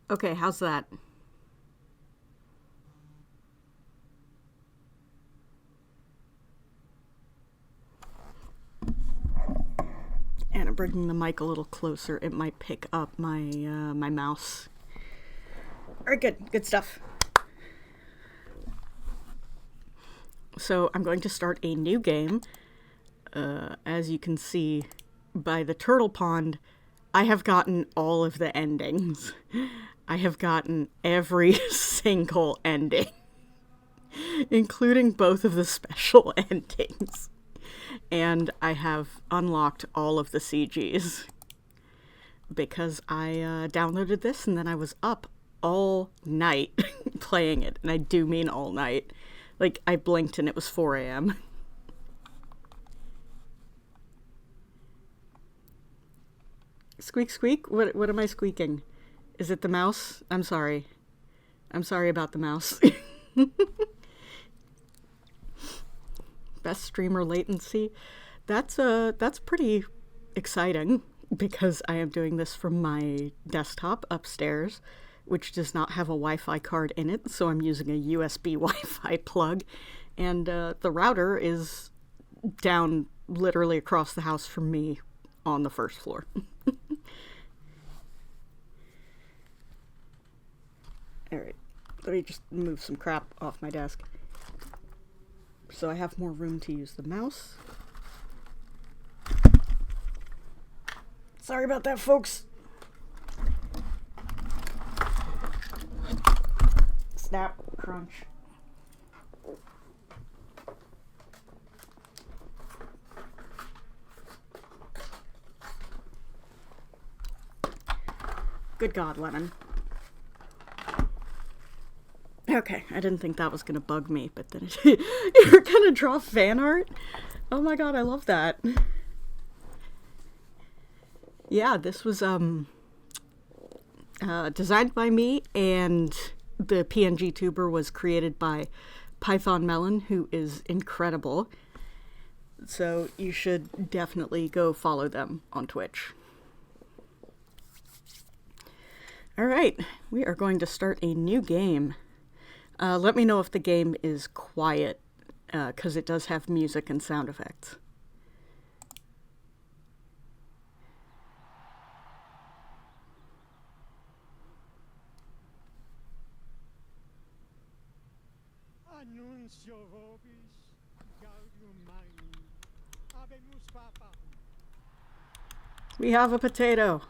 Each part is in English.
Okay, how's that? And I'm bringing the mic a little closer. It might pick up my mouse. All right, good stuff. So I'm going to start a new game. As you can see by the turtle pond, I have gotten all of the endings. I have gotten every single ending, including both of the special endings. And I have unlocked all of the CGs because I downloaded this and then I was up all night playing it. And I do mean all night. Like, I blinked and it was 4 a.m. Squeak, squeak? What am I squeaking? Is it the mouse? I'm sorry. I'm sorry about the mouse. Best streamer latency. That's pretty exciting because I am doing this from my desktop upstairs, which does not have a Wi-Fi card in it, so I'm using a USB Wi-Fi plug, and the router is down literally across the house from me on the first floor. Alright, let me just move some crap off my desk so I have more room to use the mouse. Sorry about that, folks. Snap, crunch. Good God, Lemon. Okay, I didn't think that was gonna bug me, but then you're gonna draw fan art? Oh my God, I love that. Yeah, this was designed by me, and the PNGTuber was created by Pythonmelon, who is incredible. So you should definitely go follow them on Twitch. Alright, we are going to start a new game. Let me know if the game is quiet, because it does have music and sound effects. We have a potato.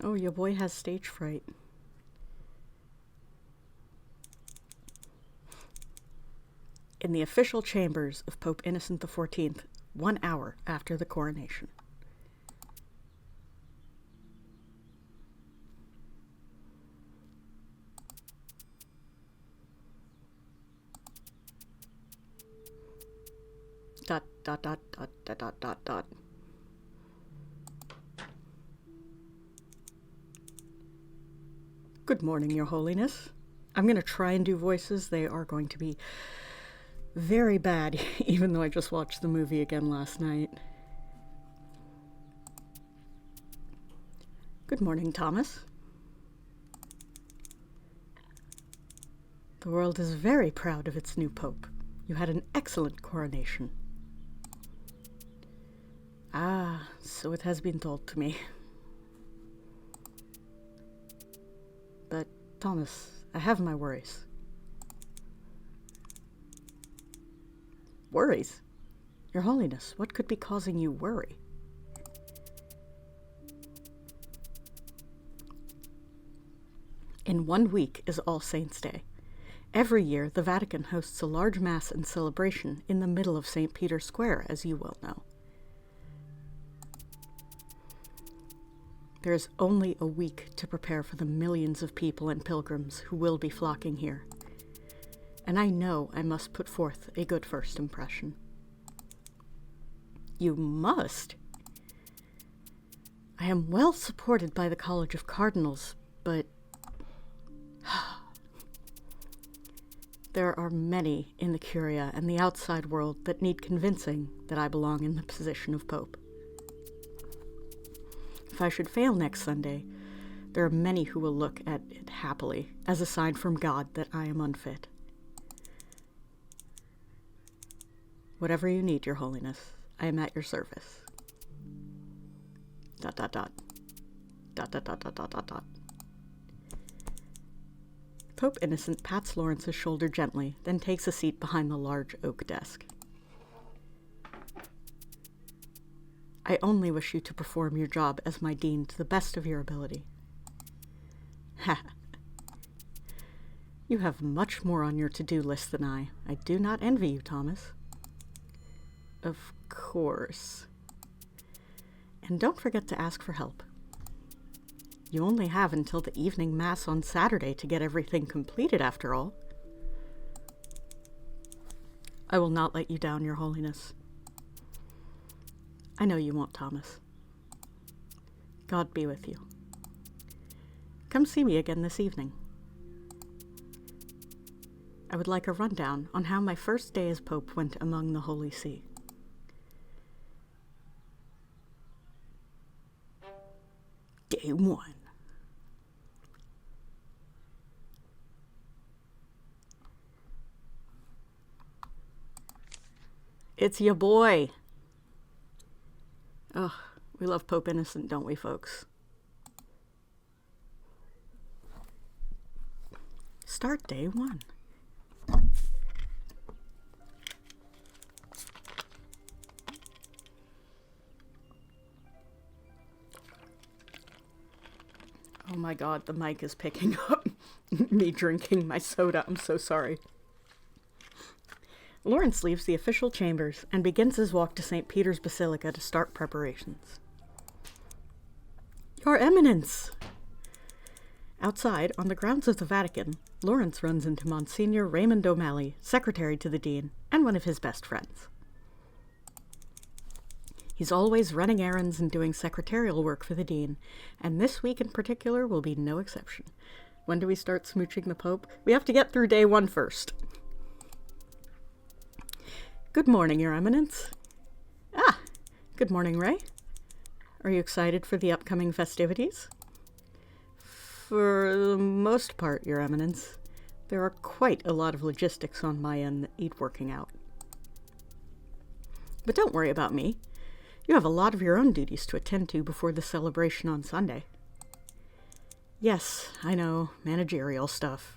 Oh, your boy has stage fright. In the official chambers of Pope Innocent XIV, 1 hour after the coronation. Dot, dot, dot, dot, dot, dot, dot, dot. Good morning, Your Holiness. I'm going to try and do voices. They are going to be very bad, even though I just watched the movie again last night. Good morning, Thomas. The world is very proud of its new pope. You had an excellent coronation. Ah, so it has been told to me. But, Thomas, I have my worries. Worries? Your Holiness, what could be causing you worry? In 1 week is All Saints' Day. Every year, the Vatican hosts a large mass and celebration in the middle of St. Peter's Square, as you well know. There is only a week to prepare for the millions of people and pilgrims who will be flocking here. And I know I must put forth a good first impression. You must? I am well supported by the College of Cardinals, but there are many in the Curia and the outside world that need convincing that I belong in the position of Pope. If I should fail next Sunday, there are many who will look at it happily as a sign from God that I am unfit. Whatever you need, Your Holiness, I am at your service. ... Pope Innocent pats Lawrence's shoulder gently, then takes a seat behind the large oak desk. I only wish you to perform your job as my dean to the best of your ability. Ha! You have much more on your to-do list than I. I do not envy you, Thomas. Of course. And don't forget to ask for help. You only have until the evening mass on Saturday to get everything completed, after all. I will not let you down, Your Holiness. I know you won't, Thomas. God be with you. Come see me again this evening. I would like a rundown on how my first day as Pope went among the Holy See. Day 1. It's your boy. Ugh, we love Pope Innocent, don't we, folks? Start day 1. Oh my god, the mic is picking up me drinking my soda. I'm so sorry. Lawrence leaves the official chambers and begins his walk to St. Peter's Basilica to start preparations. Your Eminence! Outside, on the grounds of the Vatican, Lawrence runs into Monsignor Raymond O'Malley, secretary to the dean, and one of his best friends. He's always running errands and doing secretarial work for the dean, and this week in particular will be no exception. When do we start smooching the Pope? We have to get through day 1 first. Good morning, Your Eminence. Ah, good morning, Ray. Are you excited for the upcoming festivities? For the most part, Your Eminence. There are quite a lot of logistics on my end that need working out. But don't worry about me. You have a lot of your own duties to attend to before the celebration on Sunday. Yes, I know, managerial stuff.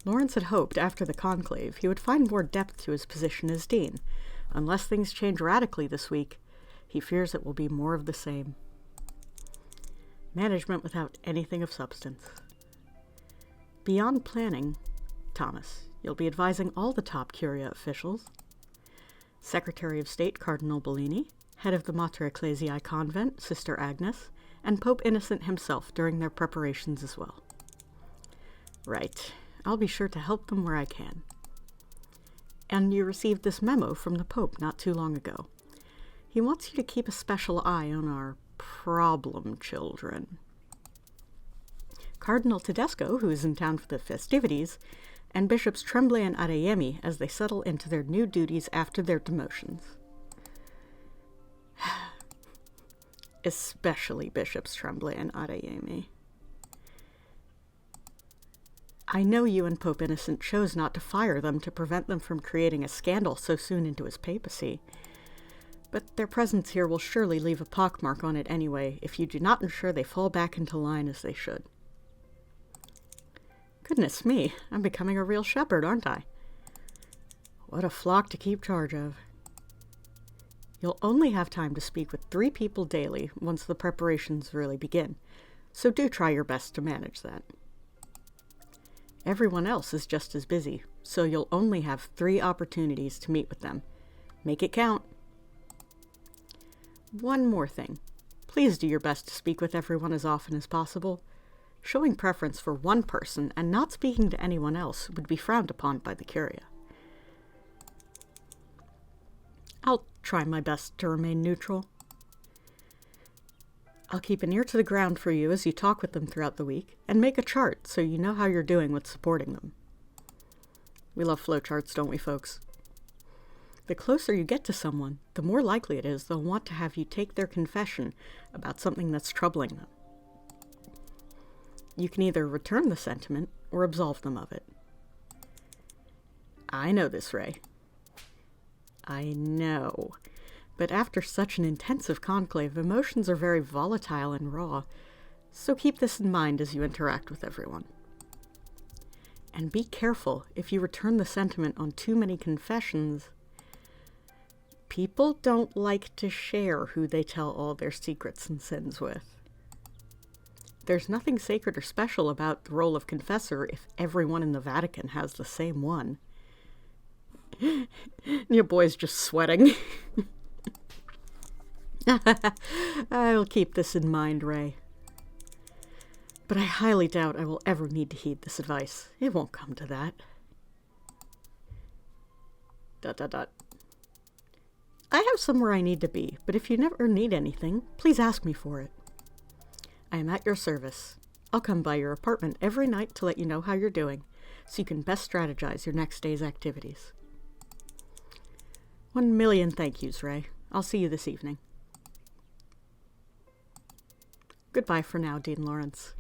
Lawrence had hoped, after the conclave, he would find more depth to his position as dean. Unless things change radically this week, he fears it will be more of the same. Management without anything of substance. Beyond planning, Thomas, you'll be advising all the top Curia officials. Secretary of State Cardinal Bellini, head of the Mater Ecclesiae Convent, Sister Agnes, and Pope Innocent himself during their preparations as well. Right. I'll be sure to help them where I can. And you received this memo from the Pope not too long ago. He wants you to keep a special eye on our problem children. Cardinal Tedesco, who is in town for the festivities, and Bishops Tremblay and Adeyemi as they settle into their new duties after their demotions. Especially Bishops Tremblay and Adeyemi. I know you and Pope Innocent chose not to fire them to prevent them from creating a scandal so soon into his papacy, but their presence here will surely leave a pockmark on it anyway if you do not ensure they fall back into line as they should. Goodness me, I'm becoming a real shepherd, aren't I? What a flock to keep charge of. You'll only have time to speak with 3 people daily once the preparations really begin, so do try your best to manage that. Everyone else is just as busy, so you'll only have 3 opportunities to meet with them. Make it count. One more thing. Please do your best to speak with everyone as often as possible. Showing preference for one person and not speaking to anyone else would be frowned upon by the Curia. I'll try my best to remain neutral. I'll keep an ear to the ground for you as you talk with them throughout the week, and make a chart so you know how you're doing with supporting them. We love flowcharts, don't we, folks? The closer you get to someone, the more likely it is they'll want to have you take their confession about something that's troubling them. You can either return the sentiment or absolve them of it. I know this, Ray. I know. But after such an intensive conclave, emotions are very volatile and raw, so keep this in mind as you interact with everyone. And be careful if you return the sentiment on too many confessions. People don't like to share who they tell all their secrets and sins with. There's nothing sacred or special about the role of confessor if everyone in the Vatican has the same one. Your boy's just sweating. I'll keep this in mind, Ray. But I highly doubt I will ever need to heed this advice. It won't come to that. ... I have somewhere I need to be, but if you never need anything, please ask me for it. I am at your service. I'll come by your apartment every night to let you know how you're doing, so you can best strategize your next day's activities. 1,000,000 thank yous, Ray. I'll see you this evening. Goodbye for now, Dean Lawrence.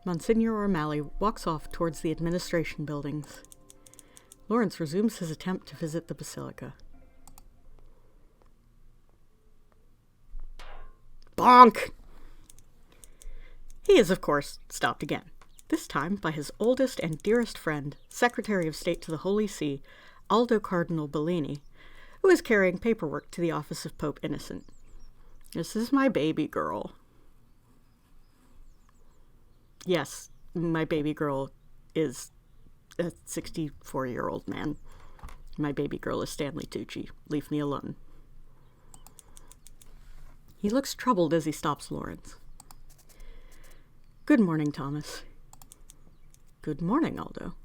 Monsignor O'Malley walks off towards the administration buildings. Lawrence resumes his attempt to visit the basilica. Bonk! He is, of course, stopped again, this time by his oldest and dearest friend, Secretary of State to the Holy See, Aldo Cardinal Bellini, who is carrying paperwork to the office of Pope Innocent. This is my baby girl. Yes, my baby girl is a 64-year-old man. My baby girl is Stanley Tucci. Leave me alone. He looks troubled as he stops Lawrence. Good morning, Thomas. Good morning, Aldo.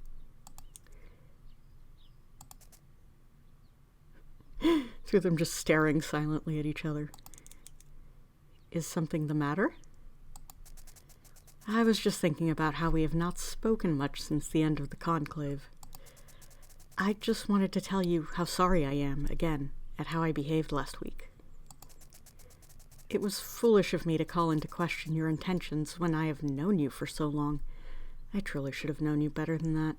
Two of them just staring silently at each other. Is something the matter? I was just thinking about how we have not spoken much since the end of the conclave. I just wanted to tell you how sorry I am, again, at how I behaved last week. It was foolish of me to call into question your intentions when I have known you for so long. I truly should have known you better than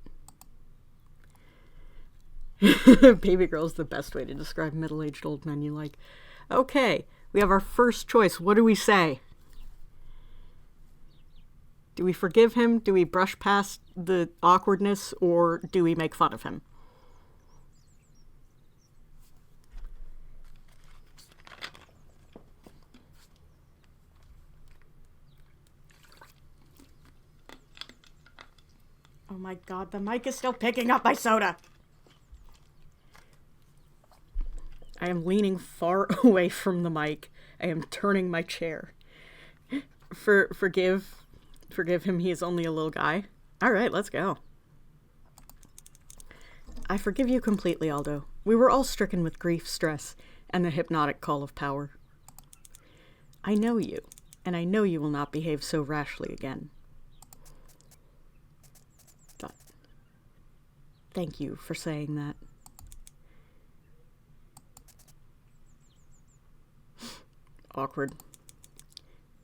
that. Baby girl's the best way to describe middle-aged old men you like. Okay, we have our first choice. What do we say? Do we forgive him? Do we brush past the awkwardness? Or do we make fun of him? Oh my god, the mic is still picking up my soda! I am leaning far away from the mic. I am turning my chair. Forgive him, he is only a little guy. Alright, let's go. I forgive you completely, Aldo. We were all stricken with grief, stress, and the hypnotic call of power. I know you, and I know you will not behave so rashly again. But thank you for saying that. Awkward.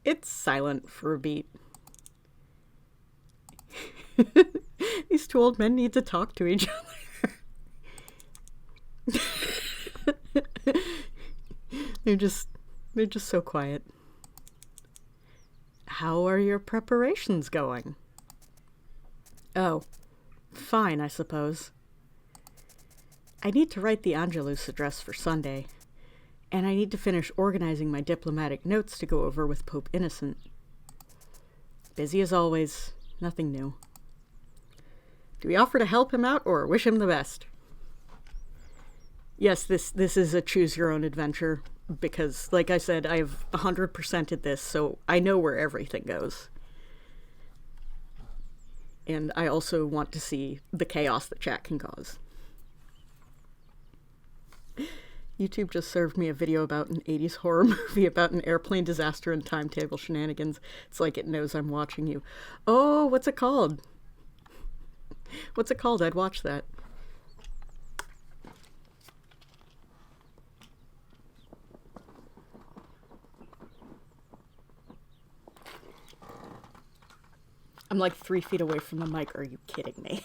It's silent for a beat. These two old men need to talk to each other. They're just so quiet. How are your preparations going? Oh, fine, I suppose. I need to write the Angelus address for Sunday, and I need to finish organizing my diplomatic notes to go over with Pope Innocent. Busy as always, nothing new. Do we offer to help him out or wish him the best? Yes, this is a choose-your-own-adventure, because, like I said, I've 100%ed this, so I know where everything goes. And I also want to see the chaos that chat can cause. YouTube just served me a video about an 80s horror movie about an airplane disaster and timetable shenanigans. It's like it knows I'm watching you. Oh, what's it called? What's it called? I'd watch that. I'm like 3 feet away from the mic. Are you kidding me?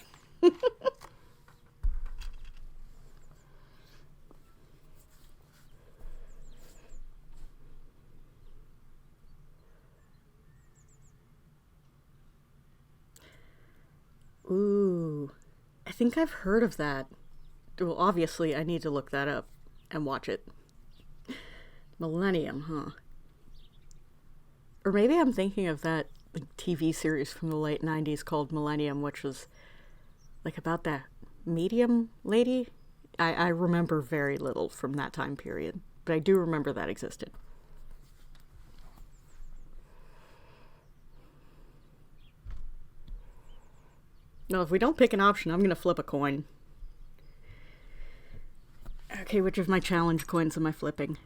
Ooh, I think I've heard of that. Well, obviously, I need to look that up and watch it. Millennium, huh? Or maybe I'm thinking of that TV series from the late 90s called Millennium, which was like about that medium lady. I remember very little from that time period, but I do remember that existed. No, if we don't pick an option, I'm going to flip a coin. Okay, which of my challenge coins am I flipping?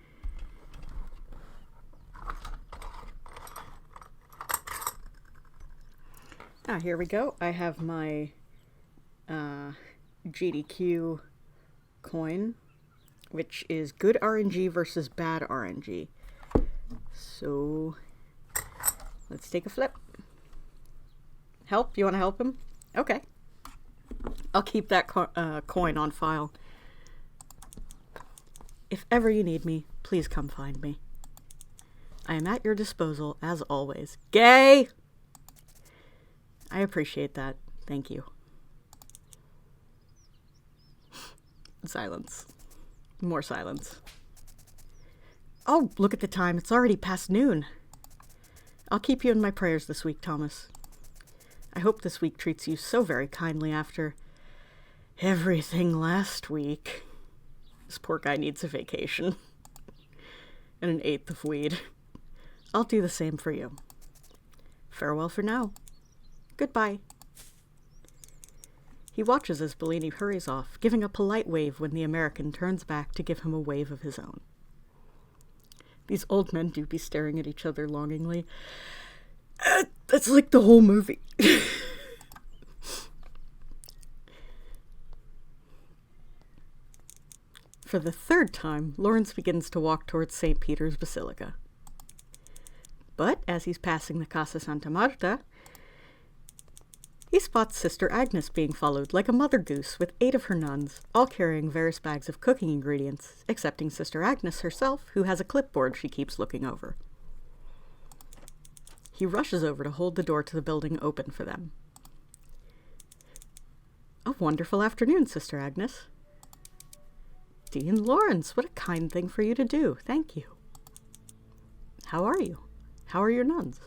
Ah, here we go. I have my GDQ coin, which is good RNG versus bad RNG. So, let's take a flip. Help? You want to help him? Okay. I'll keep that coin on file. If ever you need me, please come find me. I am at your disposal, as always. Gay! I appreciate that. Thank you. Silence. More silence. Oh, look at the time. It's already past noon. I'll keep you in my prayers this week, Thomas. I hope this week treats you so very kindly after everything last week. This poor guy needs a vacation. And an eighth of weed. I'll do the same for you. Farewell for now. Goodbye. He watches as Bellini hurries off, giving a polite wave when the American turns back to give him a wave of his own. These old men do be staring at each other longingly. That's like the whole movie. For the third time, Lawrence begins to walk towards St. Peter's Basilica. But as he's passing the Casa Santa Marta, he spots Sister Agnes being followed like a mother goose with 8 of her nuns, all carrying various bags of cooking ingredients, excepting Sister Agnes herself, who has a clipboard she keeps looking over. He rushes over to hold the door to the building open for them. A wonderful afternoon, Sister Agnes. Dean Lawrence, what a kind thing for you to do. Thank you. How are you? How are your nuns?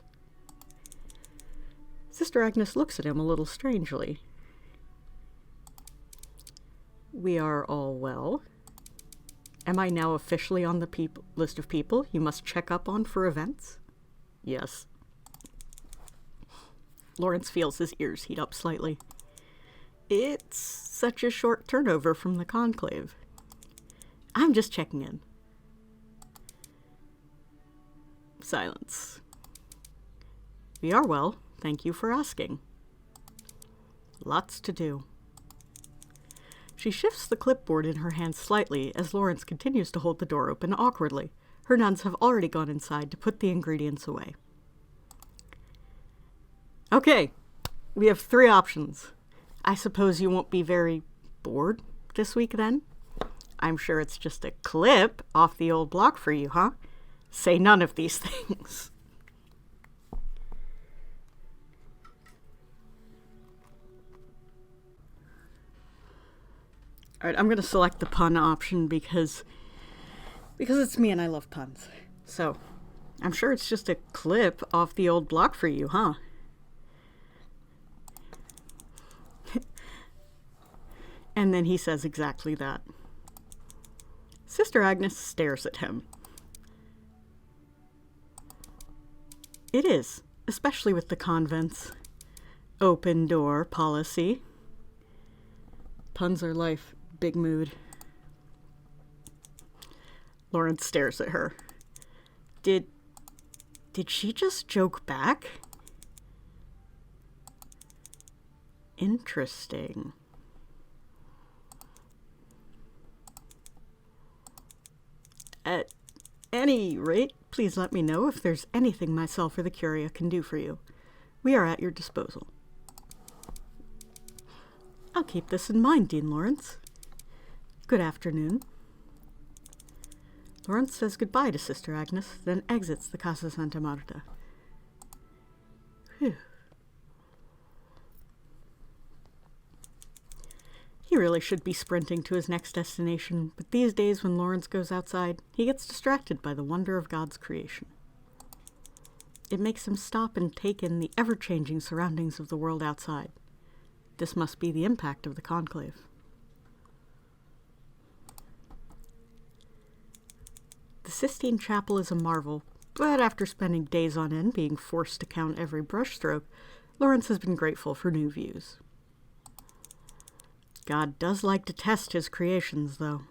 Sister Agnes looks at him a little strangely. We are all well. Am I now officially on the list of people you must check up on for events? Yes. Lawrence feels his ears heat up slightly. It's such a short turnover from the Conclave. I'm just checking in. Silence. We are well, thank you for asking. Lots to do. She shifts the clipboard in her hand slightly as Lawrence continues to hold the door open awkwardly. Her nuns have already gone inside to put the ingredients away. Okay, we have 3 options. I suppose you won't be very bored this week then? I'm sure it's just a clip off the old block for you, huh? Say none of these things. Alright, I'm going to select the pun option because it's me and I love puns. So, I'm sure it's just a clip off the old block for you, huh? And then he says exactly that. Sister Agnes stares at him. It is, especially with the convent's open door policy. Puns are life. Big mood. Lawrence stares at her. Did she just joke back? Interesting. At any rate, please let me know if there's anything myself or the Curia can do for you. We are at your disposal. I'll keep this in mind, Dean Lawrence. Good afternoon. Lawrence says goodbye to Sister Agnes, then exits the Casa Santa Marta. Whew. He really should be sprinting to his next destination, but these days when Lawrence goes outside, he gets distracted by the wonder of God's creation. It makes him stop and take in the ever-changing surroundings of the world outside. This must be the impact of the Conclave. The Sistine Chapel is a marvel, but after spending days on end being forced to count every brushstroke, Lawrence has been grateful for new views. God does like to test his creations, though.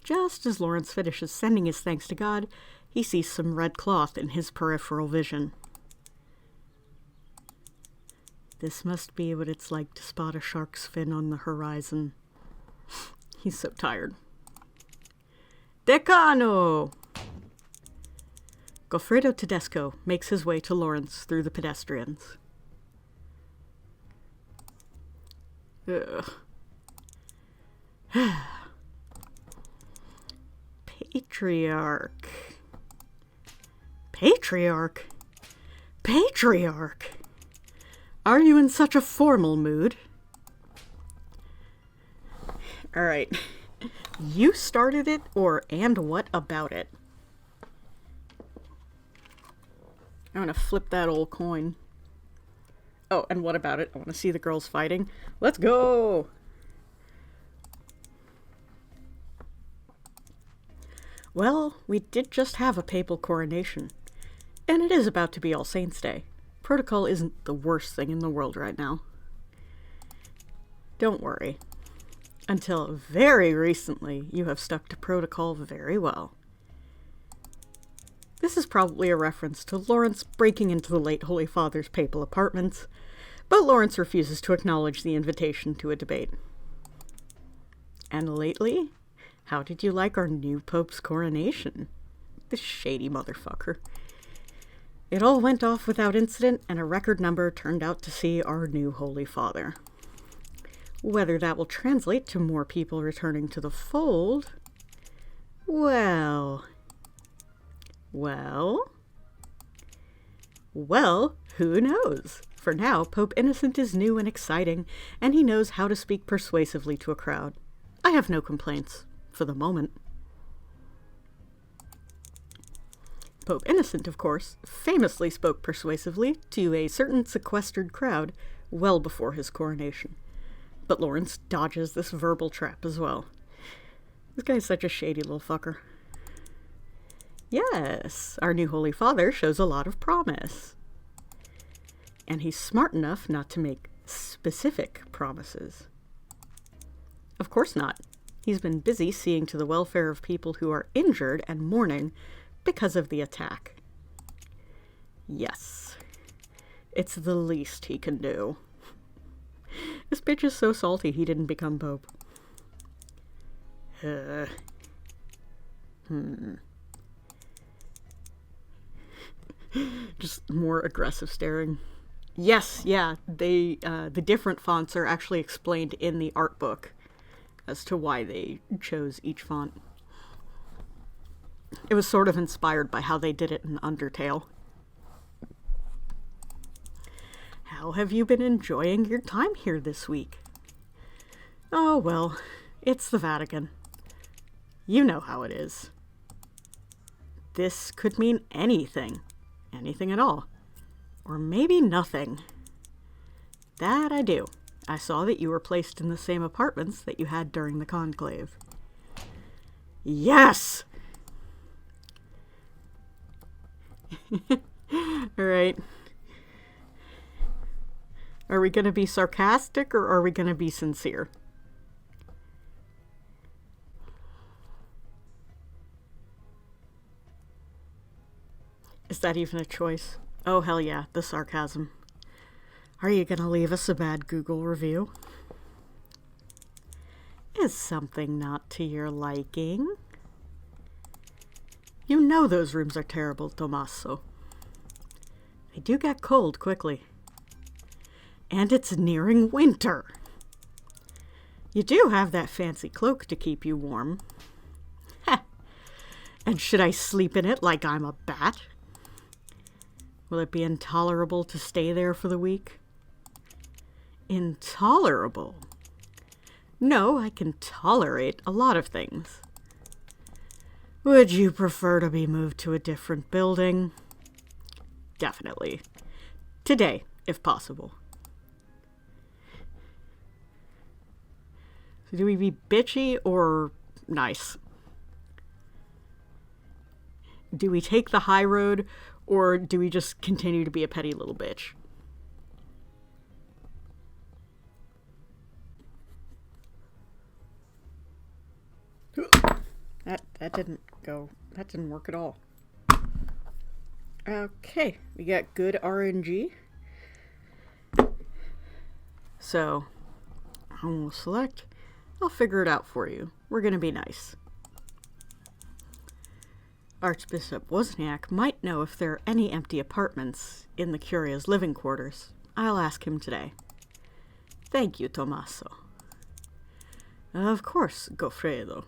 Just as Lawrence finishes sending his thanks to God, he sees some red cloth in his peripheral vision. This must be what it's like to spot a shark's fin on the horizon. He's so tired. Decano! Goffredo Tedesco makes his way to Lawrence through the pedestrians. Ugh. Patriarch. Patriarch? Patriarch! Are you in such a formal mood? Alright. You started it, and what about it? I'm gonna flip that old coin. Oh, and what about it? I want to see the girls fighting. Let's go! Well, we did just have a papal coronation. And it is about to be All Saints' Day. Protocol isn't the worst thing in the world right now. Don't worry. Until very recently, you have stuck to protocol very well. This is probably a reference to Lawrence breaking into the late Holy Father's papal apartments, but Lawrence refuses to acknowledge the invitation to a debate. And lately, how did you like our new Pope's coronation? This shady motherfucker. It all went off without incident, and a record number turned out to see our new Holy Father. Whether that will translate to more people returning to the fold, well, who knows? For now, Pope Innocent is new and exciting, and he knows how to speak persuasively to a crowd. I have no complaints, for the moment. Pope Innocent, of course, famously spoke persuasively to a certain sequestered crowd well before his coronation. But Lawrence dodges this verbal trap as well. This guy's such a shady little fucker. Yes, our new Holy Father shows a lot of promise. And he's smart enough not to make specific promises. Of course not. He's been busy seeing to the welfare of people who are injured and mourning because of the attack. Yes, it's the least he can do. This bitch is so salty he didn't become Pope. Just more aggressive staring. Yes, yeah, the different fonts are actually explained in the art book as to why they chose each font. It was sort of inspired by how they did it in Undertale. How have you been enjoying your time here this week? Oh, well, it's the Vatican. You know how it is. This could mean anything. Anything at all. Or maybe nothing. That I do. I saw that you were placed in the same apartments that you had during the Conclave. Yes! Alright. Are we going to be sarcastic or are we going to be sincere? Is that even a choice? Oh, hell yeah, the sarcasm. Are you gonna leave us a bad Google review? Is something not to your liking? You know those rooms are terrible, Tommaso. They do get cold quickly. And it's nearing winter. You do have that fancy cloak to keep you warm. Ha! And should I sleep in it like I'm a bat? Will it be intolerable to stay there for the week? Intolerable? No, I can tolerate a lot of things. Would you prefer to be moved to a different building? Definitely. Today, if possible. So do we be bitchy or nice? Do we take the high road, or do we just continue to be a petty little bitch? That didn't work at all. Okay, we got good RNG. So, I will select. I'll figure it out for you. We're gonna be nice. Archbishop Wozniak might know if there are any empty apartments in the Curia's living quarters. I'll ask him today. Thank you, Tommaso. Of course, Goffredo.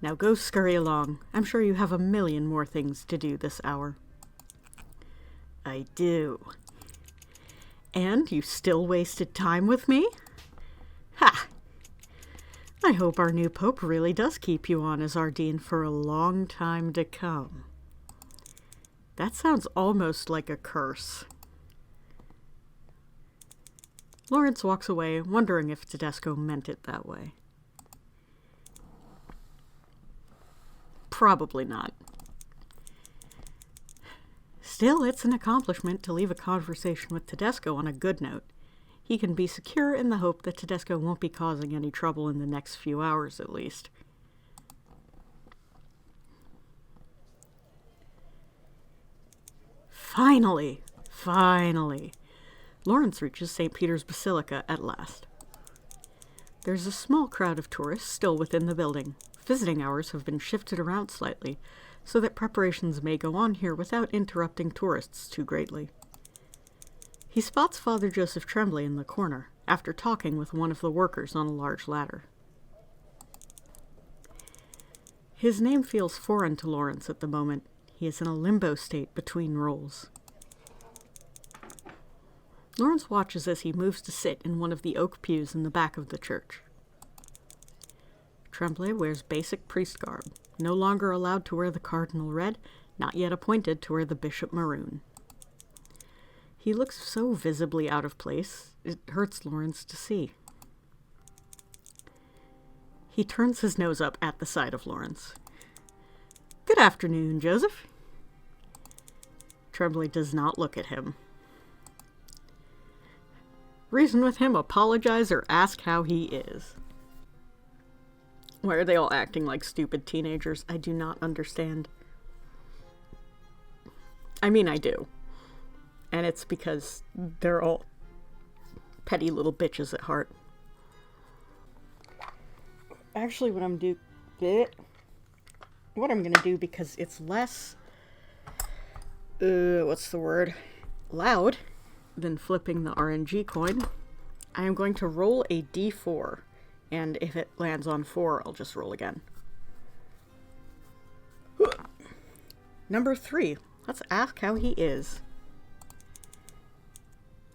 Now go scurry along. I'm sure you have a million more things to do this hour. I do. And you still wasted time with me? Ha! I hope our new pope really does keep you on as our dean for a long time to come. That sounds almost like a curse. Lawrence walks away, wondering if Tedesco meant it that way. Probably not. Still, it's an accomplishment to leave a conversation with Tedesco on a good note. He can be secure in the hope that Tedesco won't be causing any trouble in the next few hours, at least. Finally! Lawrence reaches St. Peter's Basilica at last. There's a small crowd of tourists still within the building. Visiting hours have been shifted around slightly, so that preparations may go on here without interrupting tourists too greatly. He spots Father Joseph Tremblay in the corner, after talking with one of the workers on a large ladder. His name feels foreign to Lawrence at the moment. He is in a limbo state between roles. Lawrence watches as he moves to sit in one of the oak pews in the back of the church. Tremblay wears basic priest garb, no longer allowed to wear the cardinal red, not yet appointed to wear the bishop maroon. He looks so visibly out of place, it hurts Lawrence to see. He turns his nose up at the sight of Lawrence. Good afternoon, Joseph. Tremblay does not look at him. Reason with him, apologize, or ask how he is. Why are they all acting like stupid teenagers? I do not understand. I mean, I do. And it's because they're all petty little bitches at heart. Actually, what I'm gonna do, because it's less, loud than flipping the RNG coin, I am going to roll a d4. And if it lands on 4, I'll just roll again. Number 3. Let's ask how he is.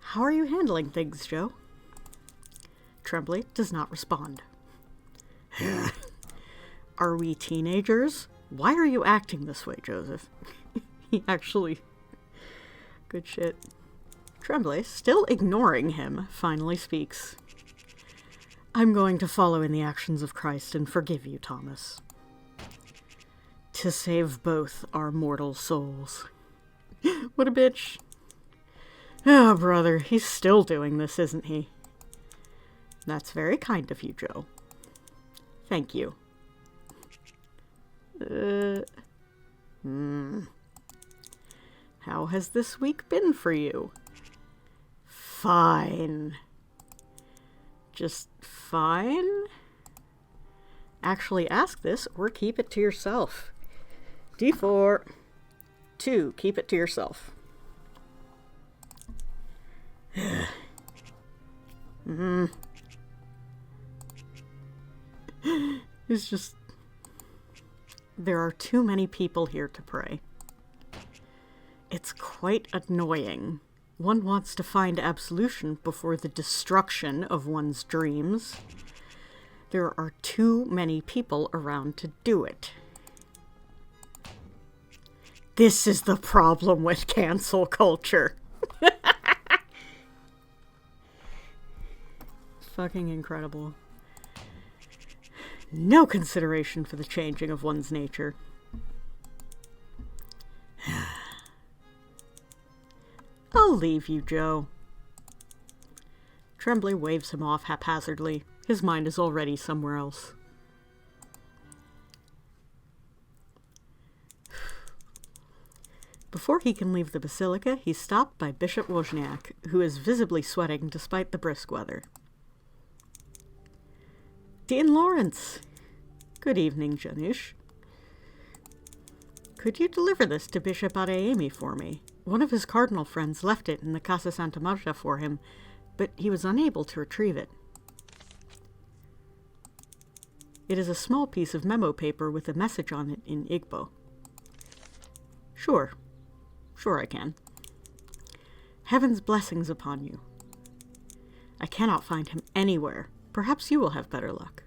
How are you handling things, Joe? Tremblay does not respond. Are we teenagers? Why are you acting this way, Joseph? He actually... Good shit. Tremblay, still ignoring him, finally speaks. I'm going to follow in the actions of Christ and forgive you, Thomas. To save both our mortal souls. What a bitch. Oh, brother, he's still doing this, isn't he? That's very kind of you, Joe. Thank you. has this week been for you? Fine. Just fine? Actually ask this or keep it to yourself. D4. 2. Keep it to yourself. It's just... There are too many people here to pray. It's quite annoying. One wants to find absolution before the destruction of one's dreams. There are too many people around to do it. This is the problem with cancel culture. Fucking incredible. No consideration for the changing of one's nature. I'll leave you, Joe. Tremblay waves him off haphazardly. His mind is already somewhere else. Before he can leave the basilica, he's stopped by Bishop Wozniak, who is visibly sweating despite the brisk weather. Dean Lawrence! Good evening, Janusz. Could you deliver this to Bishop Adeyemi for me? One of his cardinal friends left it in the Casa Santa Marta for him, but he was unable to retrieve it. It is a small piece of memo paper with a message on it in Igbo. Sure I can. Heaven's blessings upon you. I cannot find him anywhere. Perhaps you will have better luck.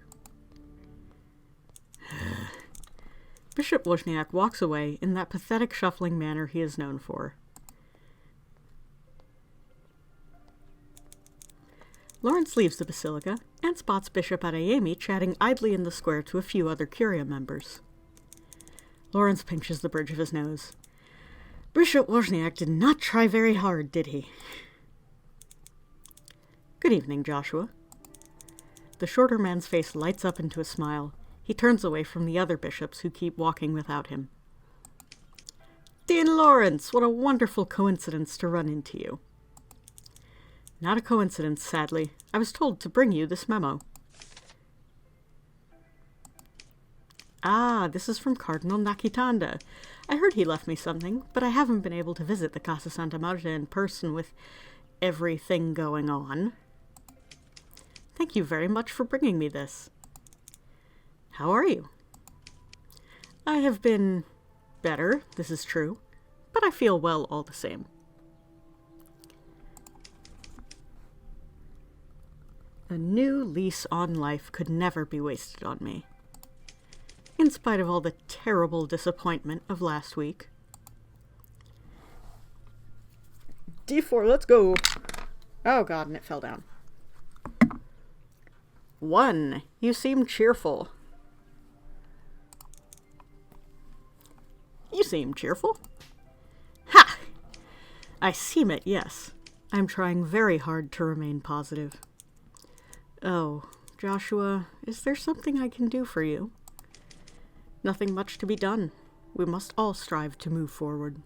Bishop Wozniak walks away in that pathetic shuffling manner he is known for. Lawrence leaves the basilica and spots Bishop Adeyemi chatting idly in the square to a few other Curia members. Lawrence pinches the bridge of his nose. Bishop Wozniak did not try very hard, did he? Good evening, Joshua. The shorter man's face lights up into a smile. He turns away from the other bishops who keep walking without him. Dean Lawrence, what a wonderful coincidence to run into you. Not a coincidence, sadly. I was told to bring you this memo. Ah, this is from Cardinal Nakitanda. I heard he left me something, but I haven't been able to visit the Casa Santa Marta in person with everything going on. Thank you very much for bringing me this. How are you? I have been better, this is true, but I feel well all the same. A new lease on life could never be wasted on me. In spite of all the terrible disappointment of last week. D4, let's go. Oh god, and it fell down. 1. You seem cheerful. You seem cheerful. Ha! I seem it, yes. I'm trying very hard to remain positive. Oh, Joshua, is there something I can do for you? Nothing much to be done. We must all strive to move forward.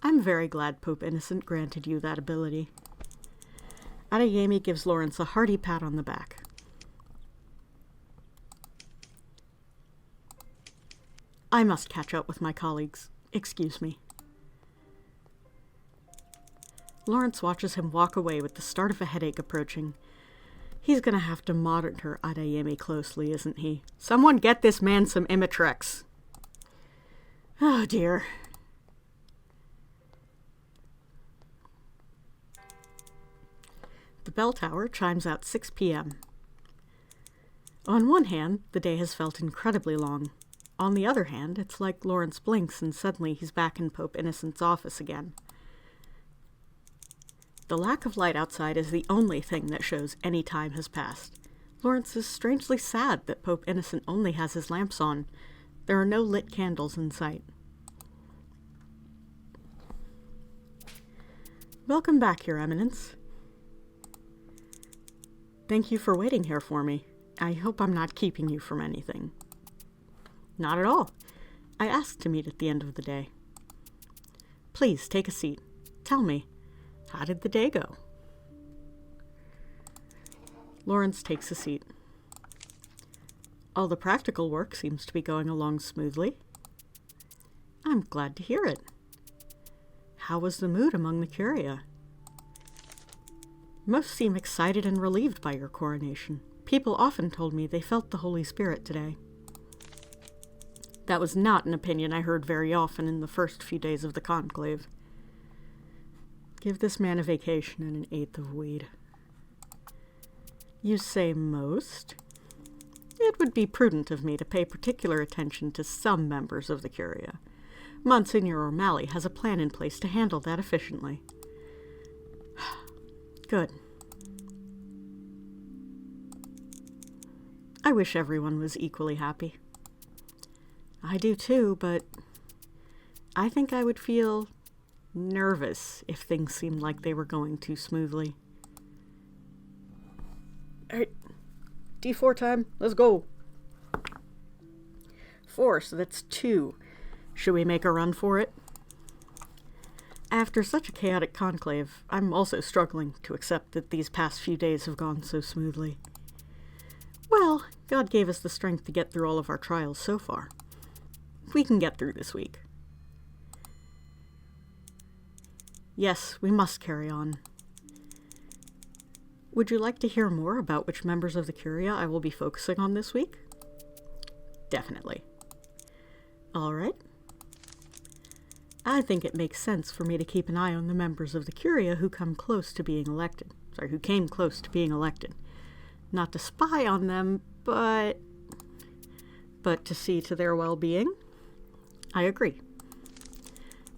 I'm very glad Pope Innocent granted you that ability. Adeyemi gives Lawrence a hearty pat on the back. I must catch up with my colleagues. Excuse me. Lawrence watches him walk away with the start of a headache approaching. He's gonna have to monitor Adeyemi closely, isn't he? Someone get this man some Imitrex. Oh dear. The bell tower chimes out 6 p.m. On one hand, the day has felt incredibly long. On the other hand, it's like Lawrence blinks and suddenly he's back in Pope Innocent's office again. The lack of light outside is the only thing that shows any time has passed. Lawrence is strangely sad that Pope Innocent only has his lamps on. There are no lit candles in sight. Welcome back, Your Eminence. Thank you for waiting here for me. I hope I'm not keeping you from anything. Not at all. I asked to meet at the end of the day. Please, take a seat. Tell me, how did the day go? Lawrence takes a seat. All the practical work seems to be going along smoothly. I'm glad to hear it. How was the mood among the Curia? Most seem excited and relieved by your coronation. People often told me they felt the Holy Spirit today. That was not an opinion I heard very often in the first few days of the conclave. Give this man a vacation and an eighth of weed. You say most? It would be prudent of me to pay particular attention to some members of the Curia. Monsignor O'Malley has a plan in place to handle that efficiently. Good. I wish everyone was equally happy. I do too, but I think I would feel nervous if things seemed like they were going too smoothly. Alright, D4 time, let's go. 4, so that's 2. Should we make a run for it? After such a chaotic conclave, I'm also struggling to accept that these past few days have gone so smoothly. Well, God gave us the strength to get through all of our trials so far. We can get through this week. Yes, we must carry on. Would you like to hear more about which members of the Curia I will be focusing on this week? Definitely. All right. I think it makes sense for me to keep an eye on the members of the Curia who came close to being elected. Not to spy on them, but to see to their well-being. I agree.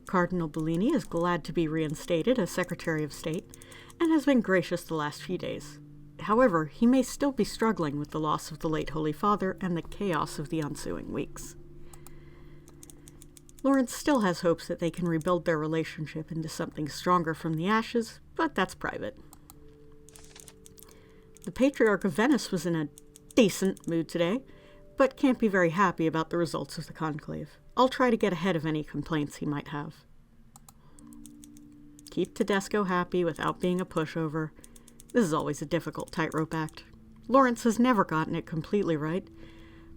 Cardinal Bellini is glad to be reinstated as Secretary of State and has been gracious the last few days. However, he may still be struggling with the loss of the late Holy Father and the chaos of the ensuing weeks. Lawrence still has hopes that they can rebuild their relationship into something stronger from the ashes, but that's private. The Patriarch of Venice was in a decent mood today, but can't be very happy about the results of the conclave. I'll try to get ahead of any complaints he might have. Keep Tedesco happy without being a pushover. This is always a difficult tightrope act. Lawrence has never gotten it completely right,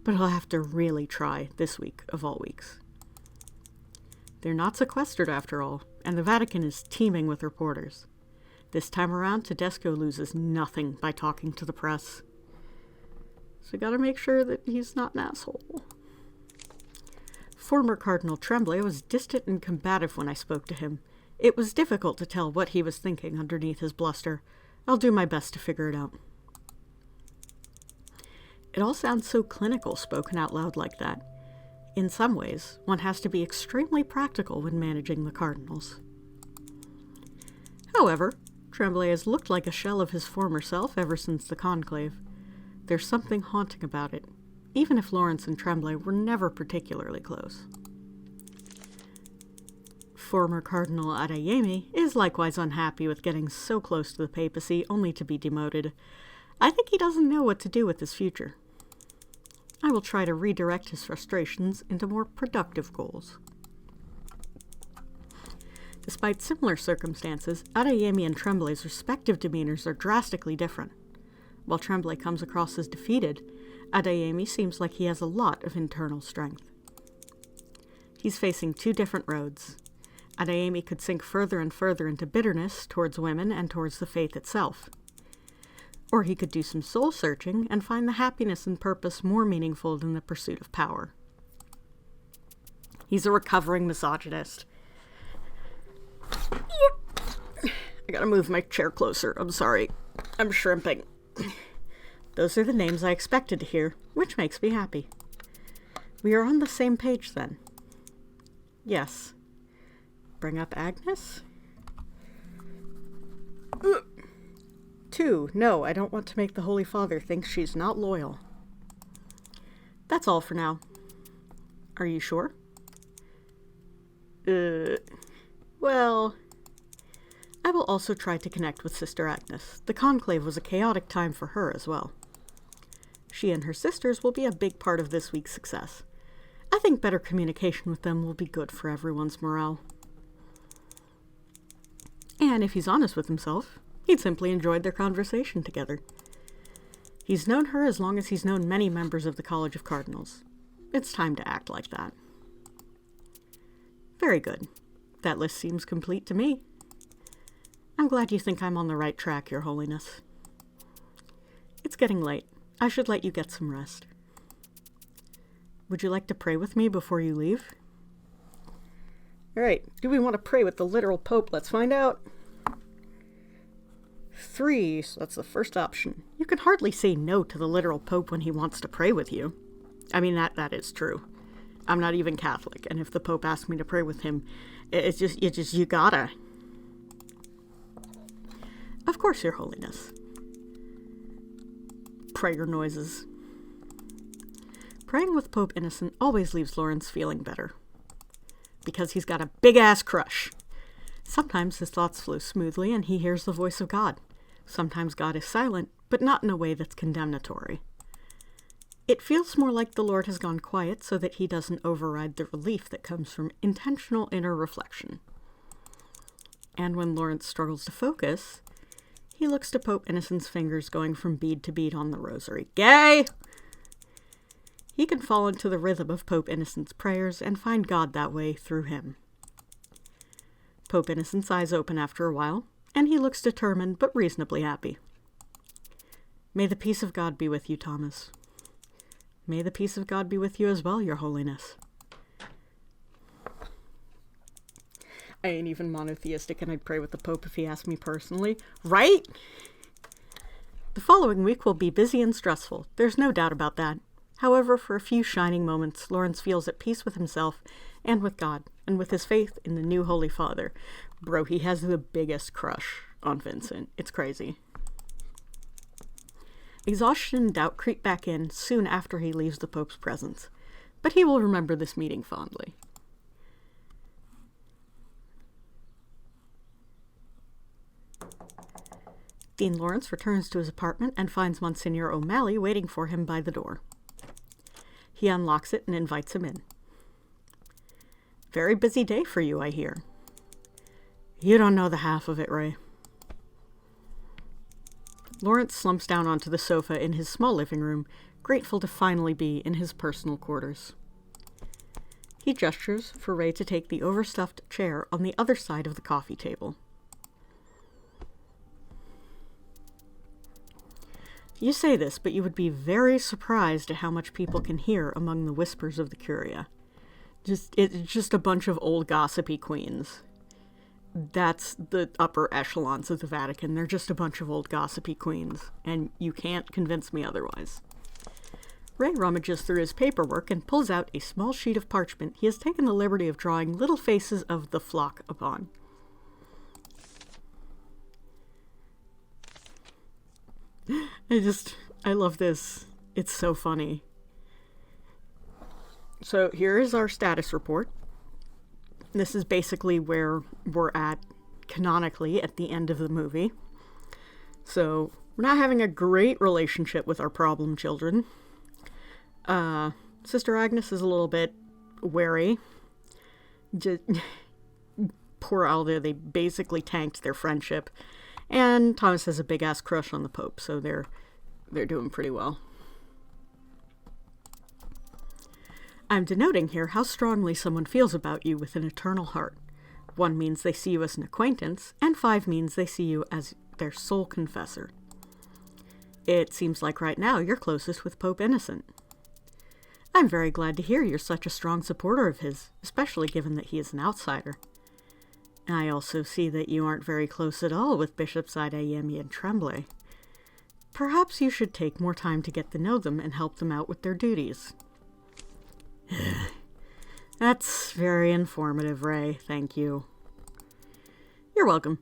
but he'll have to really try this week of all weeks. They're not sequestered after all, and the Vatican is teeming with reporters. This time around, Tedesco loses nothing by talking to the press. So gotta make sure that he's not an asshole. Former Cardinal Tremblay was distant and combative when I spoke to him. It was difficult to tell what he was thinking underneath his bluster. I'll do my best to figure it out. It all sounds so clinical spoken out loud like that. In some ways, one has to be extremely practical when managing the cardinals. However, Tremblay has looked like a shell of his former self ever since the conclave. There's something haunting about it, even if Lawrence and Tremblay were never particularly close. Former Cardinal Adeyemi is likewise unhappy with getting so close to the papacy only to be demoted. I think he doesn't know what to do with his future. I will try to redirect his frustrations into more productive goals. Despite similar circumstances, Adeyemi and Tremblay's respective demeanors are drastically different. While Tremblay comes across as defeated, Adeyemi seems like he has a lot of internal strength. He's facing two different roads. Adeyemi could sink further and further into bitterness towards women and towards the faith itself. Or he could do some soul-searching and find the happiness and purpose more meaningful than the pursuit of power. He's a recovering misogynist. I gotta move my chair closer. I'm sorry. I'm shrimping. Those are the names I expected to hear, which makes me happy. We are on the same page, then. Yes. Bring up Agnes? 2. No, I don't want to make the Holy Father think she's not loyal. That's all for now. Are you sure? Well, I will also try to connect with Sister Agnes. The conclave was a chaotic time for her as well. She and her sisters will be a big part of this week's success. I think better communication with them will be good for everyone's morale. And if he's honest with himself, he'd simply enjoyed their conversation together. He's known her as long as he's known many members of the College of Cardinals. It's time to act like that. Very good. That list seems complete to me. I'm glad you think I'm on the right track, Your Holiness. It's getting late. I should let you get some rest. Would you like to pray with me before you leave? Alright, do we want to pray with the literal Pope? Let's find out. 3, so that's the first option. You can hardly say no to the literal Pope when he wants to pray with you. I mean, that is true. I'm not even Catholic, and if the Pope asks me to pray with him, it's just, you gotta. Of course, Your Holiness. Prayer noises. Praying with Pope Innocent always leaves Lawrence feeling better. Because he's got a big-ass crush. Sometimes his thoughts flow smoothly and he hears the voice of God. Sometimes God is silent, but not in a way that's condemnatory. It feels more like the Lord has gone quiet so that he doesn't override the relief that comes from intentional inner reflection. And when Lawrence struggles to focus, he looks to Pope Innocent's fingers going from bead to bead on the rosary. Gay! He can fall into the rhythm of Pope Innocent's prayers and find God that way through him. Pope Innocent's eyes open after a while, and he looks determined but reasonably happy. May the peace of God be with you, Thomas. May the peace of God be with you as well, Your Holiness. I ain't even monotheistic, and I'd pray with the Pope if he asked me personally. Right? The following week will be busy and stressful. There's no doubt about that. However, for a few shining moments, Lawrence feels at peace with himself and with God, and with his faith in the new Holy Father. Bro, he has the biggest crush on Vincent. It's crazy. Exhaustion and doubt creep back in soon after he leaves the Pope's presence, but he will remember this meeting fondly. Dean Lawrence returns to his apartment and finds Monsignor O'Malley waiting for him by the door. He unlocks it and invites him in. Very busy day for you, I hear. You don't know the half of it, Ray. Lawrence slumps down onto the sofa in his small living room, grateful to finally be in his personal quarters. He gestures for Ray to take the overstuffed chair on the other side of the coffee table. You say this, but you would be very surprised at how much people can hear among the whispers of the Curia. It's just a bunch of old gossipy queens. That's the upper echelons of the Vatican. They're just a bunch of old gossipy queens, and you can't convince me otherwise. Ray rummages through his paperwork and pulls out a small sheet of parchment he has taken the liberty of drawing little faces of the flock upon. I love this. It's so funny. So here is our status report. This is basically where we're at canonically at the end of the movie. So we're not having a great relationship with our problem children. Sister Agnes is a little bit wary. Poor Alda, they basically tanked their friendship. And Thomas has a big-ass crush on the Pope, so they're doing pretty well. I'm denoting here how strongly someone feels about you with an eternal heart. 1 means they see you as an acquaintance, and 5 means they see you as their sole confessor. It seems like right now you're closest with Pope Innocent. I'm very glad to hear you're such a strong supporter of his, especially given that he is an outsider. I also see that you aren't very close at all with Bishops Adeyemi and Tremblay. Perhaps you should take more time to get to know them and help them out with their duties. That's very informative, Ray. Thank you. You're welcome.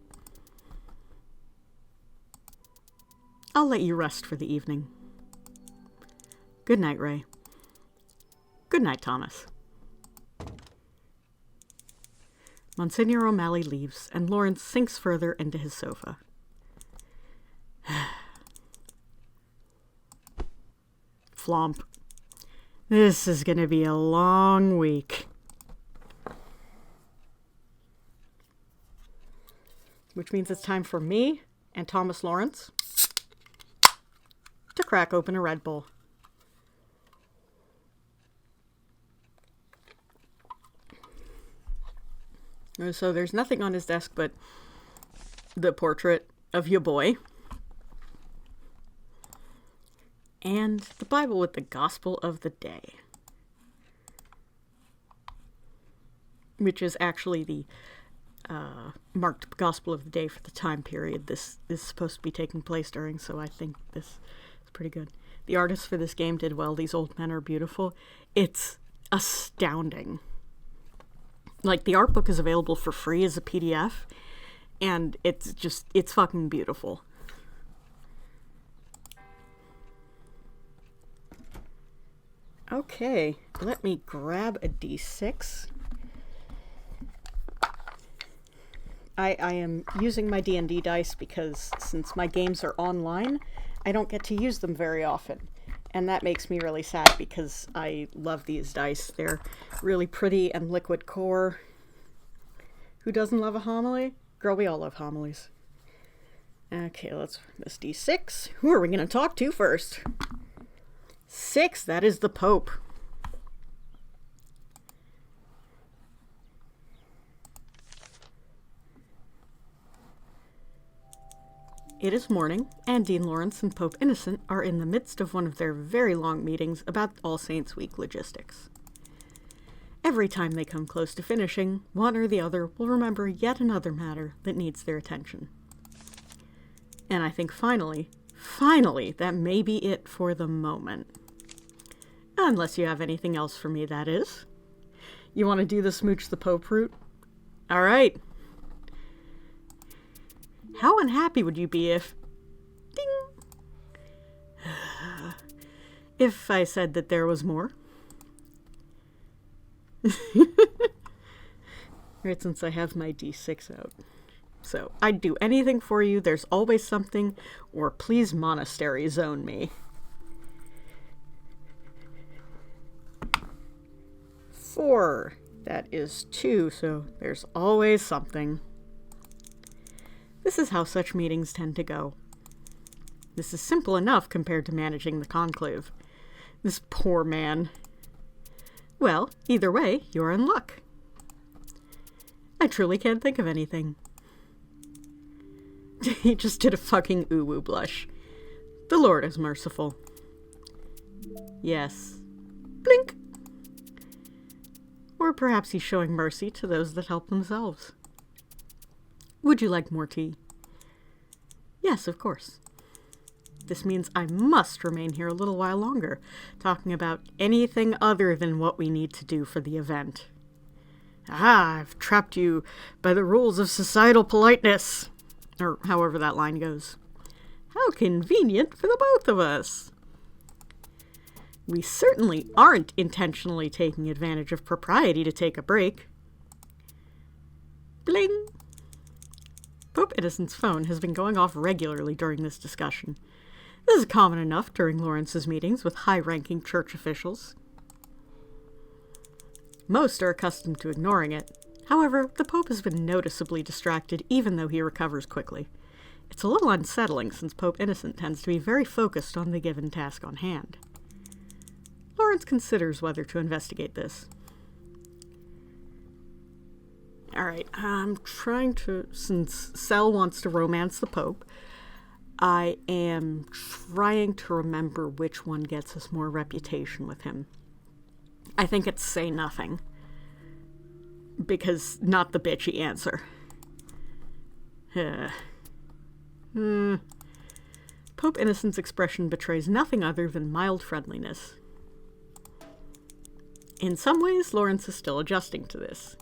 I'll let you rest for the evening. Good night, Ray. Good night, Thomas. Monsignor O'Malley leaves, and Lawrence sinks further into his sofa. Flomp. This is going to be a long week. Which means it's time for me and Thomas Lawrence to crack open a Red Bull. So there's nothing on his desk but the portrait of your boy and the Bible with the Gospel of the Day, which is actually the marked Gospel of the Day for the time period this is supposed to be taking place during, so I think this is pretty good. The artists for this game did well. These old men are beautiful. It's astounding. Like, the art book is available for free as a PDF, and it's fucking beautiful. Okay, let me grab a D6. I am using my D&D dice because since my games are online, I don't get to use them very often. And that makes me really sad because I love these dice. They're really pretty and liquid core. Who doesn't love a homily? Girl, we all love homilies. Okay, let's this D6. Who are we going to talk to first? 6, that is the Pope. It is morning, and Dean Lawrence and Pope Innocent are in the midst of one of their very long meetings about All Saints' Week logistics. Every time they come close to finishing, one or the other will remember yet another matter that needs their attention. And I think finally, that may be it for the moment. Unless you have anything else for me, that is. You want to do the smooch the Pope route? All right. How unhappy would you be if... Ding! If I said that there was more? Right, since I have my D6 out. So, I'd do anything for you, there's always something, or please monastery zone me. 4. That is 2, so there's always something. This is how such meetings tend to go. This is simple enough compared to managing the Conclave. This poor man. Well, either way, you're in luck. I truly can't think of anything. He just did a fucking ooh-woo blush. The Lord is merciful. Yes. Blink. Or perhaps he's showing mercy to those that help themselves. Would you like more tea? Yes, of course. This means I must remain here a little while longer, talking about anything other than what we need to do for the event. Ah, I've trapped you by the rules of societal politeness. Or however that line goes. How convenient for the both of us. We certainly aren't intentionally taking advantage of propriety to take a break. Bling! Pope Innocent's phone has been going off regularly during this discussion. This is common enough during Lawrence's meetings with high-ranking church officials. Most are accustomed to ignoring it. However, the Pope has been noticeably distracted even though he recovers quickly. It's a little unsettling since Pope Innocent tends to be very focused on the given task on hand. Lawrence considers whether to investigate this. Alright, I'm trying to, since Sel wants to romance the Pope, I am trying to remember which one gets us more reputation with him. I think it's say nothing. Because not the bitchy answer. Pope Innocent's expression betrays nothing other than mild friendliness. In some ways, Lawrence is still adjusting to this.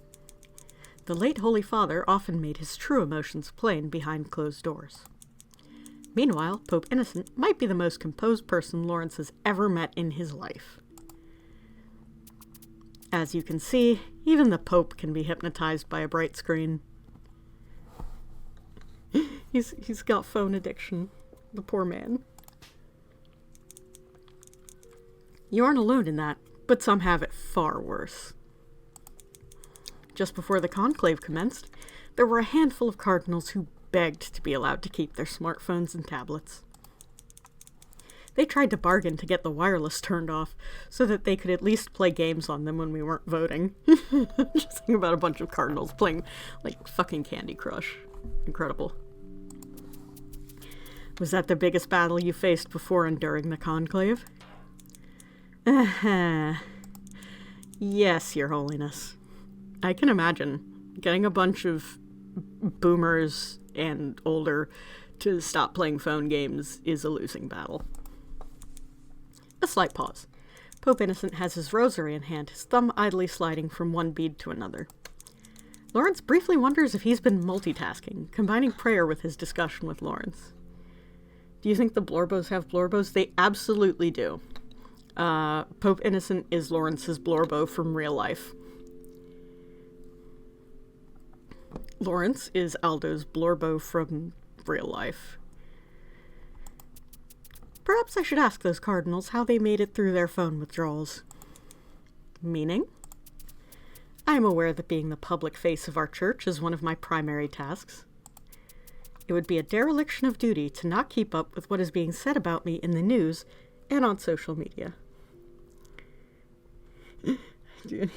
The late Holy Father often made his true emotions plain behind closed doors. Meanwhile, Pope Innocent might be the most composed person Lawrence has ever met in his life. As you can see, even the Pope can be hypnotized by a bright screen. He's got phone addiction, the poor man. You aren't alone in that. but some have it far worse. Just before the conclave commenced, there were a handful of cardinals who begged to be allowed to keep their smartphones and tablets. They tried to bargain to get the wireless turned off so that they could at least play games on them when we weren't voting. Just think about a bunch of cardinals playing, like, fucking Candy Crush. Incredible. Was that the biggest battle you faced before and during the conclave? Yes, Your Holiness. I can imagine getting a bunch of boomers and older to stop playing phone games is a losing battle. A slight pause. Pope Innocent has his rosary in hand, his thumb idly sliding from one bead to another. Lawrence briefly wonders if he's been multitasking, combining prayer with his discussion with Lawrence. Do you think the Blorbos have Blorbos? They absolutely do. Pope Innocent is Lawrence's Blorbo from real life. Lawrence is Aldo's Blorbo from real life. Perhaps I should ask those cardinals how they made it through their phone withdrawals. Meaning? I am aware that being the public face of our church is one of my primary tasks. It would be a dereliction of duty to not keep up with what is being said about me in the news and on social media. Do anything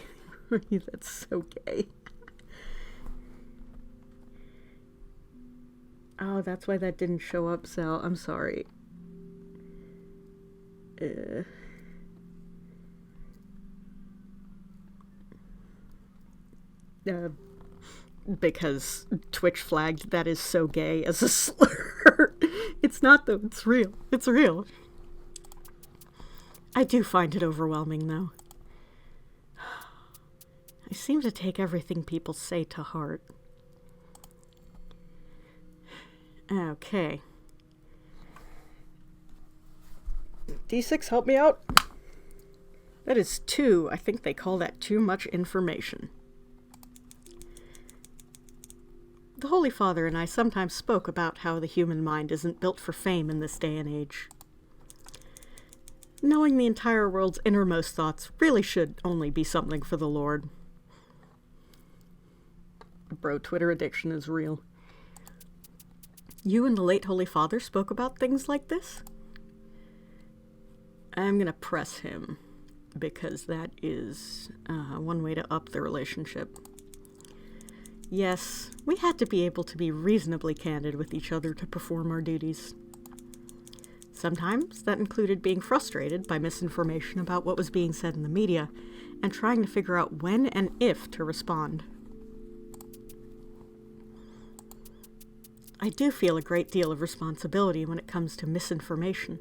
for you that's so gay. Oh, that's why that didn't show up, Sal. I'm sorry. Because Twitch flagged that is so gay as a slur. It's not, though. It's real. It's real. I do find it overwhelming, though. I seem to take everything people say to heart. Okay. D6, help me out. That is 2. I think they call that too much information. The Holy Father and I sometimes spoke about how the human mind isn't built for fame in this day and age. Knowing the entire world's innermost thoughts really should only be something for the Lord. Bro, Twitter addiction is real. You and the late Holy Father spoke about things like this? I'm gonna press him, because that is one way to up the relationship. Yes, we had to be able to be reasonably candid with each other to perform our duties. Sometimes that included being frustrated by misinformation about what was being said in the media, and trying to figure out when and if to respond. I do feel a great deal of responsibility when it comes to misinformation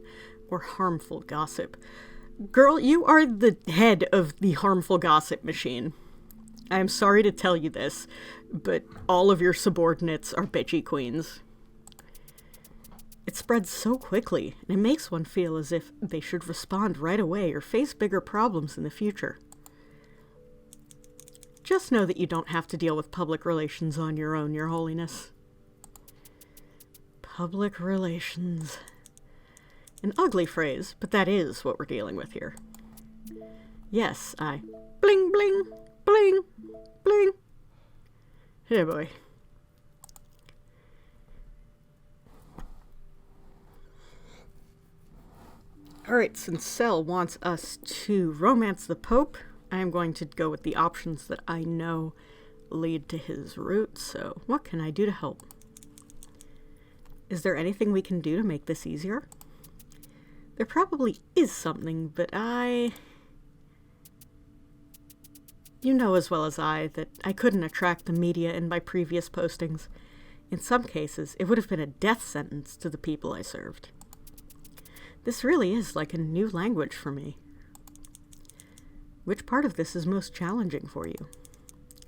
or harmful gossip. Girl, you are the head of the harmful gossip machine. I am sorry to tell you this, but all of your subordinates are bitchy queens. It spreads so quickly, and it makes one feel as if they should respond right away or face bigger problems in the future. Just know that you don't have to deal with public relations on your own, Your Holiness. Public relations. An ugly phrase, but that is what we're dealing with here. Yes, I... Bling, bling, bling, bling. Hey, boy. Alright, since Sel wants us to romance the Pope, I am going to go with the options that I know lead to his route, so what can I do to help? Is there anything we can do to make this easier? There probably is something, but You know as well as I that I couldn't attract the media in my previous postings. In some cases, it would have been a death sentence to the people I served. This really is like a new language for me. Which part of this is most challenging for you?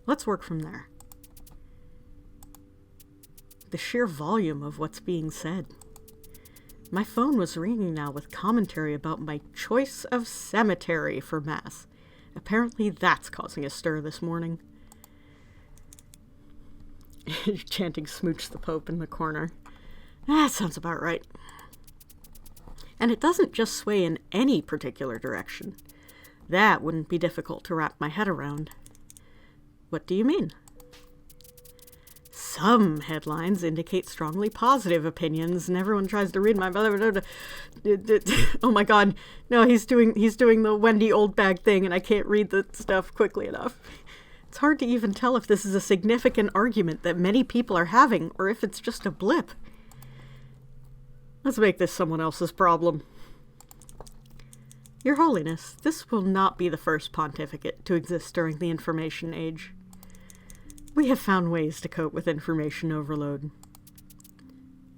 Let's work from there. The sheer volume of what's being said. My phone was ringing now with commentary about my choice of cemetery for Mass. Apparently that's causing a stir this morning. Chanting Smooch the Pope in the corner. That sounds about right. And it doesn't just sway in any particular direction. That wouldn't be difficult to wrap my head around. What do you mean? Some headlines indicate strongly positive opinions, and everyone tries to read my blah, blah, blah, blah. Oh my god. No, he's doing the Wendy Oldbag thing, and I can't read the stuff quickly enough. It's hard to even tell if this is a significant argument that many people are having, or if it's just a blip. Let's make this someone else's problem. Your Holiness, this will not be the first pontificate to exist during the Information Age. We have found ways to cope with information overload.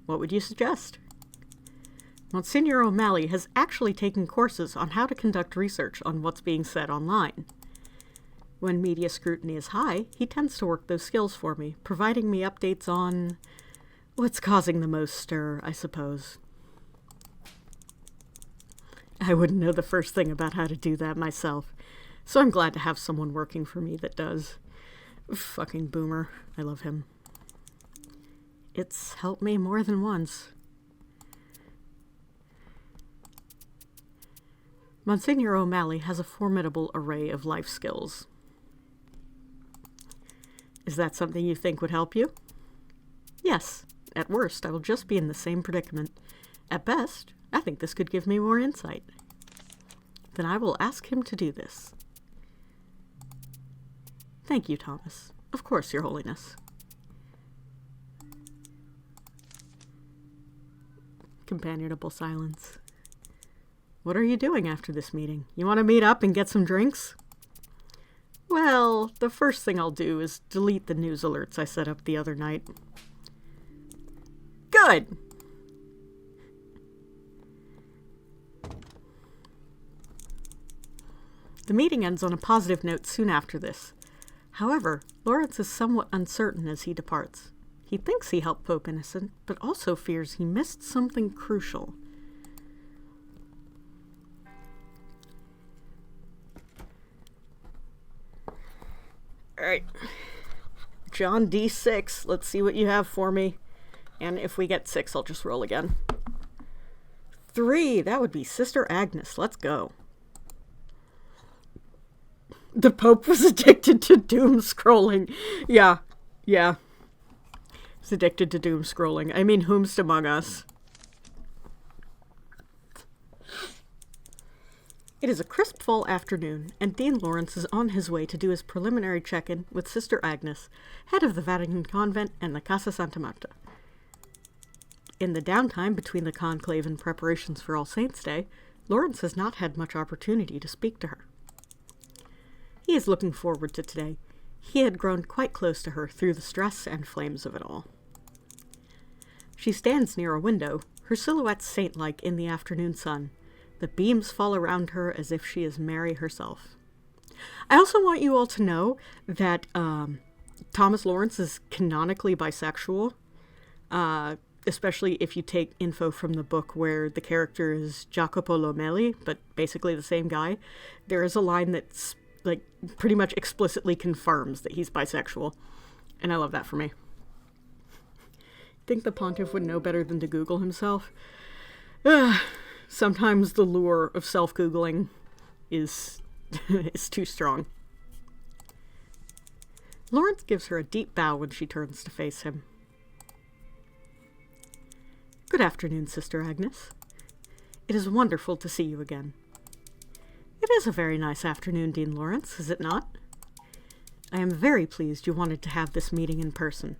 What would you suggest? Monsignor O'Malley has actually taken courses on how to conduct research on what's being said online. When media scrutiny is high, he tends to work those skills for me, providing me updates on what's causing the most stir, I suppose. I wouldn't know the first thing about how to do that myself, so I'm glad to have someone working for me that does. Fucking boomer. I love him. It's helped me more than once. Monsignor O'Malley has a formidable array of life skills. Is that something you think would help you? Yes. At worst, I will just be in the same predicament. At best, I think this could give me more insight. Then I will ask him to do this. Thank you, Thomas. Of course, Your Holiness. Companionable silence. What are you doing after this meeting? You want to meet up and get some drinks? Well, the first thing I'll do is delete the news alerts I set up the other night. Good! The meeting ends on a positive note soon after this. However, Lawrence is somewhat uncertain as he departs. He thinks he helped Pope Innocent, but also fears he missed something crucial. Alright. John D6. Let's see what you have for me. And if we get 6, I'll just roll again. 3. That would be Sister Agnes. Let's go. The Pope was addicted to doom scrolling. Yeah. He's addicted to doom scrolling. I mean, whomst among us? It is a crisp fall afternoon, and Dean Lawrence is on his way to do his preliminary check-in with Sister Agnes, head of the Vatican convent and the Casa Santa Marta. In the downtime between the conclave and preparations for All Saints' Day, Lawrence has not had much opportunity to speak to her. He is looking forward to today. He had grown quite close to her through the stress and flames of it all. She stands near a window, her silhouette saint-like in the afternoon sun. The beams fall around her as if she is Mary herself. I also want you all to know that Thomas Lawrence is canonically bisexual, especially if you take info from the book where the character is Jacopo Lomelli, but basically the same guy. There is a line that's like pretty much explicitly confirms that he's bisexual, and I love that for me. Think the pontiff would know better than to Google himself? Sometimes the lure of self-Googling is too strong. Lawrence gives her a deep bow when she turns to face him. Good afternoon, Sister Agnes. It is wonderful to see you again. It is a very nice afternoon, Dean Lawrence, is it not? I am very pleased you wanted to have this meeting in person.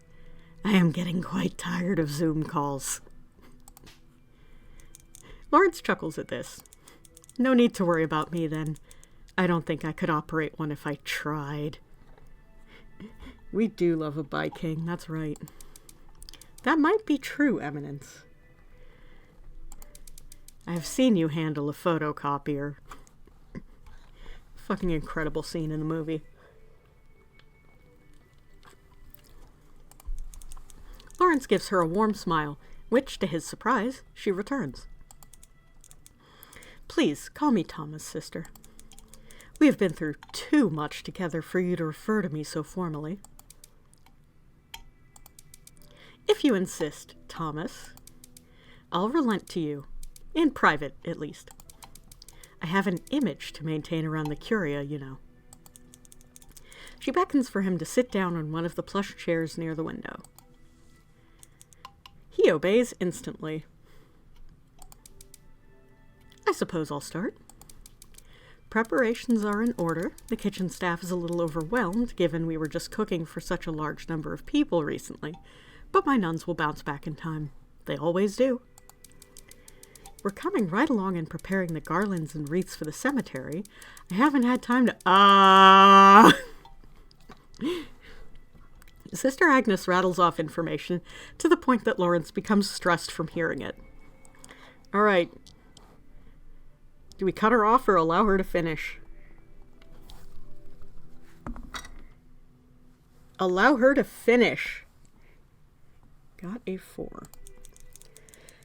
I am getting quite tired of Zoom calls. Lawrence chuckles at this. No need to worry about me, then. I don't think I could operate one if I tried. We do love a bi-king, that's right. That might be true, Eminence. I've seen you handle a photocopier. Fucking incredible scene in the movie. Lawrence gives her a warm smile, which, to his surprise, she returns. Please, call me Thomas, sister. We have been through too much together for you to refer to me so formally. If you insist, Thomas, I'll relent to you. In private, at least. I have an image to maintain around the Curia, you know. She beckons for him to sit down on one of the plush chairs near the window. He obeys instantly. I suppose I'll start. Preparations are in order. The kitchen staff is a little overwhelmed, given we were just cooking for such a large number of people recently, but my nuns will bounce back in time. They always do. We're coming right along in preparing the garlands and wreaths for the cemetery. I haven't had time to... Sister Agnes rattles off information to the point that Lawrence becomes stressed from hearing it. All right. Do we cut her off or allow her to finish? Allow her to finish. Got a 4.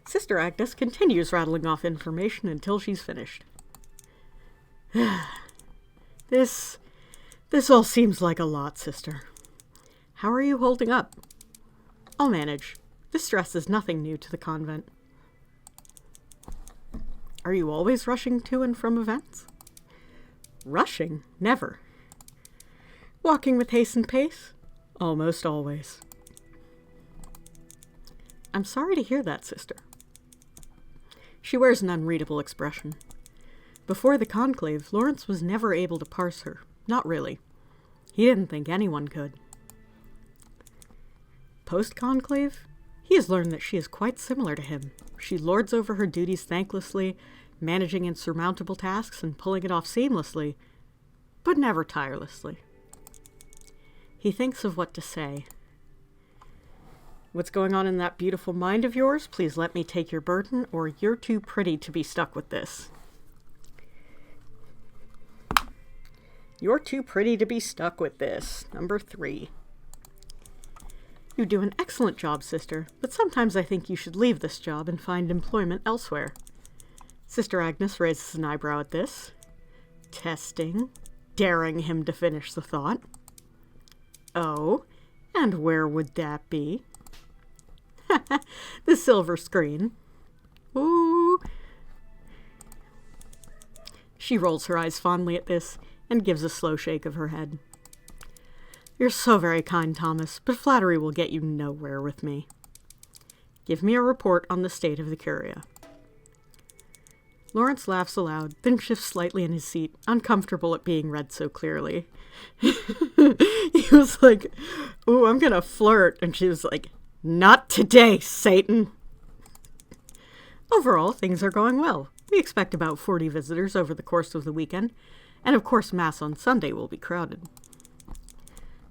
Sister Agnes continues rattling off information until she's finished. This all seems like a lot, sister. How are you holding up? I'll manage. This stress is nothing new to the convent. Are you always rushing to and from events? Rushing? Never. Walking with haste and pace? Almost always. I'm sorry to hear that, sister. She wears an unreadable expression. Before the conclave, Lawrence was never able to parse her. Not really. He didn't think anyone could. Post-conclave, he has learned that she is quite similar to him. She lords over her duties thanklessly, managing insurmountable tasks and pulling it off seamlessly, but never tirelessly. He thinks of what to say. What's going on in that beautiful mind of yours? Please let me take your burden, or you're too pretty to be stuck with this. You're too pretty to be stuck with this. Number 3. You do an excellent job, sister, but sometimes I think you should leave this job and find employment elsewhere. Sister Agnes raises an eyebrow at this, testing, daring him to finish the thought. Oh, and where would that be? The silver screen. Ooh. She rolls her eyes fondly at this and gives a slow shake of her head. You're so very kind, Thomas, but flattery will get you nowhere with me. Give me a report on the state of the Curia. Lawrence laughs aloud, then shifts slightly in his seat, uncomfortable at being read so clearly. He was like, ooh, I'm gonna flirt. And she was like, not today, Satan. Overall, things are going well. We expect about 40 visitors over the course of the weekend, and of course Mass on Sunday will be crowded.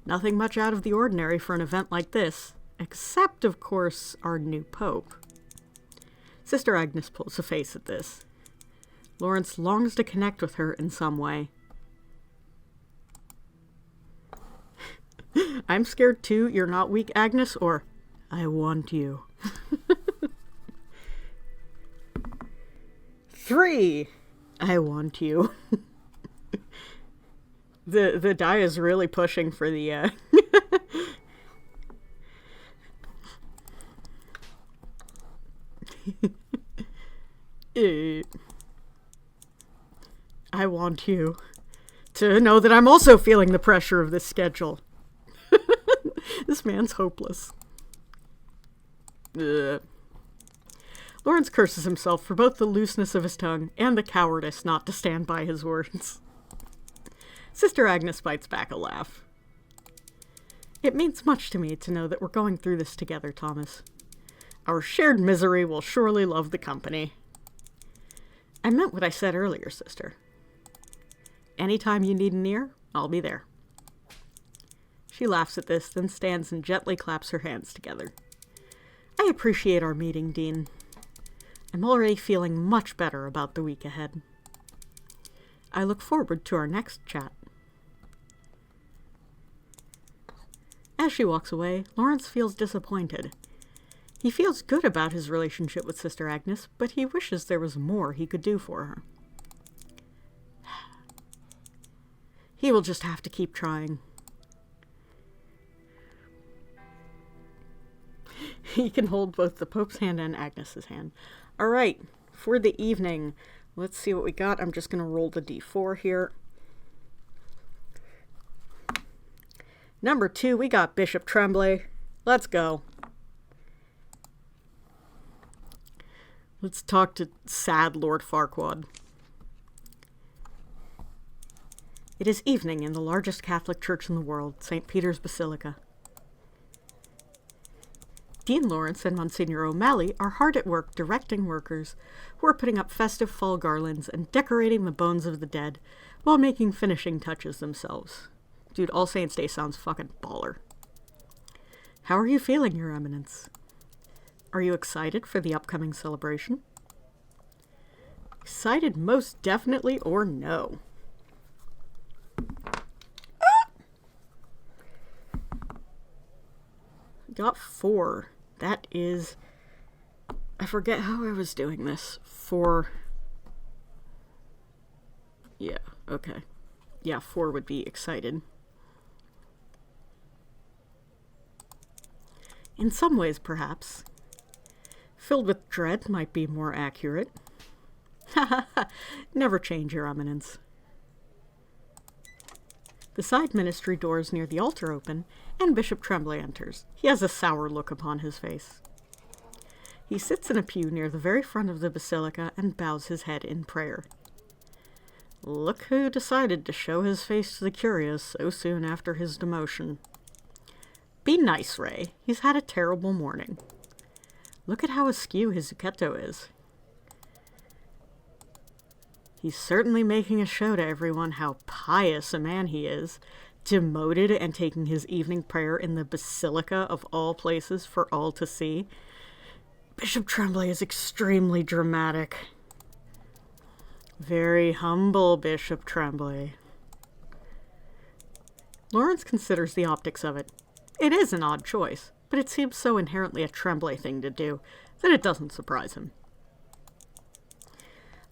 Nothing much out of the ordinary for an event like this, except, of course, our new Pope. Sister Agnes pulls a face at this. Lawrence longs to connect with her in some way. I'm scared too, you're not weak, Agnes, or I want you. 3. I want you. The die is really pushing for the I want you to know that I'm also feeling the pressure of this schedule. This man's hopeless. Lawrence curses himself for both the looseness of his tongue and the cowardice not to stand by his words. Sister Agnes bites back a laugh. It means much to me to know that we're going through this together, Thomas. Our shared misery will surely love the company. I meant what I said earlier, sister. Anytime you need an ear, I'll be there. She laughs at this, then stands and gently claps her hands together. I appreciate our meeting, Dean. I'm already feeling much better about the week ahead. I look forward to our next chat. As she walks away, Lawrence feels disappointed. He feels good about his relationship with Sister Agnes, but he wishes there was more he could do for her. He will just have to keep trying. He can hold both the Pope's hand and Agnes's hand. All right, for the evening, Let's see what we got. I'm just going to roll the d4 here. Number 2, we got Bishop Tremblay. Let's go. Let's talk to sad Lord Farquaad. It is evening in the largest Catholic church in the world, St. Peter's Basilica. Dean Lawrence and Monsignor O'Malley are hard at work directing workers who are putting up festive fall garlands and decorating the bones of the dead while making finishing touches themselves. Dude, All Saints Day sounds fucking baller. How are you feeling, Your Eminence? Are you excited for the upcoming celebration? Excited most definitely or no? Got 4. That is... I forget how I was doing this. 4... Yeah, okay. Yeah, 4 would be excited. In some ways, perhaps. Filled with dread might be more accurate. Never change, Your Eminence. The side ministry doors near the altar open, and Bishop Tremblay enters. He has a sour look upon his face. He sits in a pew near the very front of the basilica and bows his head in prayer. Look who decided to show his face to the Curia so soon after his demotion. Be nice, Ray. He's had a terrible morning. Look at how askew his zucchetto is. He's certainly making a show to everyone how pious a man he is, demoted and taking his evening prayer in the basilica of all places for all to see. Bishop Tremblay is extremely dramatic. Very humble, Bishop Tremblay. Lawrence considers the optics of it. It is an odd choice, but it seems so inherently a Tremblay thing to do that it doesn't surprise him.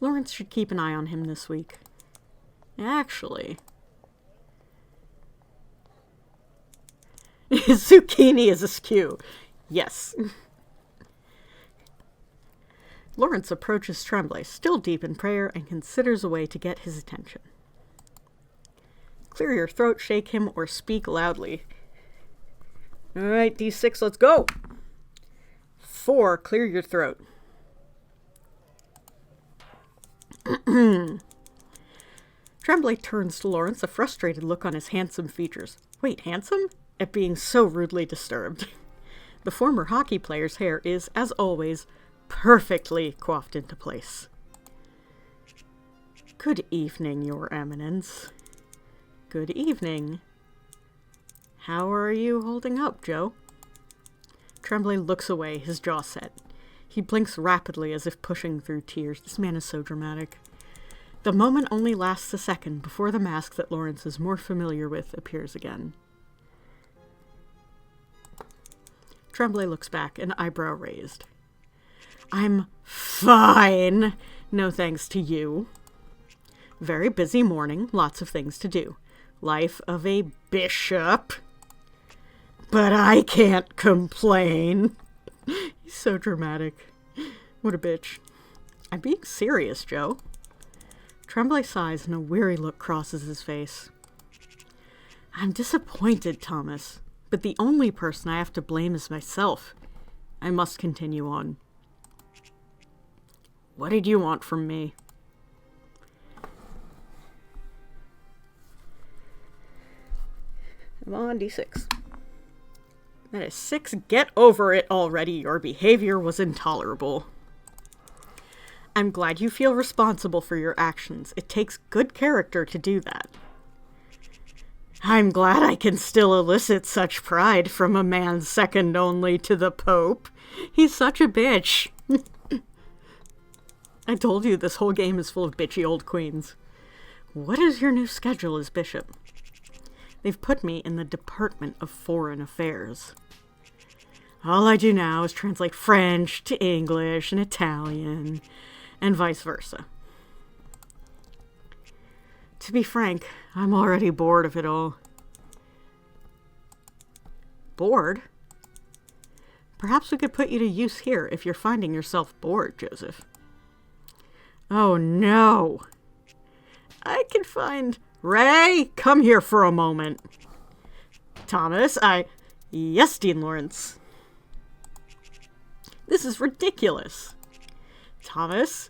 Lawrence should keep an eye on him this week. Actually... his zucchini is askew. Yes. Lawrence approaches Tremblay, still deep in prayer, and considers a way to get his attention. Clear your throat, shake him, or speak loudly. Alright, D6, let's go! 4, clear your throat. Tremblay turns to Lawrence, a frustrated look on his handsome features. Wait, handsome? At being so rudely disturbed. The former hockey player's hair is, as always, perfectly coiffed into place. Good evening, Your Eminence. Good evening. How are you holding up, Joe? Tremblay looks away, his jaw set. He blinks rapidly as if pushing through tears. This man is so dramatic. The moment only lasts a second before the mask that Lawrence is more familiar with appears again. Tremblay looks back, an eyebrow raised. I'm fine, no thanks to you. Very busy morning, lots of things to do. Life of a bishop. But I can't complain. He's so dramatic. What a bitch. I'm being serious, Joe. Tremblay sighs and a weary look crosses his face. I'm disappointed, Thomas, but the only person I have to blame is myself. I must continue on. What did you want from me? Come on, D6. That is 6. Get over it already. Your behavior was intolerable. I'm glad you feel responsible for your actions. It takes good character to do that. I'm glad I can still elicit such pride from a man second only to the Pope. He's such a bitch. I told you this whole game is full of bitchy old queens. What is your new schedule as bishop? They've put me in the Department of Foreign Affairs. All I do now is translate French to English and Italian, and vice versa. To be frank, I'm already bored of it all. Bored? Perhaps we could put you to use here if you're finding yourself bored, Joseph. Oh no. I can find... Ray, come here for a moment. Thomas, Yes, Dean Lawrence. This is ridiculous. Thomas,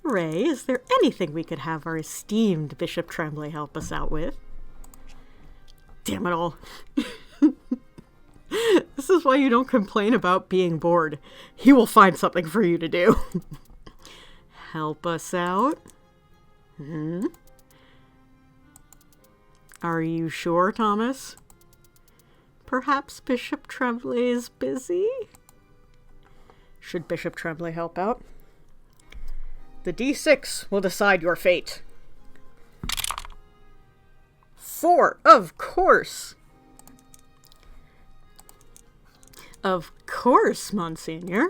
Ray, is there anything we could have our esteemed Bishop Tremblay help us out with? Damn it all. This is why you don't complain about being bored. He will find something for you to do. Help us out? Are you sure, Thomas? Perhaps Bishop Tremblay is busy? Should Bishop Tremblay help out? The D6 will decide your fate. 4, of course. Of course, Monsignor.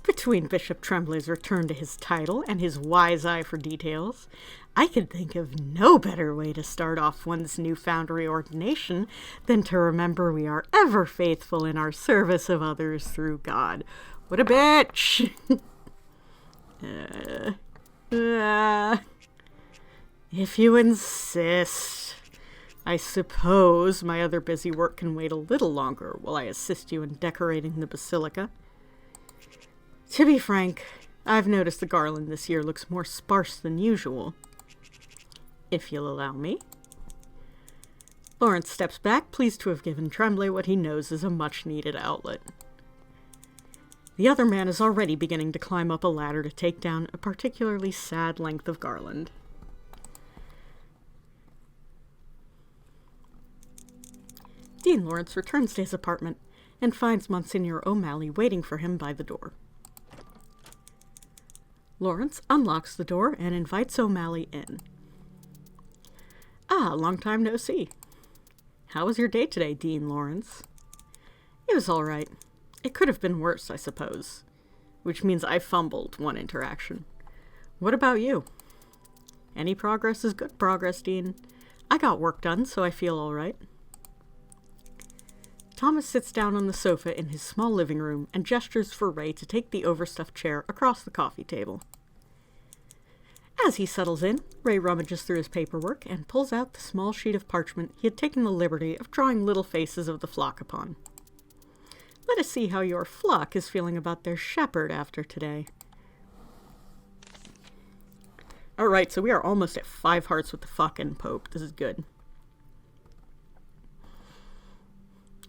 Between Bishop Tremblay's return to his title and his wise eye for details, I could think of no better way to start off one's newfound reordination than to remember we are ever faithful in our service of others through God. What a bitch! If you insist. I suppose my other busy work can wait a little longer while I assist you in decorating the basilica. To be frank, I've noticed the garland this year looks more sparse than usual. If you'll allow me. Lawrence steps back, pleased to have given Tremblay what he knows is a much-needed outlet. The other man is already beginning to climb up a ladder to take down a particularly sad length of garland. Dean Lawrence returns to his apartment and finds Monsignor O'Malley waiting for him by the door. Lawrence unlocks the door and invites O'Malley in. Long time no see. How was your day today, Dean Lawrence? It was all right. It could have been worse, I suppose. Which means I fumbled one interaction. What about you? Any progress is good progress, Dean. I got work done, so I feel all right. Thomas sits down on the sofa in his small living room and gestures for Ray to take the overstuffed chair across the coffee table. As he settles in, Ray rummages through his paperwork and pulls out the small sheet of parchment he had taken the liberty of drawing little faces of the flock upon. Let us see how your flock is feeling about their shepherd after today. Alright, so we are almost at 5 hearts with the fucking Pope. This is good.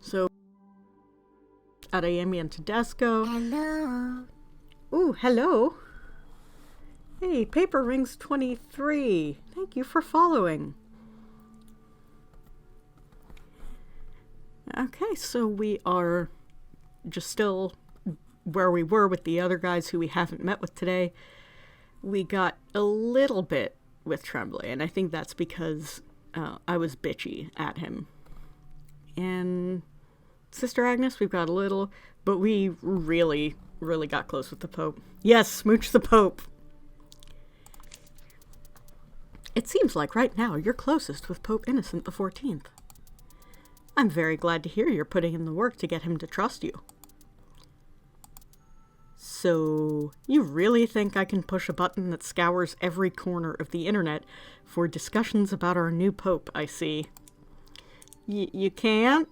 So, Adayemi and Tedesco. Hello. Ooh, hello. Hey, Paper Rings 23. Thank you for following. Okay, so we are just still where we were with the other guys who we haven't met with today. We got a little bit with Tremblay, and I think that's because I was bitchy at him. And Sister Agnes, we've got a little, but we really, really got close with the Pope. Yes, smooch the Pope. It seems like right now you're closest with Pope Innocent the 14th. I'm very glad to hear you're putting in the work to get him to trust you. So, you really think I can push a button that scours every corner of the internet for discussions about our new Pope, I see. You can't?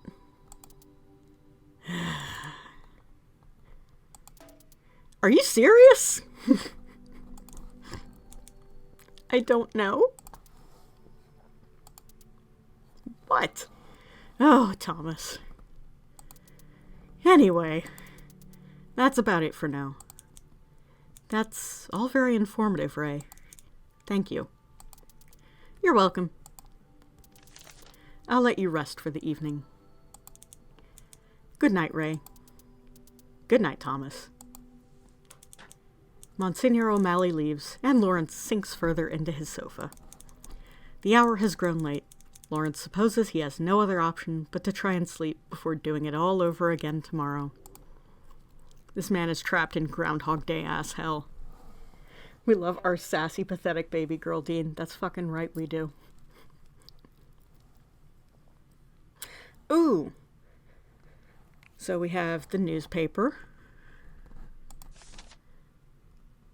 Are you serious? I don't know. What? Oh, Thomas. Anyway, that's about it for now. That's all very informative, Ray. Thank you. You're welcome. I'll let you rest for the evening. Good night, Ray. Good night, Thomas. Monsignor O'Malley leaves, and Lawrence sinks further into his sofa. The hour has grown late. Lawrence supposes he has no other option but to try and sleep before doing it all over again tomorrow. This man is trapped in Groundhog Day-ass hell. We love our sassy, pathetic baby girl, Dean. That's fucking right, we do. Ooh! So we have the newspaper.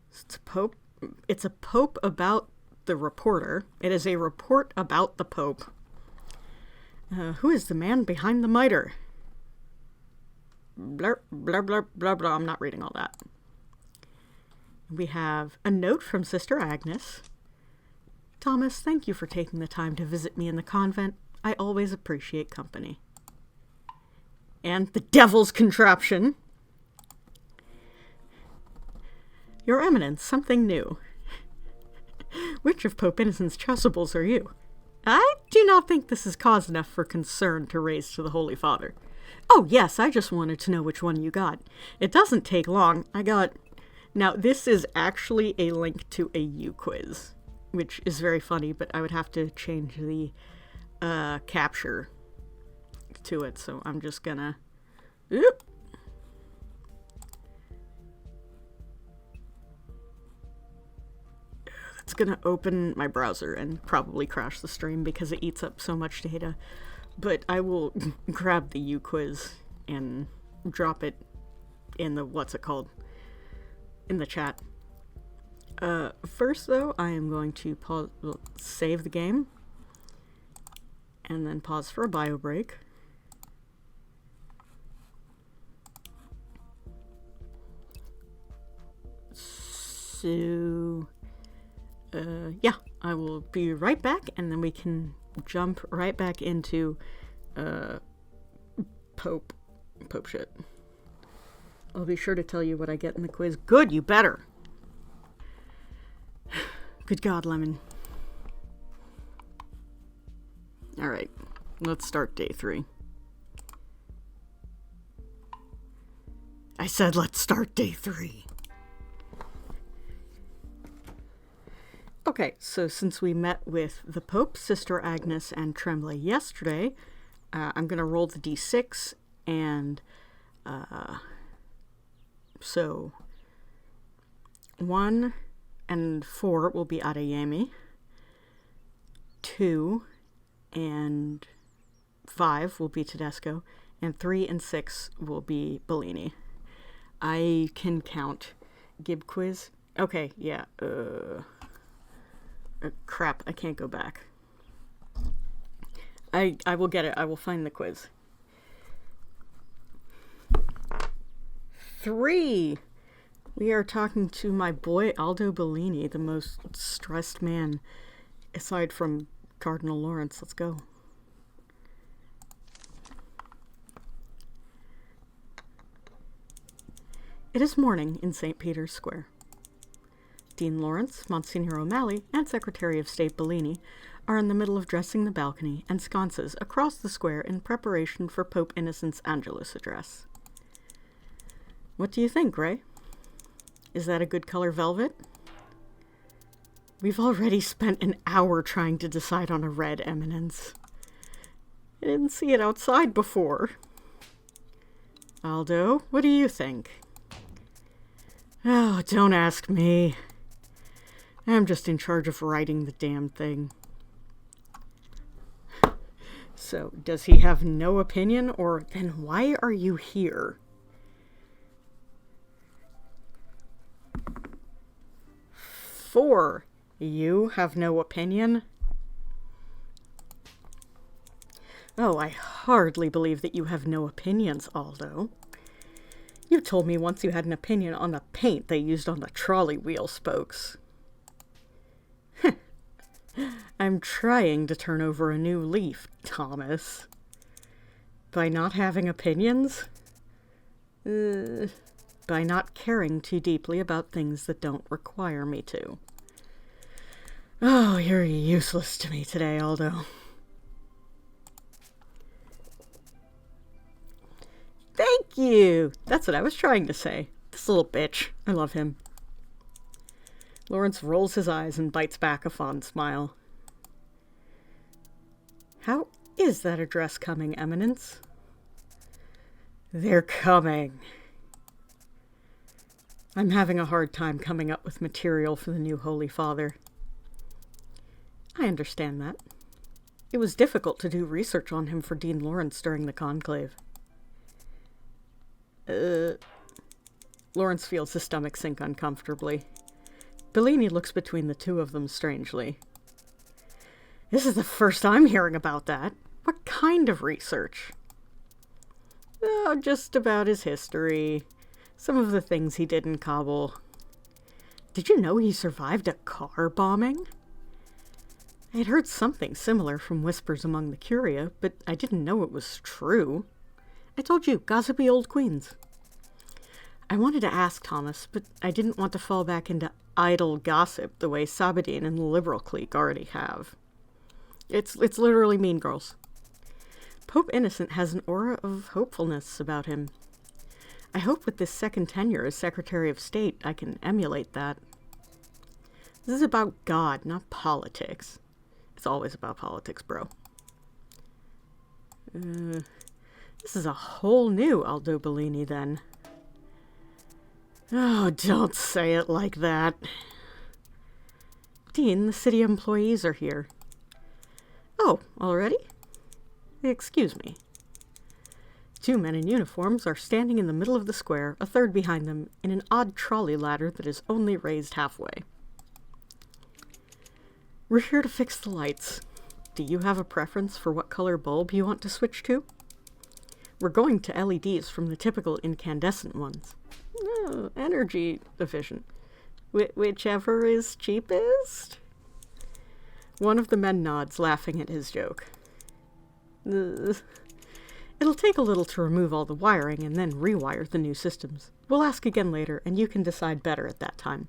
It's Pope It's a Pope about the reporter. It is a report about the Pope. Who is the man behind the mitre? Blah, blah, blah, blah, blah. I'm not reading all that. We have a note from Sister Agnes. Thomas, thank you for taking the time to visit me in the convent. I always appreciate company. And the devil's contraption. Your Eminence, something new. Which of Pope Innocent's chasubles are you? I do not think this is cause enough for concern to raise to the Holy Father. Oh, yes, I just wanted to know which one you got. It doesn't take long. Now, this is actually a link to a U-quiz, which is very funny, but I would have to change the capture to it, so I'm just gonna... Oop. It's gonna open my browser and probably crash the stream because it eats up so much data. But I will grab the U-quiz and drop it in the, in the chat. First, though, I am going to save the game and then pause for a bio break. So, yeah, I will be right back, and then we can jump right back into Pope shit. I'll be sure to tell you what I get in the quiz. Good, you better. Good God, Lemon. Alright, let's start day 3. I said let's start day 3. Okay, so since we met with the Pope, Sister Agnes, and Tremblay yesterday, I'm going to roll the d6, and so 1 and 4 will be Adeyemi, 2 and 5 will be Tedesco, and 3 and 6 will be Bellini. I can count. Gib quiz? Okay, yeah, crap, I can't go back. I will get it. I will find the quiz. 3. We are talking to my boy Aldo Bellini, the most stressed man aside from Cardinal Lawrence. Let's go. It is morning in St. Peter's Square. Dean Lawrence, Monsignor O'Malley, and Secretary of State Bellini are in the middle of dressing the balcony and sconces across the square in preparation for Pope Innocent's Angelus address. What do you think, Ray? Is that a good color velvet? We've already spent an hour trying to decide on a red, Eminence. I didn't see it outside before. Aldo, what do you think? Oh, don't ask me. I'm just in charge of writing the damn thing. So, does he have no opinion, or then why are you here? 4. You have no opinion? Oh, I hardly believe that you have no opinions, Aldo. You told me once you had an opinion on the paint they used on the trolley wheel spokes. I'm trying to turn over a new leaf, Thomas. By not having opinions? By not caring too deeply about things that don't require me to. Oh, you're useless to me today, Aldo. Thank you! That's what I was trying to say. This little bitch. I love him. Lawrence rolls his eyes and bites back a fond smile. How is that address coming, Eminence? They're coming. I'm having a hard time coming up with material for the new Holy Father. I understand that. It was difficult to do research on him for Dean Lawrence during the conclave. Lawrence feels his stomach sink uncomfortably. Bellini looks between the two of them strangely. This is the first I'm hearing about that. What kind of research? Oh, just about his history. Some of the things he did in Kabul. Did you know he survived a car bombing? I had heard something similar from whispers among the Curia, but I didn't know it was true. I told you, gossipy old queens. I wanted to ask Thomas, but I didn't want to fall back into idle gossip the way Sabadine and the liberal clique already have. It's literally Mean Girls. Pope Innocent has an aura of hopefulness about him. I hope with this second tenure as Secretary of State I can emulate that. This is about God, not politics. It's always about politics, bro. This is a whole new Aldo Bellini, then. Oh, don't say it like that. Dean, the city employees are here. Oh, already? Excuse me. Two men in uniforms are standing in the middle of the square, a third behind them, in an odd trolley ladder that is only raised halfway. We're here to fix the lights. Do you have a preference for what color bulb you want to switch to? We're going to LEDs from the typical incandescent ones. Oh, energy efficient. Whichever is cheapest? One of the men nods, laughing at his joke. It'll take a little to remove all the wiring and then rewire the new systems. We'll ask again later, and you can decide better at that time.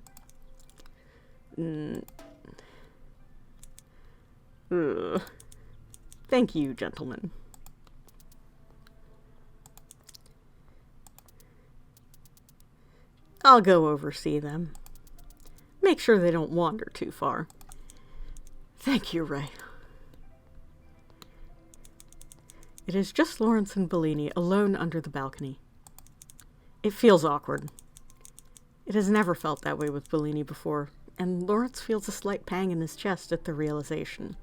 Thank you, gentlemen. I'll go oversee them. Make sure they don't wander too far. Thank you, Ray. It is just Lawrence and Bellini alone under the balcony. It feels awkward. It has never felt that way with Bellini before, and Lawrence feels a slight pang in his chest at the realization.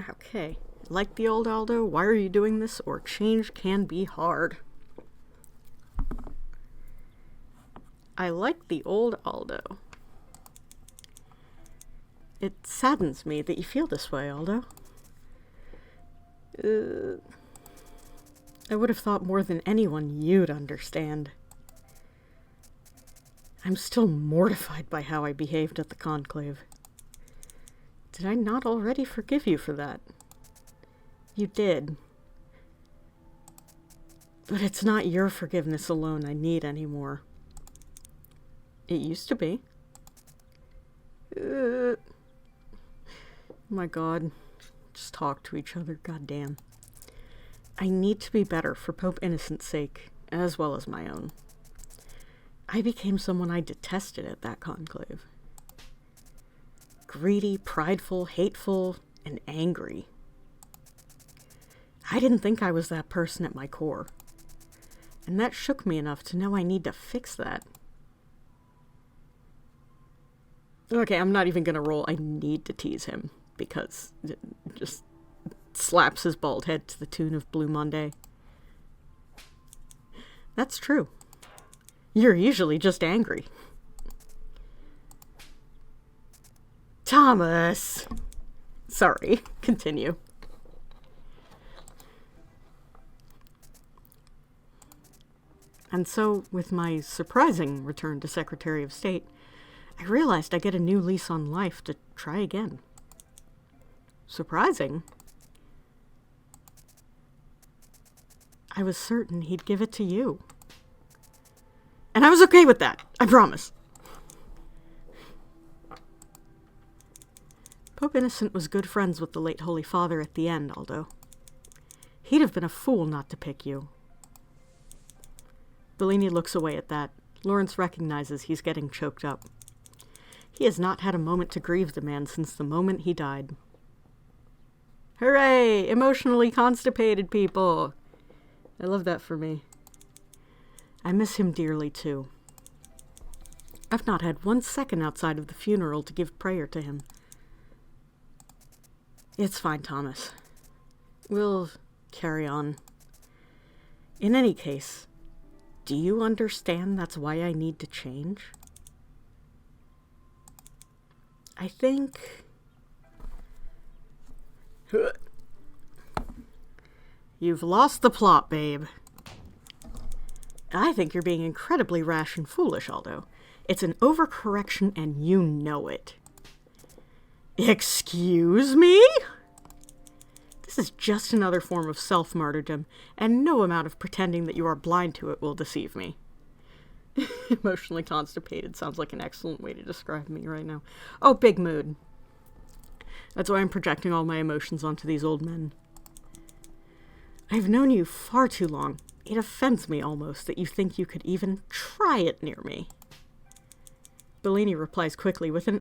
Okay. Like the old Aldo, why are you doing this? Or change can be hard. I like the old Aldo. It saddens me that you feel this way, Aldo. I would have thought more than anyone you'd understand. I'm still mortified by how I behaved at the Conclave. Did I not already forgive you for that? You did. But it's not your forgiveness alone I need anymore. It used to be. My God. Just talk to each other, goddamn. I need to be better for Pope Innocent's sake, as well as my own. I became someone I detested at that conclave. Greedy, prideful, hateful, and angry. I didn't think I was that person at my core. And that shook me enough to know I need to fix that. Okay, I'm not even gonna roll. I need to tease him, because it just slaps his bald head to the tune of Blue Monday. That's true. You're usually just angry. Thomas! Sorry, continue. And so, with my surprising return to Secretary of State, I realized I get a new lease on life to try again. Surprising? I was certain he'd give it to you. And I was okay with that, I promise. Pope Innocent was good friends with the late Holy Father at the end, Aldo. He'd have been a fool not to pick you. Bellini looks away at that. Lawrence recognizes he's getting choked up. He has not had a moment to grieve the man since the moment he died. Hooray! Emotionally constipated people! I love that for me. I miss him dearly, too. I've not had 1 second outside of the funeral to give prayer to him. It's fine, Thomas. We'll carry on. In any case, Do you understand that's why I need to change? I think... You've lost the plot, babe. I think you're being incredibly rash and foolish, Aldo. It's an overcorrection and you know it. Excuse me? This is just another form of self-martyrdom, and no amount of pretending that you are blind to it will deceive me. Emotionally constipated sounds like an excellent way to describe me right now. Oh, big mood. That's why I'm projecting all my emotions onto these old men. I've known you far too long. It offends me almost that you think you could even try it near me. Bellini replies quickly with an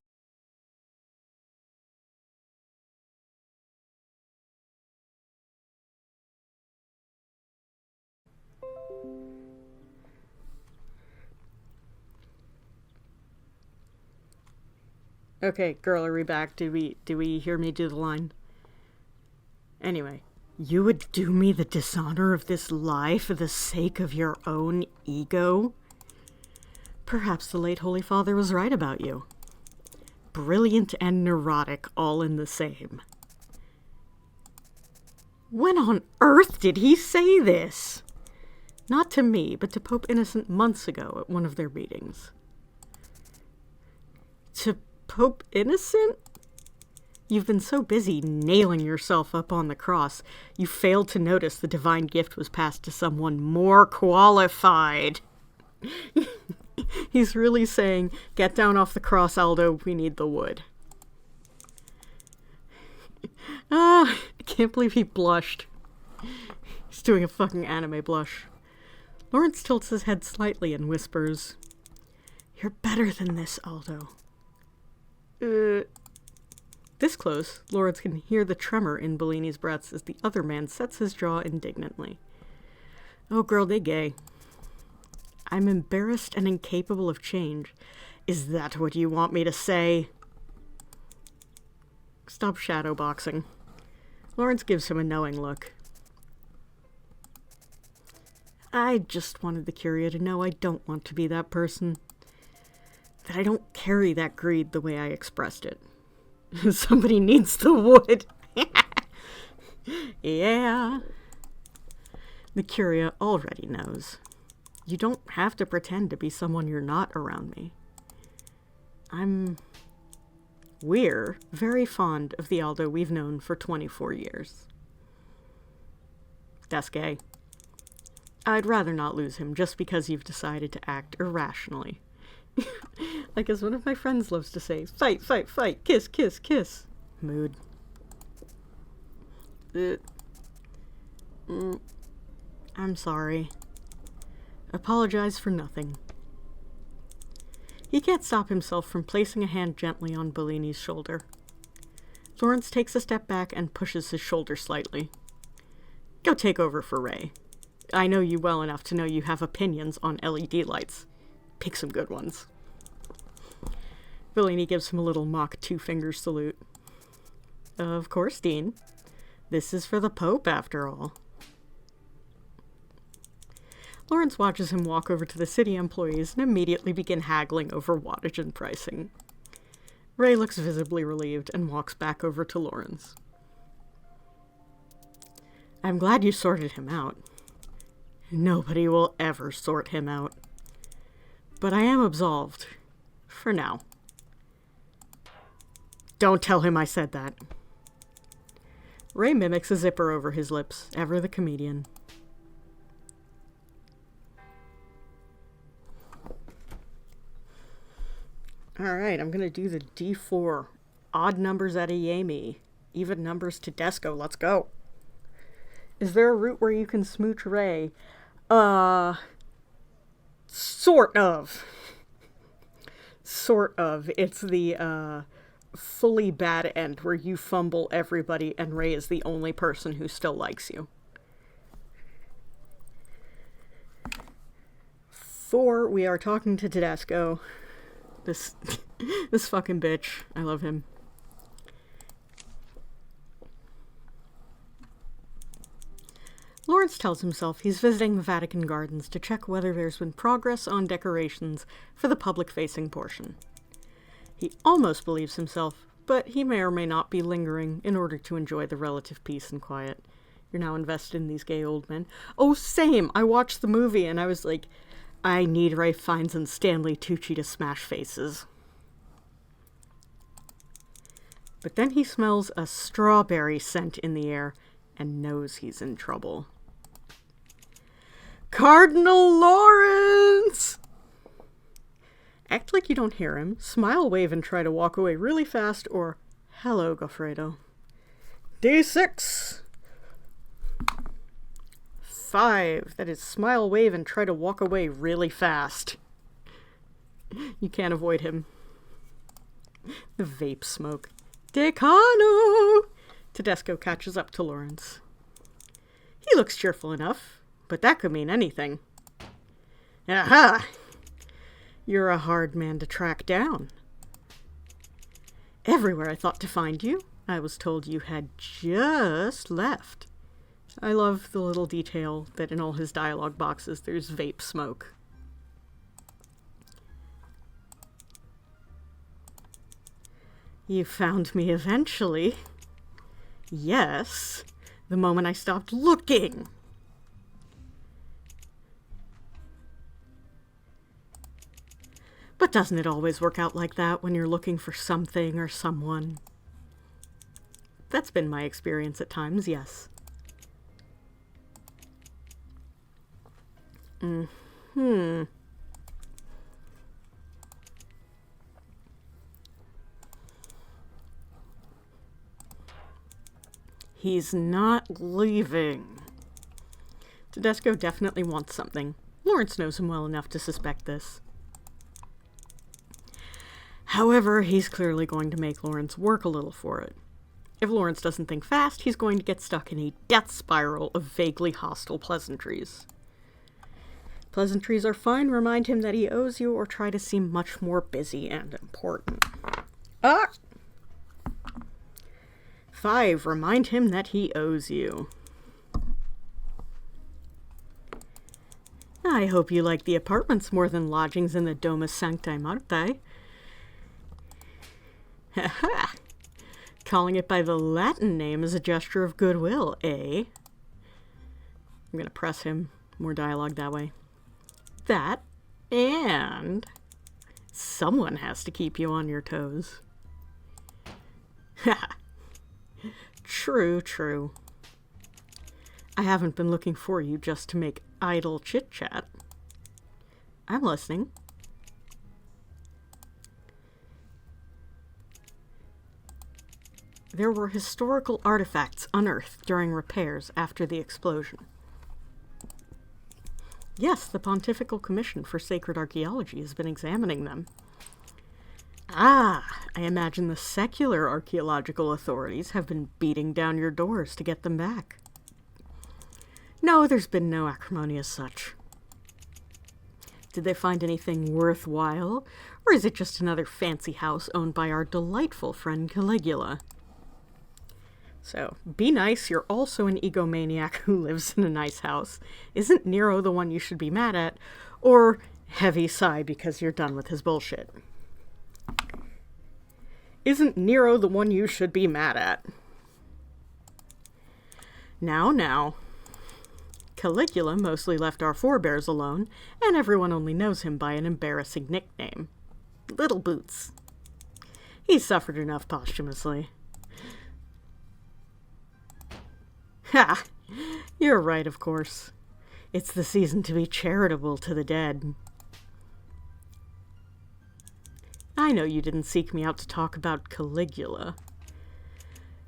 Okay, girl, are we back? Do we hear me do the line? Anyway, you would do me the dishonor of this lie for the sake of your own ego? Perhaps the late Holy Father was right about you. Brilliant and neurotic all in the same. When on earth did he say this? Not to me, but to Pope Innocent months ago at one of their meetings. To Pope Innocent? You've been so busy nailing yourself up on the cross, you failed to notice the divine gift was passed to someone more qualified. He's really saying, get down off the cross, Aldo, we need the wood. I can't believe he blushed. He's doing a fucking anime blush. Lawrence tilts his head slightly and whispers, "You're better than this, Aldo." This close, Lawrence can hear the tremor in Bellini's breaths as the other man sets his jaw indignantly. Oh, girl, they gay. I'm embarrassed and incapable of change. Is that what you want me to say? Stop shadowboxing. Lawrence gives him a knowing look. I just wanted the Curia to know I don't want to be that person. That I don't carry that greed the way I expressed it. Somebody needs the wood. Yeah. The Curia already knows. You don't have to pretend to be someone you're not around me. We're very fond of the Aldo we've known for 24 years. That's gay. I'd rather not lose him just because you've decided to act irrationally. Like as one of my friends loves to say, fight, fight, fight, kiss, kiss, kiss. Mood. I'm sorry. Apologize for nothing. He can't stop himself from placing a hand gently on Bellini's shoulder. Lawrence takes a step back and pushes his shoulder slightly. Go take over for Ray. I know you well enough to know you have opinions on LED lights. Pick some good ones. Bellini gives him a little mock two-finger salute. Of course, Dean. This is for the Pope, after all. Lawrence watches him walk over to the city employees and immediately begin haggling over wattage and pricing. Ray looks visibly relieved and walks back over to Lawrence. I'm glad you sorted him out. Nobody will ever sort him out. But I am absolved. For now. Don't tell him I said that. Ray mimics a zipper over his lips, ever the comedian. Alright, I'm gonna do the D4. Odd numbers at a Yami. Even numbers to Desco. Let's go. Is there a route where you can smooch Ray? Sort of. Sort of. It's the, fully bad end where you fumble everybody and Ray is the only person who still likes you. 4, we are talking to Tedesco. This fucking bitch. I love him. Lawrence tells himself he's visiting the Vatican gardens to check whether there's been progress on decorations for the public-facing portion. He almost believes himself, but he may or may not be lingering in order to enjoy the relative peace and quiet. You're now invested in these gay old men. Oh, same! I watched the movie and I was like, I need Ralph Fiennes and Stanley Tucci to smash faces. But then he smells a strawberry scent in the air and knows he's in trouble. Cardinal Lawrence! Act like you don't hear him, smile, wave, and try to walk away really fast, or hello, Goffredo. D6! 5. That is smile, wave, and try to walk away really fast. You can't avoid him. The vape smoke. Decano! Tedesco catches up to Lawrence. He looks cheerful enough, but that could mean anything. Aha! You're a hard man to track down. Everywhere I thought to find you, I was told you had just left. I love the little detail that in all his dialogue boxes there's vape smoke. You found me eventually. Yes, the moment I stopped looking. But doesn't it always work out like that when you're looking for something or someone? That's been my experience at times, yes. He's not leaving. Tedesco definitely wants something. Lawrence knows him well enough to suspect this. However, he's clearly going to make Lawrence work a little for it. If Lawrence doesn't think fast, he's going to get stuck in a death spiral of vaguely hostile pleasantries. Pleasantries are fine, remind him that he owes you, or try to seem much more busy and important. 5, remind him that he owes you. I hope you like the apartments more than lodgings in the Domus Sanctae Martae. Ha-ha! Calling it by the Latin name is a gesture of goodwill, eh? I'm going to press him. More dialogue that way. That, and someone has to keep you on your toes. Ha! True, true. I haven't been looking for you just to make idle chit-chat. I'm listening. There were historical artifacts unearthed during repairs after the explosion. Yes, the Pontifical Commission for Sacred Archaeology has been examining them. Ah, I imagine the secular archaeological authorities have been beating down your doors to get them back. No, there's been no acrimony as such. Did they find anything worthwhile, or is it just another fancy house owned by our delightful friend Caligula? So, be nice, you're also an egomaniac who lives in a nice house. Isn't Nero the one you should be mad at? Or heavy sigh because you're done with his bullshit. Isn't Nero the one you should be mad at? Now. Caligula mostly left our forebears alone, and everyone only knows him by an embarrassing nickname. Little Boots. He suffered enough posthumously. Ha! You're right, of course. It's the season to be charitable to the dead. I know you didn't seek me out to talk about Caligula.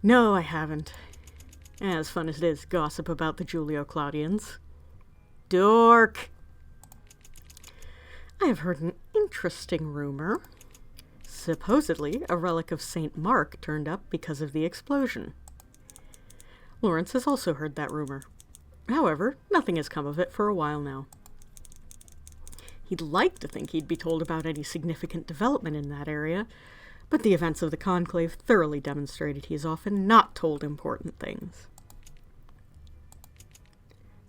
No, I haven't. As fun as it is to gossip about the Julio-Claudians. Dork! I have heard an interesting rumor. Supposedly, a relic of St. Mark turned up because of the explosion. Lawrence has also heard that rumor. However, nothing has come of it for a while now. He'd like to think he'd be told about any significant development in that area, but the events of the Conclave thoroughly demonstrated he is often not told important things.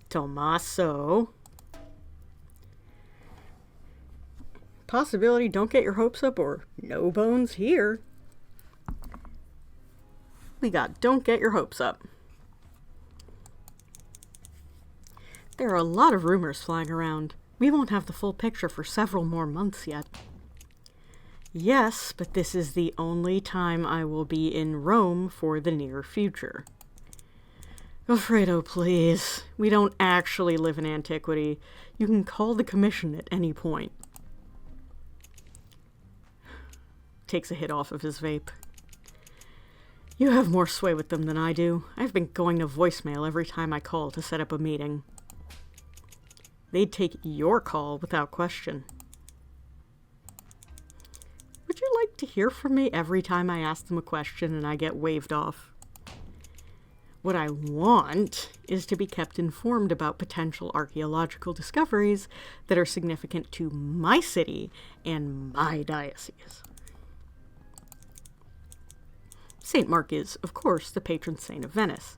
Tommaso. Possibility, don't get your hopes up, or no bones here. We got don't get your hopes up. There are a lot of rumors flying around. We won't have the full picture for several more months yet. Yes, but this is the only time I will be in Rome for the near future. Goffredo, please. We don't actually live in antiquity. You can call the commission at any point. Takes a hit off of his vape. You have more sway with them than I do. I've been going to voicemail every time I call to set up a meeting. They'd take your call without question. Would you like to hear from me every time I ask them a question and I get waved off? What I want is to be kept informed about potential archaeological discoveries that are significant to my city and my diocese. St. Mark is, of course, the patron saint of Venice.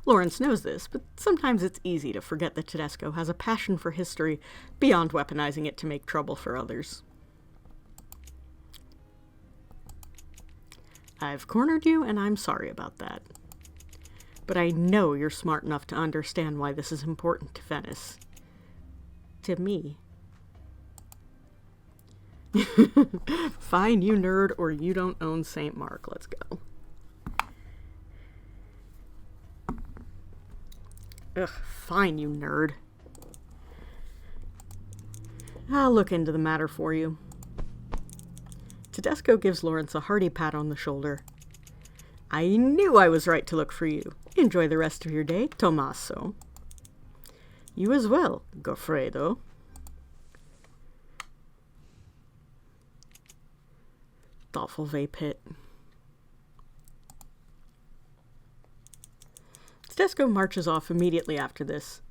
Lawrence knows this, but sometimes it's easy to forget that Tedesco has a passion for history beyond weaponizing it to make trouble for others. I've cornered you, and I'm sorry about that. But I know you're smart enough to understand why this is important to Venice. To me. Fine, you nerd, or you don't own St. Mark. Let's go. Ugh, fine, you nerd. I'll look into the matter for you. Tedesco gives Lawrence a hearty pat on the shoulder. I knew I was right to look for you. Enjoy the rest of your day, Tommaso. You as well, Goffredo. Thoughtful vape hit. Tedesco marches off immediately after this.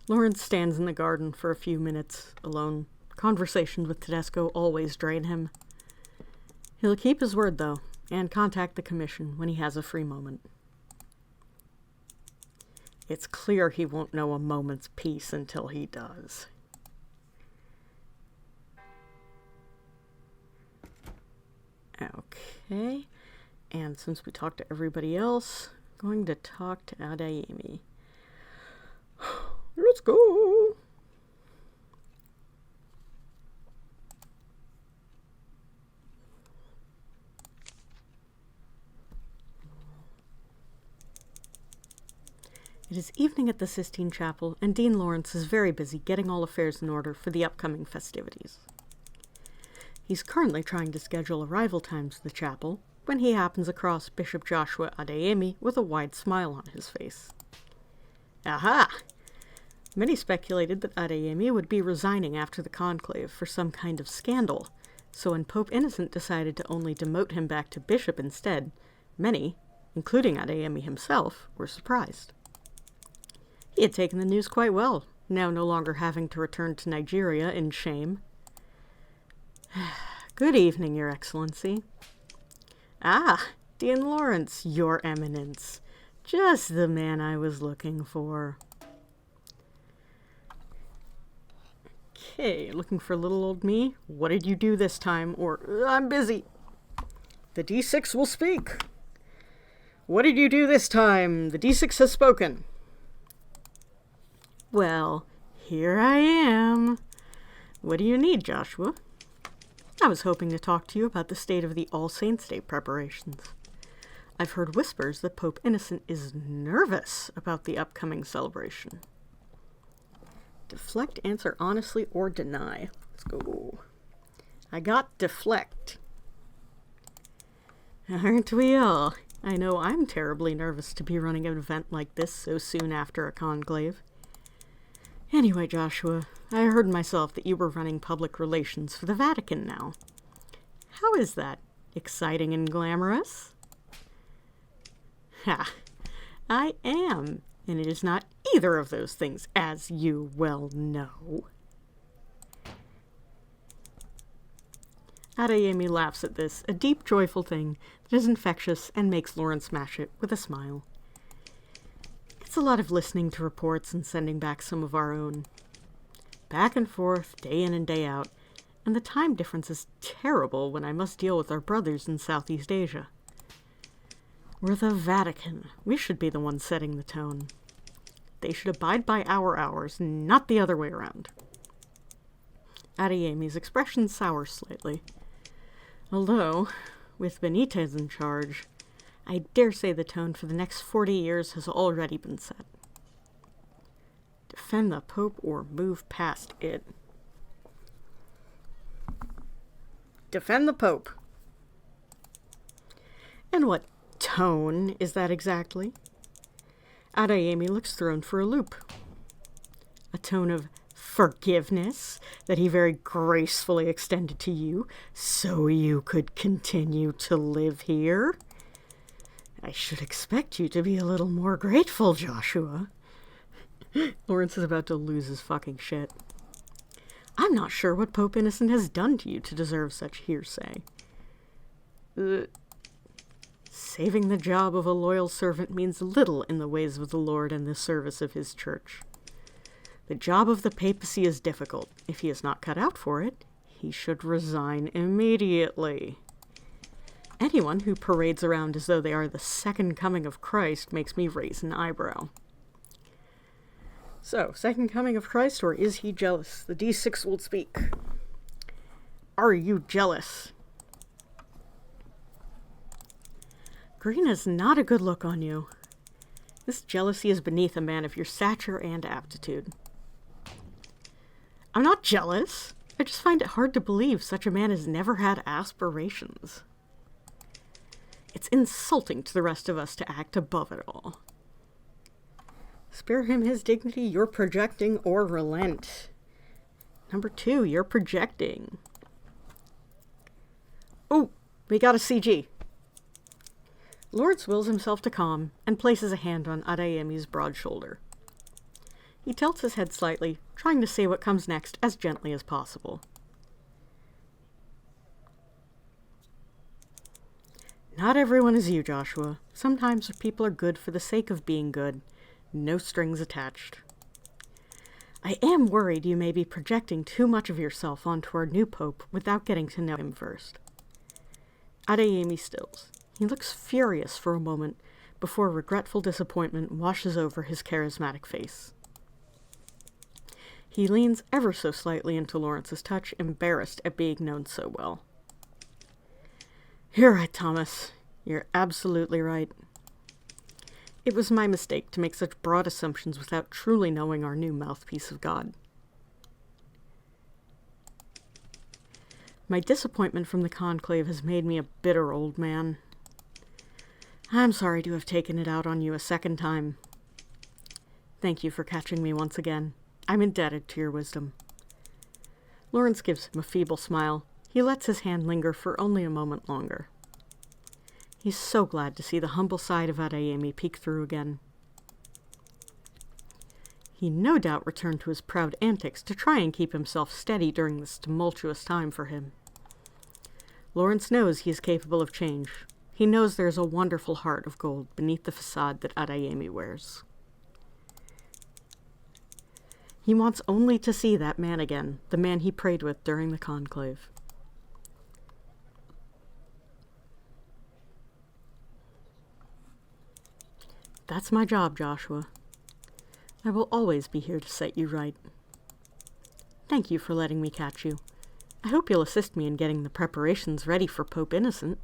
Lawrence stands in the garden for a few minutes, alone. Conversations with Tedesco always drain him. He'll keep his word, though, and contact the commission when he has a free moment. It's clear he won't know a moment's peace until he does. Okay, and since we talked to everybody else, I'm going to talk to Adayemi. Let's go! It is evening at the Sistine Chapel, and Dean Lawrence is very busy getting all affairs in order for the upcoming festivities. He's currently trying to schedule arrival times to the chapel when he happens across Bishop Joshua Adayemi with a wide smile on his face. Aha! Many speculated that Adayemi would be resigning after the conclave for some kind of scandal, so when Pope Innocent decided to only demote him back to bishop instead, many, including Adayemi himself, were surprised. He had taken the news quite well, now no longer having to return to Nigeria in shame. Good evening, Your Excellency. Ah, Dean Lawrence, Your Eminence. Just the man I was looking for. Okay, looking for little old me? What did you do this time? Or, I'm busy. The D6 will speak. What did you do this time? The D6 has spoken. Well, here I am. What do you need, Joshua? I was hoping to talk to you about the state of the All Saints' Day preparations. I've heard whispers that Pope Innocent is nervous about the upcoming celebration. Deflect, answer honestly, or deny. Let's go. I got deflect. Aren't we all? I know I'm terribly nervous to be running an event like this so soon after a conclave. Anyway, Joshua, I heard myself that you were running public relations for the Vatican now. How is that? Exciting and glamorous? Ha! I am, and it is not either of those things, as you well know. Adayemi laughs at this, a deep, joyful thing that is infectious and makes Lawrence match it with a smile. It's a lot of listening to reports and sending back some of our own. Back and forth, day in and day out, and the time difference is terrible when I must deal with our brothers in Southeast Asia. We're the Vatican. We should be the ones setting the tone. They should abide by our hours, not the other way around. Adeyemi's expression sours slightly. Although, with Benitez in charge, I dare say the tone for the next 40 years has already been set. Defend the Pope or move past it. Defend the Pope. And what tone is that exactly? Adeyemi looks thrown for a loop. A tone of forgiveness that he very gracefully extended to you so you could continue to live here? I should expect you to be a little more grateful, Joshua. Lawrence is about to lose his fucking shit. I'm not sure what Pope Innocent has done to you to deserve such hearsay. Saving the job of a loyal servant means little in the ways of the Lord and the service of his church. The job of the papacy is difficult. If he is not cut out for it, he should resign immediately. Anyone who parades around as though they are the second coming of Christ makes me raise an eyebrow. So, second coming of Christ, or is he jealous? The D6 will speak. Are you jealous? Green is not a good look on you. This jealousy is beneath a man of your stature and aptitude. I'm not jealous. I just find it hard to believe such a man has never had aspirations. It's insulting to the rest of us to act above it all. Spare him his dignity, you're projecting, or relent. Number 2, you're projecting. Oh, we got a CG. Lawrence wills himself to calm and places a hand on Adeyemi's broad shoulder. He tilts his head slightly, trying to say what comes next as gently as possible. Not everyone is you, Joshua. Sometimes people are good for the sake of being good. No strings attached. I am worried you may be projecting too much of yourself onto our new pope without getting to know him first. Adeyemi stills. He looks furious for a moment before regretful disappointment washes over his charismatic face. He leans ever so slightly into Lawrence's touch, embarrassed at being known so well. You're right, Thomas. You're absolutely right. It was my mistake to make such broad assumptions without truly knowing our new mouthpiece of God. My disappointment from the Conclave has made me a bitter old man. I'm sorry to have taken it out on you a second time. Thank you for catching me once again. I'm indebted to your wisdom. Lawrence gives him a feeble smile. He lets his hand linger for only a moment longer. He's so glad to see the humble side of Adeyemi peek through again. He no doubt returned to his proud antics to try and keep himself steady during this tumultuous time for him. Lawrence knows he is capable of change. He knows there is a wonderful heart of gold beneath the facade that Adeyemi wears. He wants only to see that man again, the man he prayed with during the conclave. That's my job, Joshua. I will always be here to set you right. Thank you for letting me catch you. I hope you'll assist me in getting the preparations ready for Pope Innocent.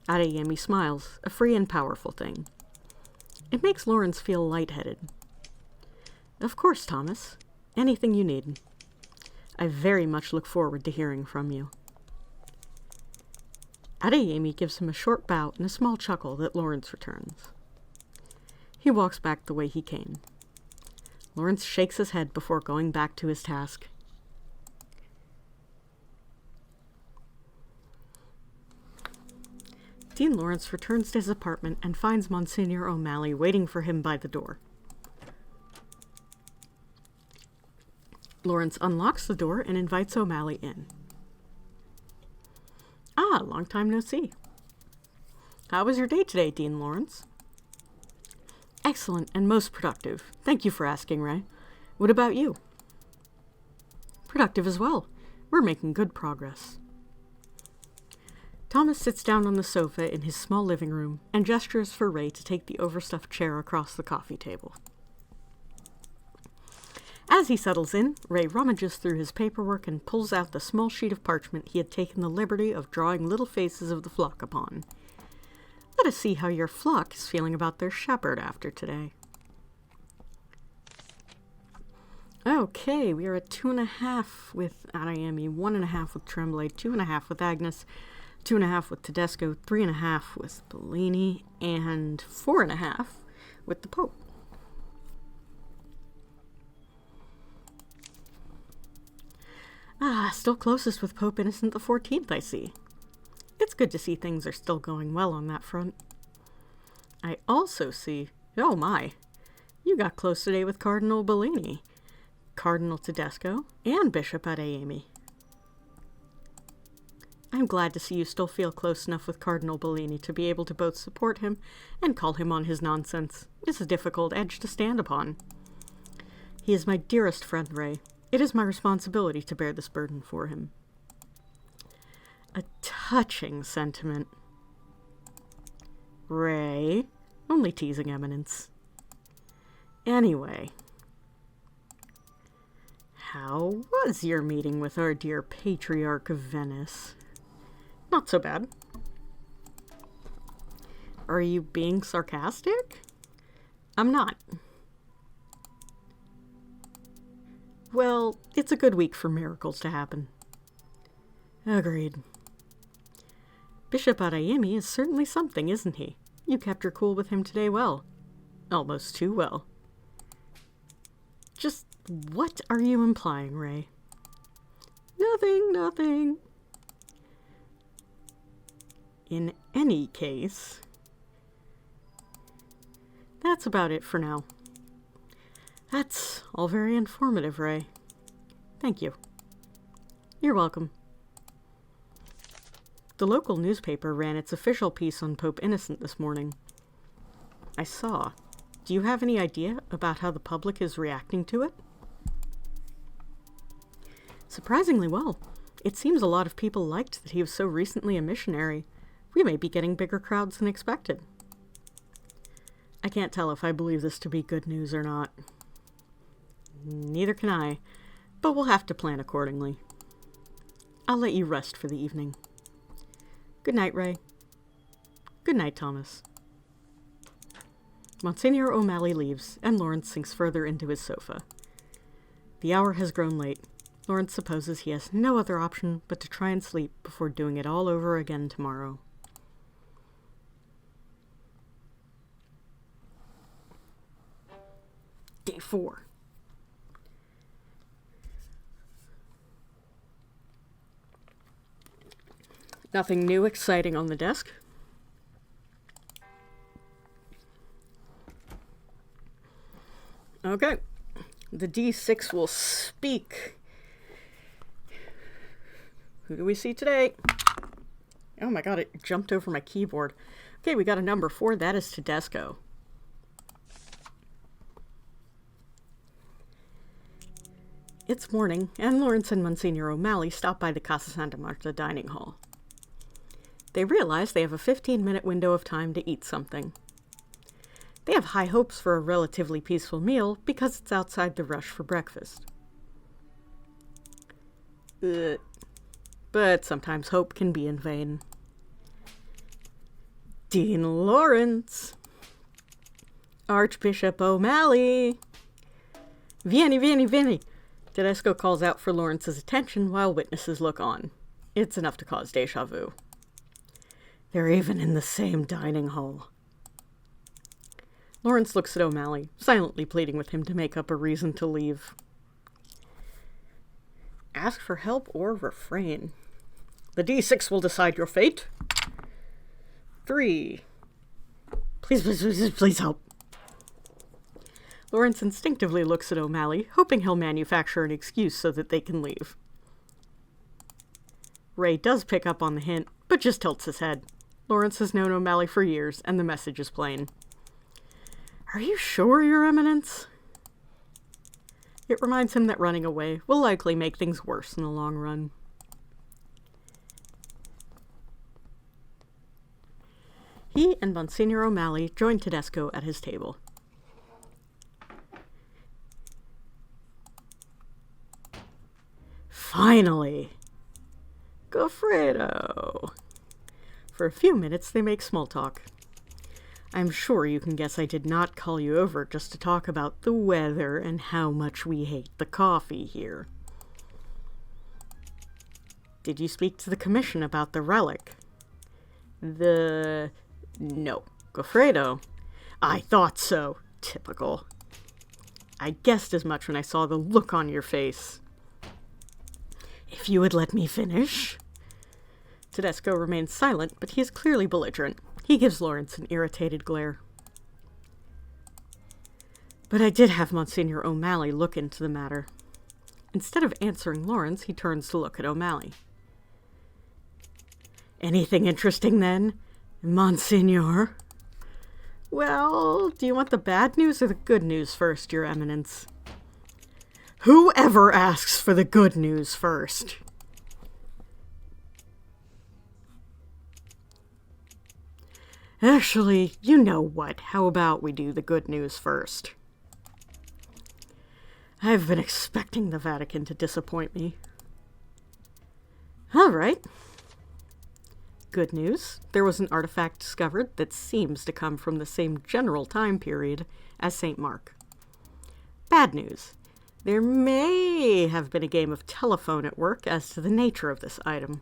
Adeyemi smiles, a free and powerful thing. It makes Lawrence feel lightheaded. Of course, Thomas. Anything you need. I very much look forward to hearing from you. Adeyemi gives him a short bow and a small chuckle that Lawrence returns. He walks back the way he came. Lawrence shakes his head before going back to his task. Dean Lawrence returns to his apartment and finds Monsignor O'Malley waiting for him by the door. Lawrence unlocks the door and invites O'Malley in. Ah, long time no see. How was your day today, Dean Lawrence? Excellent and most productive. Thank you for asking, Ray. What about you? Productive as well. We're making good progress. Thomas sits down on the sofa in his small living room and gestures for Ray to take the overstuffed chair across the coffee table. As he settles in, Ray rummages through his paperwork and pulls out the small sheet of parchment he had taken the liberty of drawing little faces of the flock upon. Let us see how your flock is feeling about their shepherd after today. Okay, we are at 2.5 with Ariami, 1.5 with Tremblay, 2.5 with Agnes, 2.5 with Tedesco, 3.5 with Bellini, and 4.5 with the Pope. Still closest with Pope Innocent the 14th, I see. It's good to see things are still going well on that front. I also see, oh my, you got close today with Cardinal Bellini, Cardinal Tedesco, and Bishop Adeyemi. I'm glad to see you still feel close enough with Cardinal Bellini to be able to both support him and call him on his nonsense. It's a difficult edge to stand upon. He is my dearest friend, Ray. It is my responsibility to bear this burden for him. A touching sentiment. Ray, only teasing, Eminence. Anyway, how was your meeting with our dear Patriarch of Venice? Not so bad. Are you being sarcastic? I'm not. Well, it's a good week for miracles to happen. Agreed. Bishop Adeyemi is certainly something, isn't he? You kept your cool with him today well. Almost too well. Just what are you implying, Ray? Nothing. In any case, that's about it for now. That's all very informative, Ray. Thank you. You're welcome. The local newspaper ran its official piece on Pope Innocent this morning. I saw. Do you have any idea about how the public is reacting to it? Surprisingly well. It seems a lot of people liked that he was so recently a missionary. We may be getting bigger crowds than expected. I can't tell if I believe this to be good news or not. Neither can I, but we'll have to plan accordingly. I'll let you rest for the evening. Good night, Ray. Good night, Thomas. Monsignor O'Malley leaves, and Lawrence sinks further into his sofa. The hour has grown late. Lawrence supposes he has no other option but to try and sleep before doing it all over again tomorrow. Day 4. Nothing new exciting on the desk. Okay. The D6 will speak. Who do we see today? Oh my god, it jumped over my keyboard. Okay, we got a number 4. That is Tedesco. It's morning, and Lawrence and Monsignor O'Malley stop by the Casa Santa Marta dining hall. They realize they have a 15-minute window of time to eat something. They have high hopes for a relatively peaceful meal because it's outside the rush for breakfast. But sometimes hope can be in vain. Dean Lawrence! Archbishop O'Malley! Vieni! Tedesco calls out for Lawrence's attention while witnesses look on. It's enough to cause déjà vu. They're even in the same dining hall. Lawrence looks at O'Malley, silently pleading with him to make up a reason to leave. Ask for help or refrain. The D6 will decide your fate. 3. Please help. Lawrence instinctively looks at O'Malley, hoping he'll manufacture an excuse so that they can leave. Ray does pick up on the hint, but just tilts his head. Lawrence has known O'Malley for years, and the message is plain. Are you sure, Your Eminence? It reminds him that running away will likely make things worse in the long run. He and Monsignor O'Malley join Tedesco at his table. Finally! Goffredo! For a few minutes they make small talk. I'm sure you can guess I did not call you over just to talk about the weather and how much we hate the coffee here. Did you speak to the commission about the relic? No. Goffredo. I thought so. Typical. I guessed as much when I saw the look on your face. If you would let me finish. Tedesco remains silent, but he is clearly belligerent. He gives Lawrence an irritated glare. But I did have Monsignor O'Malley look into the matter. Instead of answering Lawrence, he turns to look at O'Malley. Anything interesting, then, Monsignor? Well, do you want the bad news or the good news first, Your Eminence? Whoever asks for the good news first? Actually, you know what? How about we do the good news first? I've been expecting the Vatican to disappoint me. All right. Good news. There was an artifact discovered that seems to come from the same general time period as St. Mark. Bad news. There may have been a game of telephone at work as to the nature of this item.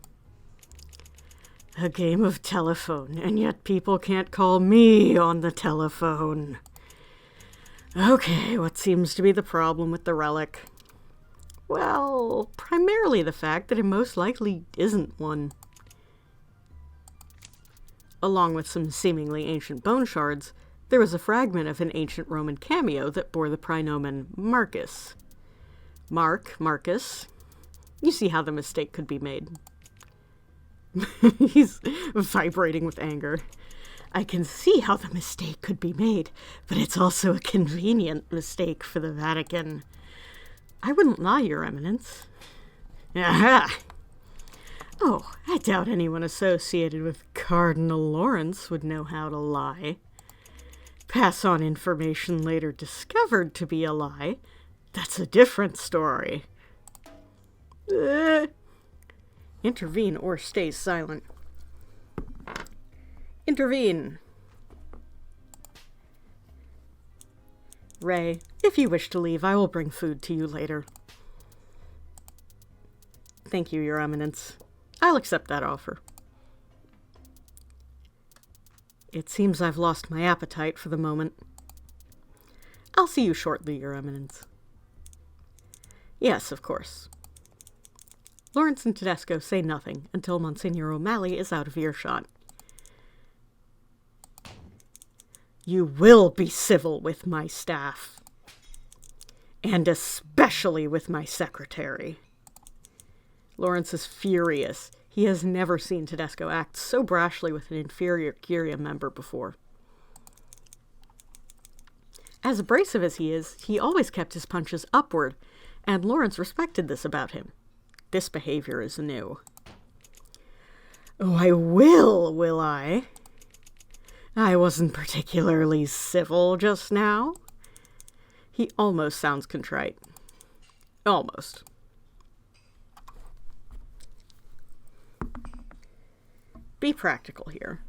A game of telephone, and yet people can't call me on the telephone. Okay, what seems to be the problem with the relic? Well, primarily the fact that it most likely isn't one. Along with some seemingly ancient bone shards, there was a fragment of an ancient Roman cameo that bore the praenomen Marcus. Marcus. You see how the mistake could be made. He's vibrating with anger. I can see how the mistake could be made, but it's also a convenient mistake for the Vatican. I wouldn't lie, Your Eminence. Aha! Oh, I doubt anyone associated with Cardinal Lawrence would know how to lie. Pass on information later discovered to be a lie. That's a different story. Intervene or stay silent. Intervene. Ray, if you wish to leave, I will bring food to you later. Thank you, Your Eminence. I'll accept that offer. It seems I've lost my appetite for the moment. I'll see you shortly, Your Eminence. Yes, of course. Lawrence and Tedesco say nothing until Monsignor O'Malley is out of earshot. You will be civil with my staff. And especially with my secretary. Lawrence is furious. He has never seen Tedesco act so brashly with an inferior Curia member before. As abrasive as he is, he always kept his punches upward, and Lawrence respected this about him. This behavior is new. Oh, I will I? I wasn't particularly civil just now. He almost sounds contrite. Almost. Be practical here.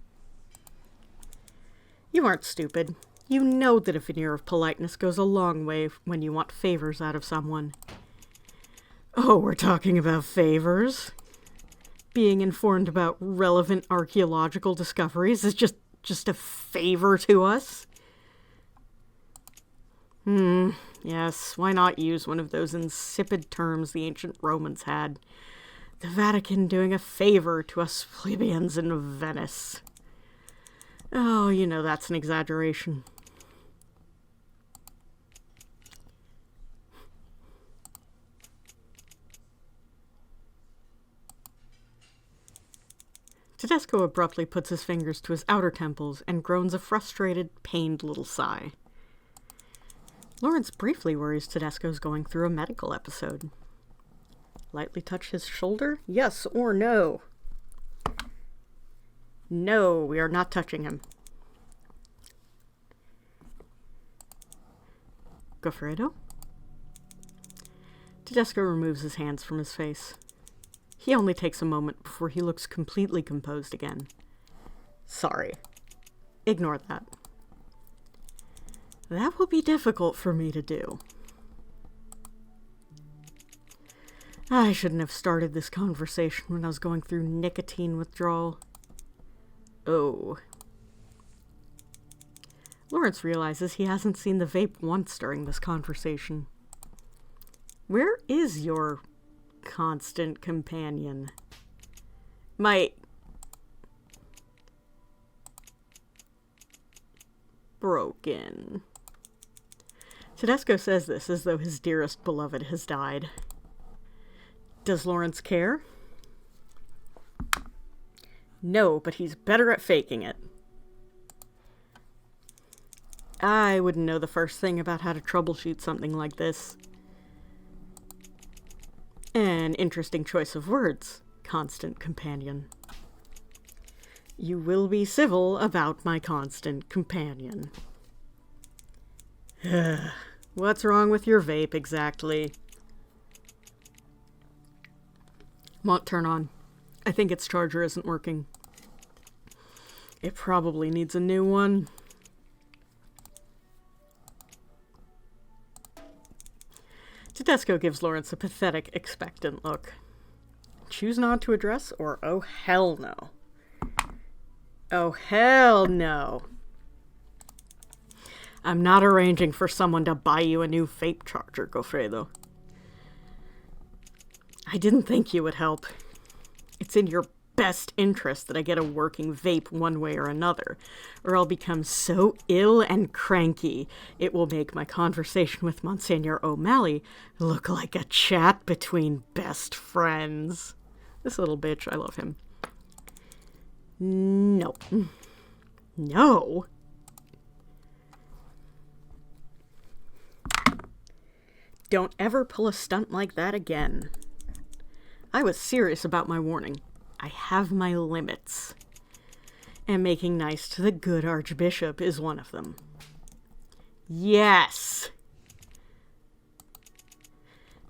You aren't stupid. You know that a veneer of politeness goes a long way when you want favors out of someone. Oh, we're talking about favors? Being informed about relevant archaeological discoveries is just a favor to us? Yes, why not use one of those insipid terms the ancient Romans had? The Vatican doing a favor to us plebeians in Venice. Oh, you know that's an exaggeration. Tedesco abruptly puts his fingers to his outer temples and groans a frustrated, pained little sigh. Lawrence briefly worries Tedesco's going through a medical episode. Lightly touch his shoulder? Yes or no? No, we are not touching him. Goffredo? Tedesco removes his hands from his face. He only takes a moment before he looks completely composed again. Sorry. Ignore that. That will be difficult for me to do. I shouldn't have started this conversation when I was going through nicotine withdrawal. Oh. Lawrence realizes he hasn't seen the vape once during this conversation. Where is your constant companion? My broken. Tedesco says this as though his dearest beloved has died. Does Lawrence care? No, but he's better at faking it. I wouldn't know the first thing about how to troubleshoot something like this. An interesting choice of words, constant companion. You will be civil about my constant companion. What's wrong with your vape exactly? Won't turn on. I think its charger isn't working. It probably needs a new one. Tedesco gives Lawrence a pathetic, expectant look. Choose not to address, or oh hell no. Oh hell no. I'm not arranging for someone to buy you a new vape charger, Goffredo. I didn't think you would help. It's in your best interest that I get a working vape one way or another, or I'll become so ill and cranky it will make my conversation with Monsignor O'Malley look like a chat between best friends. This little bitch, I love him. No. No. Don't ever pull a stunt like that again. I was serious about my warning. I have my limits. And making nice to the good Archbishop is one of them. Yes!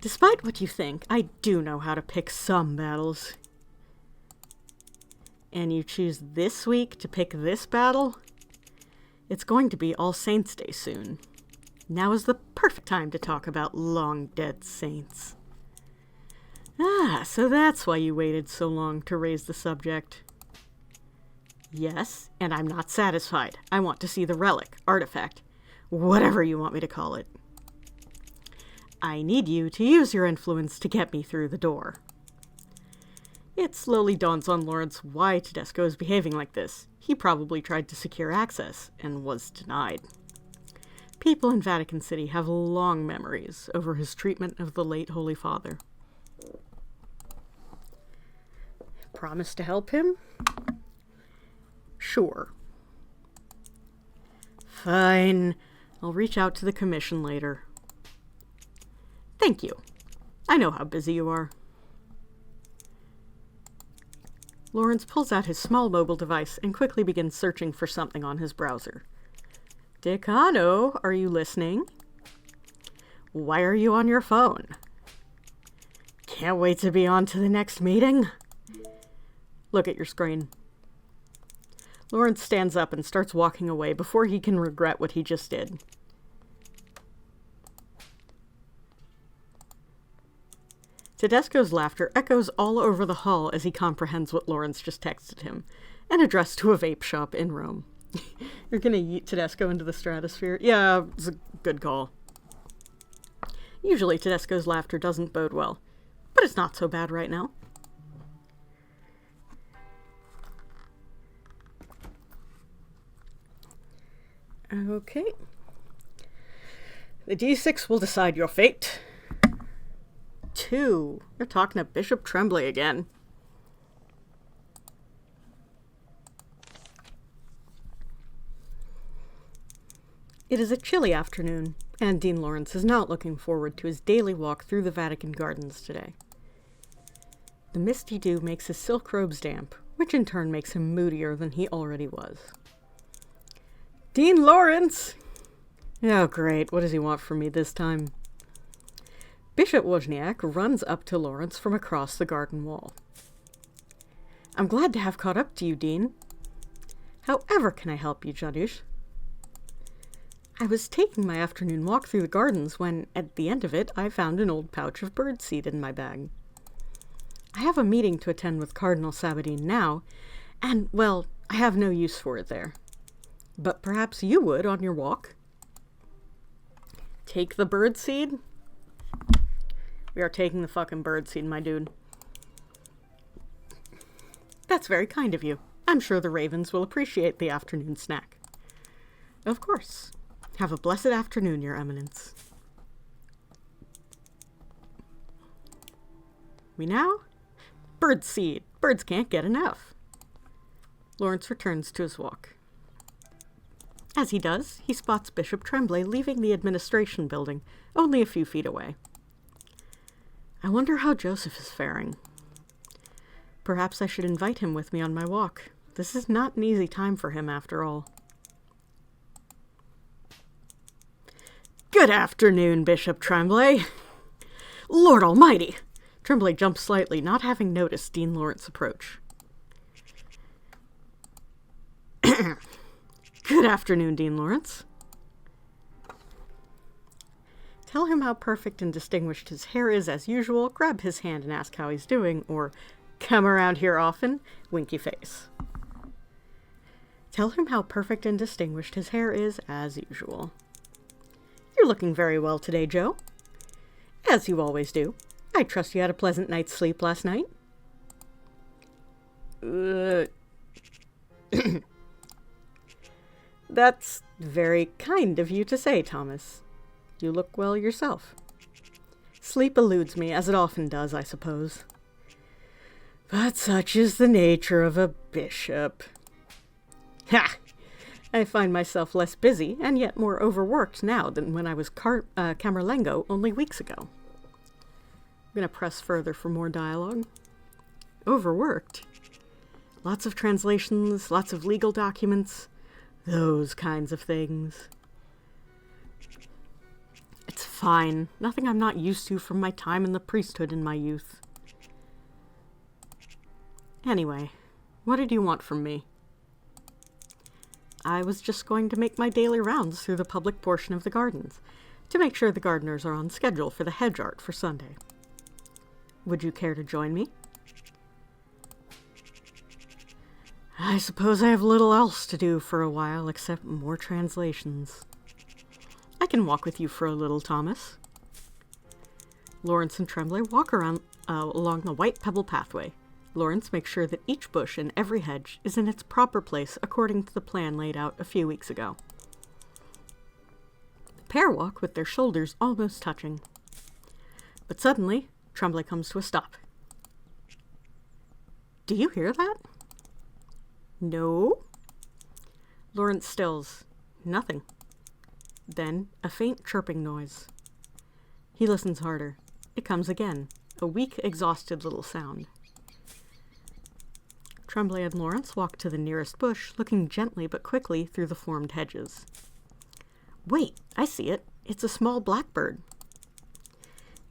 Despite what you think, I do know how to pick some battles. And you choose this week to pick this battle? It's going to be All Saints' Day soon. Now is the perfect time to talk about long-dead saints. Ah, so that's why you waited so long to raise the subject. Yes, and I'm not satisfied. I want to see the relic, artifact, whatever you want me to call it. I need you to use your influence to get me through the door. It slowly dawns on Lawrence why Tedesco is behaving like this. He probably tried to secure access and was denied. People in Vatican City have long memories over his treatment of the late Holy Father. Promise to help him? Sure. Fine. I'll reach out to the commission later. Thank you. I know how busy you are. Lawrence pulls out his small mobile device and quickly begins searching for something on his browser. Decano, are you listening? Why are you on your phone? Can't wait to be on to the next meeting. Look at your screen. Lawrence stands up and starts walking away before he can regret what he just did. Tedesco's laughter echoes all over the hall as he comprehends what Lawrence just texted him, and addressed to a vape shop in Rome. You're gonna yeet Tedesco into the stratosphere? Yeah, it's a good call. Usually Tedesco's laughter doesn't bode well, but it's not so bad right now. Okay. The D6 will decide your fate. 2. You're talking to Bishop Tremblay again. It is a chilly afternoon, and Dean Lawrence is not looking forward to his daily walk through the Vatican gardens today. The misty dew makes his silk robes damp, which in turn makes him moodier than he already was. Dean Lawrence! Oh great, what does he want from me this time? Bishop Wozniak runs up to Lawrence from across the garden wall. I'm glad to have caught up to you, Dean. However can I help you, Seduce? I was taking my afternoon walk through the gardens when, at the end of it, I found an old pouch of birdseed in my bag. I have a meeting to attend with Cardinal Sabadine now, and, well, I have no use for it there. But perhaps you would on your walk. Take the birdseed? We are taking the fucking birdseed, my dude. That's very kind of you. I'm sure the ravens will appreciate the afternoon snack. Of course. Have a blessed afternoon, Your Eminence. We now? Birdseed. Birds can't get enough. Lawrence returns to his walk. As he does, he spots Bishop Tremblay leaving the administration building, only a few feet away. I wonder how Joseph is faring. Perhaps I should invite him with me on my walk. This is not an easy time for him, after all. Good afternoon, Bishop Tremblay. Lord Almighty! Tremblay jumps slightly, not having noticed Dean Lawrence's approach. Good afternoon, Dean Lawrence. Tell him how perfect and distinguished his hair is as usual, grab his hand and ask how he's doing, or come around here often, winky face. Tell him how perfect and distinguished his hair is as usual. You're looking very well today, Joe. As you always do. I trust you had a pleasant night's sleep last night. That's very kind of you to say, Thomas. You look well yourself. Sleep eludes me, as it often does, I suppose. But such is the nature of a bishop. Ha! I find myself less busy, and yet more overworked now than when I was Camerlengo only weeks ago. I'm going to press further for more dialogue. Overworked? Lots of translations, lots of legal documents, those kinds of things. It's fine. Nothing I'm not used to from my time in the priesthood in my youth. Anyway, what did you want from me? I was just going to make my daily rounds through the public portion of the gardens, to make sure the gardeners are on schedule for the hedge art for Sunday. Would you care to join me? I suppose I have little else to do for a while except more translations. I can walk with you for a little, Thomas. Lawrence and Tremblay walk around along the white pebble pathway. Lawrence makes sure that each bush in every hedge is in its proper place according to the plan laid out a few weeks ago. The pair walk with their shoulders almost touching. But suddenly, Tremblay comes to a stop. Do you hear that? No. Lawrence stills. Nothing. Then, a faint chirping noise. He listens harder. It comes again, a weak, exhausted little sound. Tremblay and Lawrence walk to the nearest bush, looking gently but quickly through the formed hedges. Wait, I see it. It's a small blackbird.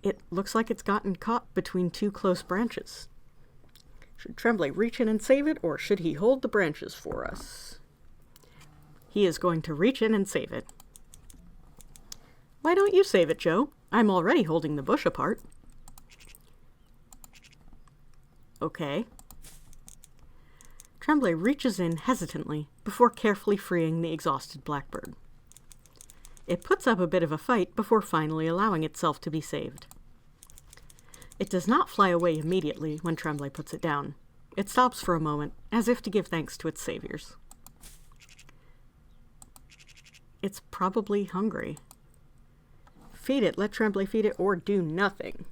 It looks like it's gotten caught between two close branches. Should Tremblay reach in and save it, or should he hold the branches for us? He is going to reach in and save it. Why don't you save it, Joe? I'm already holding the bush apart. Okay. Tremblay reaches in hesitantly before carefully freeing the exhausted blackbird. It puts up a bit of a fight before finally allowing itself to be saved. It does not fly away immediately when Tremblay puts it down. It stops for a moment, as if to give thanks to its saviors. It's probably hungry. Feed it, let Tremblay feed it, or do nothing.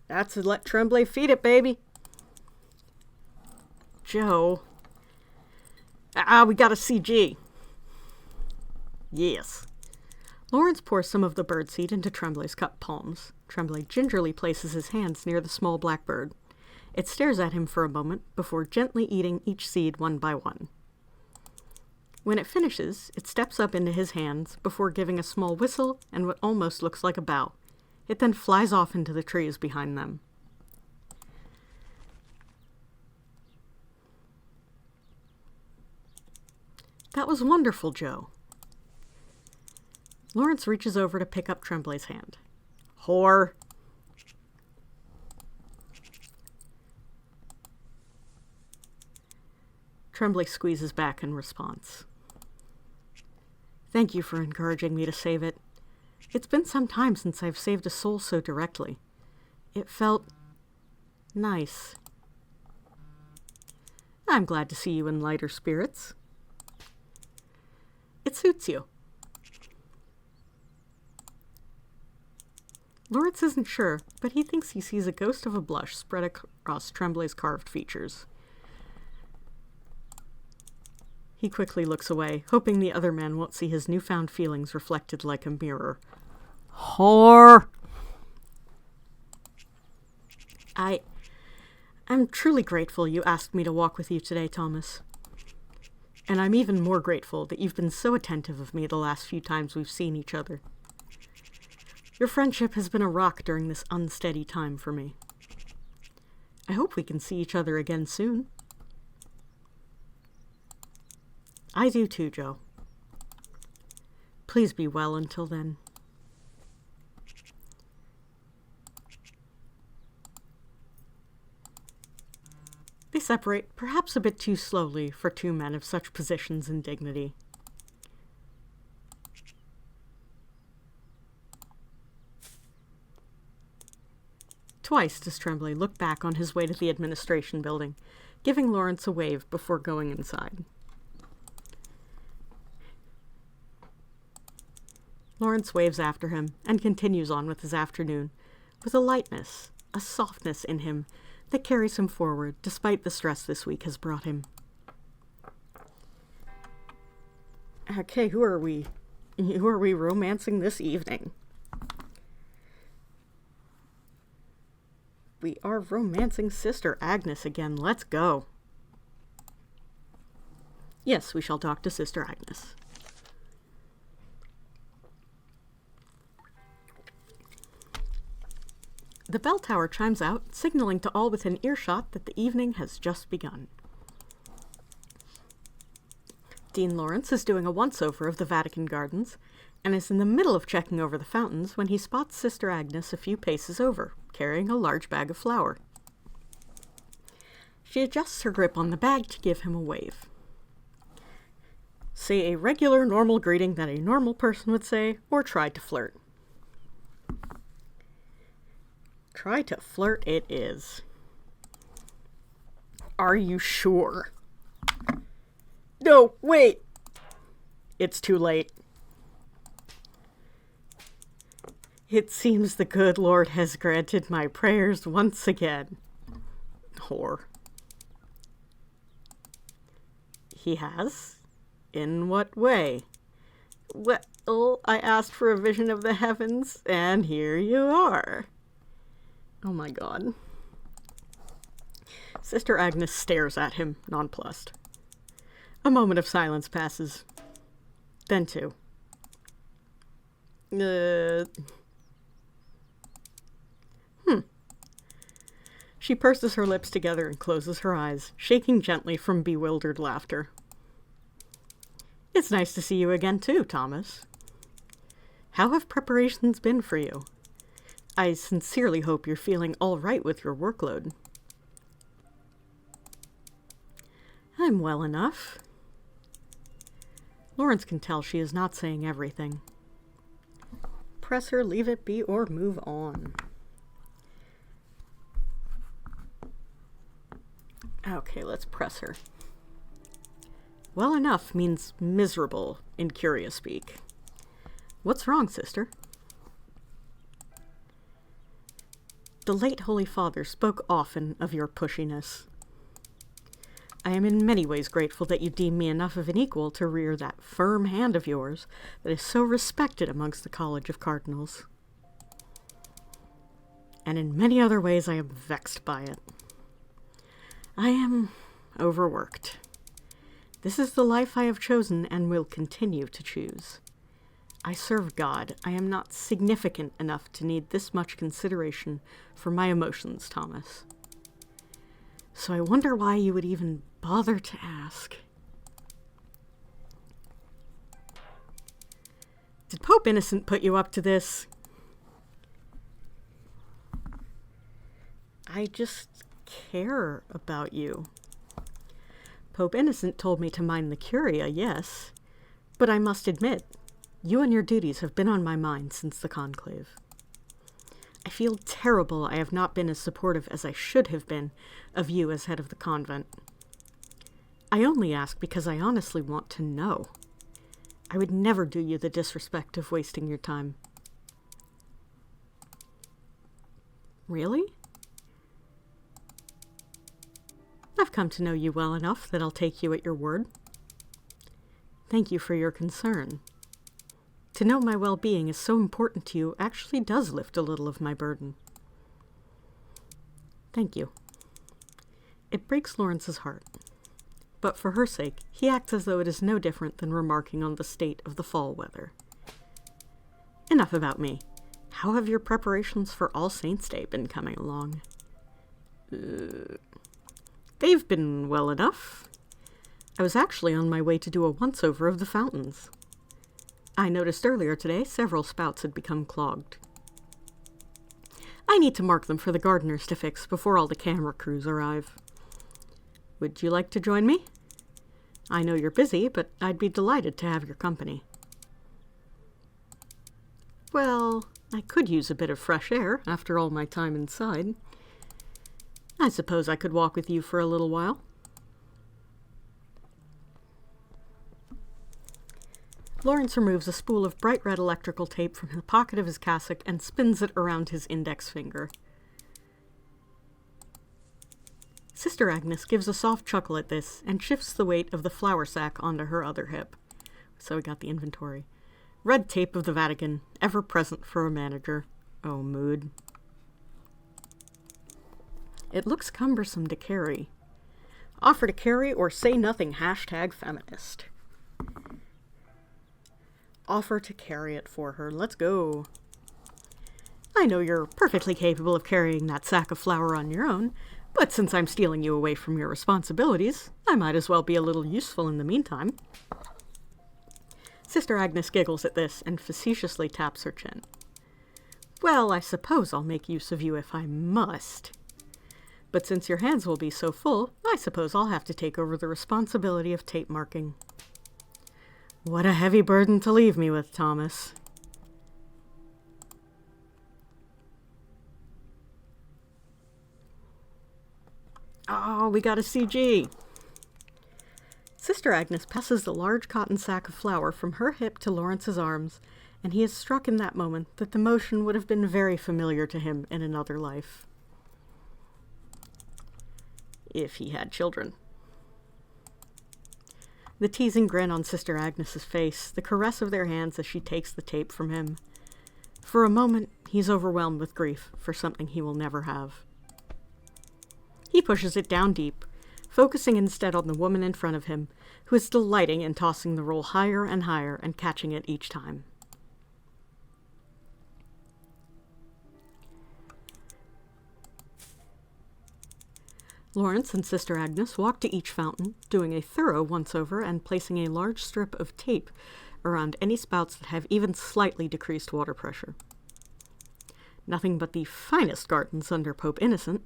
That's a let Tremblay feed it, baby. Joe. We got a CG. Yes. Lawrence pours some of the birdseed into Tremblay's cupped palms. Tremblay gingerly places his hands near the small black bird. It stares at him for a moment before gently eating each seed one by one. When it finishes, it steps up into his hands before giving a small whistle and what almost looks like a bow. It then flies off into the trees behind them. That was wonderful, Joe. Lawrence reaches over to pick up Tremblay's hand. Whore. Tremblay squeezes back in response. Thank you for encouraging me to save it. It's been some time since I've saved a soul so directly. It felt nice. I'm glad to see you in lighter spirits. It suits you. Lawrence isn't sure, but he thinks he sees a ghost of a blush spread across Tremblay's carved features. He quickly looks away, hoping the other man won't see his newfound feelings reflected like a mirror. Whore! I'm truly grateful you asked me to walk with you today, Thomas. And I'm even more grateful that you've been so attentive of me the last few times we've seen each other. Your friendship has been a rock during this unsteady time for me. I hope we can see each other again soon. I do too, Joe. Please be well until then. They separate, perhaps a bit too slowly for two men of such positions and dignity. Twice does Tremblay look back on his way to the administration building, giving Lawrence a wave before going inside. Lawrence waves after him and continues on with his afternoon, with a lightness, a softness in him that carries him forward despite the stress this week has brought him. Okay, who are we? Who are we romancing this evening? We are romancing Sister Agnes again. Let's go. Yes, we shall talk to Sister Agnes. The bell tower chimes out, signaling to all within earshot that the evening has just begun. Dean Lawrence is doing a once-over of the Vatican gardens, and is in the middle of checking over the fountains when he spots Sister Agnes a few paces over, carrying a large bag of flour. She adjusts her grip on the bag to give him a wave. Say a regular, normal greeting that a normal person would say, or try to flirt. Try to flirt it is. Are you sure? No, wait! It's too late. It seems the good Lord has granted my prayers once again. Whore. He has? In what way? Well, I asked for a vision of the heavens, and here you are. Oh my god. Sister Agnes stares at him, nonplussed. A moment of silence passes. Then two. She purses her lips together and closes her eyes, shaking gently from bewildered laughter. It's nice to see you again too, Thomas. How have preparations been for you? I sincerely hope you're feeling all right with your workload. I'm well enough. Lawrence can tell she is not saying everything. Press her, leave it be, or move on. Okay, let's press her. Well enough means miserable in Curia speak. What's wrong, sister? The late Holy Father spoke often of your pushiness. I am in many ways grateful that you deem me enough of an equal to rear that firm hand of yours that is so respected amongst the College of Cardinals. And in many other ways I am vexed by it. I am overworked. This is the life I have chosen and will continue to choose. I serve God. I am not significant enough to need this much consideration for my emotions, Thomas. So I wonder why you would even bother to ask. Did Pope Innocent put you up to this? I just care about you. Pope Innocent told me to mind the Curia, yes, but I must admit, you and your duties have been on my mind since the Conclave. I feel terrible I have not been as supportive as I should have been of you as head of the convent. I only ask because I honestly want to know. I would never do you the disrespect of wasting your time. Really? I've come to know you well enough that I'll take you at your word. Thank you for your concern. To know my well-being is so important to you actually does lift a little of my burden. Thank you. It breaks Lawrence's heart. But for her sake, he acts as though it is no different than remarking on the state of the fall weather. Enough about me. How have your preparations for All Saints' Day been coming along? They've been well enough. I was actually on my way to do a once-over of the fountains. I noticed earlier today several spouts had become clogged. I need to mark them for the gardeners to fix before all the camera crews arrive. Would you like to join me? I know you're busy, but I'd be delighted to have your company. Well, I could use a bit of fresh air after all my time inside. I suppose I could walk with you for a little while. Lawrence removes a spool of bright red electrical tape from the pocket of his cassock and spins it around his index finger. Sister Agnes gives a soft chuckle at this and shifts the weight of the flour sack onto her other hip. So we got the inventory. Red tape of the Vatican, ever present for a manager. Oh, mood. It looks cumbersome to carry. Offer to carry or say nothing, #feminist. Offer to carry it for her. Let's go. I know you're perfectly capable of carrying that sack of flour on your own, but since I'm stealing you away from your responsibilities, I might as well be a little useful in the meantime. Sister Agnes giggles at this and facetiously taps her chin. Well, I suppose I'll make use of you if I must. But since your hands will be so full, I suppose I'll have to take over the responsibility of tape marking. What a heavy burden to leave me with, Thomas. Oh, we got a CG. Sister Agnes passes the large cotton sack of flour from her hip to Lawrence's arms, and he is struck in that moment that the motion would have been very familiar to him in another life. If he had children. The teasing grin on Sister Agnes's face, the caress of their hands as she takes the tape from him. For a moment, he's overwhelmed with grief for something he will never have. He pushes it down deep, focusing instead on the woman in front of him, who is delighting in tossing the roll higher and higher and catching it each time. Lawrence and Sister Agnes walk to each fountain, doing a thorough once-over and placing a large strip of tape around any spouts that have even slightly decreased water pressure. Nothing but the finest gardens under Pope Innocent.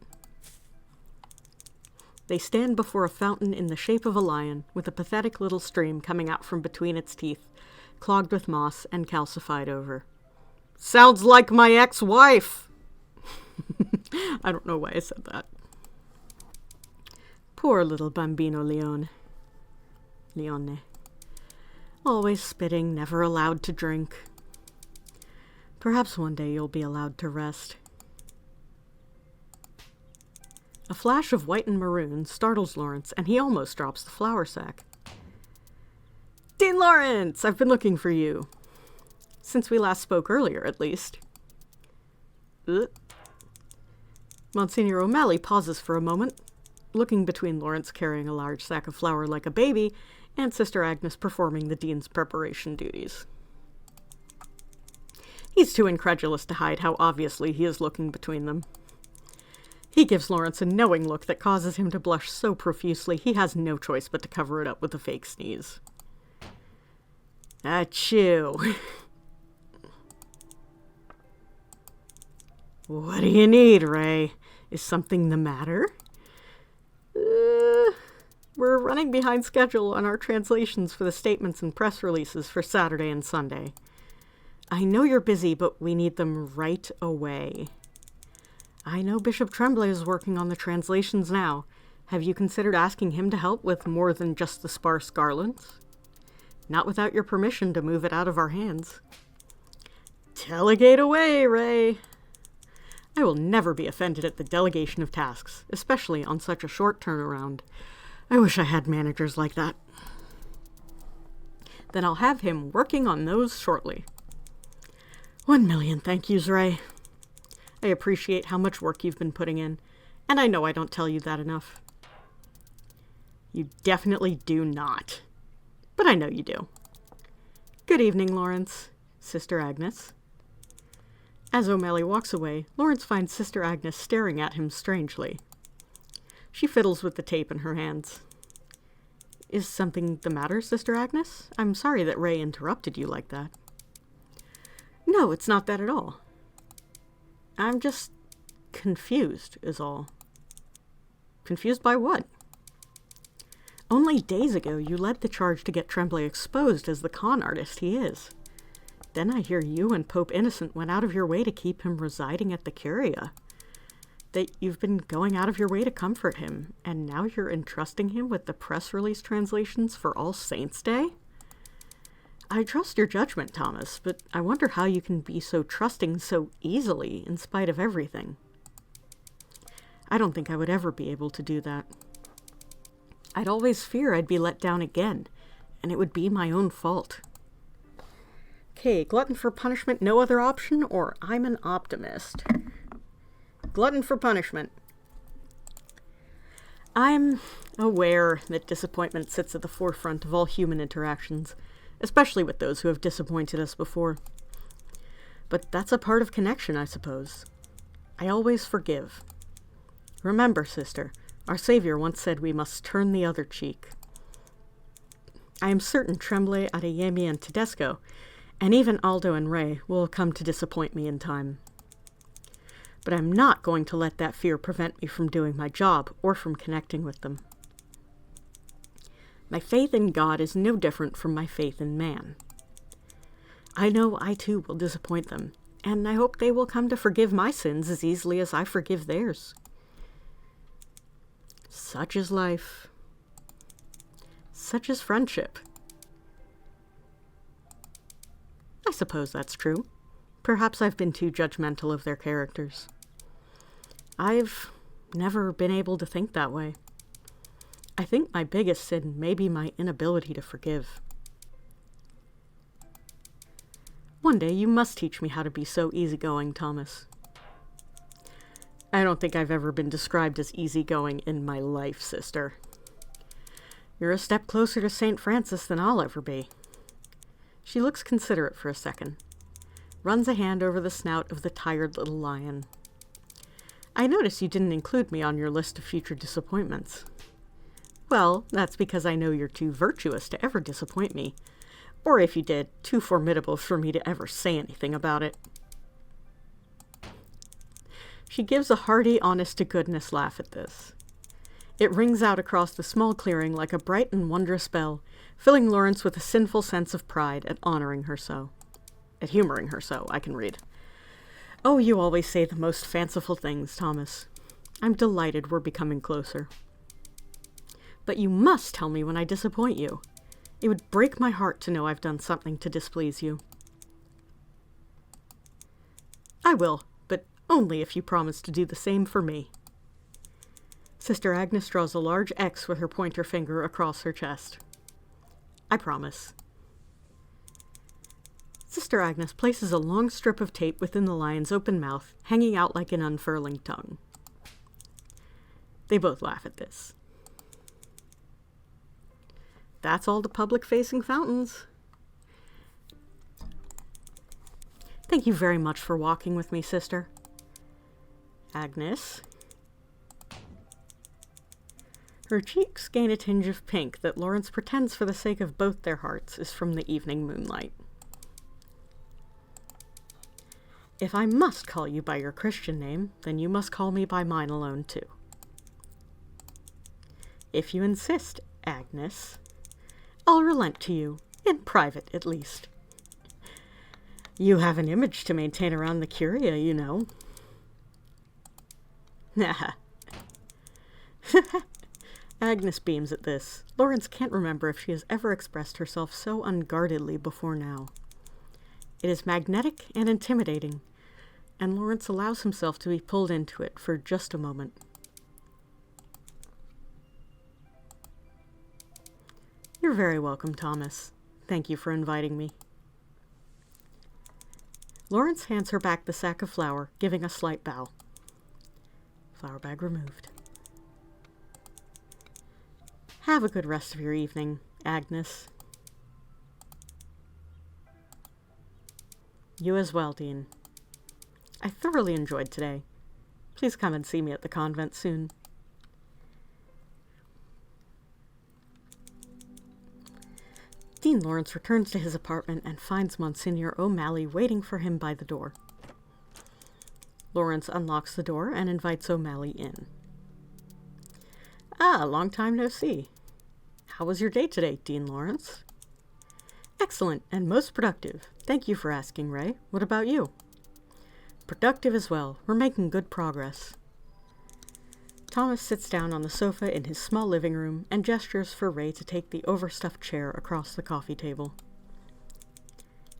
They stand before a fountain in the shape of a lion, with a pathetic little stream coming out from between its teeth, clogged with moss and calcified over. Sounds like my ex-wife! I don't know why I said that. Poor little bambino Leone. Always spitting, never allowed to drink. Perhaps one day you'll be allowed to rest. A flash of white and maroon startles Lawrence, and he almost drops the flour sack. Dean Lawrence! I've been looking for you. Since we last spoke earlier, at least. Monsignor O'Malley pauses for a moment, looking between Lawrence carrying a large sack of flour like a baby, and Sister Agnes performing the Dean's preparation duties. He's too incredulous to hide how obviously he is looking between them. He gives Lawrence a knowing look that causes him to blush so profusely he has no choice but to cover it up with a fake sneeze. Achoo. What do you need, Ray? Is something the matter? We're running behind schedule on our translations for the statements and press releases for Saturday and Sunday. I know you're busy, but we need them right away. I know Bishop Tremblay is working on the translations now. Have you considered asking him to help with more than just the sparse garlands? Not without your permission to move it out of our hands. Delegate away, Ray. I will never be offended at the delegation of tasks, especially on such a short turnaround. I wish I had managers like that. Then I'll have him working on those shortly. 1,000,000 thank yous, Ray. I appreciate how much work you've been putting in, and I know I don't tell you that enough. You definitely do not. But I know you do. Good evening, Lawrence. Sister Agnes. As O'Malley walks away, Lawrence finds Sister Agnes staring at him strangely. She fiddles with the tape in her hands. Is something the matter, Sister Agnes? I'm sorry that Ray interrupted you like that. No, it's not that at all. I'm just confused, is all. Confused by what? Only days ago, you led the charge to get Tremblay exposed as the con artist he is. Then I hear you and Pope Innocent went out of your way to keep him residing at the Curia. That you've been going out of your way to comfort him, and now you're entrusting him with the press release translations for All Saints' Day? I trust your judgment, Thomas, but I wonder how you can be so trusting so easily in spite of everything. I don't think I would ever be able to do that. I'd always fear I'd be let down again, and it would be my own fault. Okay, glutton for punishment, no other option, or I'm an optimist. Glutton for punishment. I'm aware that disappointment sits at the forefront of all human interactions, especially with those who have disappointed us before. But that's a part of connection, I suppose. I always forgive. Remember, sister, our Savior once said we must turn the other cheek. I am certain Tremblay, Adeyemi, and Tedesco, and even Aldo and Ray, will come to disappoint me in time. But I'm not going to let that fear prevent me from doing my job or from connecting with them. My faith in God is no different from my faith in man. I know I too will disappoint them, and I hope they will come to forgive my sins as easily as I forgive theirs. Such is life. Such is friendship. I suppose that's true. Perhaps I've been too judgmental of their characters. I've never been able to think that way. I think my biggest sin may be my inability to forgive. One day you must teach me how to be so easygoing, Thomas. I don't think I've ever been described as easygoing in my life, sister. You're a step closer to St. Francis than I'll ever be. She looks considerate for a second, runs a hand over the snout of the tired little lion. I notice you didn't include me on your list of future disappointments. Well, that's because I know you're too virtuous to ever disappoint me, or if you did, too formidable for me to ever say anything about it. She gives a hearty, honest-to-goodness laugh at this. It rings out across the small clearing like a bright and wondrous bell, filling Lawrence with a sinful sense of pride at honoring her so. At humoring her so, I can read. Oh, you always say the most fanciful things, Thomas. I'm delighted we're becoming closer. But you must tell me when I disappoint you. It would break my heart to know I've done something to displease you. I will, but only if you promise to do the same for me. Sister Agnes draws a large X with her pointer finger across her chest. I promise. Sister Agnes places a long strip of tape within the lion's open mouth, hanging out like an unfurling tongue. They both laugh at this. That's all the public-facing fountains. Thank you very much for walking with me, sister. Agnes. Her cheeks gain a tinge of pink that Lawrence pretends for the sake of both their hearts is from the evening moonlight. If I must call you by your Christian name, then you must call me by mine alone, too. If you insist, Agnes, I'll relent to you, in private at least. You have an image to maintain around the Curia, you know. Agnes beams at this. Lawrence can't remember if she has ever expressed herself so unguardedly before now. It is magnetic and intimidating, and Lawrence allows himself to be pulled into it for just a moment. You're very welcome, Thomas. Thank you for inviting me. Lawrence hands her back the sack of flour, giving a slight bow. Flour bag removed. Have a good rest of your evening, Agnes. You as well, Dean. I thoroughly enjoyed today. Please come and see me at the convent soon. Dean Lawrence returns to his apartment and finds Monsignor O'Malley waiting for him by the door. Lawrence unlocks the door and invites O'Malley in. Ah, long time no see. How was your day today, Dean Lawrence? Excellent and most productive. Thank you for asking, Ray. What about you? Productive as well. We're making good progress. Thomas sits down on the sofa in his small living room and gestures for Ray to take the overstuffed chair across the coffee table.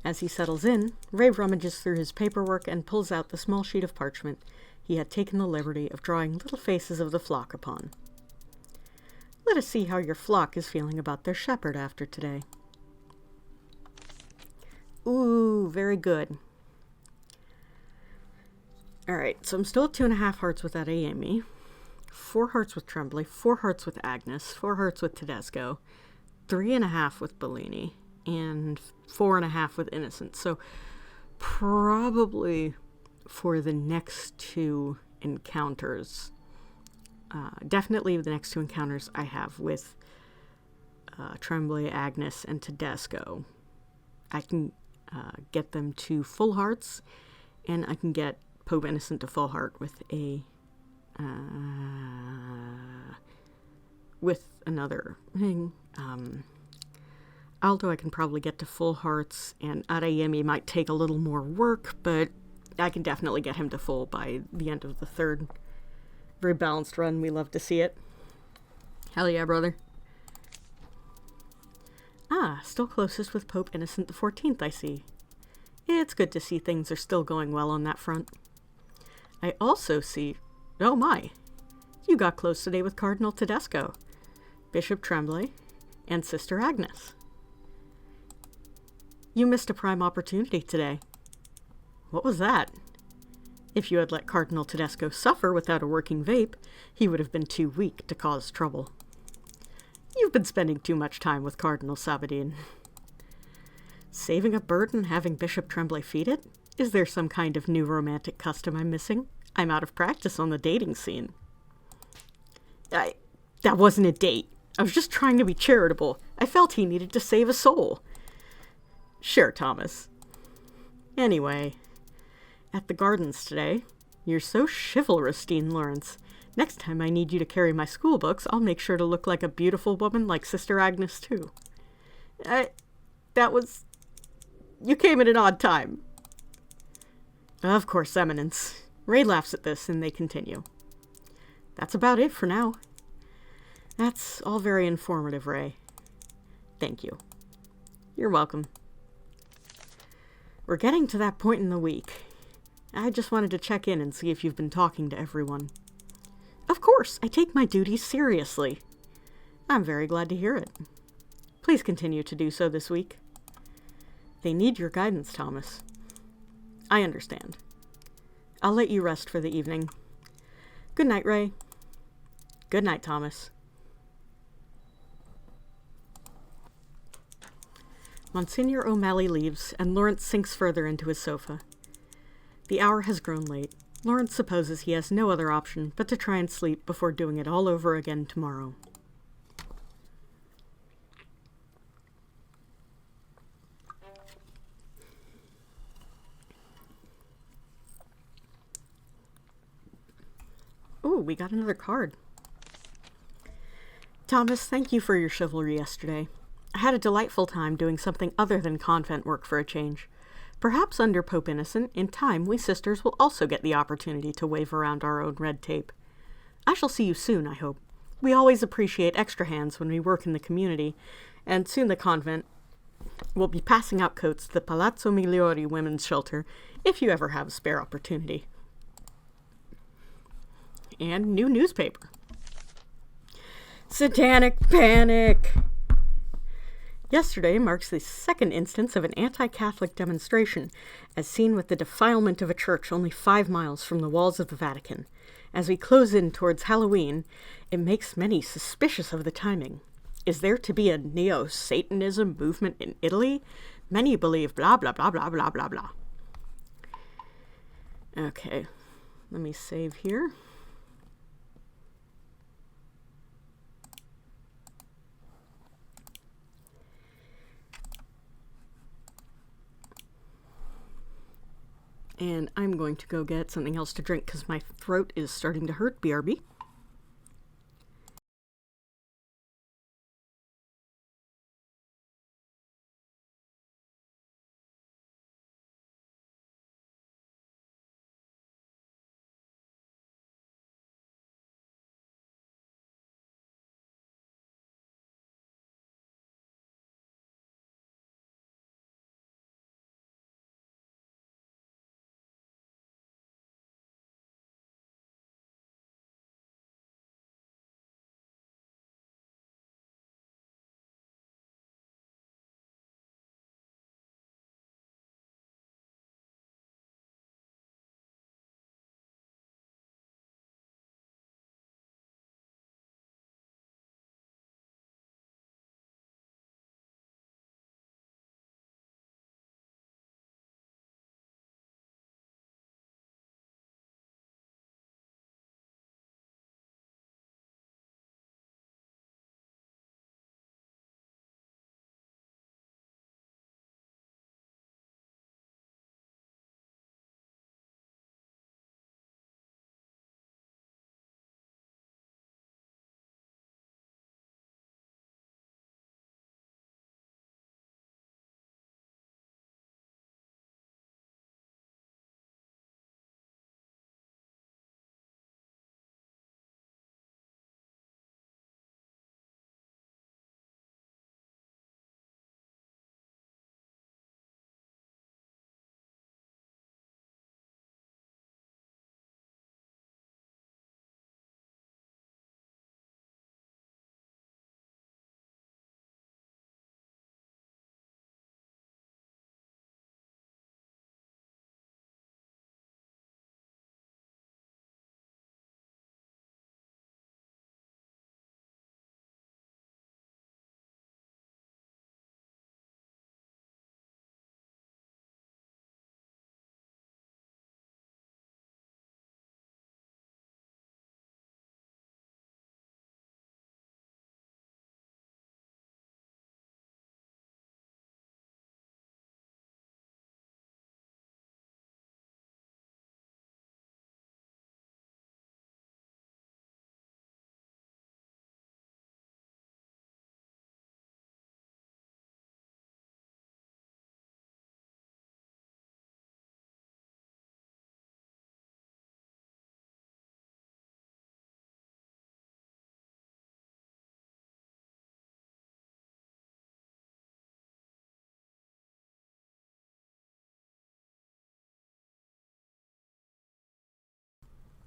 As he settles in, Ray rummages through his paperwork and pulls out the small sheet of parchment he had taken the liberty of drawing little faces of the flock upon. Let us see how your flock is feeling about their shepherd after today. Ooh, very good. Alright, so I'm still at 2.5 hearts with that Amy. 4 hearts with Tremblay, 4 hearts with Agnes, 4 hearts with Tedesco, 3.5 with Bellini, and 4.5 with Innocent. So probably for the next 2 encounters, definitely the next 2 encounters I have with Tremblay, Agnes, and Tedesco, I can get them to full hearts, and I can get Pope Innocent to full heart with a with another thing. Aldo I can probably get to full hearts, and Adeyemi might take a little more work, but I can definitely get him to full by the end of the 3rd. Very balanced run. We love to see it. Hell yeah, brother. Ah, still closest with Pope Innocent the 14th, I see. It's good to see things are still going well on that front. I also see... Oh my! You got close today with Cardinal Tedesco, Bishop Tremblay, and Sister Agnes. You missed a prime opportunity today. What was that? If you had let Cardinal Tedesco suffer without a working vape, he would have been too weak to cause trouble. You've been spending too much time with Cardinal Sabadin. Saving a bird and having Bishop Tremblay feed it? Is there some kind of new romantic custom I'm missing? I'm out of practice on the dating scene. That wasn't a date. I was just trying to be charitable. I felt he needed to save a soul. Sure, Thomas. Anyway, at the gardens today, you're so chivalrous, Dean Lawrence. Next time I need you to carry my school books, I'll make sure to look like a beautiful woman like Sister Agnes, too. You came at an odd time. Of course, Eminence. Ray laughs at this, and they continue. That's about it for now. That's all very informative, Ray. Thank you. You're welcome. We're getting to that point in the week. I just wanted to check in and see if you've been talking to everyone. Of course, I take my duties seriously. I'm very glad to hear it. Please continue to do so this week. They need your guidance, Thomas. I understand. I'll let you rest for the evening. Good night, Ray. Good night, Thomas. Monsignor O'Malley leaves, and Lawrence sinks further into his sofa. The hour has grown late. Lawrence supposes he has no other option but to try and sleep before doing it all over again tomorrow. Ooh, we got another card. Thomas, thank you for your chivalry yesterday. I had a delightful time doing something other than convent work for a change. Perhaps under Pope Innocent, in time, we sisters will also get the opportunity to wave around our own red tape. I shall see you soon, I hope. We always appreciate extra hands when we work in the community, and soon the convent will be passing out coats to the Palazzo Migliori Women's Shelter if you ever have a spare opportunity. And new newspaper. Satanic Panic! Yesterday marks the second instance of an anti-Catholic demonstration, as seen with the defilement of a church only 5 miles from the walls of the Vatican. As we close in towards Halloween, it makes many suspicious of the timing. Is there to be a neo-Satanism movement in Italy? Many believe blah blah blah blah blah blah blah. Okay, let me save here. And I'm going to go get something else to drink because my throat is starting to hurt, BRB.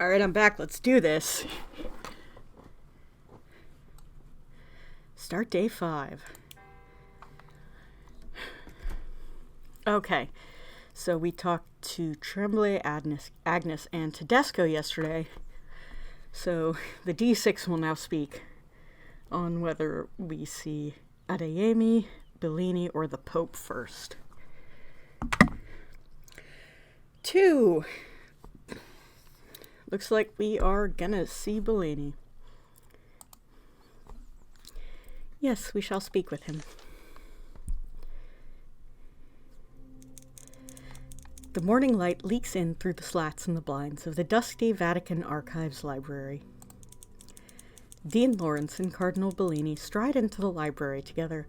Alright, I'm back. Let's do this. Start day 5. Okay, so we talked to Tremblay, Agnes, and Tedesco yesterday. So the D6 will now speak on whether we see Adeyemi, Bellini, or the Pope first. 2. Looks like we are gonna see Bellini. Yes, we shall speak with him. The morning light leaks in through the slats in the blinds of the dusty Vatican Archives library. Dean Lawrence and Cardinal Bellini stride into the library together,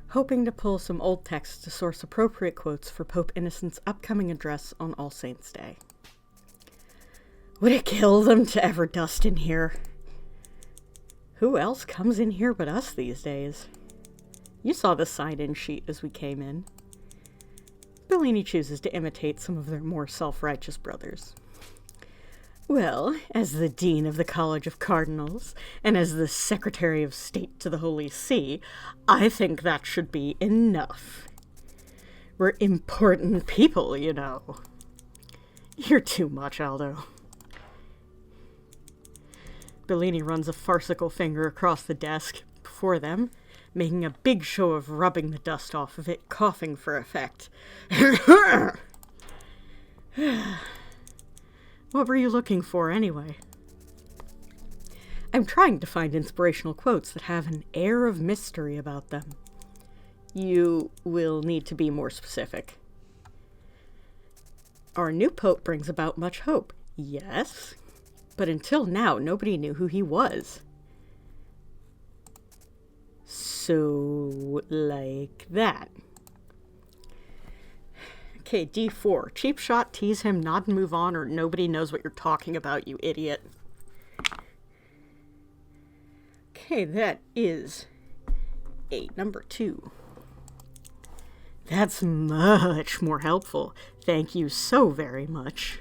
hoping to pull some old texts to source appropriate quotes for Pope Innocent's upcoming address on All Saints' Day. Would it kill them to ever dust in here? Who else comes in here but us these days? You saw the sign-in sheet as we came in. Bellini chooses to imitate some of their more self-righteous brothers. Well, as the Dean of the College of Cardinals, and as the Secretary of State to the Holy See, I think that should be enough. We're important people, you know. You're too much, Aldo. Bellini runs a farcical finger across the desk before them, making a big show of rubbing the dust off of it, coughing for effect. What were you looking for, anyway? I'm trying to find inspirational quotes that have an air of mystery about them. You will need to be more specific. Our new pope brings about much hope. Yes, but until now, nobody knew who he was. So, like that. Okay, D4. Cheap shot, tease him, nod and move on, or nobody knows what you're talking about, you idiot. Okay, that is number 2. That's much more helpful. Thank you so very much.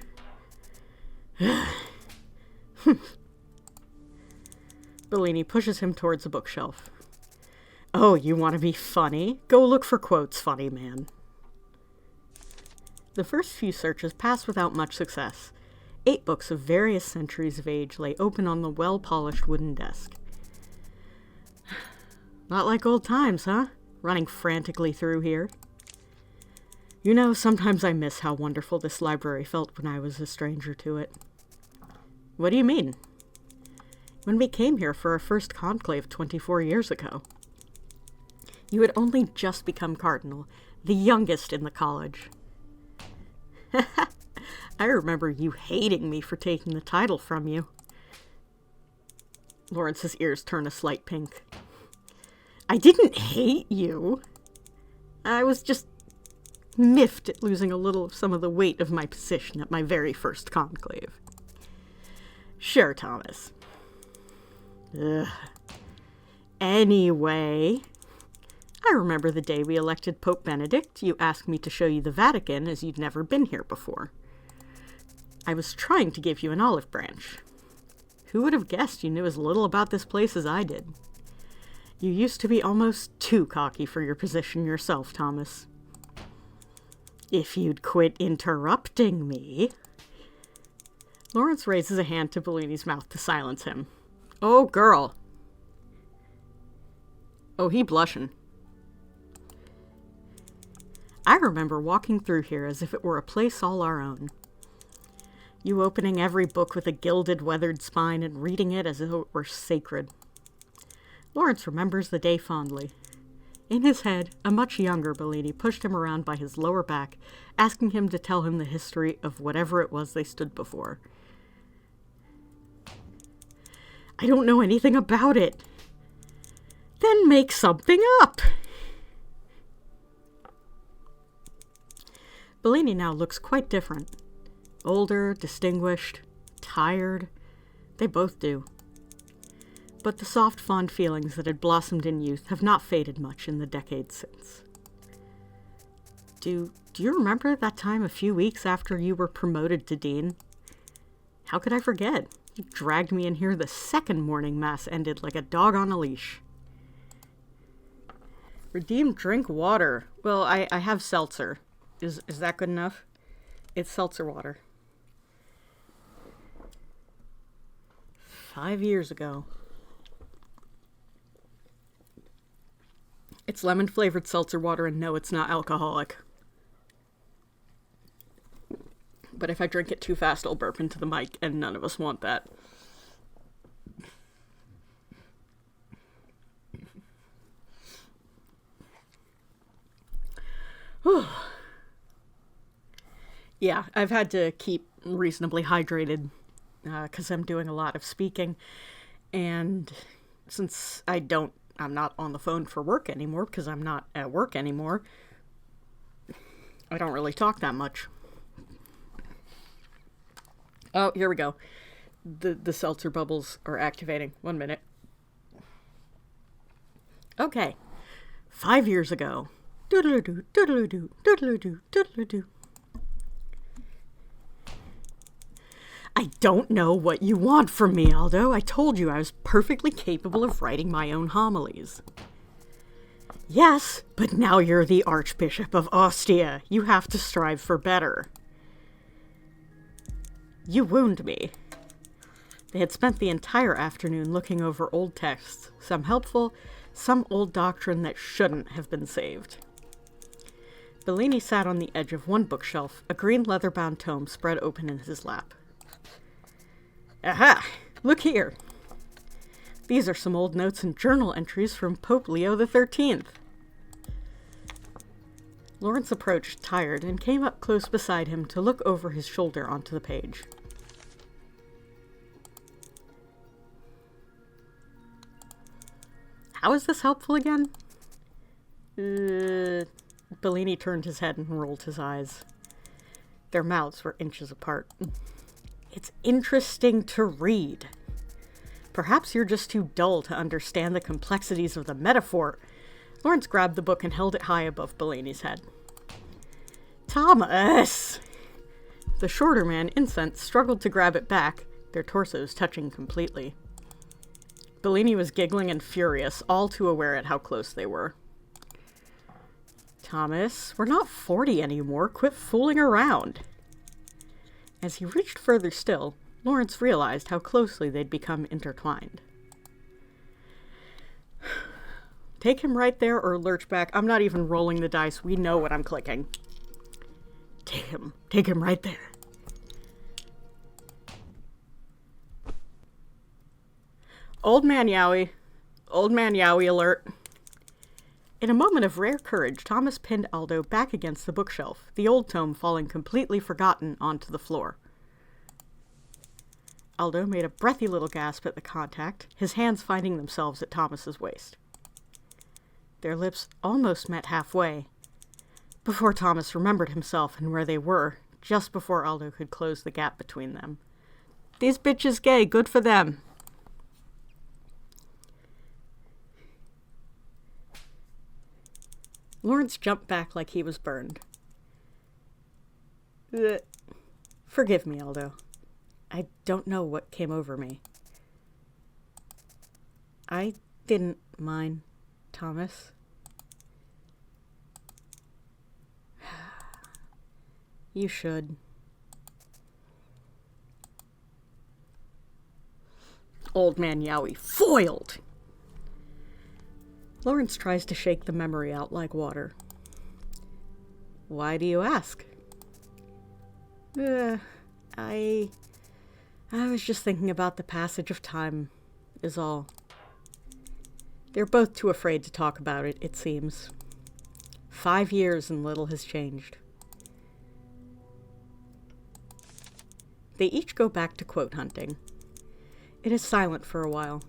Bellini pushes him towards a bookshelf. Oh, you want to be funny? Go look for quotes, funny man. The first few searches pass without much success. 8 books of various centuries of age lay open on the well-polished wooden desk. Not like old times, huh? Running frantically through here. You know, sometimes I miss how wonderful this library felt when I was a stranger to it. What do you mean? When we came here for our first conclave 24 years ago. You had only just become cardinal, the youngest in the college. I remember you hating me for taking the title from you. Lawrence's ears turn a slight pink. I didn't hate you. I was just miffed at losing a little of some of the weight of my position at my very first conclave. Sure, Thomas. Ugh. Anyway, I remember the day we elected Pope Benedict. You asked me to show you the Vatican as you'd never been here before. I was trying to give you an olive branch. Who would have guessed you knew as little about this place as I did? You used to be almost too cocky for your position yourself, Thomas. If you'd quit interrupting me... Lawrence raises a hand to Bellini's mouth to silence him. Oh, girl. Oh, he blushing. I remember walking through here as if it were a place all our own. You opening every book with a gilded, weathered spine and reading it as if it were sacred. Lawrence remembers the day fondly. In his head, a much younger Bellini pushed him around by his lower back, asking him to tell him the history of whatever it was they stood before. I don't know anything about it. Then make something up. Bellini now looks quite different. Older, distinguished, tired. They both do. But the soft, fond feelings that had blossomed in youth have not faded much in the decades since. Do you remember that time a few weeks after you were promoted to dean? How could I forget? You dragged me in here the second morning mass ended like a dog on a leash. Redeem drink water. Well, I have seltzer. Is that good enough? It's seltzer water. 5 years ago. It's lemon-flavored seltzer water, and no, it's not alcoholic. But if I drink it too fast, I'll burp into the mic, and none of us want that. Whew. Yeah, I've had to keep reasonably hydrated because I'm doing a lot of speaking. And since I'm not on the phone for work anymore because I'm not at work anymore, I don't really talk that much. Oh, here we go. The seltzer bubbles are activating. 1 minute. Okay. 5 years ago. Doodle-doo, doodle-doo, doodle-doo, doodle-doo. I don't know what you want from me, Aldo. I told you I was perfectly capable of writing my own homilies. Yes, but now you're the Archbishop of Ostia. You have to strive for better. You wound me. They had spent the entire afternoon looking over old texts, some helpful, some old doctrine that shouldn't have been saved. Bellini sat on the edge of one bookshelf, a green leather-bound tome spread open in his lap. Aha! Look here! These are some old notes and journal entries from Pope Leo XIII. Lawrence approached, tired, and came up close beside him to look over his shoulder onto the page. How is this helpful again? Bellini turned his head and rolled his eyes. Their mouths were inches apart. It's interesting to read. Perhaps you're just too dull to understand the complexities of the metaphor. Lawrence grabbed the book and held it high above Bellini's head. Thomas! The shorter man, incensed, struggled to grab it back, their torsos touching completely. Bellini was giggling and furious, all too aware at how close they were. Thomas, we're not 40 anymore. Quit fooling around. As he reached further still, Lawrence realized how closely they'd become intertwined. Take him right there or lurch back. I'm not even rolling the dice. We know what I'm clicking. Take him right there. Old man Yowie alert. In a moment of rare courage, Thomas pinned Aldo back against the bookshelf, the old tome falling completely forgotten onto the floor. Aldo made a breathy little gasp at the contact, his hands finding themselves at Thomas's waist. Their lips almost met halfway, before Thomas remembered himself and where they were, just before Aldo could close the gap between them. These bitches gay, good for them. Lawrence jumped back like he was burned. Forgive me, Aldo. I don't know what came over me. I didn't mind, Thomas. You should. Old man Yowie foiled! Lawrence tries to shake the memory out like water. Why do you ask? I was just thinking about the passage of time, is all. They're both too afraid to talk about it, it seems. 5 years and little has changed. They each go back to quote hunting. It is silent for a while.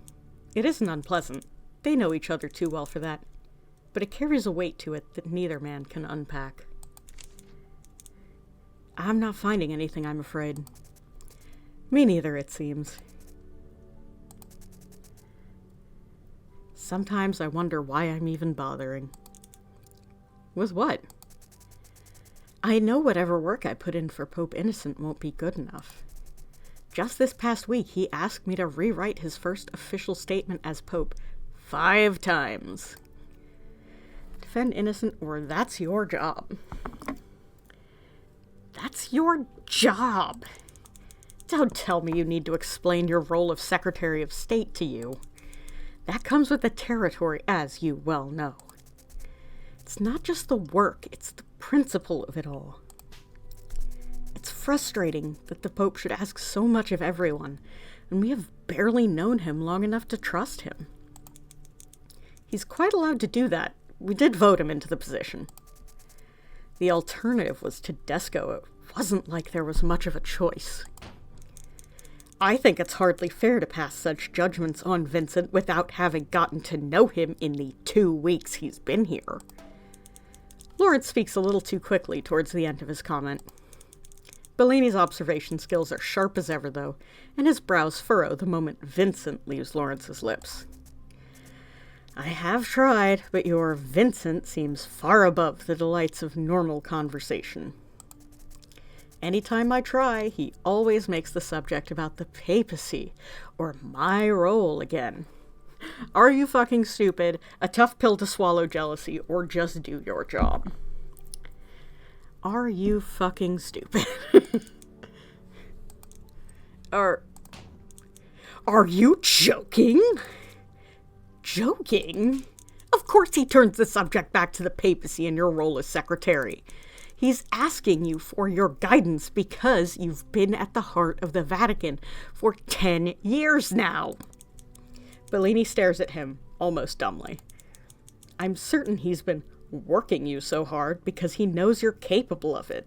It isn't unpleasant. They know each other too well for that. But it carries a weight to it that neither man can unpack. I'm not finding anything, I'm afraid. Me neither, it seems. Sometimes I wonder why I'm even bothering. With what? I know whatever work I put in for Pope Innocent won't be good enough. Just this past week, he asked me to rewrite his first official statement as Pope 5 times. Defend innocent, or that's your job. That's your job. Don't tell me you need to explain your role of Secretary of State to you. That comes with the territory, as you well know. It's not just the work, it's the principle of it all. It's frustrating that the Pope should ask so much of everyone, and we have barely known him long enough to trust him. He's quite allowed to do that. We did vote him into the position. The alternative was Tedesco. It wasn't like there was much of a choice. I think it's hardly fair to pass such judgments on Vincent without having gotten to know him in the 2 weeks he's been here. Lawrence speaks a little too quickly towards the end of his comment. Bellini's observation skills are sharp as ever, though, and his brows furrow the moment Vincent leaves Lawrence's lips. I have tried, but your Vincent seems far above the delights of normal conversation. Anytime I try, he always makes the subject about the papacy, or my role again. Are you fucking stupid, a tough pill to swallow jealousy, or just do your job? Are you fucking stupid? Are you joking? Joking? Of course he turns the subject back to the papacy and your role as secretary. He's asking you for your guidance because you've been at the heart of the Vatican for 10 years now. Bellini stares at him, almost dumbly. I'm certain he's been working you so hard because he knows you're capable of it.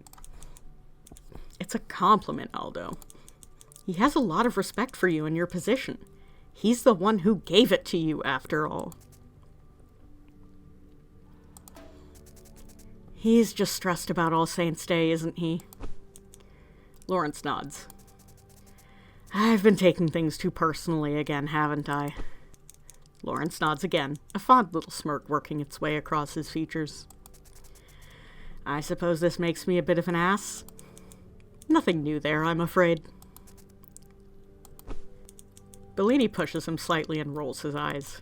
It's a compliment, Aldo. He has a lot of respect for you and your position. He's the one who gave it to you, after all. He's just stressed about All Saints' Day, isn't he? Lawrence nods. I've been taking things too personally again, haven't I? Lawrence nods again, a fond little smirk working its way across his features. I suppose this makes me a bit of an ass. Nothing new there, I'm afraid. Bellini pushes him slightly and rolls his eyes.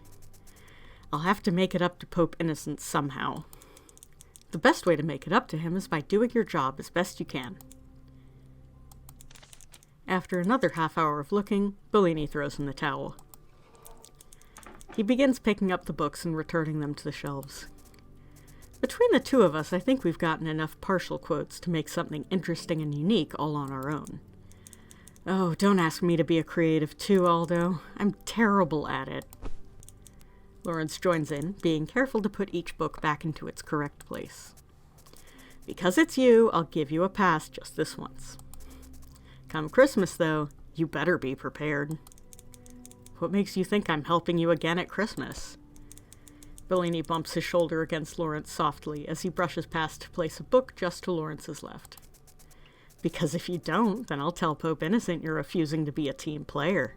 I'll have to make it up to Pope Innocent somehow. The best way to make it up to him is by doing your job as best you can. After another half hour of looking, Bellini throws in the towel. He begins picking up the books and returning them to the shelves. Between the two of us, I think we've gotten enough partial quotes to make something interesting and unique all on our own. Oh, don't ask me to be a creative too, Aldo. I'm terrible at it. Lawrence joins in, being careful to put each book back into its correct place. Because it's you, I'll give you a pass just this once. Come Christmas, though, you better be prepared. What makes you think I'm helping you again at Christmas? Bellini bumps his shoulder against Lawrence softly as he brushes past to place a book just to Lawrence's left. Because if you don't, then I'll tell Pope Innocent you're refusing to be a team player.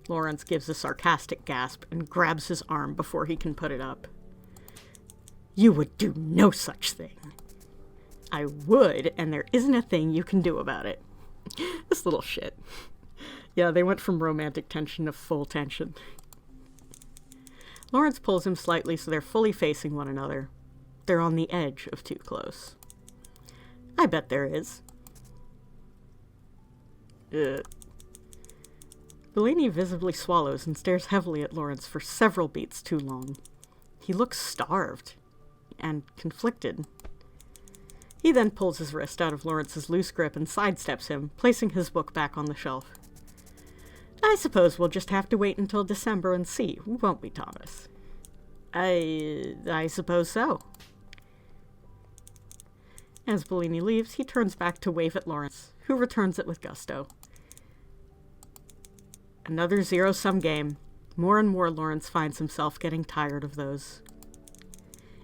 Lawrence gives a sarcastic gasp and grabs his arm before he can put it up. You would do no such thing. I would, and there isn't a thing you can do about it. This little shit. Yeah, they went from romantic tension to full tension. Lawrence pulls him slightly so they're fully facing one another. They're on the edge of too close. I bet there is. Bellini visibly swallows and stares heavily at Lawrence for several beats too long. He looks starved and conflicted. He then pulls his wrist out of Lawrence's loose grip and sidesteps him, placing his book back on the shelf. I suppose we'll just have to wait until December and see, won't we, Thomas? I suppose so. As Bellini leaves, he turns back to wave at Lawrence, who returns it with gusto. Another zero-sum game. More and more Lawrence finds himself getting tired of those.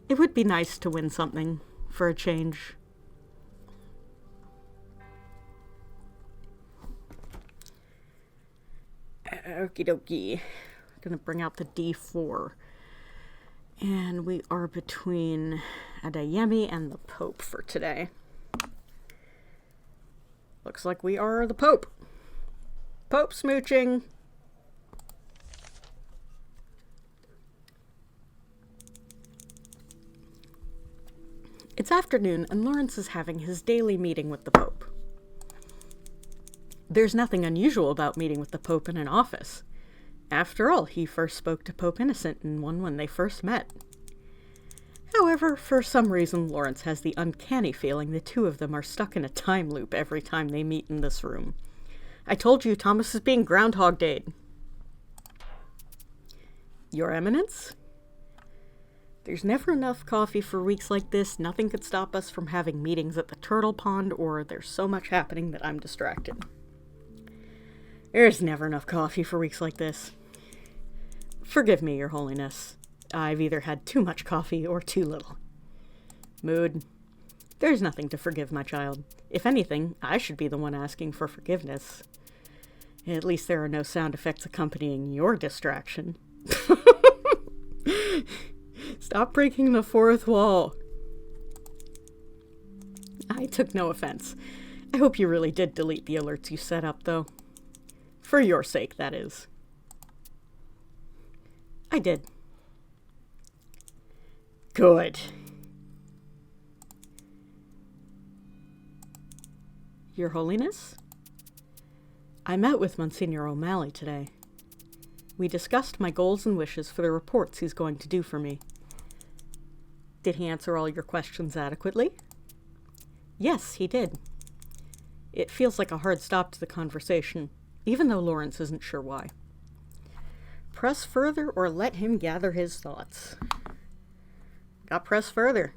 It would be nice to win something, for a change. Okie dokie. Gonna bring out the D4. And we are between Adeyemi and the Pope for today. Looks like we are the Pope. Pope smooching. It's afternoon, and Lawrence is having his daily meeting with the Pope. There's nothing unusual about meeting with the Pope in an office. After all, he first spoke to Pope Innocent in one when they first met. However, for some reason, Lawrence has the uncanny feeling the two of them are stuck in a time loop every time they meet in this room. I told you Thomas is being Groundhog Dayed. Your Eminence? There's never enough coffee for weeks like this. Nothing could stop us from having meetings at the turtle pond, or there's so much happening that I'm distracted. There's never enough coffee for weeks like this. Forgive me, Your Holiness. I've either had too much coffee or too little. Mood. There's nothing to forgive, my child. If anything, I should be the one asking for forgiveness. At least there are no sound effects accompanying your distraction. Stop breaking the fourth wall. I took no offense. I hope you really did delete the alerts you set up, though. For your sake, that is. I did. Good. Your Holiness? I met with Monsignor O'Malley today. We discussed my goals and wishes for the reports he's going to do for me. Did he answer all your questions adequately? Yes, he did. It feels like a hard stop to the conversation, even though Lawrence isn't sure why. Press further or let him gather his thoughts. Got press further.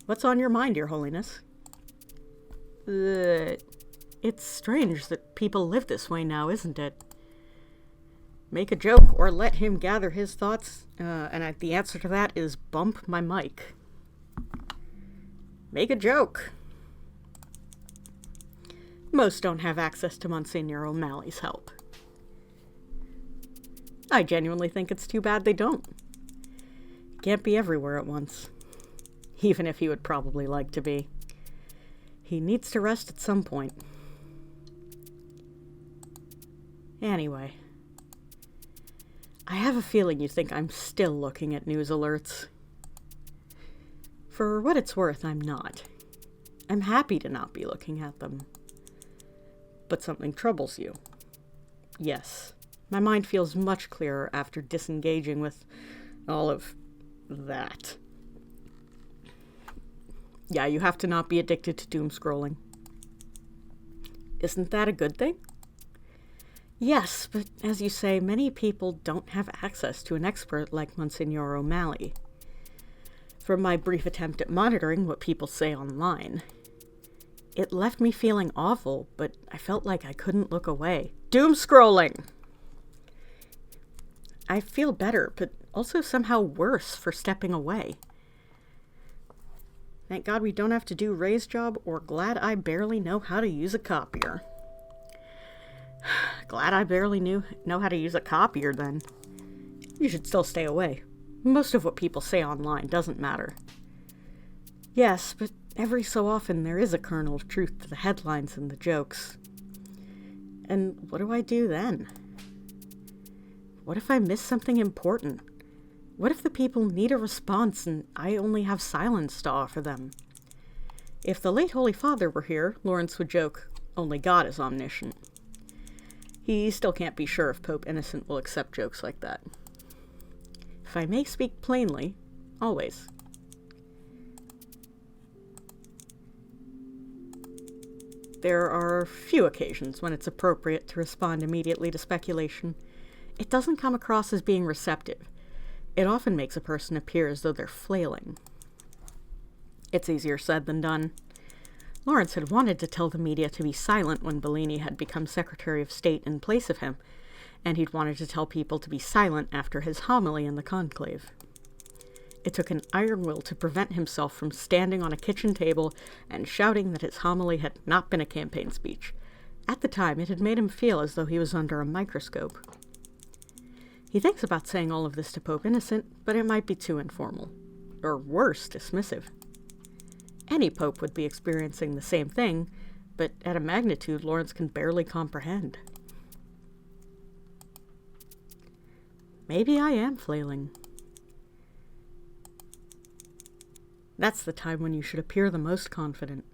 What's on your mind, Your Holiness? It's strange that people live this way now, isn't it? Make a joke or let him gather his thoughts, and the answer to that is bump my mic. Make a joke. Most don't have access to Monsignor O'Malley's help. I genuinely think it's too bad they don't. Can't be everywhere at once. Even if he would probably like to be. He needs to rest at some point. Anyway. I have a feeling you think I'm still looking at news alerts. For what it's worth, I'm not. I'm happy to not be looking at them. But something troubles you. Yes, my mind feels much clearer after disengaging with all of that. Yeah, you have to not be addicted to doom scrolling. Isn't that a good thing? Yes, but as you say, many people don't have access to an expert like Monsignor O'Malley. From my brief attempt at monitoring what people say online, it left me feeling awful, but I felt like I couldn't look away. Doom scrolling! I feel better, but also somehow worse for stepping away. Thank God we don't have to do Ray's job, or glad I barely know how to use a copier. Glad I barely know how to use a copier, then. You should still stay away. Most of what people say online doesn't matter. Yes, but every so often there is a kernel of truth to the headlines and the jokes. And what do I do then? What if I miss something important? What if the people need a response and I only have silence to offer them? If the late Holy Father were here, Lawrence would joke, only God is omniscient. He still can't be sure if Pope Innocent will accept jokes like that. If I may speak plainly, always. There are few occasions when it's appropriate to respond immediately to speculation. It doesn't come across as being receptive. It often makes a person appear as though they're flailing. It's easier said than done. Lawrence had wanted to tell the media to be silent when Bellini had become Secretary of State in place of him, and he'd wanted to tell people to be silent after his homily in the Conclave. It took an iron will to prevent himself from standing on a kitchen table and shouting that his homily had not been a campaign speech. At the time, it had made him feel as though he was under a microscope. He thinks about saying all of this to Pope Innocent, but it might be too informal. Or worse, dismissive. Any pope would be experiencing the same thing, but at a magnitude Lawrence can barely comprehend. Maybe I am flailing. That's the time when you should appear the most confident.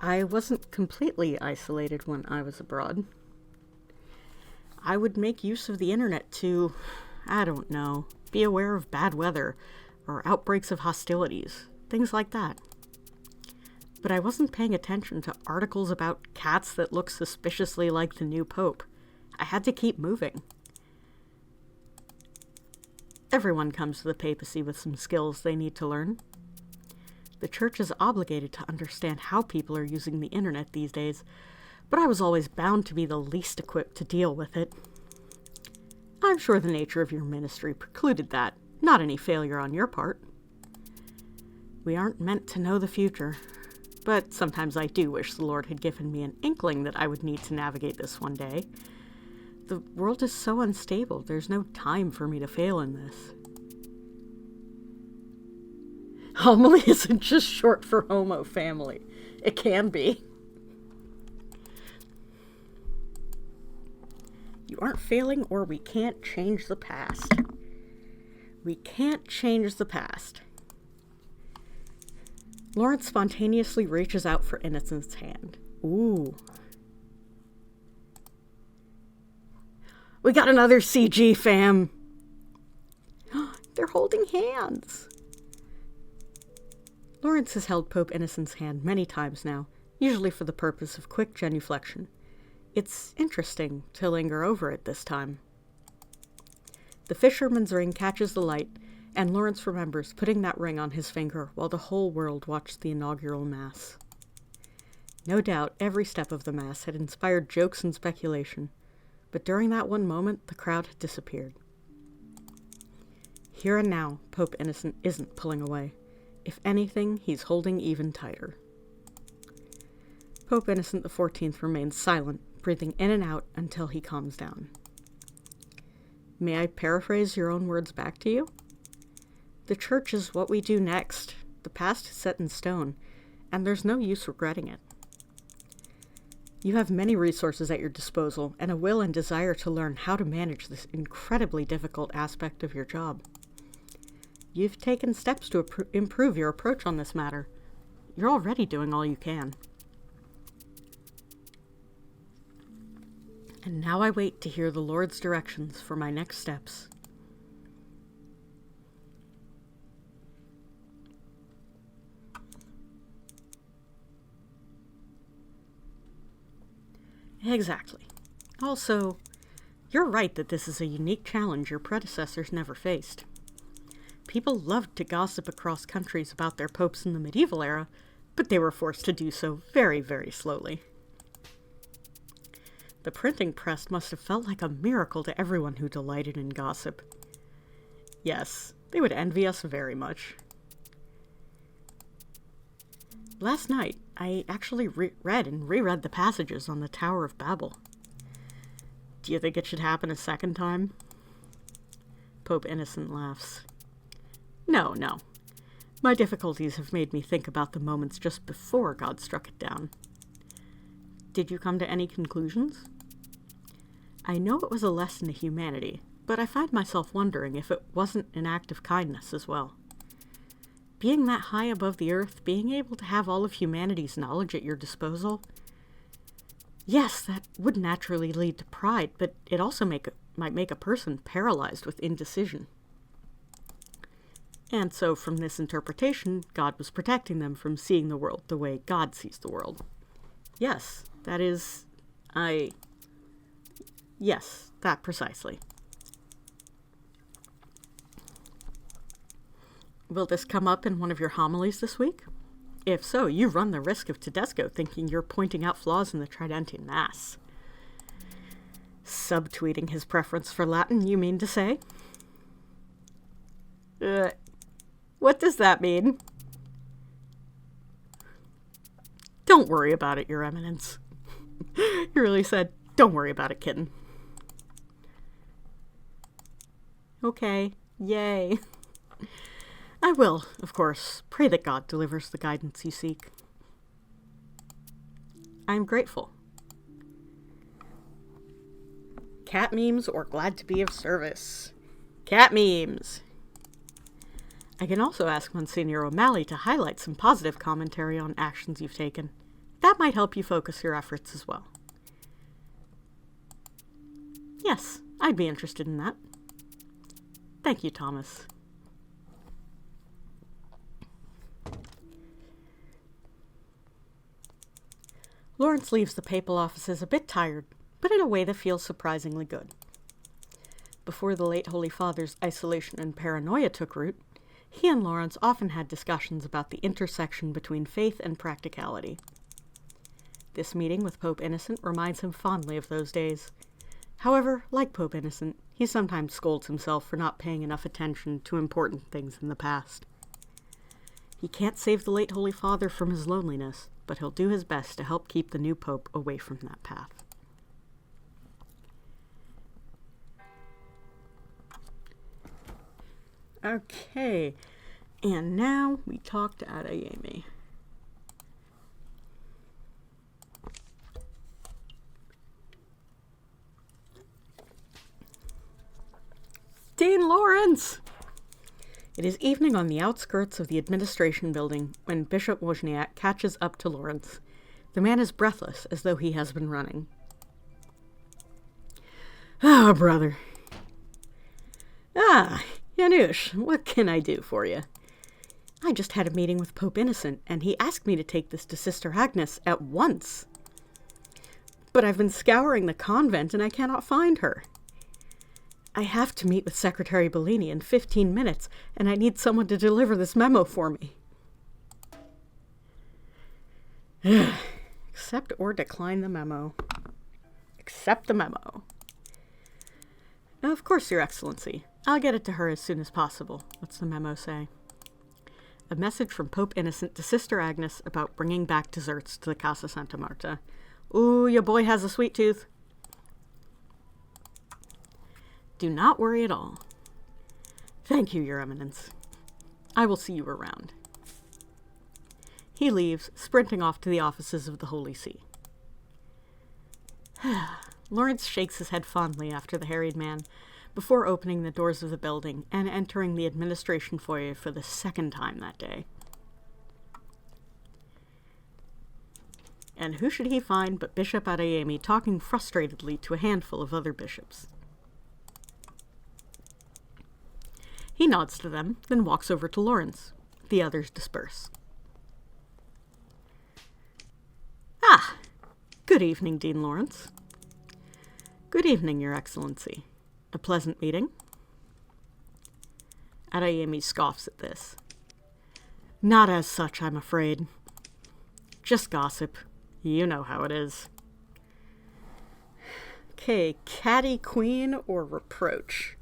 I wasn't completely isolated when I was abroad. I would make use of the internet to, I don't know, be aware of bad weather or outbreaks of hostilities, things like that. But I wasn't paying attention to articles about cats that look suspiciously like the new pope. I had to keep moving. Everyone comes to the papacy with some skills they need to learn. The church is obligated to understand how people are using the internet these days, but I was always bound to be the least equipped to deal with it. I'm sure the nature of your ministry precluded that, not any failure on your part. We aren't meant to know the future, but sometimes I do wish the Lord had given me an inkling that I would need to navigate this one day. The world is so unstable, there's no time for me to fail in this. Homily isn't just short for homo family. It can be. You aren't failing, or we can't change the past. We can't change the past. Lawrence spontaneously reaches out for Innocent's hand. Ooh. We got another CG, fam. They're holding hands. Lawrence has held Pope Innocent's hand many times now, usually for the purpose of quick genuflection. It's interesting to linger over it this time. The fisherman's ring catches the light, and Lawrence remembers putting that ring on his finger while the whole world watched the inaugural Mass. No doubt every step of the Mass had inspired jokes and speculation, but during that one moment, the crowd had disappeared. Here and now, Pope Innocent isn't pulling away. If anything, he's holding even tighter. Pope Innocent XIV remains silent, breathing in and out until he calms down. May I paraphrase your own words back to you? The church is what we do next. The past is set in stone, and there's no use regretting it. You have many resources at your disposal and a will and desire to learn how to manage this incredibly difficult aspect of your job. You've taken steps to improve your approach on this matter. You're already doing all you can. And now I wait to hear the Lord's directions for my next steps. Exactly. Also, you're right that this is a unique challenge your predecessors never faced. People loved to gossip across countries about their popes in the medieval era, but they were forced to do so very, very slowly. The printing press must have felt like a miracle to everyone who delighted in gossip. Yes, they would envy us very much. Last night, I actually read and reread the passages on the Tower of Babel. Do you think it should happen a second time? Pope Innocent laughs. No. My difficulties have made me think about the moments just before God struck it down. Did you come to any conclusions? I know it was a lesson to humanity, but I find myself wondering if it wasn't an act of kindness as well. Being that high above the earth, being able to have all of humanity's knowledge at your disposal, yes, that would naturally lead to pride, but it also might make a person paralyzed with indecision. And so from this interpretation, God was protecting them from seeing the world the way God sees the world. Yes, that is... Yes, that precisely. Will this come up in one of your homilies this week? If so, you run the risk of Tedesco thinking you're pointing out flaws in the Tridentine Mass. Subtweeting his preference for Latin, you mean to say? What does that mean? Don't worry about it, Your Eminence. He really said, don't worry about it, kitten. Okay, yay. I will, of course, pray that God delivers the guidance you seek. I am grateful. Cat memes or glad to be of service. cat memes. I can also ask Monsignor O'Malley to highlight some positive commentary on actions you've taken. That might help you focus your efforts as well. Yes, I'd be interested in that. Thank you, Thomas. Lawrence leaves the papal offices a bit tired, but in a way that feels surprisingly good. Before the late Holy Father's isolation and paranoia took root, he and Lawrence often had discussions about the intersection between faith and practicality. This meeting with Pope Innocent reminds him fondly of those days. However, like Pope Innocent, he sometimes scolds himself for not paying enough attention to important things in the past. He can't save the late Holy Father from his loneliness, but he'll do his best to help keep the new Pope away from that path. Okay, and now we talk to Adeyemi. Dean Lawrence! It is evening on the outskirts of the administration building when Bishop Wozniak catches up to Lawrence. The man is breathless, as though he has been running. Ah, brother. Janusz, what can I do for you? I just had a meeting with Pope Innocent, and he asked me to take this to Sister Agnes at once. But I've been scouring the convent, and I cannot find her. I have to meet with Secretary Bellini in 15 minutes, and I need someone to deliver this memo for me. Accept or decline the memo. Accept the memo. Of course, Your Excellency. I'll get it to her as soon as possible. What's the memo say? A message from Pope Innocent to Sister Agnes about bringing back desserts to the Casa Santa Marta. Ooh, your boy has a sweet tooth. Do not worry at all. Thank you, Your Eminence. I will see you around. He leaves, sprinting off to the offices of the Holy See. Lawrence shakes his head fondly after the harried man, before opening the doors of the building and entering the administration foyer for the second time that day. And who should he find but Bishop Adeyemi talking frustratedly to a handful of other bishops. He nods to them, then walks over to Lawrence. The others disperse. Ah! Good evening, Dean Lawrence. Good evening, Your Excellency. A pleasant meeting? Adeyemi scoffs at this. Not as such, I'm afraid. Just gossip. You know how it is. Okay, catty queen or reproach?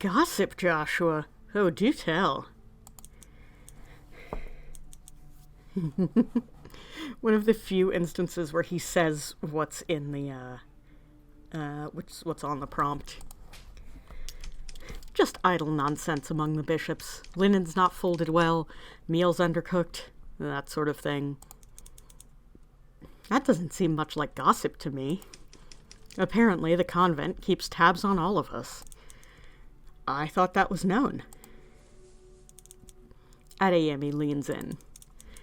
Gossip, Joshua. Oh, do tell. One of the few instances where he says what's in the, what's on the prompt. Just idle nonsense among the bishops. Linen's not folded well, meals undercooked, that sort of thing. That doesn't seem much like gossip to me. Apparently, the convent keeps tabs on all of us. I thought that was known. Adeyemi leans in.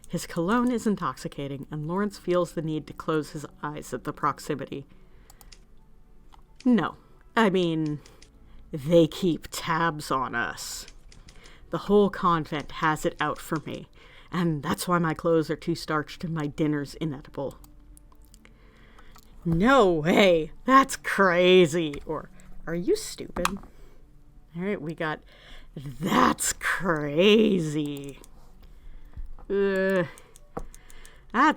His cologne is intoxicating, and Lawrence feels the need to close his eyes at the proximity. No, I mean, they keep tabs on us. The whole convent has it out for me, and that's why my clothes are too starched and my dinner's inedible. No way, that's crazy. Or, are you stupid? All right, we got, that's crazy. That's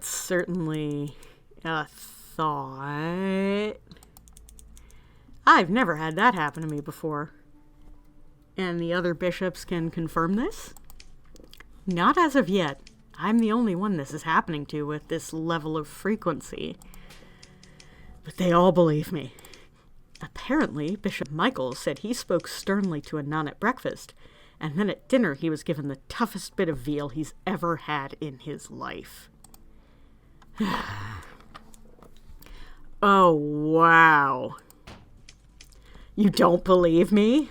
certainly a thought. I've never had that happen to me before. And the other bishops can confirm this? Not as of yet. I'm the only one this is happening to with this level of frequency. But they all believe me. Apparently, Bishop Michael said he spoke sternly to a nun at breakfast, and then at dinner he was given the toughest bit of veal he's ever had in his life. Oh, wow. You don't believe me?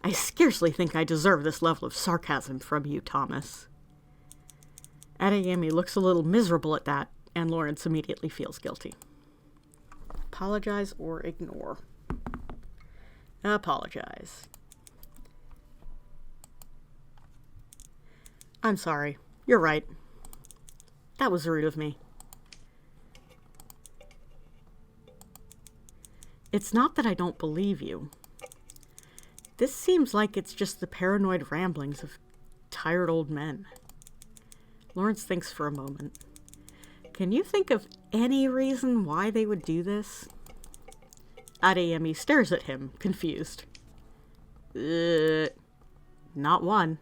I scarcely think I deserve this level of sarcasm from you, Thomas. Adeyemi looks a little miserable at that, and Lawrence immediately feels guilty. Apologize or ignore. Apologize. I'm sorry. You're right. That was rude of me. It's not that I don't believe you. This seems like it's just the paranoid ramblings of tired old men. Lawrence thinks for a moment. Can you think of any reason why they would do this? Adeyemi stares at him, confused. Not one.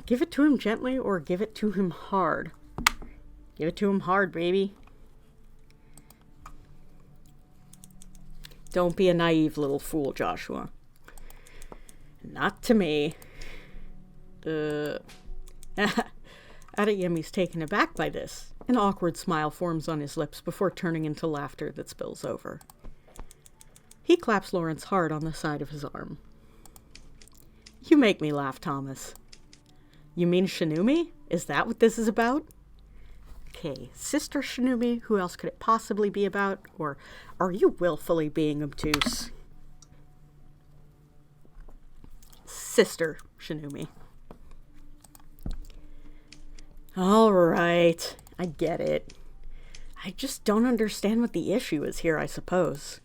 Give it to him gently or give it to him hard. Give it to him hard, baby. Don't be a naive little fool, Joshua. Not to me. Adeyemi's taken aback by this. An awkward smile forms on his lips before turning into laughter that spills over. He claps Lawrence hard on the side of his arm. You make me laugh, Thomas. You mean Shinumi? Is that what this is about? Okay, Sister Shinumi, who else could it possibly be about? Or are you willfully being obtuse? Sister Shinumi. All right, I get it. I just don't understand what the issue is here, I suppose.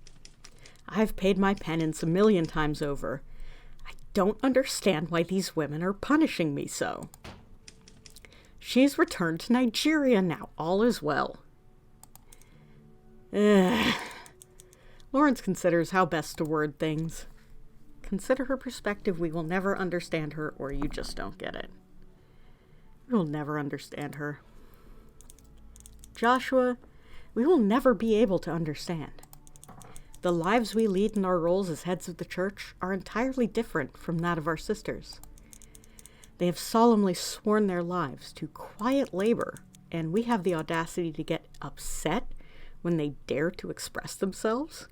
I've paid my penance 1,000,000 times over. I don't understand why these women are punishing me so. She's returned to Nigeria now. All is well. Lawrence considers how best to word things. Consider her perspective. We will never understand her, or you just don't get it. We will never understand her. Joshua, we will never be able to understand. The lives we lead in our roles as heads of the church are entirely different from that of our sisters. They have solemnly sworn their lives to quiet labor, and we have the audacity to get upset when they dare to express themselves.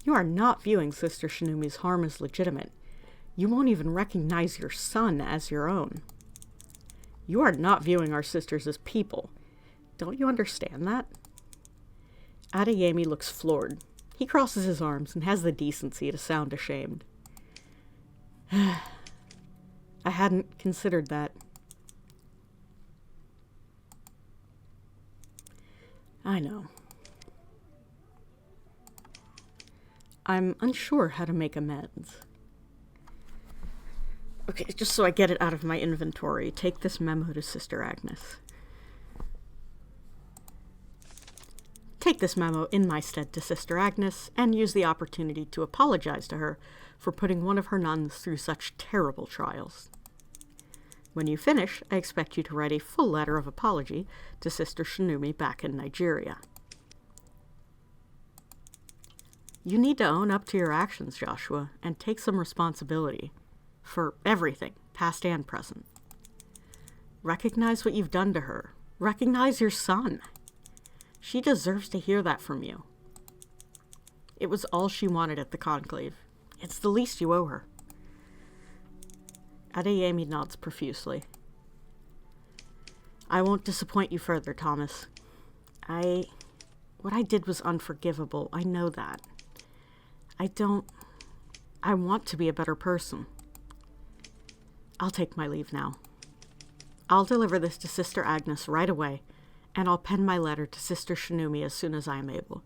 You are not viewing Sister Shinumi's harm as legitimate. You won't even recognize your son as your own. You are not viewing our sisters as people. Don't you understand that? Adeyemi looks floored. He crosses his arms and has the decency to sound ashamed. I hadn't considered that. I know. I'm unsure how to make amends. Okay, just so I get it out of my inventory, take this memo to Sister Agnes. Take this memo in my stead to Sister Agnes, and use the opportunity to apologize to her for putting one of her nuns through such terrible trials. When you finish, I expect you to write a full letter of apology to Sister Shinumi back in Nigeria. You need to own up to your actions, Joshua, and take some responsibility for everything, past and present. Recognize what you've done to her. Recognize your son. She deserves to hear that from you. It was all she wanted at the Conclave. It's the least you owe her. Adeyemi nods profusely. I won't disappoint you further, Thomas. What I did was unforgivable. I know that. I want to be a better person. I'll take my leave now. I'll deliver this to Sister Agnes right away, and I'll pen my letter to Sister Shinumi as soon as I am able.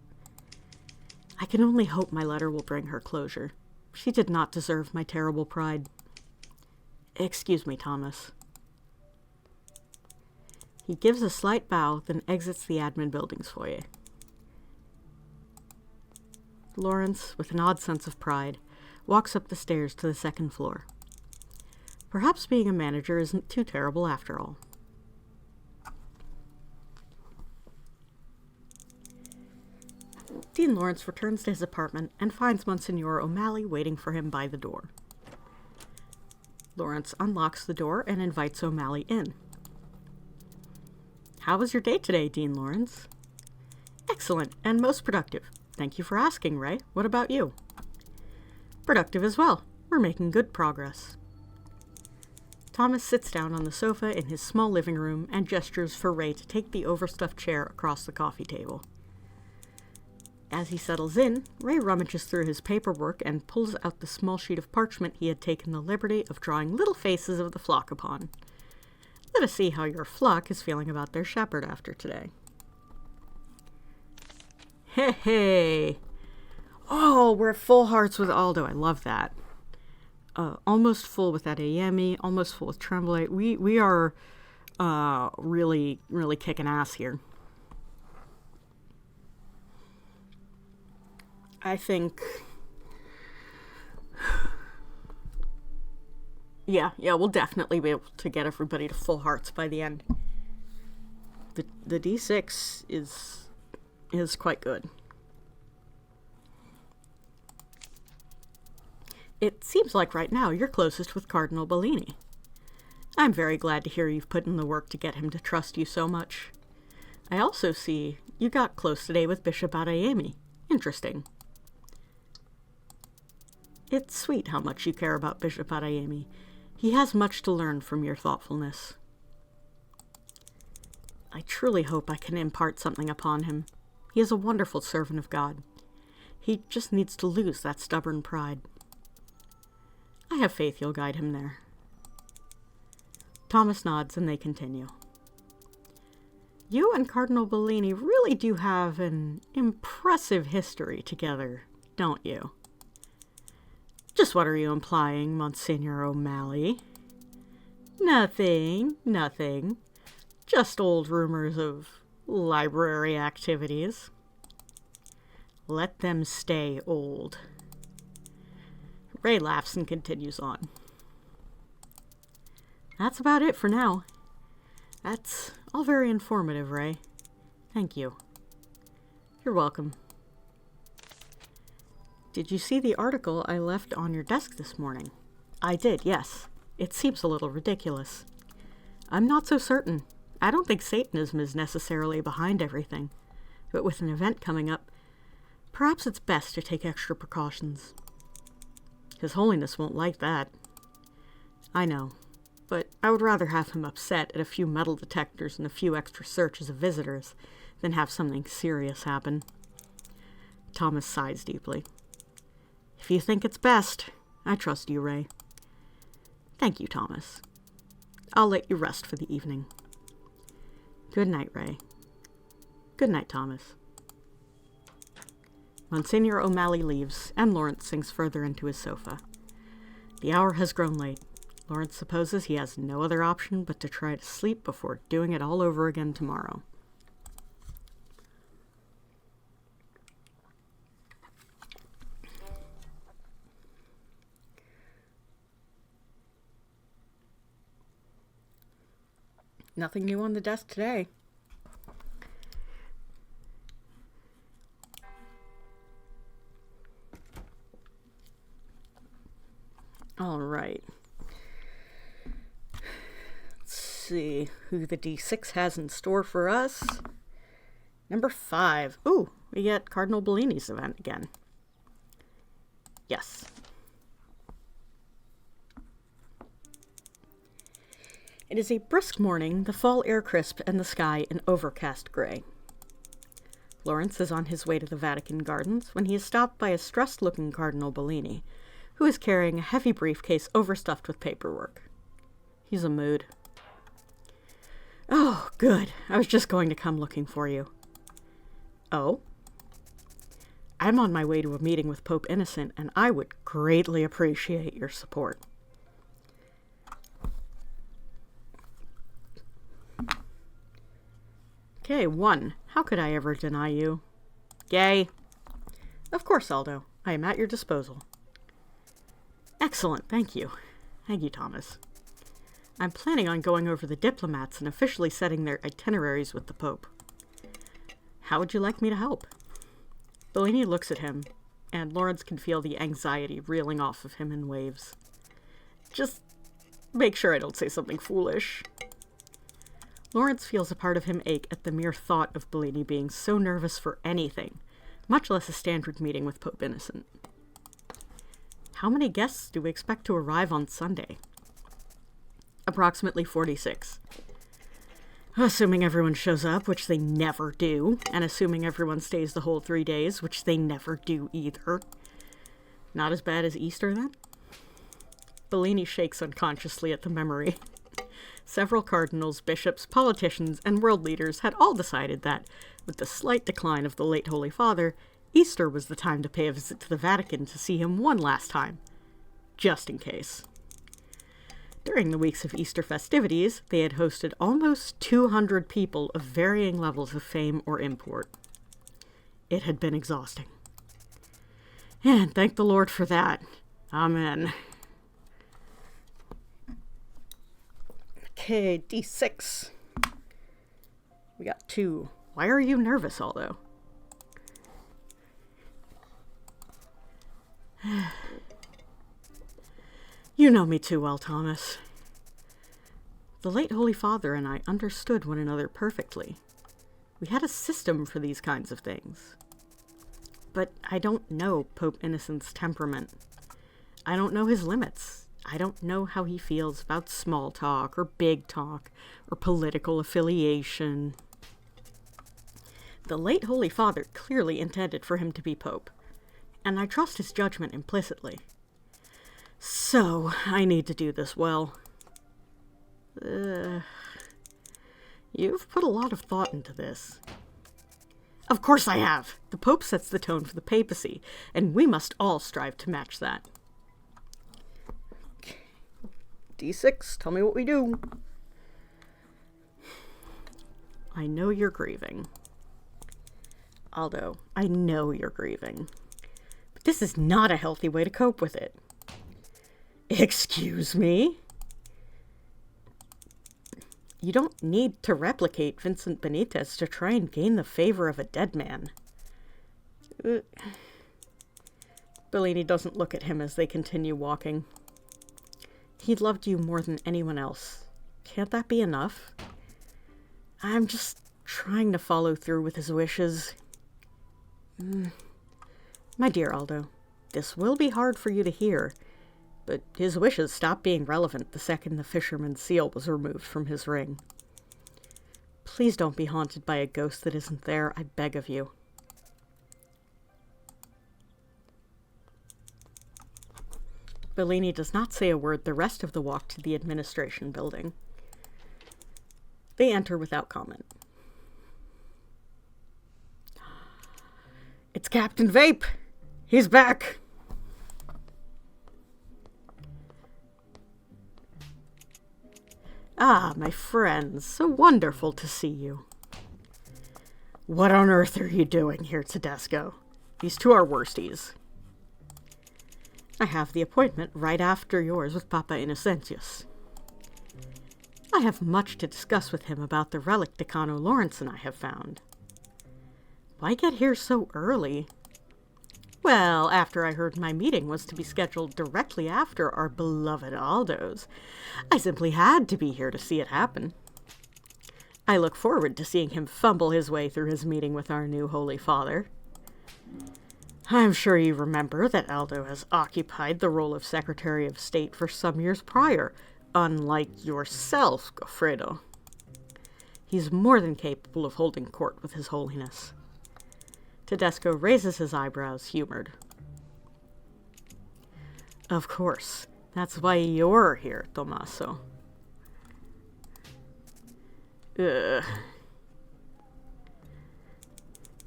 I can only hope my letter will bring her closure. She did not deserve my terrible pride. Excuse me, Thomas. He gives a slight bow, then exits the admin building's foyer. Lawrence, with an odd sense of pride, walks up the stairs to the second floor. Perhaps being a manager isn't too terrible after all. Dean Lawrence returns to his apartment and finds Monsignor O'Malley waiting for him by the door. Lawrence unlocks the door and invites O'Malley in. How was your day today, Dean Lawrence? Excellent and most productive. Thank you for asking, Ray. What about you? Productive as well. We're making good progress. Thomas sits down on the sofa in his small living room and gestures for Ray to take the overstuffed chair across the coffee table. As he settles in, Ray rummages through his paperwork and pulls out the small sheet of parchment he had taken the liberty of drawing little faces of the flock upon. Let us see how your flock is feeling about their shepherd after today. Hey, hey! Oh, we're at full hearts with Aldo. I love that. Almost full with that Ayemi, almost full with Tremblay. We are really, really kicking ass here. I think... Yeah, we'll definitely be able to get everybody to full hearts by the end. The D6 is quite good. It seems like right now you're closest with Cardinal Bellini. I'm very glad to hear you've put in the work to get him to trust you so much. I also see you got close today with Bishop Adeyemi. Interesting. It's sweet how much you care about Bishop Adeyemi. He has much to learn from your thoughtfulness. I truly hope I can impart something upon him. He is a wonderful servant of God. He just needs to lose that stubborn pride. I have faith you'll guide him there. Thomas nods and they continue. You and Cardinal Bellini really do have an impressive history together, don't you? Just what are you implying, Monsignor O'Malley? Nothing. Just old rumors of library activities. Let them stay old. Ray laughs and continues on. That's about it for now. That's all very informative, Ray. Thank you. You're welcome. Did you see the article I left on your desk this morning? I did, yes. It seems a little ridiculous. I'm not so certain. I don't think Satanism is necessarily behind everything. But with an event coming up, perhaps it's best to take extra precautions. His Holiness won't like that. I know, but I would rather have him upset at a few metal detectors and a few extra searches of visitors than have something serious happen. Thomas sighs deeply. If you think it's best, I trust you, Ray. Thank you, Thomas. I'll let you rest for the evening. Good night, Ray. Good night, Thomas. Monsignor O'Malley leaves, and Lawrence sinks further into his sofa. The hour has grown late. Lawrence supposes he has no other option but to try to sleep before doing it all over again tomorrow. Nothing new on the desk today. All right. Let's see who the D6 has in store for us. Number 5. Ooh, we get Cardinal Bellini's event again. Yes. It is a brisk morning, the fall air crisp and the sky an overcast gray. Lawrence is on his way to the Vatican Gardens when he is stopped by a stressed-looking Cardinal Bellini, who is carrying a heavy briefcase overstuffed with paperwork. He's a mood. Oh, good. I was just going to come looking for you. Oh? I'm on my way to a meeting with Pope Innocent, and I would greatly appreciate your support. Okay, 1. How could I ever deny you? Yay. Of course, Aldo. I am at your disposal. Excellent, thank you. Thank you, Thomas. I'm planning on going over the diplomats and officially setting their itineraries with the Pope. How would you like me to help? Bellini looks at him, and Lawrence can feel the anxiety reeling off of him in waves. Just make sure I don't say something foolish. Lawrence feels a part of him ache at the mere thought of Bellini being so nervous for anything, much less a standard meeting with Pope Innocent. How many guests do we expect to arrive on Sunday? Approximately 46. Assuming everyone shows up, which they never do, and assuming everyone stays the whole 3 days, which they never do either. Not as bad as Easter, then? Bellini shakes unconsciously at the memory. Several cardinals, bishops, politicians, and world leaders had all decided that, with the slight decline of the late Holy Father, Easter was the time to pay a visit to the Vatican to see him one last time. Just in case. During the weeks of Easter festivities, they had hosted almost 200 people of varying levels of fame or import. It had been exhausting. And thank the Lord for that. Amen. Okay, D6. We got 2. Why are you nervous, Aldo? You know me too well, Thomas. The late Holy Father and I understood one another perfectly. We had a system for these kinds of things. But I don't know Pope Innocent's temperament. I don't know his limits. I don't know how he feels about small talk or big talk or political affiliation. The late Holy Father clearly intended for him to be Pope, and I trust his judgment implicitly. So, I need to do this well. You've put a lot of thought into this. Of course I have! The Pope sets the tone for the papacy, and we must all strive to match that. D6, tell me what we do. I know you're grieving. Aldo, I know you're grieving. But this is not a healthy way to cope with it. Excuse me? You don't need to replicate Vincent Benitez to try and gain the favor of a dead man. Bellini doesn't look at him as they continue walking. He loved you more than anyone else. Can't that be enough? I'm just trying to follow through with his wishes. My dear Aldo, this will be hard for you to hear, but his wishes stopped being relevant the second the fisherman's seal was removed from his ring. Please don't be haunted by a ghost that isn't there, I beg of you. Bellini does not say a word the rest of the walk to the administration building. They enter without comment. It's Captain Vape! He's back! Ah, my friends, so wonderful to see you. What on earth are you doing here, Tedesco? These two are worsties. I have the appointment right after yours with Papa Innocentius. I have much to discuss with him about the relic Decano Lawrence and I have found. Why get here so early? Well, after I heard my meeting was to be scheduled directly after our beloved Aldo's, I simply had to be here to see it happen. I look forward to seeing him fumble his way through his meeting with our new Holy Father. I'm sure you remember that Aldo has occupied the role of Secretary of State for some years prior, unlike yourself, Goffredo. He's more than capable of holding court with His Holiness. Tedesco raises his eyebrows, humored. Of course. That's why you're here, Tommaso.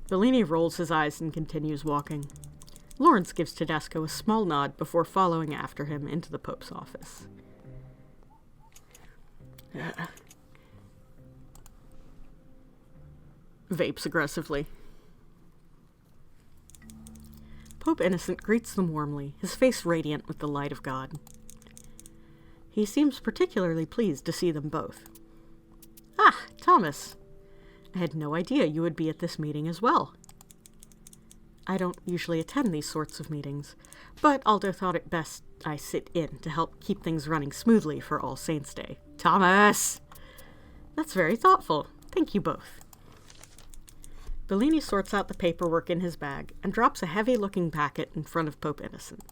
Bellini rolls his eyes and continues walking. Lawrence gives Tedesco a small nod before following after him into the Pope's office. Vapes aggressively. Pope Innocent greets them warmly, his face radiant with the light of God. He seems particularly pleased to see them both. Ah, Thomas. I had no idea you would be at this meeting as well. I don't usually attend these sorts of meetings, but Aldo thought it best I sit in to help keep things running smoothly for All Saints' Day. Thomas! That's very thoughtful. Thank you both. Bellini sorts out the paperwork in his bag and drops a heavy-looking packet in front of Pope Innocent.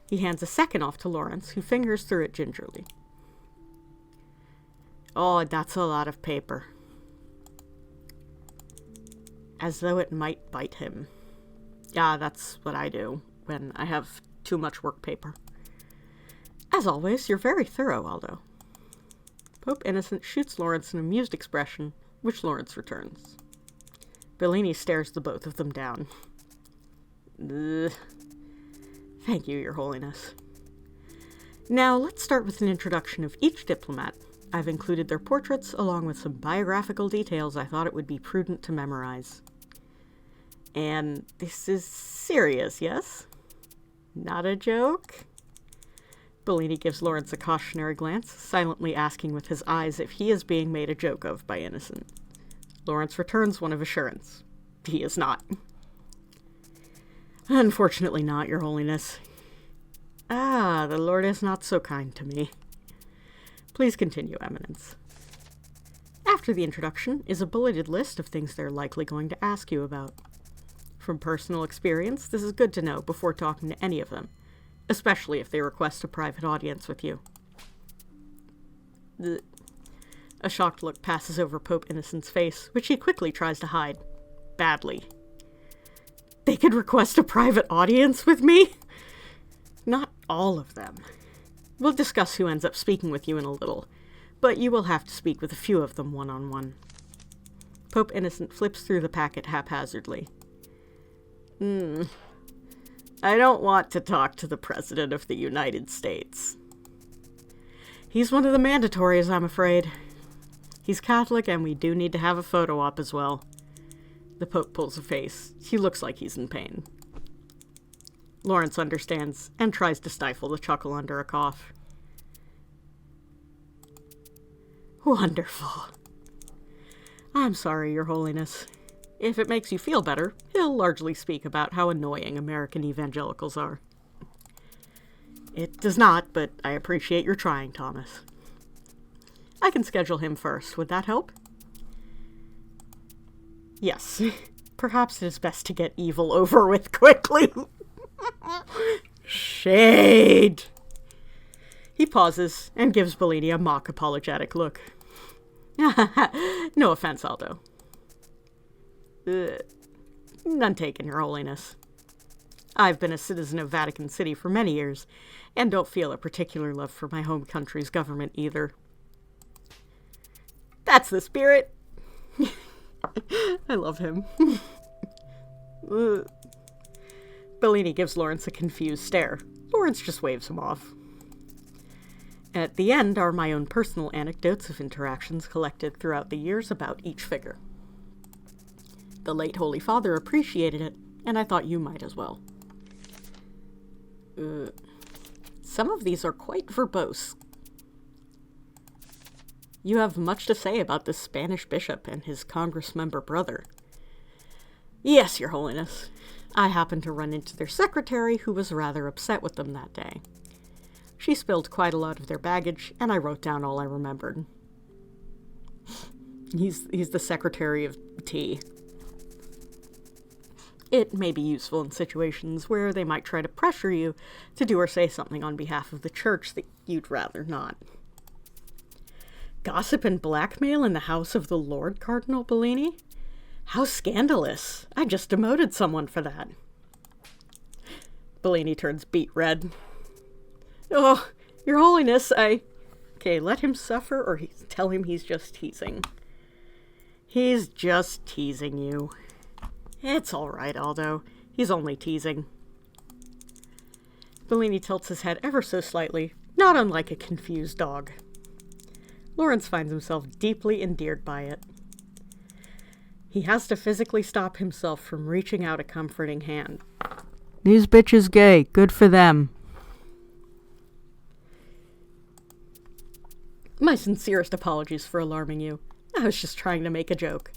He hands a second off to Lawrence, who fingers through it gingerly. Oh, that's a lot of paper. As though it might bite him. Yeah, that's what I do when I have too much work paper. As always, you're very thorough, Aldo. Pope Innocent shoots Lawrence an amused expression, which Lawrence returns. Bellini stares the both of them down. Ugh. Thank you, Your Holiness. Now, let's start with an introduction of each diplomat. I've included their portraits, along with some biographical details I thought it would be prudent to memorize. And this is serious, yes? Not a joke? Bellini gives Lawrence a cautionary glance, silently asking with his eyes if he is being made a joke of by Innocent. Lawrence returns one of assurance. He is not. Unfortunately not, Your Holiness. Ah, the Lord is not so kind to me. Please continue, Eminence. After the introduction is a bulleted list of things they're likely going to ask you about. From personal experience, this is good to know before talking to any of them, especially if they request a private audience with you. A shocked look passes over Pope Innocent's face, which he quickly tries to hide. Badly. They could request a private audience with me? Not all of them. We'll discuss who ends up speaking with you in a little, but you will have to speak with a few of them one-on-one. Pope Innocent flips through the packet haphazardly. I don't want to talk to the President of the United States. He's one of the mandatories, I'm afraid. He's Catholic, and we do need to have a photo op as well. The Pope pulls a face. He looks like he's in pain. Lawrence understands, and tries to stifle the chuckle under a cough. Wonderful. I'm sorry, Your Holiness. If it makes you feel better, he'll largely speak about how annoying American evangelicals are. It does not, but I appreciate your trying, Thomas. I can schedule him first. Would that help? Yes. Perhaps it is best to get evil over with quickly. Shade! He pauses and gives Bellini a mock apologetic look. No offense, Aldo. None taken, Your Holiness. I've been a citizen of Vatican City for many years, and don't feel a particular love for my home country's government either. That's the spirit! I love him. Bellini gives Lawrence a confused stare. Lawrence just waves him off. At the end are my own personal anecdotes of interactions collected throughout the years about each figure. The late Holy Father appreciated it, and I thought you might as well. Some of these are quite verbose. You have much to say about this Spanish bishop and his Congress member brother. Yes, Your Holiness. I happened to run into their secretary, who was rather upset with them that day. She spilled quite a lot of their baggage, and I wrote down all I remembered. He's the secretary of tea. It may be useful in situations where they might try to pressure you to do or say something on behalf of the church that you'd rather not. Gossip and blackmail in the house of the Lord, Cardinal Bellini? How scandalous. I just demoted someone for that. Bellini turns beet red. Oh, Your Holiness, Okay, let him suffer, or tell him he's just teasing. He's just teasing you. It's all right, Aldo. He's only teasing. Bellini tilts his head ever so slightly, not unlike a confused dog. Lawrence finds himself deeply endeared by it. He has to physically stop himself from reaching out a comforting hand. These bitches gay. Good for them. My sincerest apologies for alarming you. I was just trying to make a joke.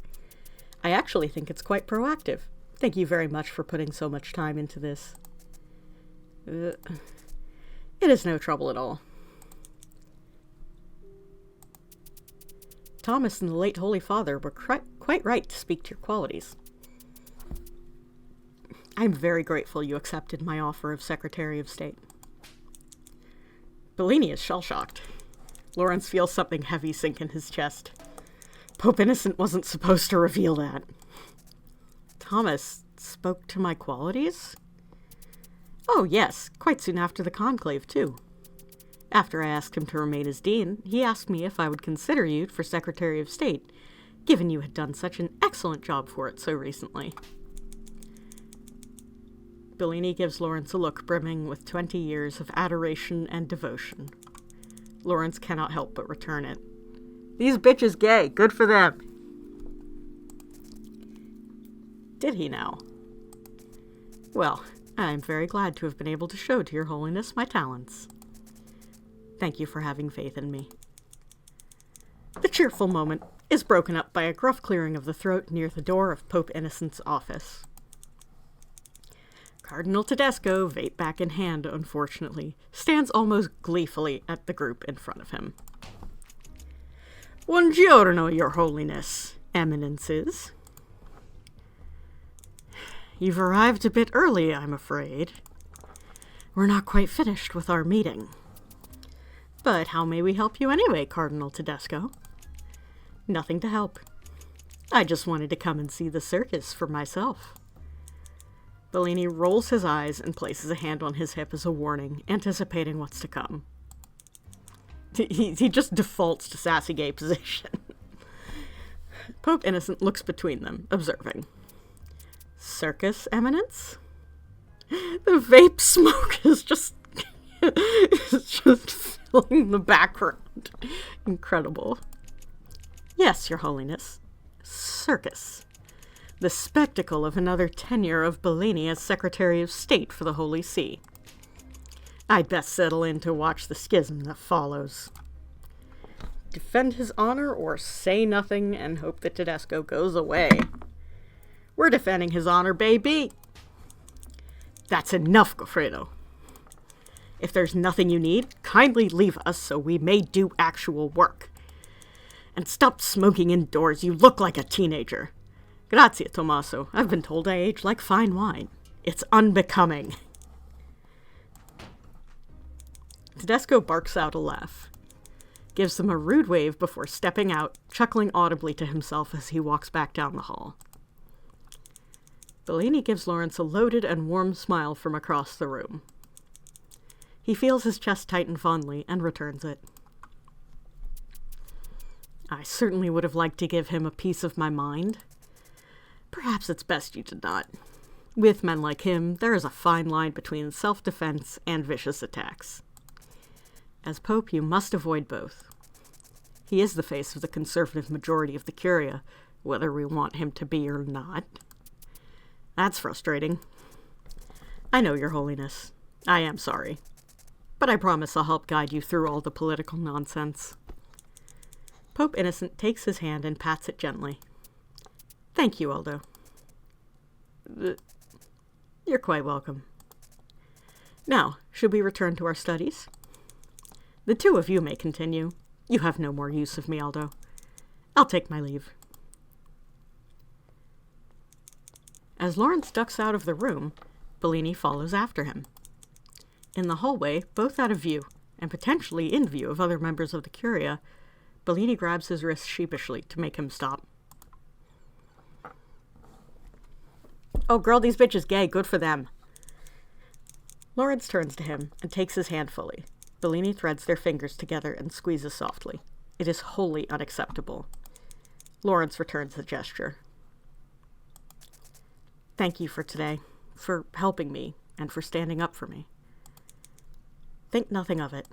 I actually think it's quite proactive. Thank you very much for putting so much time into this. It is no trouble at all. Thomas and the late Holy Father were quite right to speak to your qualities. I'm very grateful you accepted my offer of Secretary of State. Bellini is shell-shocked. Lawrence feels something heavy sink in his chest. Pope Innocent wasn't supposed to reveal that. Thomas spoke to my qualities? Oh, yes, quite soon after the Conclave, too. After I asked him to remain as dean, he asked me if I would consider you for Secretary of State, given you had done such an excellent job for it so recently. Bellini gives Lawrence a look brimming with 20 years of adoration and devotion. Lawrence cannot help but return it. These bitches gay, good for them. Did he now? Well, I'm very glad to have been able to show to your holiness my talents. Thank you for having faith in me. The cheerful moment is broken up by a gruff clearing of the throat near the door of Pope Innocent's office. Cardinal Tedesco, vape back in hand, unfortunately, stands almost gleefully at the group in front of him. Buongiorno, your holiness, eminences. You've arrived a bit early, I'm afraid. We're not quite finished with our meeting. But how may we help you anyway, Cardinal Tedesco? Nothing to help. I just wanted to come and see the circus for myself. Bellini rolls his eyes and places a hand on his hip as a warning, anticipating what's to come. He just defaults to sassy gay position. Pope Innocent looks between them, observing. Circus, Eminence? The vape smoke is just filling the background. Incredible. Yes, your holiness. Circus. The spectacle of another tenure of Bellini as Secretary of State for the Holy See. I'd best settle in to watch the schism that follows. Defend his honor or say nothing and hope that Tedesco goes away. We're defending his honor, baby. That's enough, Goffredo. If there's nothing you need, kindly leave us so we may do actual work. And stop smoking indoors, you look like a teenager. Grazie, Tommaso. I've been told I age like fine wine. It's unbecoming. Tedesco barks out a laugh, gives them a rude wave before stepping out, chuckling audibly to himself as he walks back down the hall. Bellini gives Lawrence a loaded and warm smile from across the room. He feels his chest tighten fondly and returns it. I certainly would have liked to give him a piece of my mind. Perhaps it's best you did not. With men like him, there is a fine line between self-defense and vicious attacks. As Pope, you must avoid both. He is the face of the conservative majority of the Curia, whether we want him to be or not. That's frustrating. I know, Your Holiness. I am sorry. But I promise I'll help guide you through all the political nonsense. Pope Innocent takes his hand and pats it gently. Thank you, Aldo. You're quite welcome. Now, should we return to our studies? The two of you may continue. You have no more use of me, Aldo. I'll take my leave. As Lawrence ducks out of the room, Bellini follows after him. In the hallway, both out of view, and potentially in view of other members of the Curia, Bellini grabs his wrist sheepishly to make him stop. Oh, girl, these bitches gay. Good for them. Lawrence turns to him and takes his hand fully. Bellini threads their fingers together and squeezes softly. It is wholly unacceptable. Lawrence returns the gesture. Thank you for today, for helping me, and for standing up for me. Think nothing of it.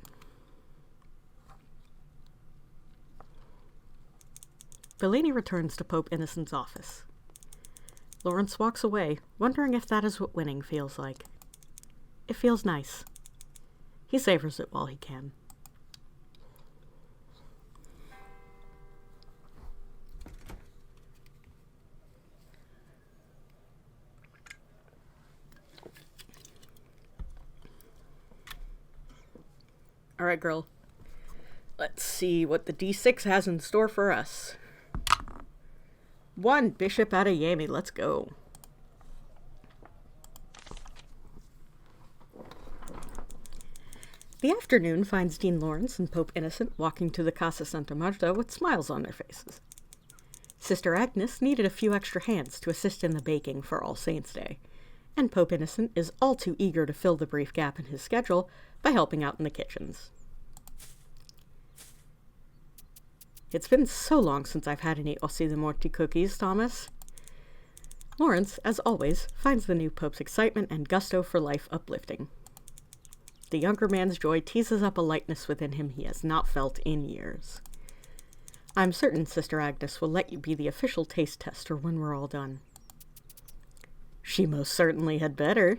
Bellini returns to Pope Innocent's office. Lawrence walks away, wondering if that is what winning feels like. It feels nice. He savors it while he can. All right, girl. Let's see what the D6 has in store for us. 1 Bishop Adeyemi, let's go. The afternoon finds Dean Lawrence and Pope Innocent walking to the Casa Santa Marta with smiles on their faces. Sister Agnes needed a few extra hands to assist in the baking for All Saints' Day, and Pope Innocent is all too eager to fill the brief gap in his schedule by helping out in the kitchens. It's been so long since I've had any Ossi de Morti cookies, Thomas. Lawrence, as always, finds the new Pope's excitement and gusto for life uplifting. The younger man's joy teases up a lightness within him he has not felt in years. I'm certain Sister Agnes will let you be the official taste tester when we're all done. She most certainly had better.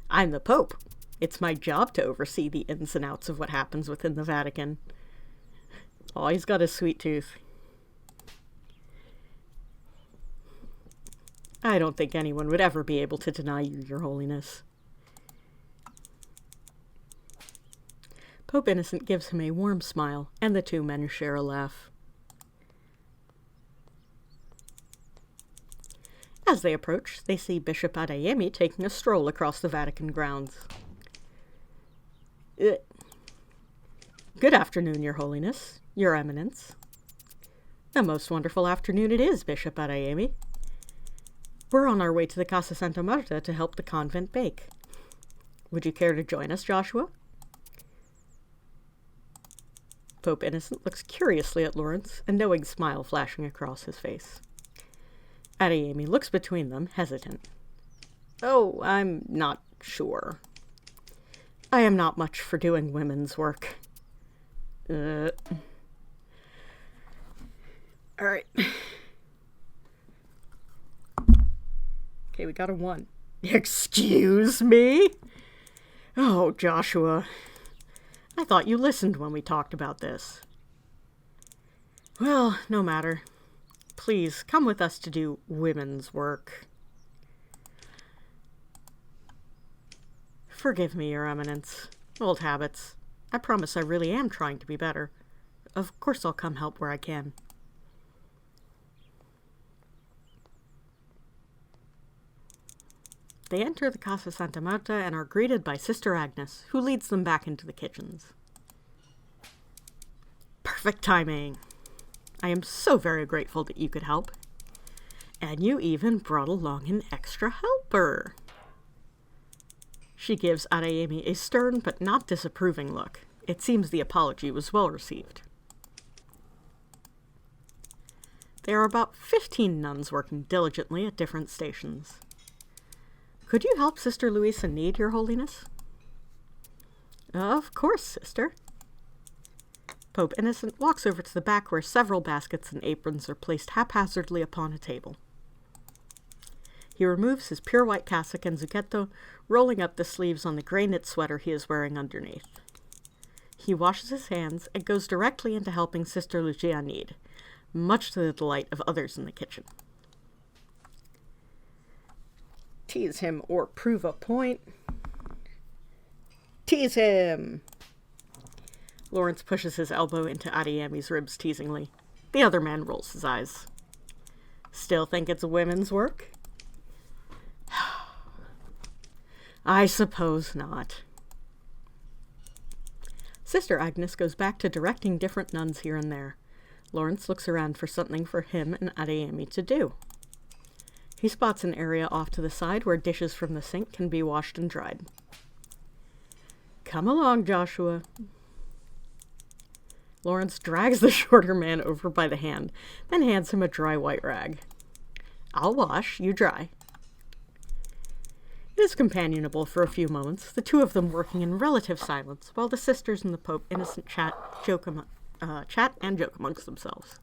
I'm the Pope. It's my job to oversee the ins and outs of what happens within the Vatican. Oh, he's got a sweet tooth. I don't think anyone would ever be able to deny you, Your Holiness. Pope Innocent gives him a warm smile, and the two men share a laugh. As they approach, they see Bishop Adeyemi taking a stroll across the Vatican grounds. Good afternoon, Your Holiness, Your Eminence. A most wonderful afternoon it is, Bishop Adeyemi. We're on our way to the Casa Santa Marta to help the convent bake. Would you care to join us, Joshua? Pope Innocent looks curiously at Lawrence, a knowing smile flashing across his face. Adeyemi looks between them, hesitant. Oh, I'm not sure. I am not much for doing women's work. Alright. Okay, we got a 1. Excuse me? Oh, Joshua. I thought you listened when we talked about this. Well, no matter. Please, come with us to do women's work. Forgive me, Your Eminence. Old habits. I promise I really am trying to be better. Of course I'll come help where I can. They enter the Casa Santa Marta and are greeted by Sister Agnes, who leads them back into the kitchens. Perfect timing! I am so very grateful that you could help. And you even brought along an extra helper. She gives Adeyemi a stern but not disapproving look. It seems the apology was well received. There are about 15 nuns working diligently at different stations. Could you help Sister Louisa in need, Your Holiness? Of course, Sister. Pope Innocent walks over to the back where several baskets and aprons are placed haphazardly upon a table. He removes his pure white cassock and zucchetto, rolling up the sleeves on the gray knit sweater he is wearing underneath. He washes his hands and goes directly into helping Sister Lucia knead, much to the delight of others in the kitchen. Tease him or prove a point. Tease him! Lawrence pushes his elbow into Adeyemi's ribs teasingly. The other man rolls his eyes. Still think it's women's work? I suppose not. Sister Agnes goes back to directing different nuns here and there. Lawrence looks around for something for him and Adeyemi to do. He spots an area off to the side where dishes from the sink can be washed and dried. Come along, Joshua. Lawrence drags the shorter man over by the hand, then hands him a dry white rag. I'll wash, you dry. It is companionable for a few moments, the two of them working in relative silence, while the sisters and the Pope Innocent chat and joke amongst themselves.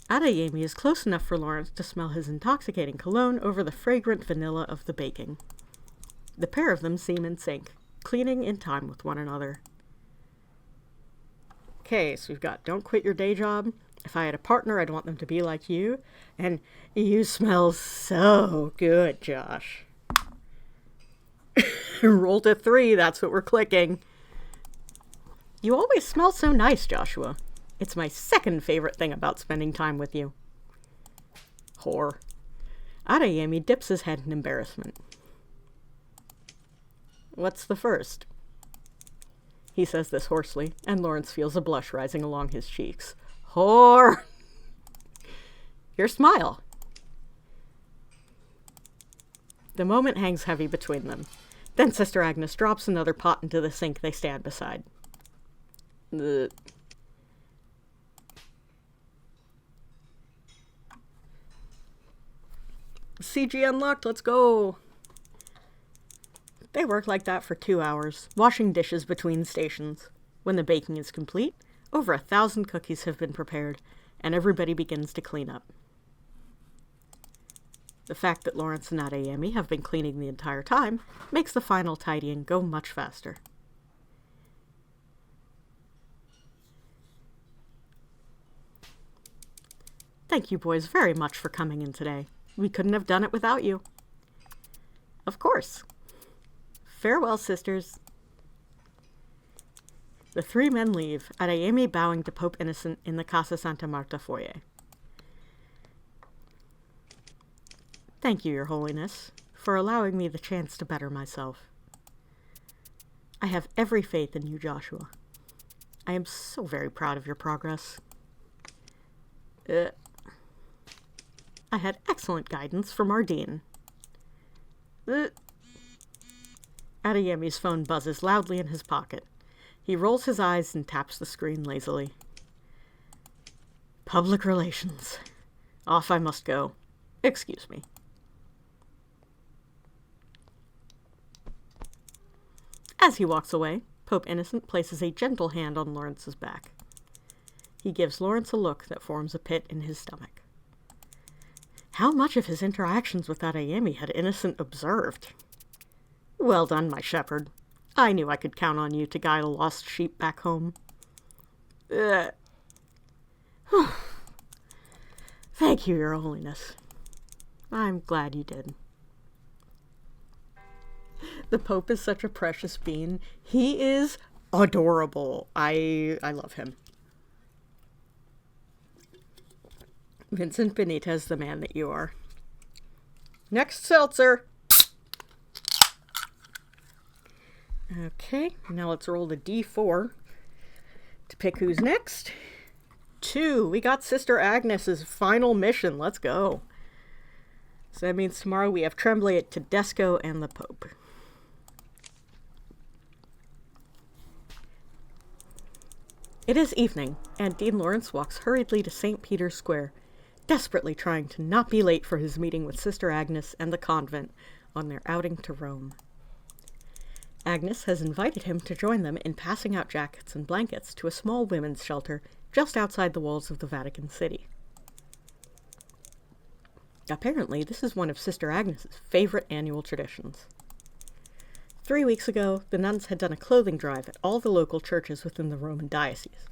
Adeyemi is close enough for Lawrence to smell his intoxicating cologne over the fragrant vanilla of the baking. The pair of them seem in sync, cleaning in time with one another. Okay, so we've got don't quit your day job. If I had a partner, I'd want them to be like you. And you smell so good, Josh. Roll to 3, that's what we're clicking. You always smell so nice, Joshua. It's my second favorite thing about spending time with you. Whore. Adeyemi dips his head in embarrassment. What's the first? He says this hoarsely, and Lawrence feels a blush rising along his cheeks. Whore! Your smile. The moment hangs heavy between them. Then Sister Agnes drops another pot into the sink they stand beside. CG unlocked, let's go! They work like that for 2 hours, washing dishes between stations. When the baking is complete, over 1,000 cookies have been prepared, and everybody begins to clean up. The fact that Lawrence and Adeyemi have been cleaning the entire time makes the final tidying go much faster. Thank you boys very much for coming in today. We couldn't have done it without you. Of course. Farewell, sisters. The 3 men leave, Adeyemi bowing to Pope Innocent in the Casa Santa Marta foyer. Thank you, Your Holiness, for allowing me the chance to better myself. I have every faith in you, Joshua. I am so very proud of your progress. I had excellent guidance from our dean. Adeyemi's phone buzzes loudly in his pocket. He rolls his eyes and taps the screen lazily. Public relations. Off I must go. Excuse me. As he walks away, Pope Innocent places a gentle hand on Lawrence's back. He gives Lawrence a look that forms a pit in his stomach. How much of his interactions with Adeyemi had Innocent observed? Well done, my shepherd. I knew I could count on you to guide a lost sheep back home. Thank you, Your Holiness. I'm glad you did. The Pope is such a precious being. He is adorable. I love him. Vincent Benitez, the man that you are. Next seltzer. Okay, now let's roll the D4 to pick who's next. 2. We got Sister Agnes's final mission. Let's go. So that means tomorrow we have Tremblay, Tedesco, and the Pope. It is evening, and Dean Lawrence walks hurriedly to St. Peter's Square, desperately trying to not be late for his meeting with Sister Agnes and the convent on their outing to Rome. Agnes has invited him to join them in passing out jackets and blankets to a small women's shelter just outside the walls of the Vatican City. Apparently, this is one of Sister Agnes's favorite annual traditions. 3 weeks ago, the nuns had done a clothing drive at all the local churches within the Roman diocese,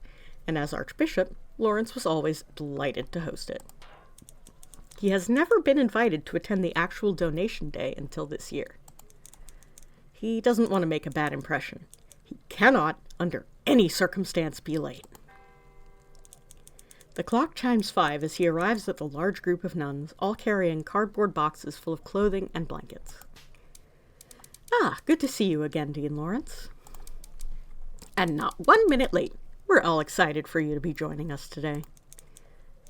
and as Archbishop, Lawrence was always delighted to host it. He has never been invited to attend the actual donation day until this year. He doesn't want to make a bad impression. He cannot, under any circumstance, be late. The clock chimes 5 as he arrives at the large group of nuns, all carrying cardboard boxes full of clothing and blankets. Ah, good to see you again, Dean Lawrence. And not 1 minute late. We're all excited for you to be joining us today.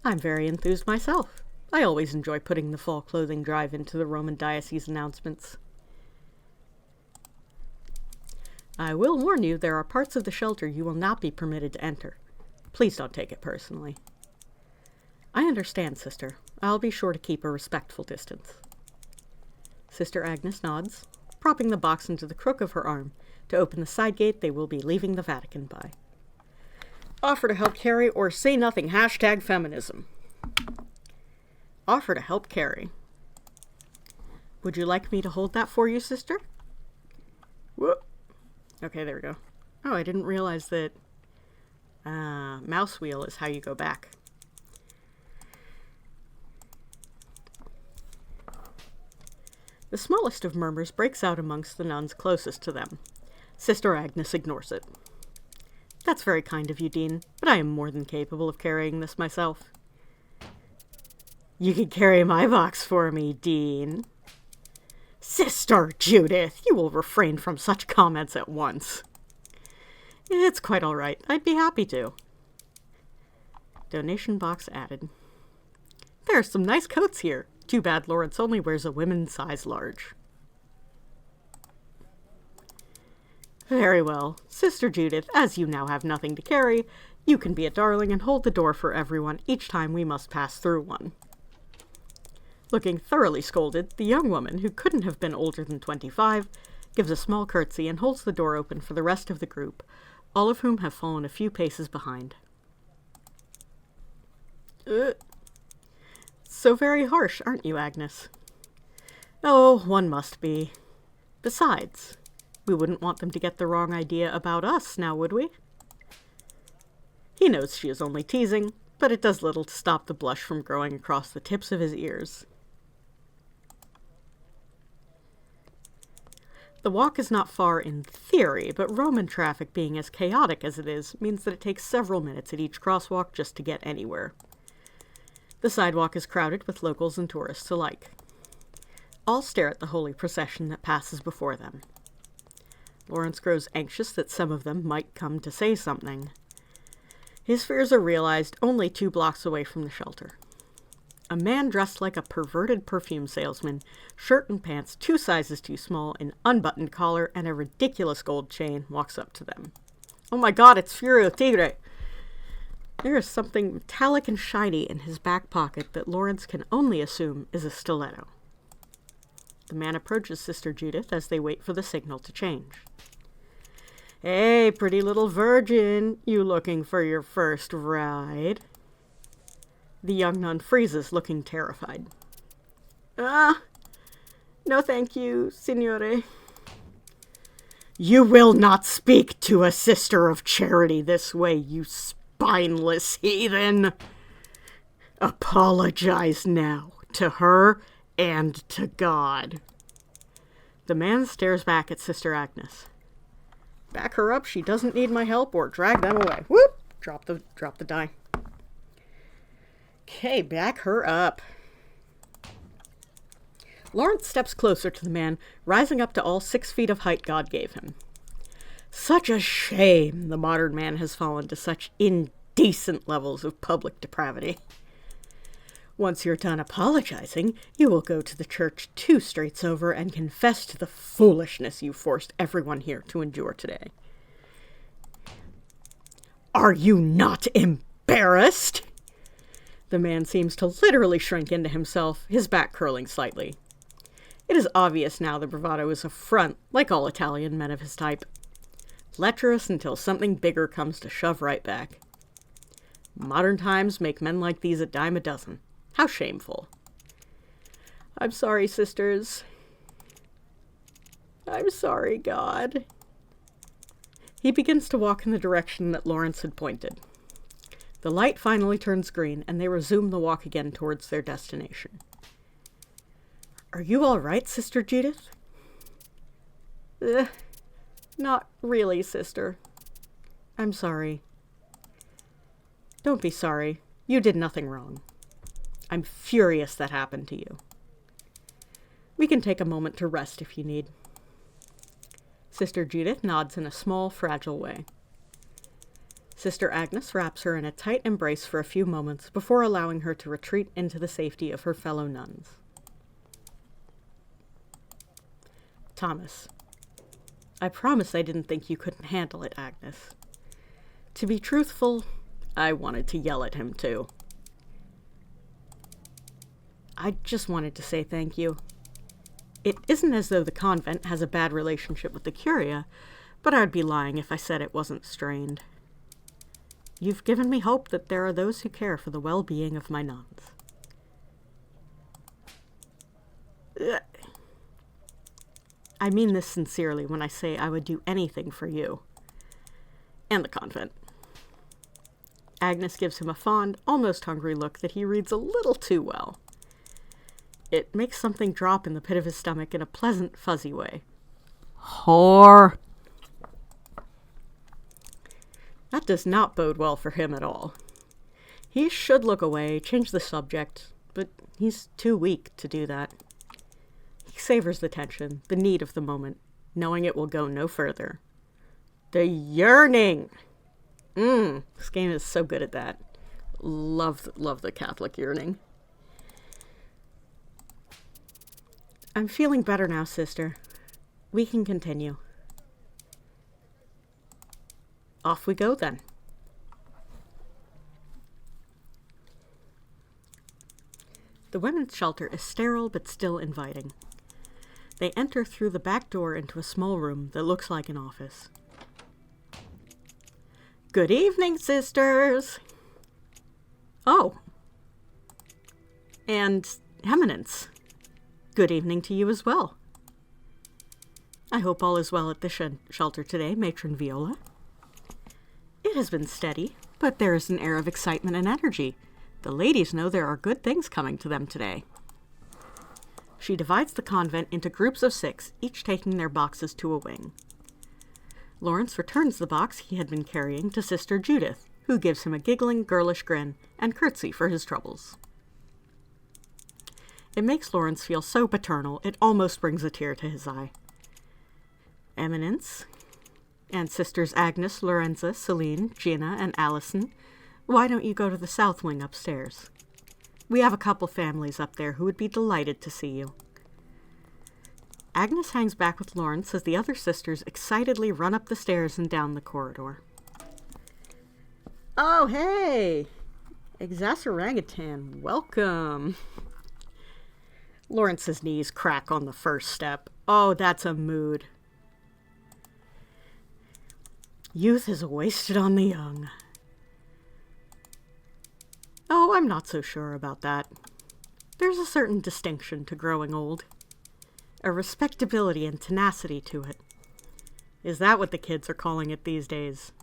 I'm very enthused myself. I always enjoy putting the fall clothing drive into the Roman diocese announcements. I will warn you, there are parts of the shelter you will not be permitted to enter. Please don't take it personally. I understand, sister. I'll be sure to keep a respectful distance. Sister Agnes nods, propping the box into the crook of her arm to open the side gate they will be leaving the Vatican by. Offer to help carry or say nothing. #feminism. Offer to help carry. Would you like me to hold that for you, sister? Whoop. Okay, there we go. Oh, I didn't realize that mouse wheel is how you go back. The smallest of murmurs breaks out amongst the nuns closest to them. Sister Agnes ignores it. That's very kind of you, Dean, but I am more than capable of carrying this myself. You can carry my box for me, Dean. Sister Judith, you will refrain from such comments at once. It's quite all right. I'd be happy to. Donation box added. There are some nice coats here. Too bad Lawrence only wears a women's size large. Very well. Sister Judith, as you now have nothing to carry, you can be a darling and hold the door for everyone each time we must pass through one. Looking thoroughly scolded, the young woman, who couldn't have been older than 25, gives a small curtsy and holds the door open for the rest of the group, all of whom have fallen a few paces behind. So very harsh, aren't you, Agnes? Oh, one must be. Besides, we wouldn't want them to get the wrong idea about us, now would we? He knows she is only teasing, but it does little to stop the blush from growing across the tips of his ears. The walk is not far in theory, but Roman traffic being as chaotic as it is means that it takes several minutes at each crosswalk just to get anywhere. The sidewalk is crowded with locals and tourists alike. All stare at the holy procession that passes before them. Lawrence grows anxious that some of them might come to say something. His fears are realized only 2 blocks away from the shelter. A man dressed like a perverted perfume salesman, shirt and pants 2 sizes too small, an unbuttoned collar, and a ridiculous gold chain, walks up to them. Oh my god, it's Furio Tigre! There is something metallic and shiny in his back pocket that Lawrence can only assume is a stiletto. The man approaches Sister Judith as they wait for the signal to change. Hey, pretty little virgin, you looking for your first ride? The young nun freezes, looking terrified. No thank you, signore. You will not speak to a sister of charity this way, you spineless heathen. Apologize now to her and to God. The man stares back at Sister Agnes. Back her up, she doesn't need my help, or drag them away. Whoop! Drop the die. Okay, back her up. Lawrence steps closer to the man, rising up to all 6 feet of height God gave him. Such a shame the modern man has fallen to such indecent levels of public depravity. Once you're done apologizing, you will go to the church 2 streets over and confess to the foolishness you forced everyone here to endure today. Are you not embarrassed? The man seems to literally shrink into himself, his back curling slightly. It is obvious now the bravado is a front, like all Italian men of his type. Lecherous until something bigger comes to shove right back. Modern times make men like these a dime a dozen. How shameful. I'm sorry, sisters. I'm sorry, God. He begins to walk in the direction that Lawrence had pointed. The light finally turns green, and they resume the walk again towards their destination. Are you all right, Sister Judith? Not really, sister. I'm sorry. Don't be sorry. You did nothing wrong. I'm furious that happened to you. We can take a moment to rest if you need. Sister Judith nods in a small, fragile way. Sister Agnes wraps her in a tight embrace for a few moments before allowing her to retreat into the safety of her fellow nuns. Thomas. I promise I didn't think you couldn't handle it, Agnes. To be truthful, I wanted to yell at him too. I just wanted to say thank you. It isn't as though the convent has a bad relationship with the Curia, but I'd be lying if I said it wasn't strained. You've given me hope that there are those who care for the well-being of my nuns. I mean this sincerely when I say I would do anything for you. And the convent. Agnes gives him a fond, almost hungry look that he reads a little too well. It makes something drop in the pit of his stomach in a pleasant, fuzzy way. Whore! That does not bode well for him at all. He should look away, change the subject, but he's too weak to do that. He savors the tension, the need of the moment, knowing it will go no further. The yearning! This game is so good at that. Love the Catholic yearning. I'm feeling better now, sister. We can continue. Off we go, then. The women's shelter is sterile but still inviting. They enter through the back door into a small room that looks like an office. Good evening, sisters! Oh. And Eminence. Good evening to you as well. I hope all is well at the shelter today, Matron Viola. It has been steady, but there is an air of excitement and energy. The ladies know there are good things coming to them today. She divides the convent into groups of 6, each taking their boxes to a wing. Lawrence returns the box he had been carrying to Sister Judith, who gives him a giggling, girlish grin and curtsy for his troubles. It makes Lawrence feel so paternal, it almost brings a tear to his eye. Eminence, and Sisters Agnes, Lorenza, Celine, Gina, and Allison, why don't you go to the south wing upstairs? We have a couple families up there who would be delighted to see you. Agnes hangs back with Lawrence as the other sisters excitedly run up the stairs and down the corridor. Oh, hey! Exacorangutan, welcome! Lawrence's knees crack on the first step. Oh, that's a mood. Youth is wasted on the young. Oh, I'm not so sure about that. There's a certain distinction to growing old. A respectability and tenacity to it. Is that what the kids are calling it these days?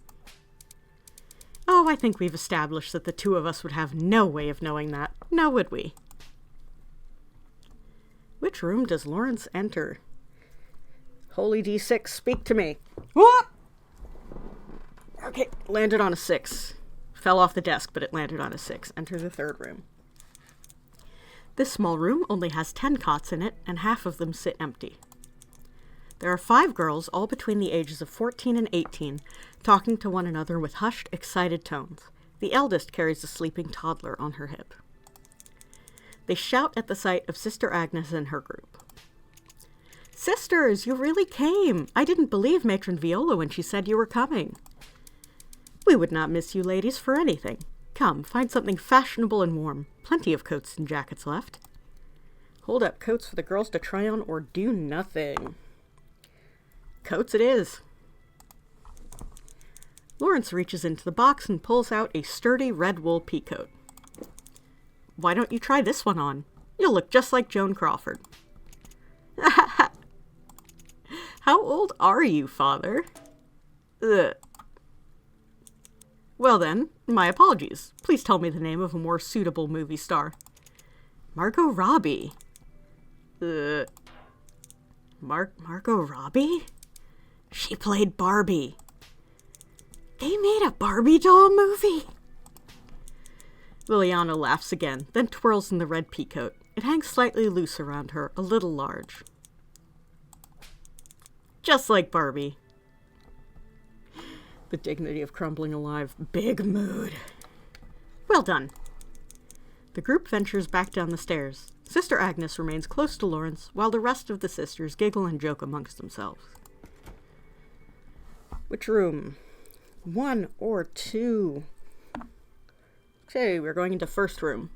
Oh, I think we've established that the two of us would have no way of knowing that, now would we? Which room does Lawrence enter? Holy D6, speak to me. Whoop! Okay, landed on a 6. Fell off the desk, but it landed on a 6. Enter the third room. This small room only has 10 cots in it, and half of them sit empty. There are 5 girls, all between the ages of 14 and 18, talking to one another with hushed, excited tones. The eldest carries a sleeping toddler on her hip. They shout at the sight of Sister Agnes and her group. Sisters, you really came! I didn't believe Matron Viola when she said you were coming. We would not miss you ladies for anything. Come, find something fashionable and warm. Plenty of coats and jackets left. Hold up coats for the girls to try on or do nothing. Coats it is. Lawrence reaches into the box and pulls out a sturdy red wool peacoat. Why don't you try this one on? You'll look just like Joan Crawford. How old are you, Father? Ugh. Well then, my apologies. Please tell me the name of a more suitable movie star. Margot Robbie. Margot Robbie? She played Barbie. They made a Barbie doll movie? Liliana laughs again, then twirls in the red peacoat. It hangs slightly loose around her, a little large. Just like Barbie. The dignity of crumbling alive. Big mood. Well done. The group ventures back down the stairs. Sister Agnes remains close to Lawrence, while the rest of the sisters giggle and joke amongst themselves. Which room? 1 or 2? Okay, we're going into first room.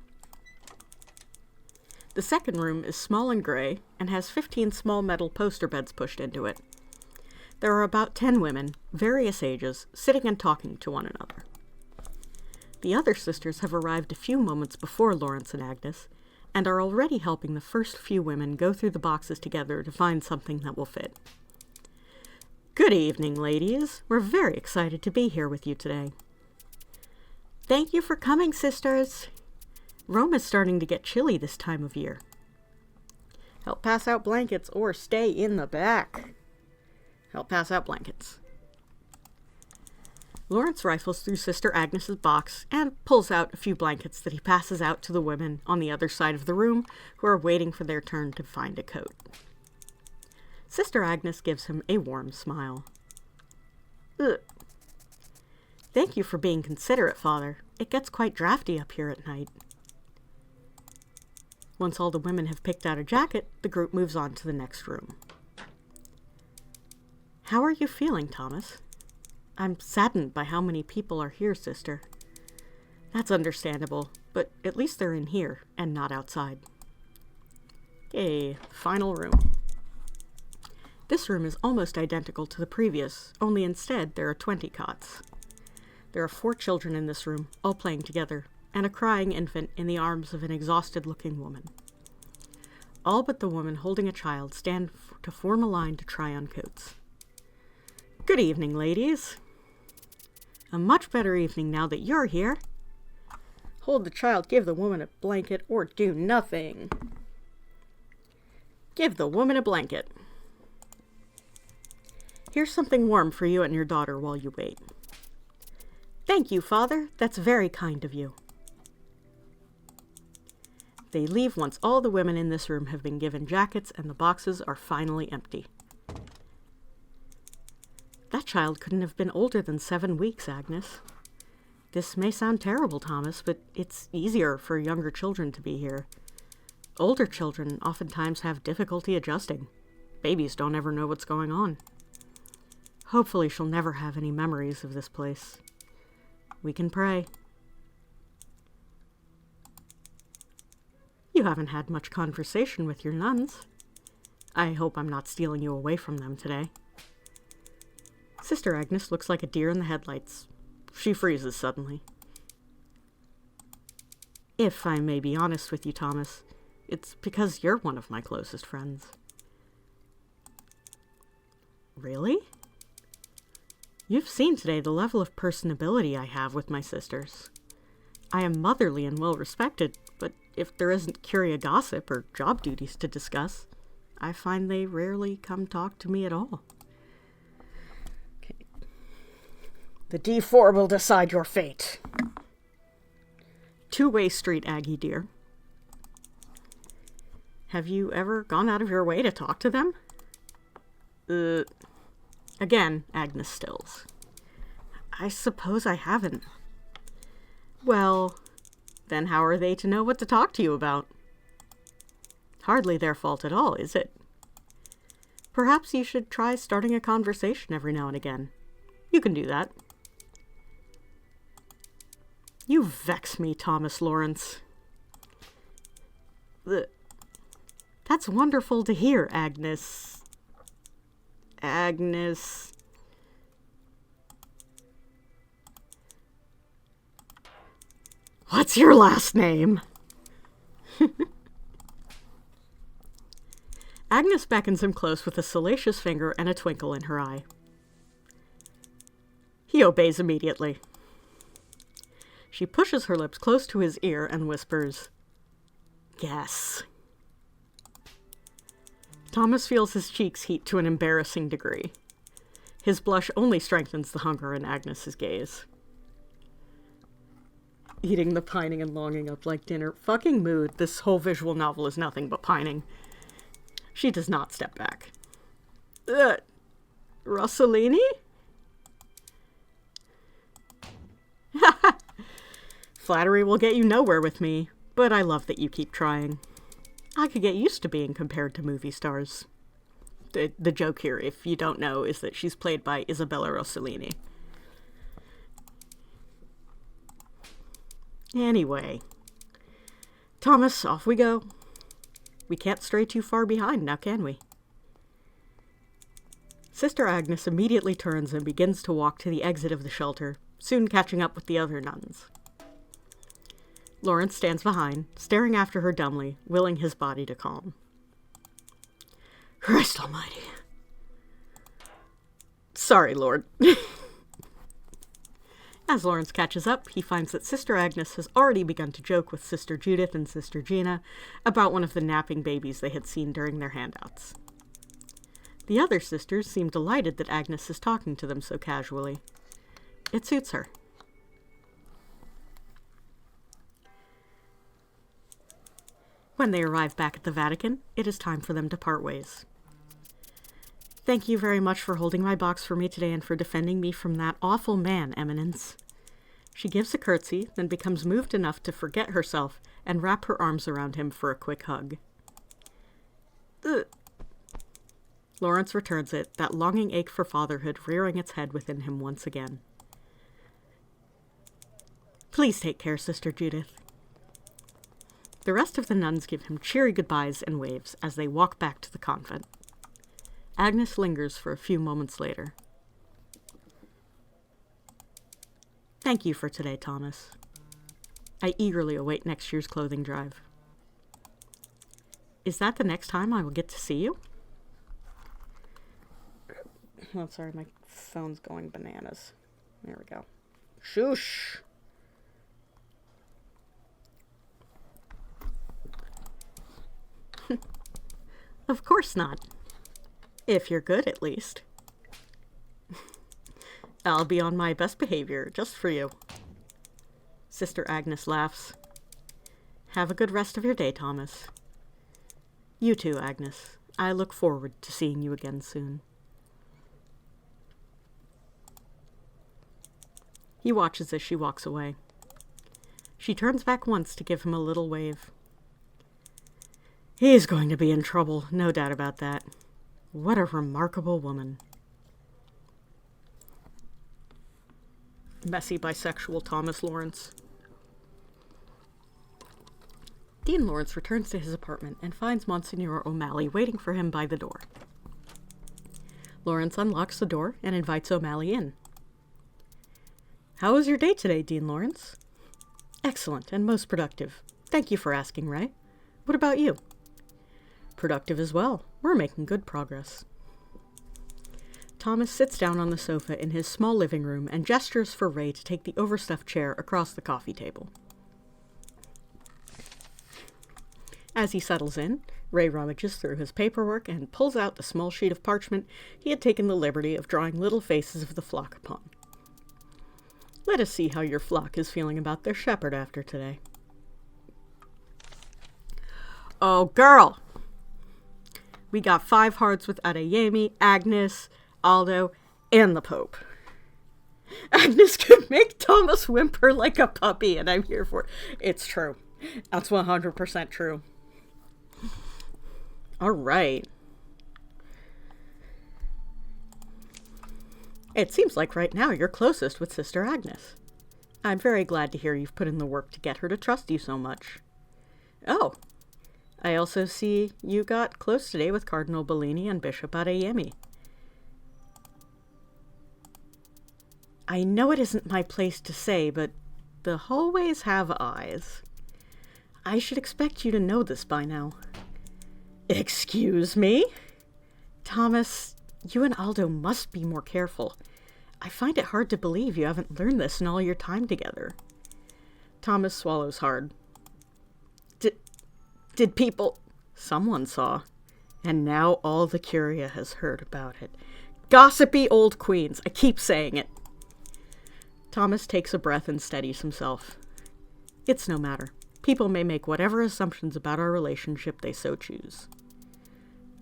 The second room is small and gray, and has 15 small metal poster beds pushed into it. There are about 10 women, various ages, sitting and talking to one another. The other sisters have arrived a few moments before Lawrence and Agnes, and are already helping the first few women go through the boxes together to find something that will fit. Good evening, ladies. We're very excited to be here with you today. Thank you for coming, sisters. Rome is starting to get chilly this time of year. Help pass out blankets or stay in the back. Help pass out blankets. Lawrence rifles through Sister Agnes's box and pulls out a few blankets that he passes out to the women on the other side of the room who are waiting for their turn to find a coat. Sister Agnes gives him a warm smile. Ugh. Thank you for being considerate, Father. It gets quite drafty up here at night. Once all the women have picked out a jacket, the group moves on to the next room. How are you feeling, Thomas? I'm saddened by how many people are here, sister. That's understandable, but at least they're in here and not outside. Okay, final room. This room is almost identical to the previous, only instead there are 20 cots. There are 4 children in this room, all playing together, and a crying infant in the arms of an exhausted-looking woman. All but the woman holding a child stand to form a line to try on coats. Good evening, ladies. A much better evening now that you're here. Hold the child, give the woman a blanket, or do nothing. Give the woman a blanket. Here's something warm for you and your daughter while you wait. Thank you, Father. That's very kind of you. They leave once all the women in this room have been given jackets and the boxes are finally empty. That child couldn't have been older than 7 weeks, Agnes. This may sound terrible, Thomas, but it's easier for younger children to be here. Older children oftentimes have difficulty adjusting. Babies don't ever know what's going on. Hopefully she'll never have any memories of this place. We can pray. You haven't had much conversation with your nuns. I hope I'm not stealing you away from them today. Sister Agnes looks like a deer in the headlights. She freezes suddenly. If I may be honest with you, Thomas, it's because you're one of my closest friends. Really? You've seen today the level of personability I have with my sisters. I am motherly and well-respected, but if there isn't Curia gossip or job duties to discuss, I find they rarely come talk to me at all. Okay. The D4 will decide your fate. Two-way street, Aggie dear. Have you ever gone out of your way to talk to them? Again, Agnes stills. I suppose I haven't. Well, then how are they to know what to talk to you about? Hardly their fault at all, is it? Perhaps you should try starting a conversation every now and again. You can do that. You vex me, Thomas Lawrence. That's wonderful to hear, Agnes. Agnes. What's your last name? Agnes beckons him close with a salacious finger and a twinkle in her eye. He obeys immediately. She pushes her lips close to his ear and whispers, "Guess." Thomas feels his cheeks heat to an embarrassing degree. His blush only strengthens the hunger in Agnes's gaze. Eating the pining and longing up like dinner. Fucking mood. This whole visual novel is nothing but pining. She does not step back. Rossellini? Flattery will get you nowhere with me, but I love that you keep trying. I could get used to being compared to movie stars. The joke here, if you don't know, is that she's played by Isabella Rossellini. Anyway. Thomas, off we go. We can't stray too far behind now, can we? Sister Agnes immediately turns and begins to walk to the exit of the shelter, soon catching up with the other nuns. Lawrence stands behind, staring after her dumbly, willing his body to calm. Christ almighty. Sorry, Lord. As Lawrence catches up, he finds that Sister Agnes has already begun to joke with Sister Judith and Sister Gina about one of the napping babies they had seen during their handouts. The other sisters seem delighted that Agnes is talking to them so casually. It suits her. When they arrive back at the Vatican, it is time for them to part ways. Thank you very much for holding my box for me today and for defending me from that awful man, Eminence. She gives a curtsy, then becomes moved enough to forget herself and wrap her arms around him for a quick hug. Ugh. Lawrence returns it, that longing ache for fatherhood rearing its head within him once again. Please take care, Sister Judith. The rest of the nuns give him cheery goodbyes and waves as they walk back to the convent. Agnes lingers for a few moments later. Thank you for today, Thomas. I eagerly await next year's clothing drive. Is that the next time I will get to see you? Oh, sorry, my phone's going bananas. There we go. Shoosh! Of course not. If you're good, at least. I'll be on my best behavior, just for you. Sister Agnes laughs. Have a good rest of your day, Thomas. You too, Agnes. I look forward to seeing you again soon. He watches as she walks away. She turns back once to give him a little wave. He's going to be in trouble, no doubt about that. What a remarkable woman. Messy bisexual Thomas Lawrence. Dean Lawrence returns to his apartment and finds Monsignor O'Malley waiting for him by the door. Lawrence unlocks the door and invites O'Malley in. How was your day today, Dean Lawrence? Excellent and most productive. Thank you for asking, Ray. What about you? Productive as well. We're making good progress. Thomas sits down on the sofa in his small living room and gestures for Ray to take the overstuffed chair across the coffee table. As he settles in, Ray rummages through his paperwork and pulls out the small sheet of parchment he had taken the liberty of drawing little faces of the flock upon. Let us see how your flock is feeling about their shepherd after today. Oh, girl! We got 5 hearts with Adeyemi, Agnes, Aldo, and the Pope. Agnes could make Thomas whimper like a puppy, and I'm here for it. It's true. That's 100% true. All right. It seems like right now you're closest with Sister Agnes. I'm very glad to hear you've put in the work to get her to trust you so much. Oh, I also see you got close today with Cardinal Bellini and Bishop Adeyemi. I know it isn't my place to say, but the hallways have eyes. I should expect you to know this by now. Excuse me? Thomas, you and Aldo must be more careful. I find it hard to believe you haven't learned this in all your time together. Thomas swallows hard. Did people... Someone saw. And now all the Curia has heard about it. Gossipy old queens. I keep saying it. Thomas takes a breath and steadies himself. It's no matter. People may make whatever assumptions about our relationship they so choose.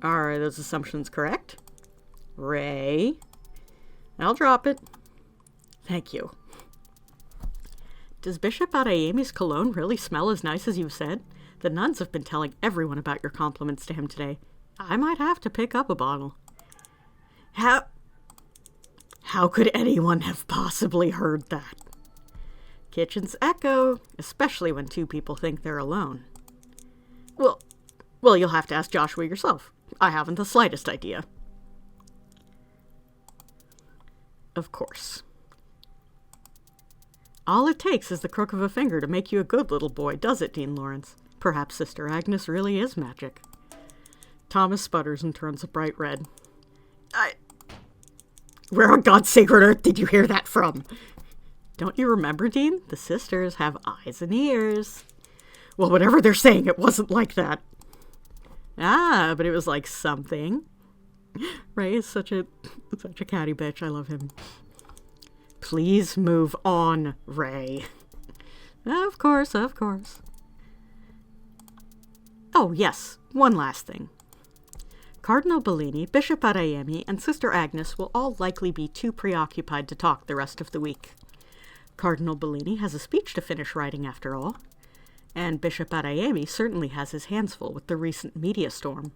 Are those assumptions correct? Ray? I'll drop it. Thank you. Does Bishop Adeyemi's cologne really smell as nice as you've said? The nuns have been telling everyone about your compliments to him today. I might have to pick up a bottle. How could anyone have possibly heard that? Kitchens echo, especially when 2 people think they're alone. Well, you'll have to ask Joshua yourself. I haven't the slightest idea. Of course. All it takes is the crook of a finger to make you a good little boy, does it, Dean Lawrence? Perhaps Sister Agnes really is magic. Thomas sputters and turns a bright red. Where on God's sacred earth did you hear that from? Don't you remember, Dean? The sisters have eyes and ears. Well, whatever they're saying, it wasn't like that. Ah, but it was like something. Ray is such a catty bitch. I love him. Please move on, Ray. Of course, of course. Oh, yes, one last thing. Cardinal Bellini, Bishop Adeyemi, and Sister Agnes will all likely be too preoccupied to talk the rest of the week. Cardinal Bellini has a speech to finish writing after all, and Bishop Adeyemi certainly has his hands full with the recent media storm.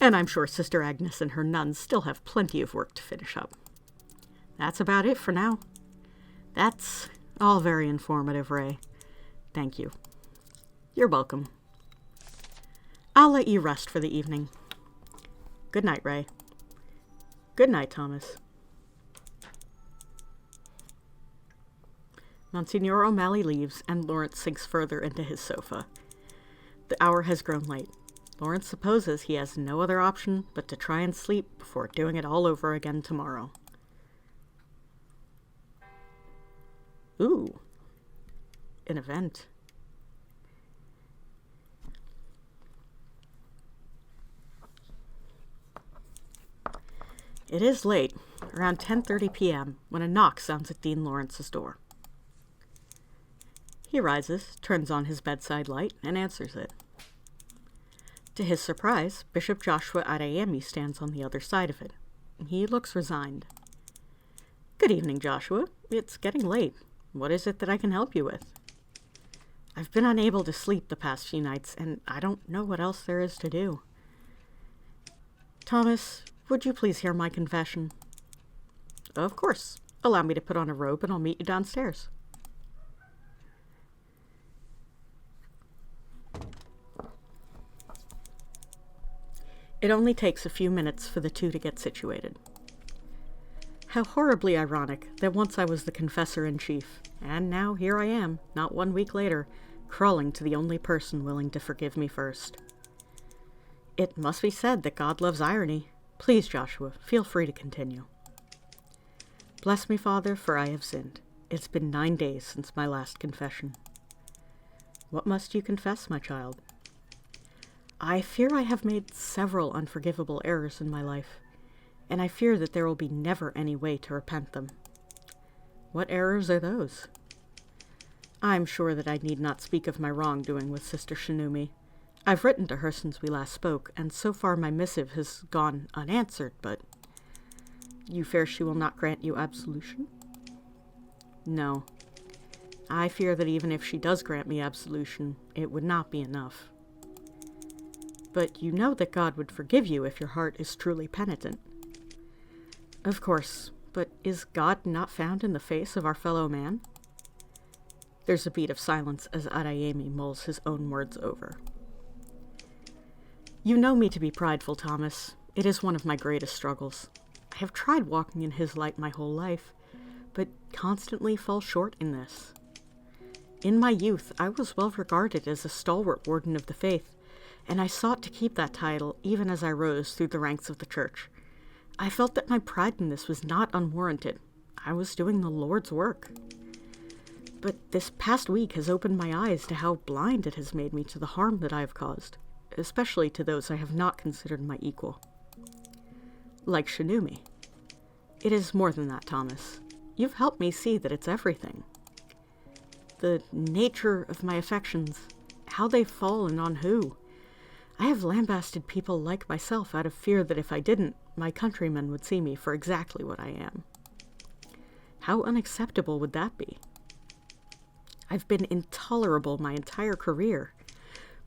And I'm sure Sister Agnes and her nuns still have plenty of work to finish up. That's about it for now. That's all very informative, Ray. Thank you. You're welcome. I'll let you rest for the evening. Good night, Ray. Good night, Thomas. Monsignor O'Malley leaves, and Lawrence sinks further into his sofa. The hour has grown late. Lawrence supposes he has no other option but to try and sleep before doing it all over again tomorrow. Ooh. An event. It is late, around 10:30 p.m., when a knock sounds at Dean Lawrence's door. He rises, turns on his bedside light, and answers it. To his surprise, Bishop Joshua Adeyemi stands on the other side of it. He looks resigned. Good evening, Joshua. It's getting late. What is it that I can help you with? I've been unable to sleep the past few nights, and I don't know what else there is to do. Thomas, would you please hear my confession? Of course. Allow me to put on a robe and I'll meet you downstairs. It only takes a few minutes for the two to get situated. How horribly ironic that once I was the confessor-in-chief, and now here I am, not 1 week later, crawling to the only person willing to forgive me first. It must be said that God loves irony. Please, Joshua, feel free to continue. Bless me, Father, for I have sinned. It's been 9 days since my last confession. What must you confess, my child? I fear I have made several unforgivable errors in my life, and I fear that there will be never any way to repent them. What errors are those? I'm sure that I need not speak of my wrongdoing with Sister Shinumi. I've written to her since we last spoke, and so far my missive has gone unanswered, but you fear she will not grant you absolution? No. I fear that even if she does grant me absolution, it would not be enough. But you know that God would forgive you if your heart is truly penitent. Of course, but is God not found in the face of our fellow man? There's a beat of silence as Adeyemi mulls his own words over. You know me to be prideful, Thomas. It is one of my greatest struggles. I have tried walking in his light my whole life, but constantly fall short in this. In my youth, I was well regarded as a stalwart warden of the faith, and I sought to keep that title even as I rose through the ranks of the church. I felt that my pride in this was not unwarranted. I was doing the Lord's work. But this past week has opened my eyes to how blind it has made me to the harm that I have caused, especially to those I have not considered my equal. Like Shinumi. It is more than that, Thomas. You've helped me see that it's everything. The nature of my affections, how they've fallen on who. I have lambasted people like myself out of fear that if I didn't, my countrymen would see me for exactly what I am. How unacceptable would that be? I've been intolerable my entire career.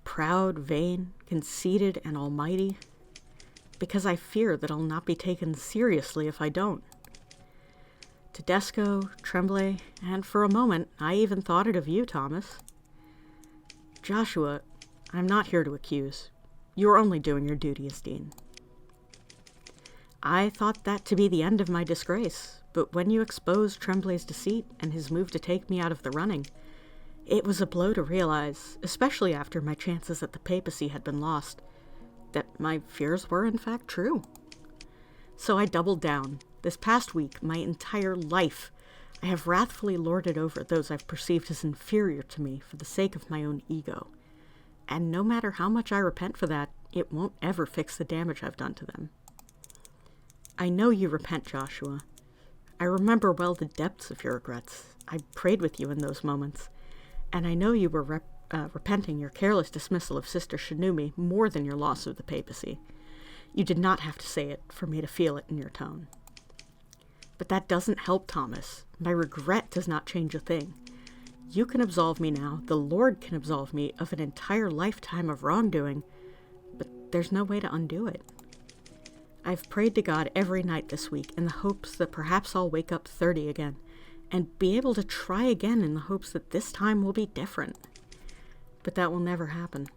Proud, vain, conceited, and almighty. Because I fear that I'll not be taken seriously if I don't. Tedesco, Tremblay, and for a moment, I even thought it of you, Thomas. Joshua, I'm not here to accuse. You're only doing your duty as dean. I thought that to be the end of my disgrace, but when you exposed Tremblay's deceit and his move to take me out of the running, it was a blow to realize, especially after my chances at the papacy had been lost, that my fears were in fact true. So I doubled down. This past week, my entire life, I have wrathfully lorded over those I've perceived as inferior to me for the sake of my own ego. And no matter how much I repent for that, it won't ever fix the damage I've done to them. I know you repent, Joshua. I remember well the depths of your regrets. I prayed with you in those moments, and I know you were repenting your careless dismissal of Sister Shinumi more than your loss of the papacy. You did not have to say it for me to feel it in your tone. But that doesn't help, Thomas. My regret does not change a thing. You can absolve me now, the Lord can absolve me of an entire lifetime of wrongdoing, but there's no way to undo it. I've prayed to God every night this week in the hopes that perhaps I'll wake up 30 again, and be able to try again in the hopes that this time will be different. But that will never happen.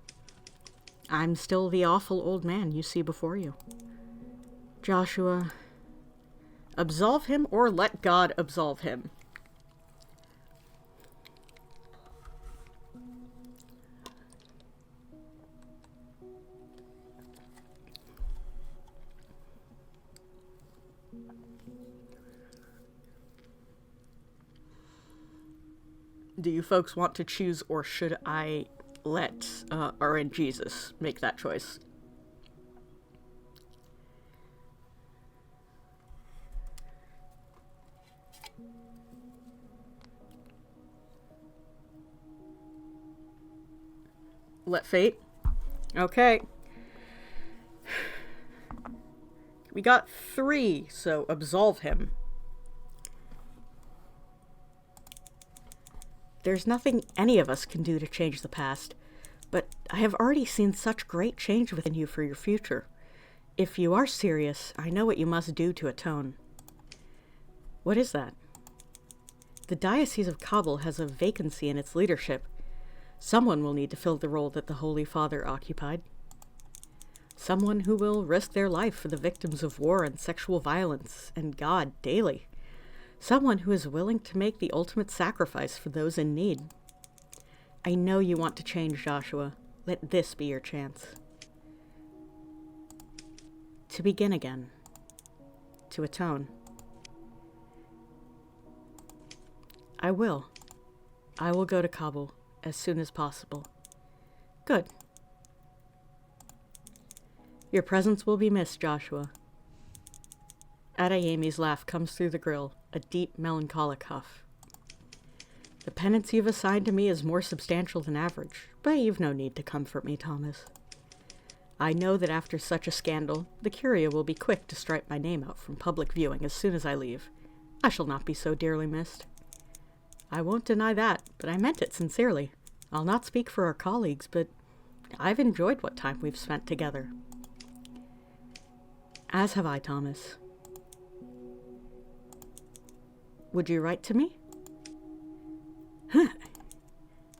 I'm still the awful old man you see before you. Joshua, absolve him or let God absolve him. Do you folks want to choose, or should I let RN Jesus make that choice? Let fate? Okay. We got 3, so absolve him. There's nothing any of us can do to change the past, but I have already seen such great change within you for your future. If you are serious, I know what you must do to atone. What is that? The Diocese of Kabul has a vacancy in its leadership. Someone will need to fill the role that the Holy Father occupied. Someone who will risk their life for the victims of war and sexual violence and God daily. Someone who is willing to make the ultimate sacrifice for those in need. I know you want to change, Joshua. Let this be your chance. To begin again. To atone. I will. I will go to Kabul as soon as possible. Good. Your presence will be missed, Joshua. Adeyemi's laugh comes through the grill, a deep, melancholic huff. The penance you've assigned to me is more substantial than average, but you've no need to comfort me, Thomas. I know that after such a scandal, the Curia will be quick to strike my name out from public viewing as soon as I leave. I shall not be so dearly missed. I won't deny that, but I meant it sincerely. I'll not speak for our colleagues, but I've enjoyed what time we've spent together. As have I, Thomas. Would you write to me?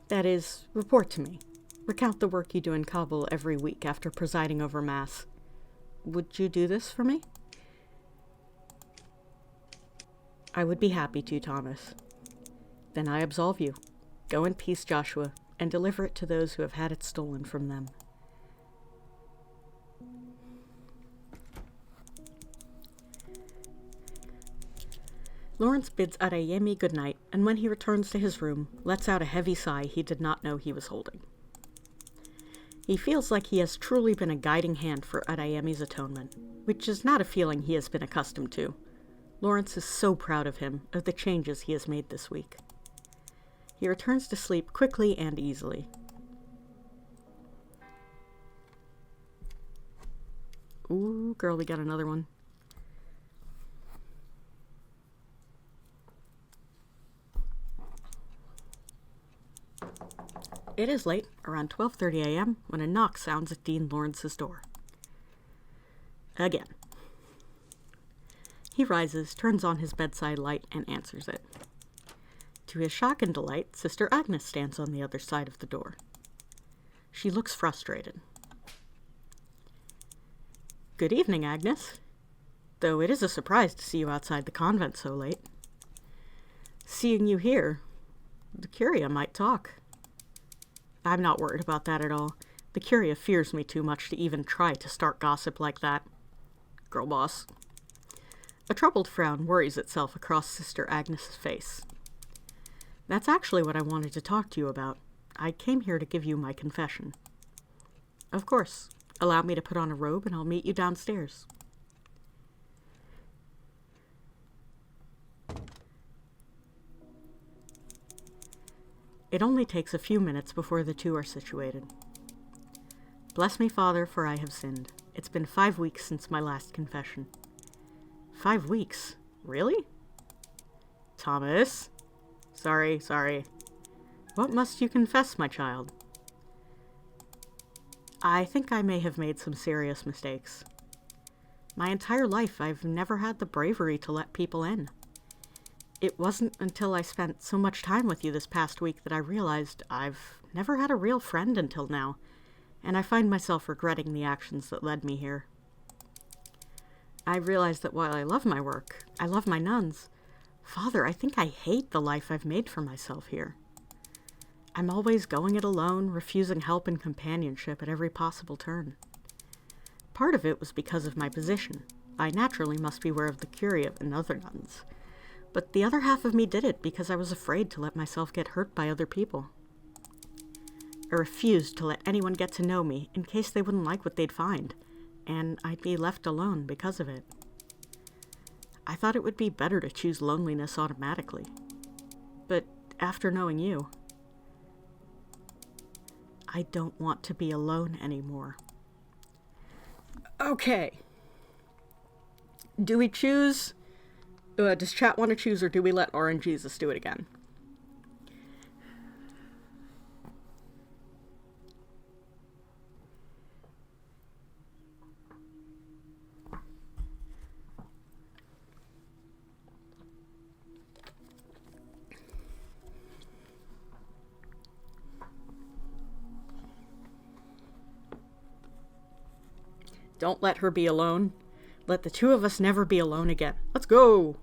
That is, report to me. Recount the work you do in Kabul every week after presiding over Mass. Would you do this for me? I would be happy to, Thomas. Then I absolve you. Go in peace, Joshua, and deliver it to those who have had it stolen from them. Lawrence bids Adeyemi good night, and when he returns to his room, lets out a heavy sigh he did not know he was holding. He feels like he has truly been a guiding hand for Adeyemi's atonement, which is not a feeling he has been accustomed to. Lawrence is so proud of him, of the changes he has made this week. He returns to sleep quickly and easily. Ooh, girl, we got another one. It is late, around 12:30 a.m., when a knock sounds at Dean Lawrence's door. Again. He rises, turns on his bedside light, and answers it. To his shock and delight, Sister Agnes stands on the other side of the door. She looks frustrated. Good evening, Agnes. Though it is a surprise to see you outside the convent so late. Seeing you here, the Curia might talk. I'm not worried about that at all. The Curia fears me too much to even try to start gossip like that. Girl boss. A troubled frown worries itself across Sister Agnes's face. That's actually what I wanted to talk to you about. I came here to give you my confession. Of course. Allow me to put on a robe and I'll meet you downstairs. It only takes a few minutes before the two are situated. Bless me, Father, for I have sinned. It's been 5 weeks since my last confession. 5 weeks? Really? Thomas? Sorry. What must you confess, my child? I think I may have made some serious mistakes. My entire life, I've never had the bravery to let people in. It wasn't until I spent so much time with you this past week that I realized I've never had a real friend until now, and I find myself regretting the actions that led me here. I realize that while I love my work, I love my nuns, Father, I think I hate the life I've made for myself here. I'm always going it alone, refusing help and companionship at every possible turn. Part of it was because of my position. I naturally must beware of the Curia and other nuns. But the other half of me did it because I was afraid to let myself get hurt by other people. I refused to let anyone get to know me in case they wouldn't like what they'd find, and I'd be left alone because of it. I thought it would be better to choose loneliness automatically. But after knowing you, I don't want to be alone anymore. Okay. Do we choose... does chat want to choose, or do we let Orange Jesus do it again? Don't let her be alone. Let the two of us never be alone again. Let's go!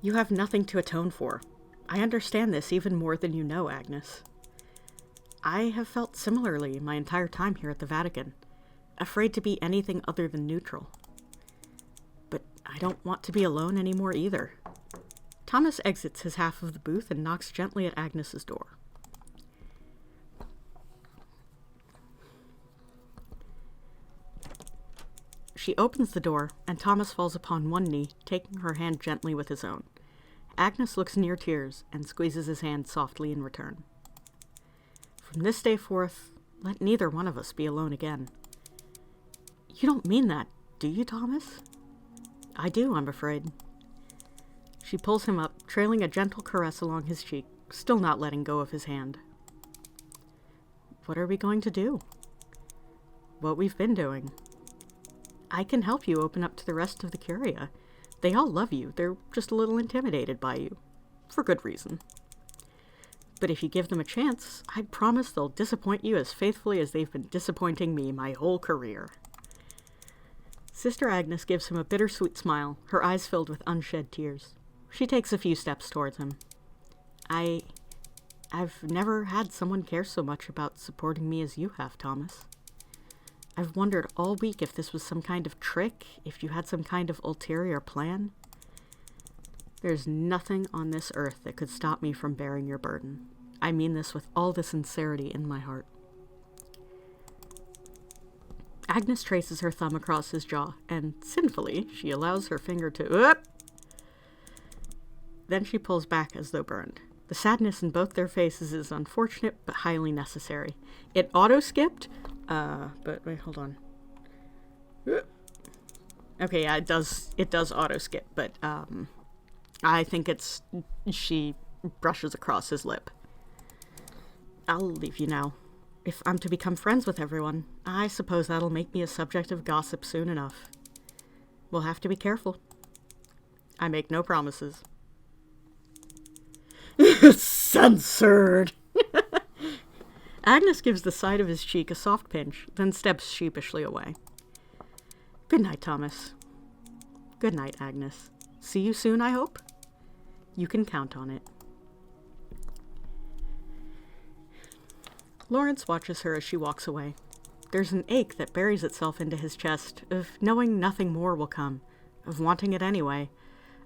You have nothing to atone for. I understand this even more than you know, Agnes. I have felt similarly my entire time here at the Vatican, afraid to be anything other than neutral. But I don't want to be alone anymore either. Thomas exits his half of the booth and knocks gently at Agnes's door. She opens the door, and Thomas falls upon one knee, taking her hand gently with his own. Agnes looks near tears and squeezes his hand softly in return. From this day forth, let neither one of us be alone again. You don't mean that, do you, Thomas? I do, I'm afraid. She pulls him up, trailing a gentle caress along his cheek, still not letting go of his hand. What are we going to do? What we've been doing. I can help you open up to the rest of the Curia. They all love you. They're just a little intimidated by you. For good reason. But if you give them a chance, I promise they'll disappoint you as faithfully as they've been disappointing me my whole career. Sister Agnes gives him a bittersweet smile, her eyes filled with unshed tears. She takes a few steps towards him. I've never had someone care so much about supporting me as you have, Thomas. I've wondered all week if this was some kind of trick, if you had some kind of ulterior plan. There's nothing on this earth that could stop me from bearing your burden. I mean this with all the sincerity in my heart. Agnes traces her thumb across his jaw, and sinfully, she allows her finger to... Then she pulls back as though burned. The sadness in both their faces is unfortunate, but highly necessary. It auto-skipped... but wait, hold on. Okay, yeah, it does auto-skip, but, I think she brushes across his lip. I'll leave you now. If I'm to become friends with everyone, I suppose that'll make me a subject of gossip soon enough. We'll have to be careful. I make no promises. Censored! Agnes gives the side of his cheek a soft pinch, then steps sheepishly away. Good night, Thomas. Good night, Agnes. See you soon, I hope? You can count on it. Lawrence watches her as she walks away. There's an ache that buries itself into his chest, of knowing nothing more will come, of wanting it anyway,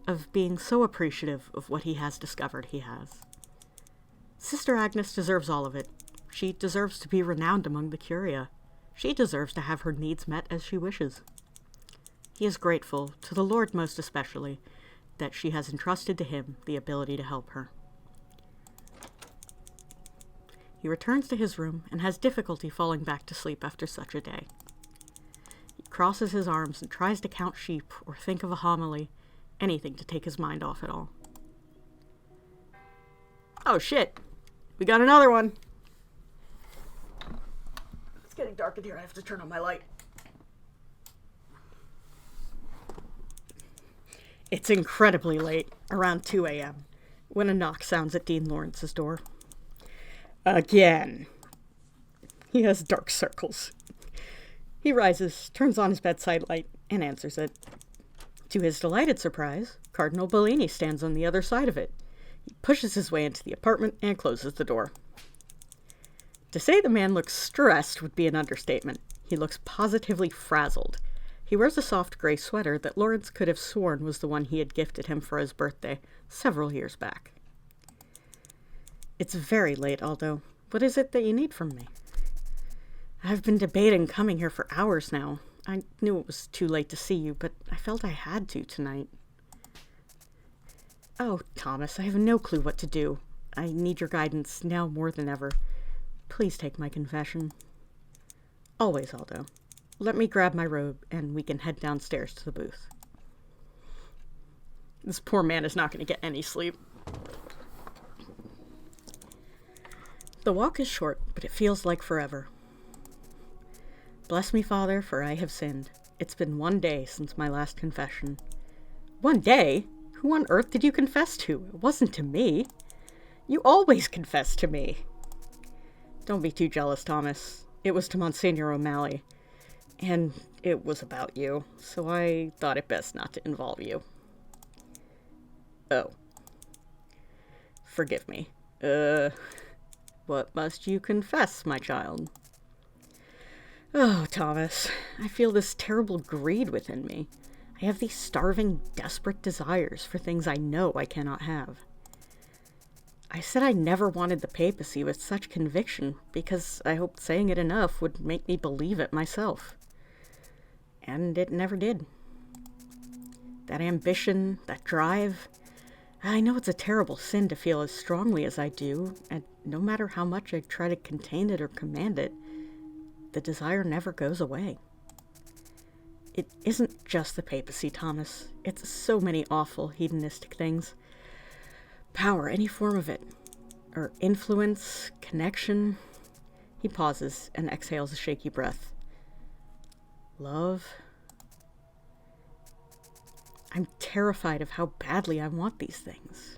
of being so appreciative of what he has discovered he has. Sister Agnes deserves all of it. She deserves to be renowned among the Curia. She deserves to have her needs met as she wishes. He is grateful, to the Lord most especially, that she has entrusted to him the ability to help her. He returns to his room and has difficulty falling back to sleep after such a day. He crosses his arms and tries to count sheep or think of a homily, anything to take his mind off it all. Oh shit! We got another one! It's getting dark in here, I have to turn on my light. It's incredibly late, around 2 a.m., when a knock sounds at Dean Lawrence's door. Again. He has dark circles. He rises, turns on his bedside light, and answers it. To his delighted surprise, Cardinal Bellini stands on the other side of it. He pushes his way into the apartment and closes the door. To say the man looks stressed would be an understatement. He looks positively frazzled. He wears a soft gray sweater that Lawrence could have sworn was the one he had gifted him for his birthday several years back. It's very late, Aldo. What is it that you need from me? I've been debating coming here for hours now. I knew it was too late to see you, but I felt I had to tonight. Oh, Thomas, I have no clue what to do. I need your guidance now more than ever. Please take my confession. Always, Aldo. Let me grab my robe, and we can head downstairs to the booth. This poor man is not going to get any sleep. The walk is short, but it feels like forever. Bless me, Father, for I have sinned. It's been 1 day since my last confession. 1 day? Who on earth did you confess to? It wasn't to me. You always confess to me. Don't be too jealous, Thomas. It was to Monsignor O'Malley. And it was about you, so I thought it best not to involve you. Oh. Forgive me. What must you confess, my child? Oh, Thomas, I feel this terrible greed within me. I have these starving, desperate desires for things I know I cannot have. I said I never wanted the papacy with such conviction because I hoped saying it enough would make me believe it myself. And it never did. That ambition, that drive, I know it's a terrible sin to feel as strongly as I do, and no matter how much I try to contain it or command it, the desire never goes away. It isn't just the papacy, Thomas. It's so many awful, hedonistic things. Power, any form of it. Or influence, connection. He pauses and exhales a shaky breath. Love. I'm terrified of how badly I want these things.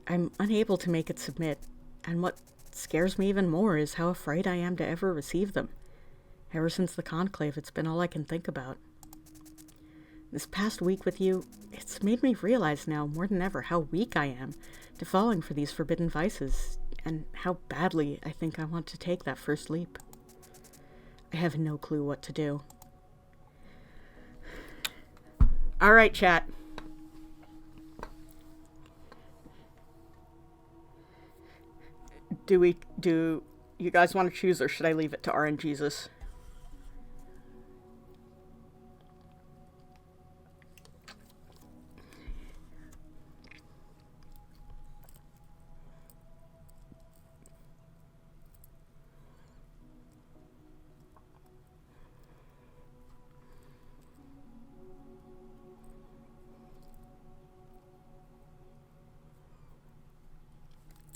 I'm unable to make it submit, and what scares me even more is how afraid I am to ever receive them. Ever since the Conclave, it's been all I can think about. This past week with you, it's made me realize now more than ever how weak I am to falling for these forbidden vices, and how badly I think I want to take that first leap. I have no clue what to do. All right, chat. Do you guys want to choose, or should I leave it to RNGesus?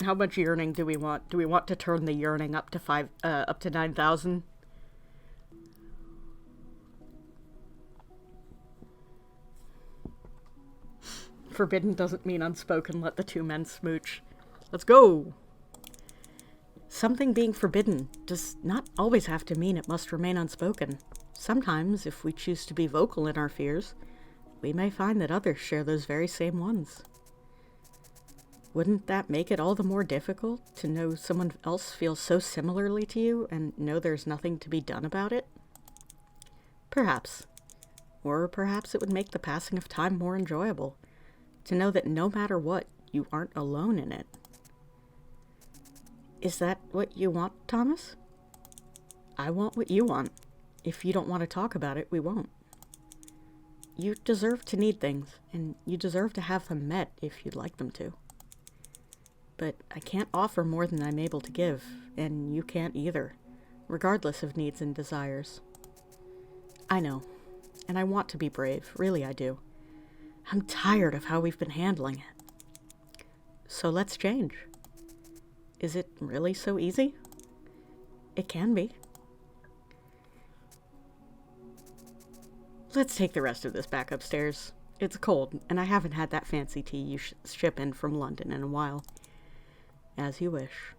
How much yearning do we want? Do we want to turn the yearning up to 9,000? Forbidden doesn't mean unspoken. Let the two men smooch. Let's go! Something being forbidden does not always have to mean it must remain unspoken. Sometimes, if we choose to be vocal in our fears, we may find that others share those very same ones. Wouldn't that make it all the more difficult to know someone else feels so similarly to you and know there's nothing to be done about it? Perhaps. Or perhaps it would make the passing of time more enjoyable, to know that no matter what, you aren't alone in it. Is that what you want, Thomas? I want what you want. If you don't want to talk about it, we won't. You deserve to need things, and you deserve to have them met if you'd like them to. But I can't offer more than I'm able to give, and you can't either, regardless of needs and desires. I know, and I want to be brave, really I do. I'm tired of how we've been handling it. So let's change. Is it really so easy? It can be. Let's take the rest of this back upstairs. It's cold, and I haven't had that fancy tea you ship in from London in a while. As you wish.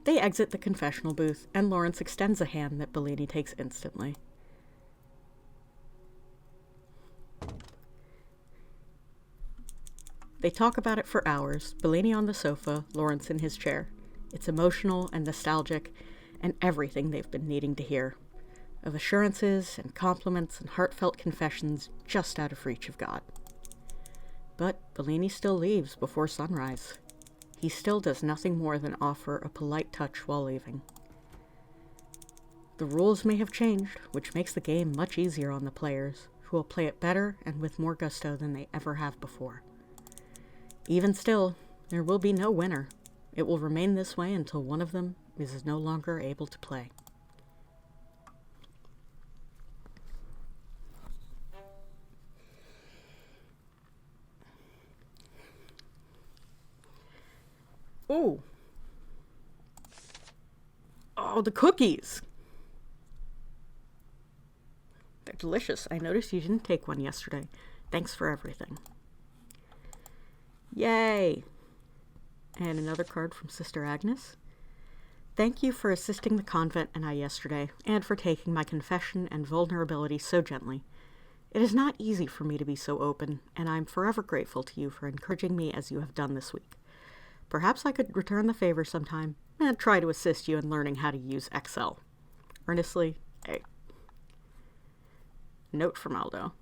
They exit the confessional booth, and Lawrence extends a hand that Bellini takes instantly. They talk about it for hours, Bellini on the sofa, Lawrence in his chair. It's emotional and nostalgic, and everything they've been needing to hear. Of assurances and compliments and heartfelt confessions just out of reach of God. But Bellini still leaves before sunrise. He still does nothing more than offer a polite touch while leaving. The rules may have changed, which makes the game much easier on the players, who will play it better and with more gusto than they ever have before. Even still, there will be no winner. It will remain this way until one of them is no longer able to play. Ooh. Oh, the cookies. They're delicious. I noticed you didn't take one yesterday. Thanks for everything. Yay. And another card from Sister Agnes. Thank you for assisting the convent and I yesterday, and for taking my confession and vulnerability so gently. It is not easy for me to be so open, and I am forever grateful to you for encouraging me as you have done this week. Perhaps I could return the favor sometime and try to assist you in learning how to use Excel. Earnestly, A. Note from Aldo.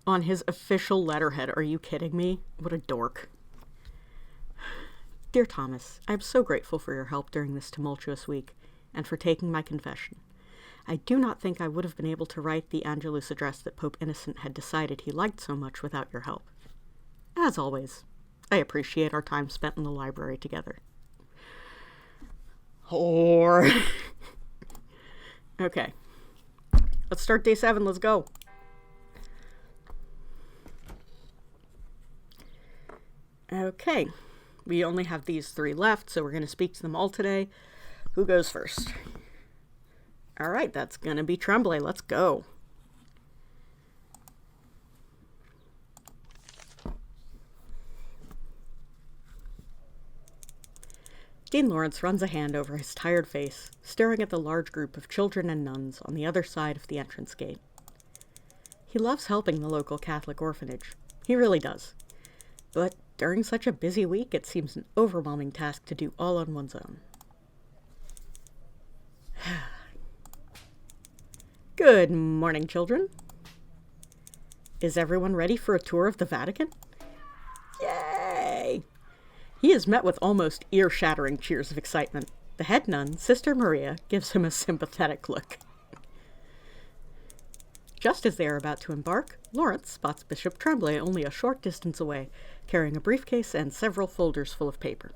On his official letterhead, are you kidding me? What a dork. Dear Thomas, I am so grateful for your help during this tumultuous week, and for taking my confession. I do not think I would have been able to write the Angelus address that Pope Innocent had decided he liked so much without your help. As always, I appreciate our time spent in the library together. Whore. Okay. Let's start day 7. Let's go. Okay. We only have these 3 left, so we're going to speak to them all today. Who goes first? All right, that's going to be Tremblay. Let's go. Dean Lawrence runs a hand over his tired face, staring at the large group of children and nuns on the other side of the entrance gate. He loves helping the local Catholic orphanage. He really does. But during such a busy week, it seems an overwhelming task to do all on one's own. Good morning, children. Is everyone ready for a tour of the Vatican? Yay! He is met with almost ear-shattering cheers of excitement. The head nun, Sister Maria, gives him a sympathetic look. Just as they are about to embark, Lawrence spots Bishop Tremblay only a short distance away, carrying a briefcase and several folders full of paper.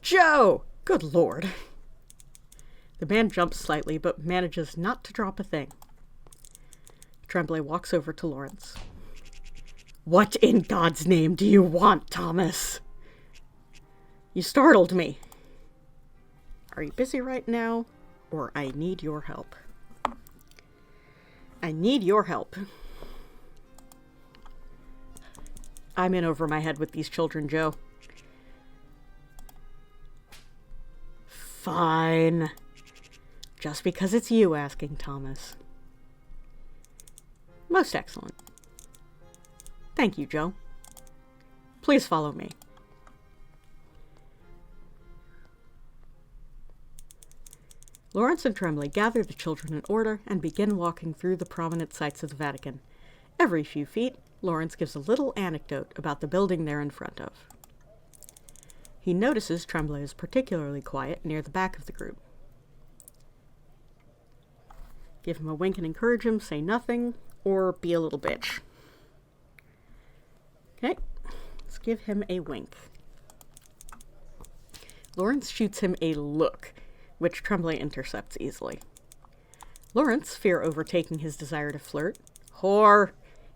Joe! Good Lord! The man jumps slightly, but manages not to drop a thing. Tremblay walks over to Lawrence. What in God's name do you want, Thomas? You startled me. Are you busy right now, or I need your help? I need your help. I'm in over my head with these children, Joe. Fine. Just because it's you asking, Thomas. Most excellent. Thank you, Joe. Please follow me. Lawrence and Tremblay gather the children in order and begin walking through the prominent sites of the Vatican. Every few feet, Lawrence gives a little anecdote about the building they're in front of. He notices Tremblay is particularly quiet near the back of the group. Give him a wink and encourage him, say nothing, or be a little bitch. Okay, let's give him a wink. Lawrence shoots him a look, which Tremblay intercepts easily. Lawrence, fear overtaking his desire to flirt, whore,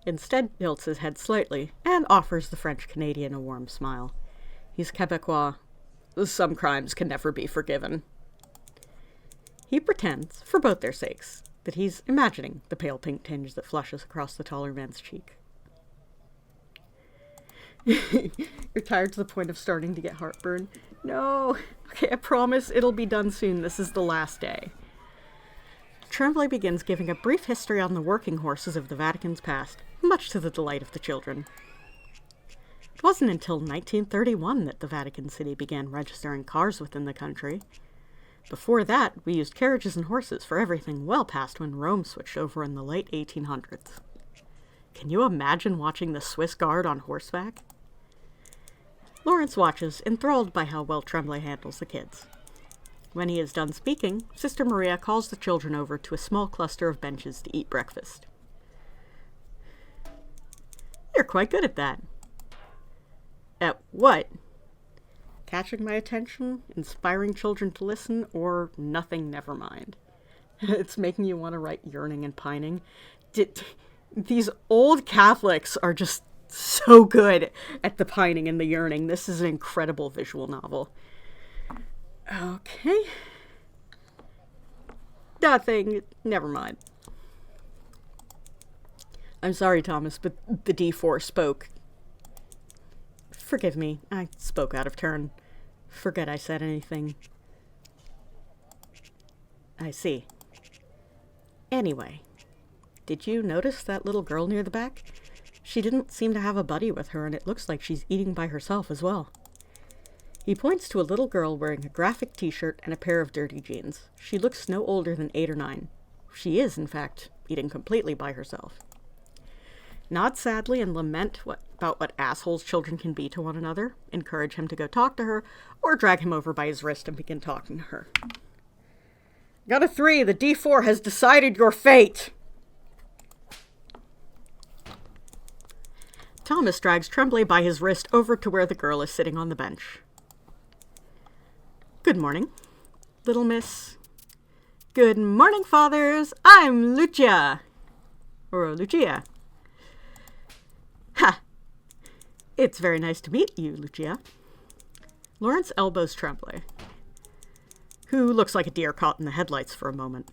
instead tilts his head slightly and offers the French-Canadian a warm smile. He's Quebecois. Some crimes can never be forgiven. He pretends, for both their sakes, that he's imagining the pale pink tinge that flushes across the taller man's cheek. You're tired to the point of starting to get heartburn? No. Okay, I promise it'll be done soon. This is the last day. Tremblay begins giving a brief history on the working horses of the Vatican's past, much to the delight of the children. It wasn't until 1931 that the Vatican City began registering cars within the country. Before that, we used carriages and horses for everything well past when Rome switched over in the late 1800s. Can you imagine watching the Swiss Guard on horseback? Lawrence watches, enthralled by how well Tremblay handles the kids. When he is done speaking, Sister Maria calls the children over to a small cluster of benches to eat breakfast. You're quite good at that. At what? Catching my attention, inspiring children to listen, or nothing, never mind. It's making you want to write yearning and pining. These old Catholics are just so good at the pining and the yearning. This is an incredible visual novel. Okay. Nothing, never mind. I'm sorry, Thomas, but the D4 spoke. Forgive me, I spoke out of turn. Forget I said anything. I see. Anyway, did you notice that little girl near the back? She didn't seem to have a buddy with her, and it looks like she's eating by herself as well. He points to a little girl wearing a graphic t-shirt and a pair of dirty jeans. She looks no older than 8 or 9. She is, in fact, eating completely by herself. Nod sadly and lament about what assholes children can be to one another, encourage him to go talk to her, or drag him over by his wrist and begin talking to her. Got a 3. The D4 has decided your fate. Thomas drags Tremblay by his wrist over to where the girl is sitting on the bench. Good morning, little miss. Good morning, fathers. I'm Lucia. Or Lucia. Ha! It's very nice to meet you, Lucia. Lawrence elbows Tremblay, who looks like a deer caught in the headlights for a moment.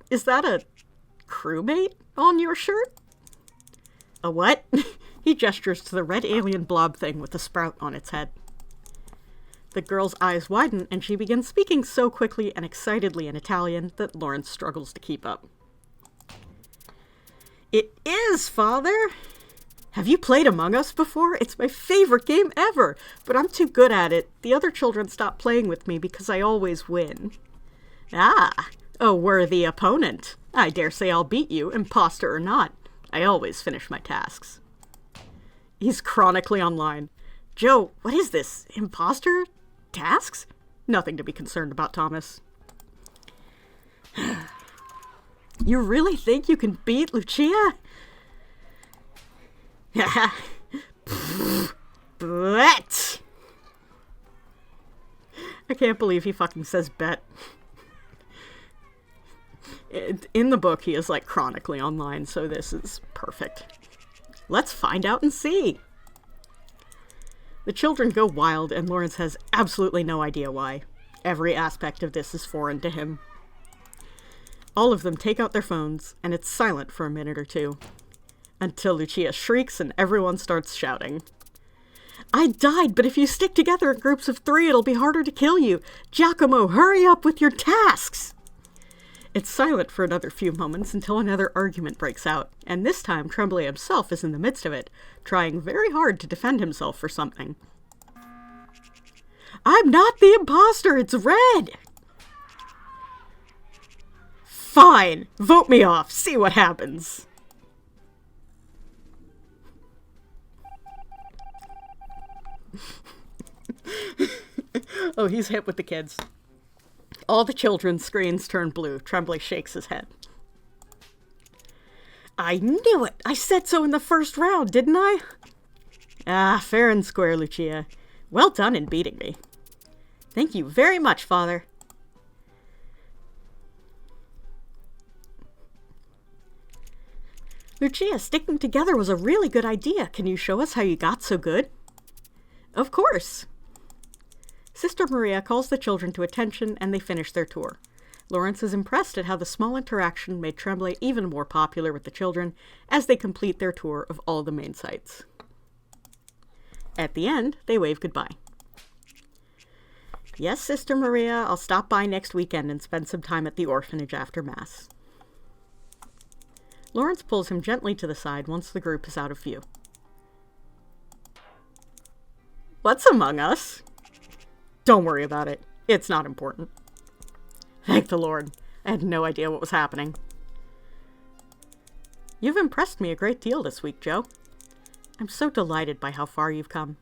Is that a crewmate on your shirt? A what? He gestures to the red alien blob thing with a sprout on its head. The girl's eyes widen, and she begins speaking so quickly and excitedly in Italian that Lawrence struggles to keep up. It is, Father! Have you played Among Us before? It's my favorite game ever, but I'm too good at it. The other children stop playing with me because I always win. Ah, a worthy opponent. I dare say I'll beat you, imposter or not. I always finish my tasks. He's chronically online. Joe, what is this? Imposter? Tasks? Nothing to be concerned about, Thomas. You really think you can beat Lucia? Bet! I can't believe he fucking says bet. In the book, he is like chronically online, so this is perfect. Let's find out and see. The children go wild, and Lawrence has absolutely no idea why. Every aspect of this is foreign to him. All of them take out their phones, and it's silent for a minute or two. Until Lucia shrieks and everyone starts shouting. I died, but if you stick together in groups of 3, it'll be harder to kill you. Giacomo, hurry up with your tasks! It's silent for another few moments until another argument breaks out, and this time Tremblay himself is in the midst of it, trying very hard to defend himself for something. I'm not the imposter, it's Red! Fine, vote me off, see what happens. Oh, he's hit with the kids. All the children's screens turn blue. Tremblay shakes his head. I knew it! I said so in the first round, didn't I? Ah, fair and square, Lucia. Well done in beating me. Thank you very much, Father. Lucia, sticking together was a really good idea. Can you show us how you got so good? Of course. Sister Maria calls the children to attention and they finish their tour. Lawrence is impressed at how the small interaction made Tremblay even more popular with the children as they complete their tour of all the main sites. At the end, they wave goodbye. Yes, Sister Maria, I'll stop by next weekend and spend some time at the orphanage after Mass. Lawrence pulls him gently to the side once the group is out of view. What's among us? Don't worry about it. It's not important. Thank the Lord. I had no idea what was happening. You've impressed me a great deal this week, Joe. I'm so delighted by how far you've come.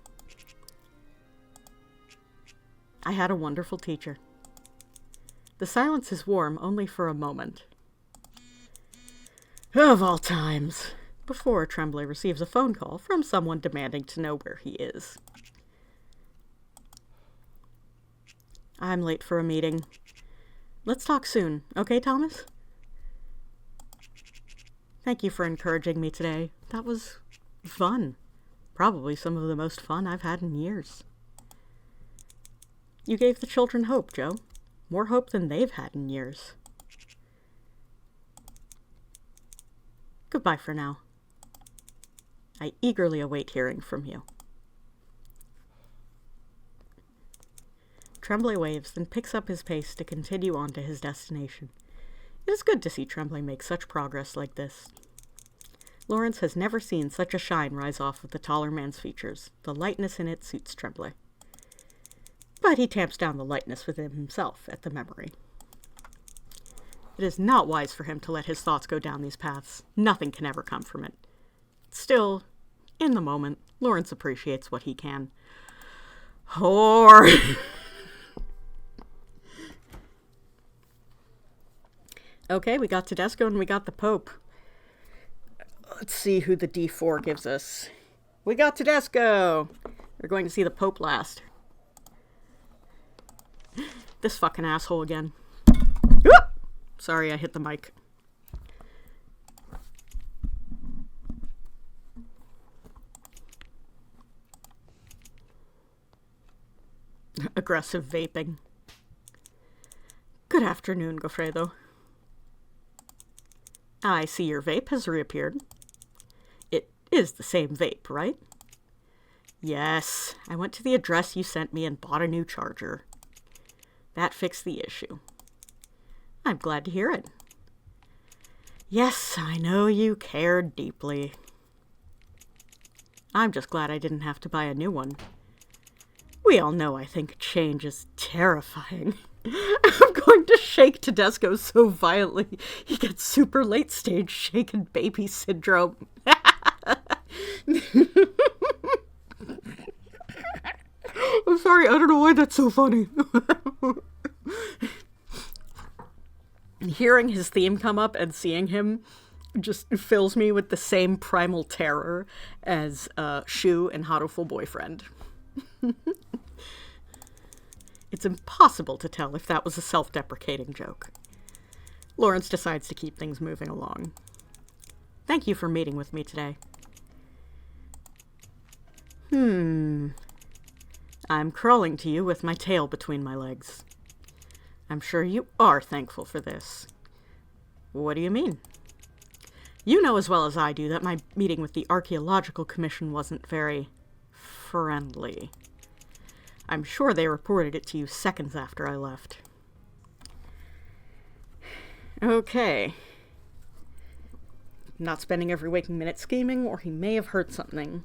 I had a wonderful teacher. The silence is warm only for a moment. Of all times, before Tremblay receives a phone call from someone demanding to know where he is. I'm late for a meeting. Let's talk soon, okay, Thomas? Thank you for encouraging me today. That was fun. Probably some of the most fun I've had in years. You gave the children hope, Joe. More hope than they've had in years. Goodbye for now. I eagerly await hearing from you. Tremblay waves, then picks up his pace to continue on to his destination. It is good to see Tremblay make such progress like this. Lawrence has never seen such a shine rise off of the taller man's features. The lightness in it suits Tremblay. But he tamps down the lightness within himself at the memory. It is not wise for him to let his thoughts go down these paths. Nothing can ever come from it. Still, in the moment, Lawrence appreciates what he can. Whore! Okay, we got Tedesco and we got the Pope. Let's see who the D4 gives us. We got Tedesco! We're going to see the Pope last. This fucking asshole again. Whoop! Sorry, I hit the mic. Aggressive vaping. Good afternoon, Goffredo. I see your vape has reappeared. It is the same vape, right? Yes, I went to the address you sent me and bought a new charger. That fixed the issue. I'm glad to hear it. Yes, I know you cared deeply. I'm just glad I didn't have to buy a new one. We all know I think change is terrifying. I'm going to shake Tedesco so violently he gets super late stage shaken baby syndrome. I'm sorry, I don't know why that's so funny. Hearing his theme come up and seeing him just fills me with the same primal terror as Shu and Hatoful Boyfriend. It's impossible to tell if that was a self-deprecating joke. Lawrence decides to keep things moving along. Thank you for meeting with me today. I'm crawling to you with my tail between my legs. I'm sure you are thankful for this. What do you mean? You know as well as I do that my meeting with the Archaeological Commission wasn't very friendly. I'm sure they reported it to you seconds after I left. Okay. Not spending every waking minute scheming, or he may have heard something.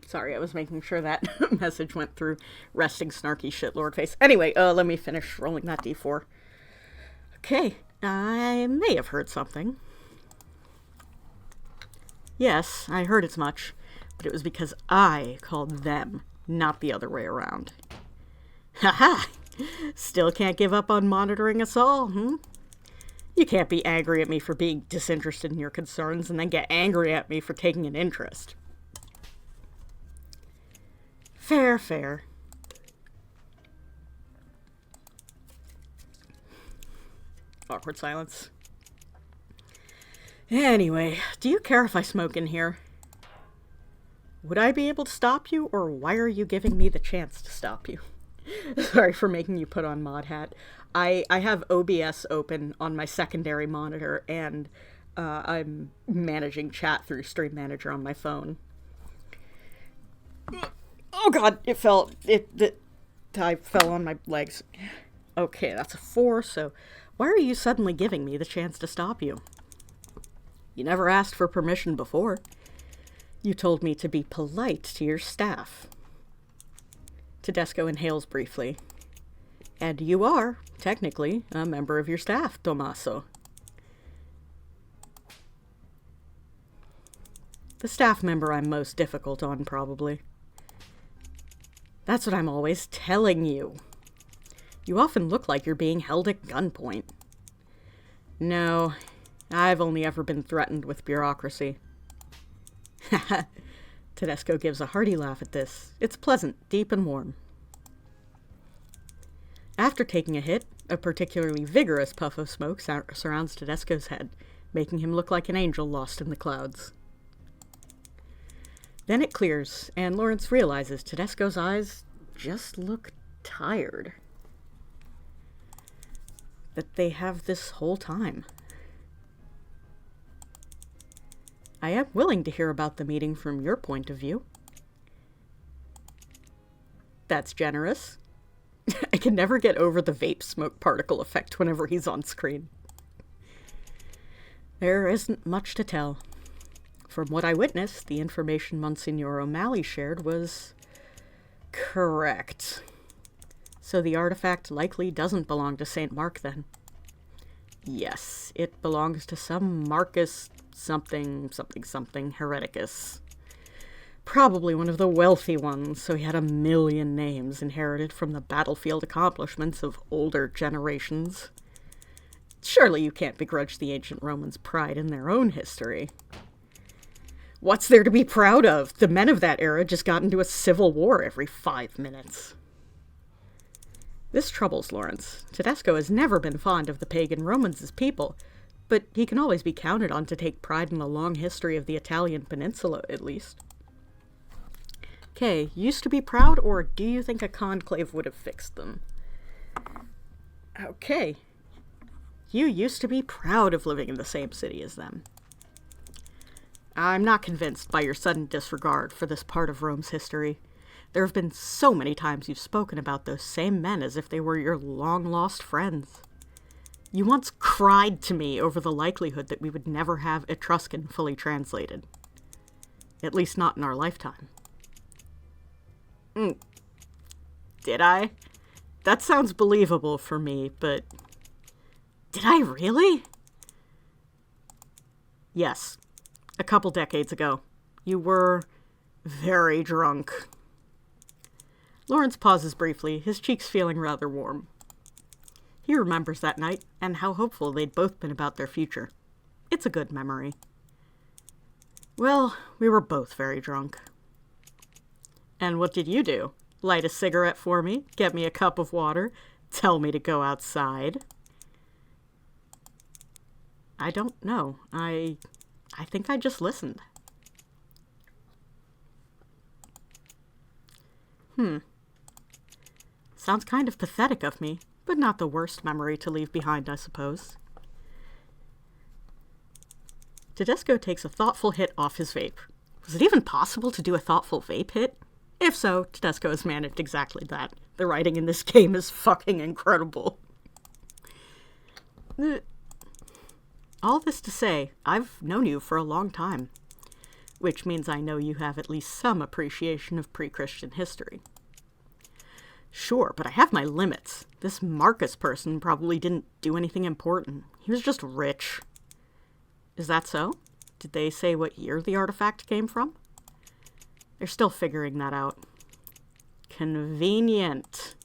Sorry, I was making sure that message went through. Resting snarky shitlord face. Anyway, let me finish rolling that d4. Okay, I may have heard something. Yes, I heard as much, but it was because I called them, not the other way around. Haha! Still can't give up on monitoring us all, You can't be angry at me for being disinterested in your concerns and then get angry at me for taking an interest. Fair, fair. Awkward silence. Anyway, do you care if I smoke in here? Would I be able to stop you, or why are you giving me the chance to stop you? Sorry for making you put on mod hat. I have OBS open on my secondary monitor, and I'm managing chat through Stream Manager on my phone. Oh god, I fell on my legs. Okay, that's a 4, so why are you suddenly giving me the chance to stop you? You never asked for permission before. You told me to be polite to your staff. Tedesco inhales briefly. And you are, technically, a member of your staff, Tommaso. The staff member I'm most difficult on, probably. That's what I'm always telling you. You often look like you're being held at gunpoint. No, I've only ever been threatened with bureaucracy. Haha. Tedesco gives a hearty laugh at this. It's pleasant, deep and warm. After taking a hit, a particularly vigorous puff of smoke surrounds Tedesco's head, making him look like an angel lost in the clouds. Then it clears, and Lawrence realizes Tedesco's eyes just look tired. That they have this whole time. I am willing to hear about the meeting from your point of view. That's generous. I can never get over the vape smoke particle effect whenever he's on screen. There isn't much to tell. From what I witnessed, the information Monsignor O'Malley shared was correct. So the artifact likely doesn't belong to St. Mark, then. Yes, it belongs to some Marcus something hereticus. Probably one of the wealthy ones, so he had 1,000,000 names inherited from the battlefield accomplishments of older generations. Surely you can't begrudge the ancient Romans' pride in their own history. What's there to be proud of? The men of that era just got into a civil war every 5 minutes. This troubles Lawrence. Tedesco has never been fond of the pagan Romans as people, but he can always be counted on to take pride in the long history of the Italian peninsula, at least. Okay, used to be proud, or do you think a conclave would have fixed them? Okay. You used to be proud of living in the same city as them. I'm not convinced by your sudden disregard for this part of Rome's history. There have been so many times you've spoken about those same men as if they were your long-lost friends. You once cried to me over the likelihood that we would never have Etruscan fully translated. At least not in our lifetime. Did I? That sounds believable for me, but... Did I really? Yes. A couple decades ago. You were very drunk. Lawrence pauses briefly, his cheeks feeling rather warm. He remembers that night, and how hopeful they'd both been about their future. It's a good memory. Well, we were both very drunk. And what did you do? Light a cigarette for me? Get me a cup of water? Tell me to go outside? I don't know. I think I just listened. Sounds kind of pathetic of me, but not the worst memory to leave behind, I suppose. Tedesco takes a thoughtful hit off his vape. Was it even possible to do a thoughtful vape hit? If so, Tedesco has managed exactly that. The writing in this game is fucking incredible. All this to say, I've known you for a long time. which means I know you have at least some appreciation of pre-Christian history. Sure, but I have my limits. This Marcus person probably didn't do anything important. He was just rich. Is that so? Did they say what year the artifact came from? They're still figuring that out. Convenient.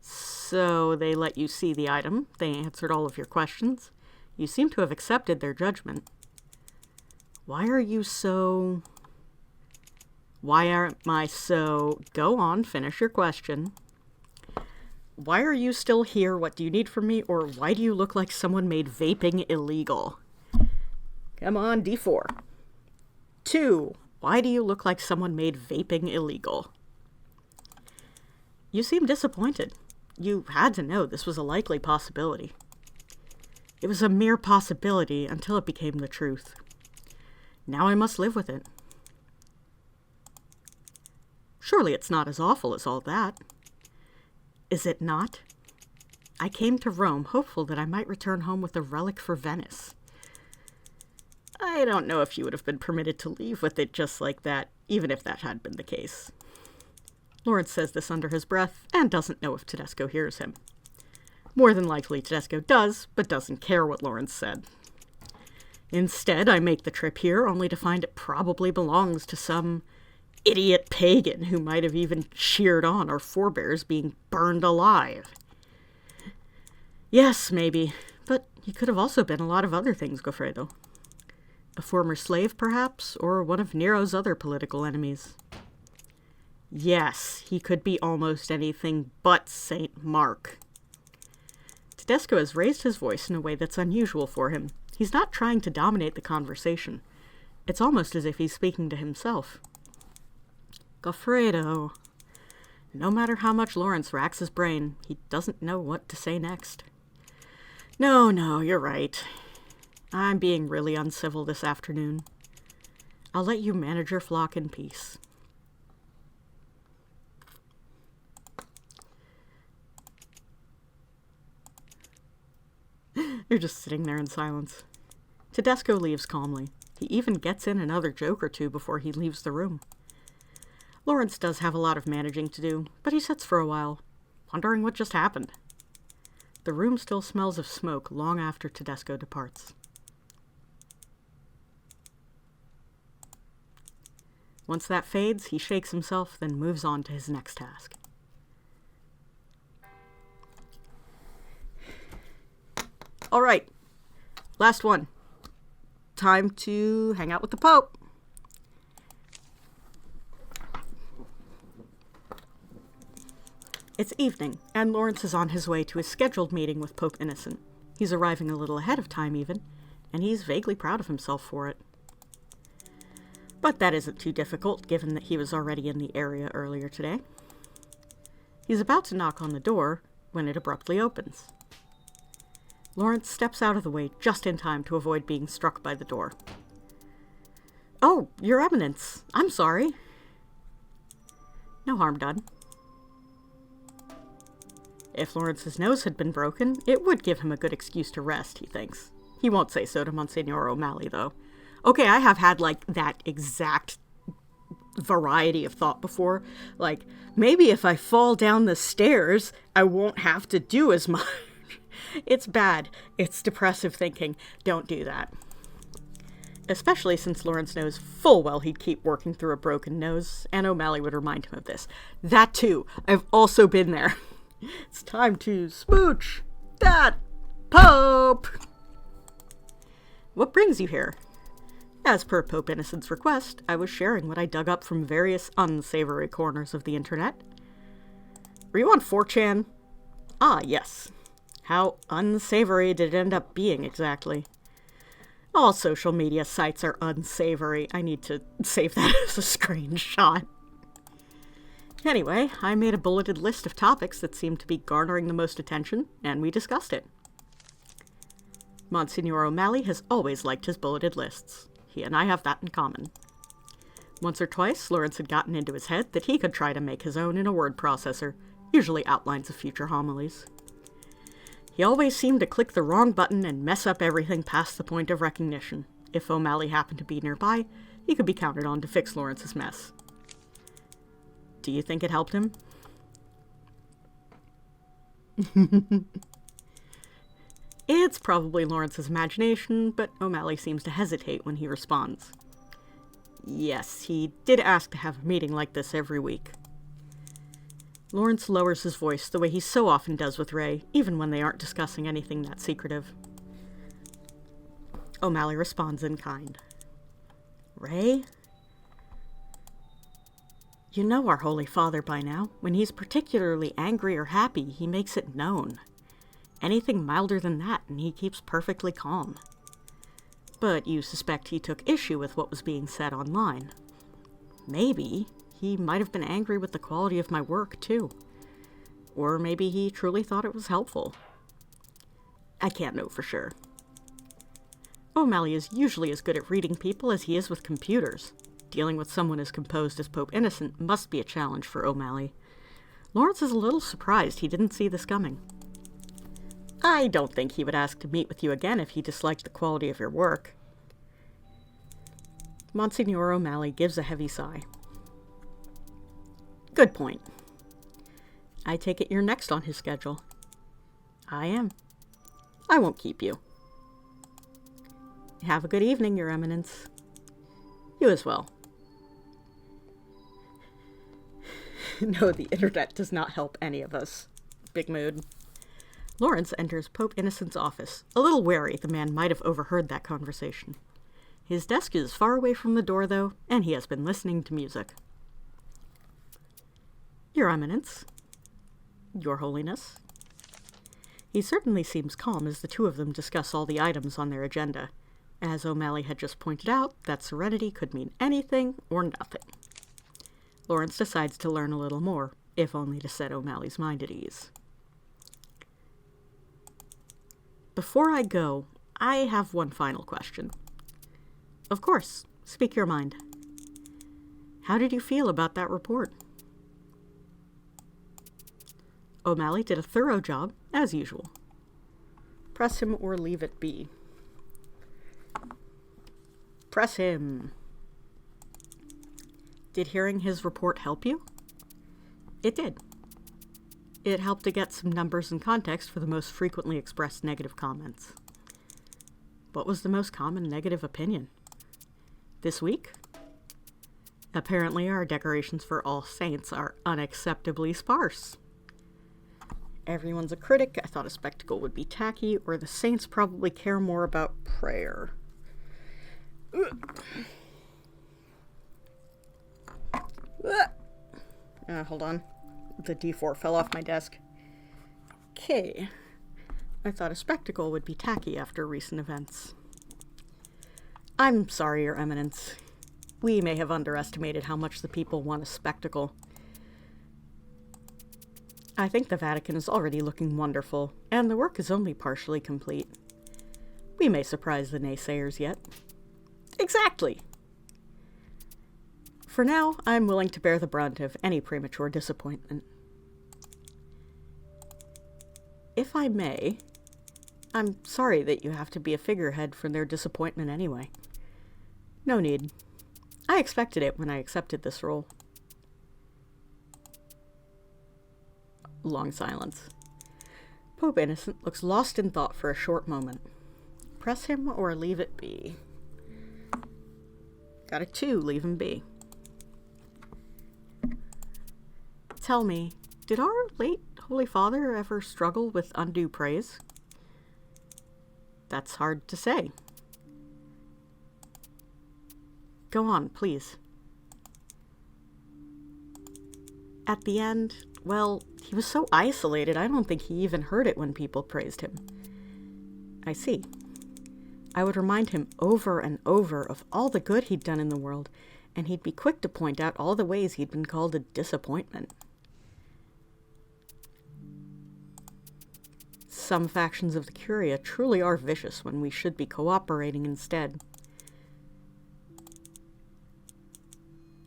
So they let you see the item. They answered all of your questions. You seem to have accepted their judgment. Why aren't I so... Go on, finish your question. Why are you still here? What do you need from me? Or why do you look like someone made vaping illegal? Come on, D4. 2. Why do you look like someone made vaping illegal? You seem disappointed. You had to know this was a likely possibility. It was a mere possibility until it became the truth. Now I must live with it. Surely it's not as awful as all that. Is it not? I came to Rome hopeful that I might return home with a relic for Venice. I don't know if you would have been permitted to leave with it just like that, even if that had been the case. Lawrence says this under his breath, and doesn't know if Tedesco hears him. More than likely Tedesco does, but doesn't care what Lawrence said. Instead, I make the trip here only to find it probably belongs to some idiot pagan who might have even cheered on our forebears being burned alive. Yes, maybe, but he could have also been a lot of other things, Goffredo. A former slave, perhaps, or one of Nero's other political enemies. Yes, he could be almost anything but Saint Mark. Tedesco has raised his voice in a way that's unusual for him. He's not trying to dominate the conversation. It's almost as if he's speaking to himself. Goffredo. No matter how much Lawrence racks his brain, he doesn't know what to say next. No, you're right. I'm being really uncivil this afternoon. I'll let you manage your flock in peace. They're just sitting there in silence. Tedesco leaves calmly. He even gets in another joke or two before he leaves the room. Lawrence does have a lot of managing to do, but he sits for a while, wondering what just happened. The room still smells of smoke long after Tedesco departs. Once that fades, he shakes himself, then moves on to his next task. All right, last one. Time to hang out with the Pope. It's evening, and Lawrence is on his way to his scheduled meeting with Pope Innocent. He's arriving a little ahead of time even, and he's vaguely proud of himself for it. But that isn't too difficult, given that he was already in the area earlier today. He's about to knock on the door when it abruptly opens. Lawrence steps out of the way just in time to avoid being struck by the door. Oh, Your Eminence, I'm sorry. No harm done. If Lawrence's nose had been broken, it would give him a good excuse to rest, he thinks. He won't say so to Monsignor O'Malley, though. Okay, I have had, that exact variety of thought before. Maybe if I fall down the stairs, I won't have to do as much. It's bad. It's depressive thinking. Don't do that. Especially since Lawrence knows full well he'd keep working through a broken nose, and O'Malley would remind him of this. That too. I've also been there. It's time to smooch that Pope! What brings you here? As per Pope Innocent's request, I was sharing what I dug up from various unsavory corners of the internet. Were you on 4chan? Ah, yes. How unsavory did it end up being, exactly? All social media sites are unsavory. I need to save that as a screenshot. Anyway, I made a bulleted list of topics that seemed to be garnering the most attention, and we discussed it. Monsignor O'Malley has always liked his bulleted lists. He and I have that in common. Once or twice, Lawrence had gotten into his head that he could try to make his own in a word processor, usually outlines of future homilies. He always seemed to click the wrong button and mess up everything past the point of recognition. If O'Malley happened to be nearby, he could be counted on to fix Lawrence's mess. Do you think it helped him? It's probably Lawrence's imagination, but O'Malley seems to hesitate when he responds. Yes, he did ask to have a meeting like this every week. Lawrence lowers his voice the way he so often does with Ray, even when they aren't discussing anything that secretive. O'Malley responds in kind. Ray? You know our Holy Father by now. When he's particularly angry or happy, he makes it known. Anything milder than that, and he keeps perfectly calm. But you suspect he took issue with what was being said online. Maybe he might have been angry with the quality of my work, too. Or maybe he truly thought it was helpful. I can't know for sure. O'Malley is usually as good at reading people as he is with computers. Dealing with someone as composed as Pope Innocent must be a challenge for O'Malley. Lawrence is a little surprised he didn't see this coming. I don't think he would ask to meet with you again if he disliked the quality of your work. Monsignor O'Malley gives a heavy sigh. Good point. I take it you're next on his schedule. I am. I won't keep you. Have a good evening, Your Eminence. You as well. No, the internet does not help any of us. Big mood. Lawrence enters Pope Innocent's office, a little wary the man might have overheard that conversation. His desk is far away from the door, though, and he has been listening to music. Your Eminence. Your Holiness. He certainly seems calm as the two of them discuss all the items on their agenda. As O'Malley had just pointed out, that serenity could mean anything or nothing. Lawrence decides to learn a little more, if only to set O'Malley's mind at ease. Before I go, I have one final question. Of course, speak your mind. How did you feel about that report? O'Malley did a thorough job, as usual. Press him or leave it be. Press him. Did hearing his report help you? It did. It helped to get some numbers and context for the most frequently expressed negative comments. What was the most common negative opinion? This week? Apparently our decorations for All Saints are unacceptably sparse. Everyone's a critic. I thought a spectacle would be tacky, or the saints probably care more about prayer. Hold on. The D4 fell off my desk. Okay. I thought a spectacle would be tacky after recent events. I'm sorry, Your Eminence. We may have underestimated how much the people want a spectacle. I think the Vatican is already looking wonderful, and the work is only partially complete. We may surprise the naysayers yet. Exactly! For now, I'm willing to bear the brunt of any premature disappointment. If I may, I'm sorry that you have to be a figurehead for their disappointment anyway. No need. I expected it when I accepted this role. Long silence. Pope Innocent looks lost in thought for a short moment. Press him or leave it be. Got a 2, leave him be. Tell me, did our late Holy Father ever struggle with undue praise? That's hard to say. Go on, please. At the end, well, he was so isolated, I don't think he even heard it when people praised him. I see. I would remind him over and over of all the good he'd done in the world, and he'd be quick to point out all the ways he'd been called a disappointment. Some factions of the Curia truly are vicious when we should be cooperating instead.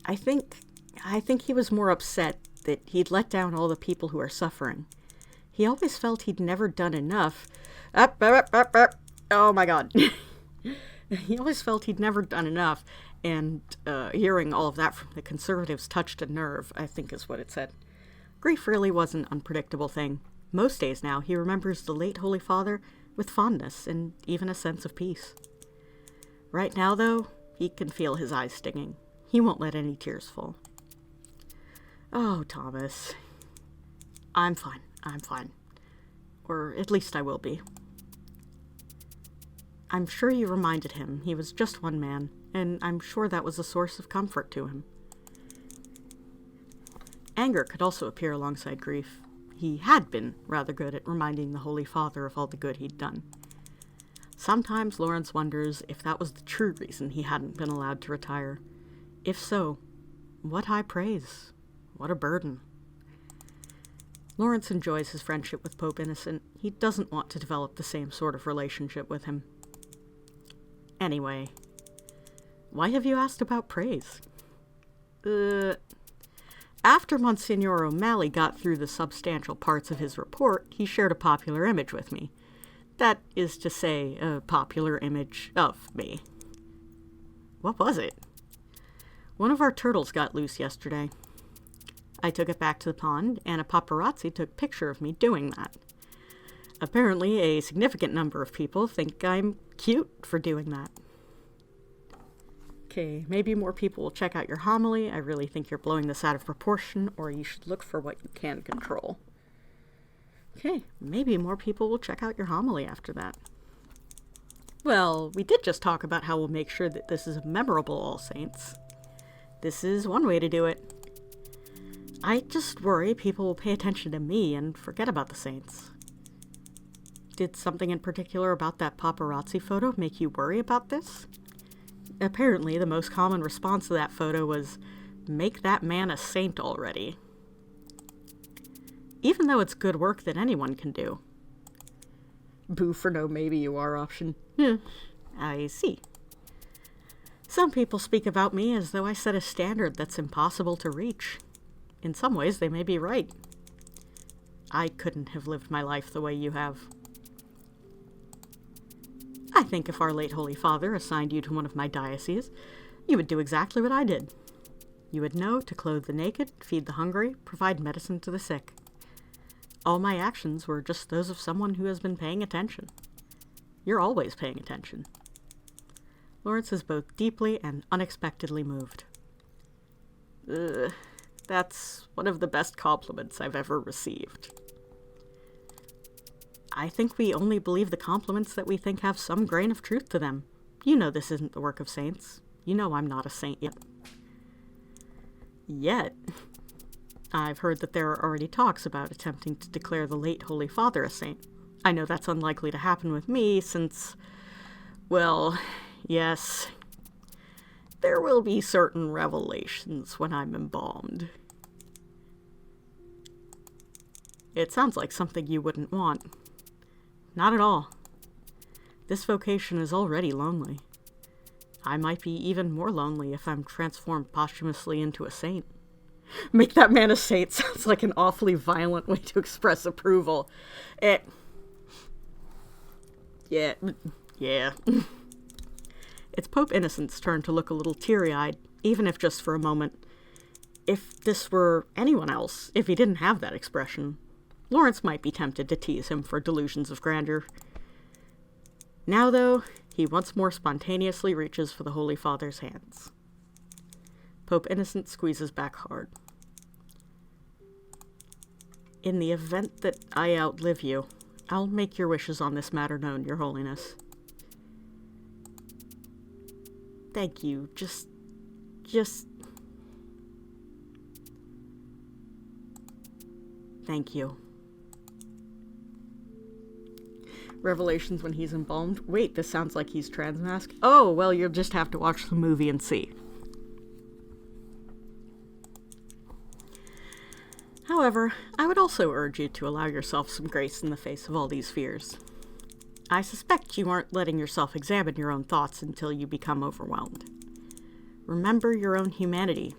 I think he was more upset that he'd let down all the people who are suffering. He always felt he'd never done enough. Oh my god. He always felt he'd never done enough, And hearing all of that from the conservatives touched a nerve, I think is what it said. Grief really was an unpredictable thing. Most days now, he remembers the late Holy Father with fondness and even a sense of peace. Right now, though, he can feel his eyes stinging. He won't let any tears fall. Oh, Thomas. I'm fine. Or at least I will be. I'm sure you reminded him he was just one man, and I'm sure that was a source of comfort to him. Anger could also appear alongside grief. He had been rather good at reminding the Holy Father of all the good he'd done. Sometimes Lawrence wonders if that was the true reason he hadn't been allowed to retire. If so, what high praise. What a burden. Lawrence enjoys his friendship with Pope Innocent. He doesn't want to develop the same sort of relationship with him. Anyway, why have you asked about praise? After Monsignor O'Malley got through the substantial parts of his report, he shared a popular image with me. That is to say, a popular image of me. What was it? One of our turtles got loose yesterday. I took it back to the pond, and a paparazzi took a picture of me doing that. Apparently, a significant number of people think I'm cute for doing that. Okay, maybe more people will check out your homily. I really think you're blowing this out of proportion, or you should look for what you can control. Okay, maybe more people will check out your homily after that. Well, we did just talk about how we'll make sure that this is a memorable All Saints. This is one way to do it. I just worry people will pay attention to me and forget about the saints. Did something in particular about that paparazzi photo make you worry about this? Apparently, the most common response to that photo was, "Make that man a saint already." Even though it's good work that anyone can do. Boo for no maybe you are option. I see. Some people speak about me as though I set a standard that's impossible to reach. In some ways, they may be right. I couldn't have lived my life the way you have. I think if our late Holy Father assigned you to one of my dioceses, you would do exactly what I did. You would know to clothe the naked, feed the hungry, provide medicine to the sick. All my actions were just those of someone who has been paying attention. You're always paying attention. Lawrence is both deeply and unexpectedly moved. That's one of the best compliments I've ever received. I think we only believe the compliments that we think have some grain of truth to them. You know this isn't the work of saints. You know I'm not a saint yet. Yet? I've heard that there are already talks about attempting to declare the late Holy Father a saint. I know that's unlikely to happen with me since, well, yes, there will be certain revelations when I'm embalmed. It sounds like something you wouldn't want. Not at all. This vocation is already lonely. I might be even more lonely if I'm transformed posthumously into a saint. Make that man a saint sounds like an awfully violent way to express approval. Yeah. It's Pope Innocent's turn to look a little teary-eyed, even if just for a moment. If this were anyone else, if he didn't have that expression, Lawrence might be tempted to tease him for delusions of grandeur. Now, though, he once more spontaneously reaches for the Holy Father's hands. Pope Innocent squeezes back hard. In the event that I outlive you, I'll make your wishes on this matter known, Your Holiness. Thank you. Just... Thank you. Revelations when he's embalmed. Wait, this sounds like he's transmasked. Oh, well, you'll just have to watch the movie and see. However, I would also urge you to allow yourself some grace in the face of all these fears. I suspect you aren't letting yourself examine your own thoughts until you become overwhelmed. Remember your own humanity.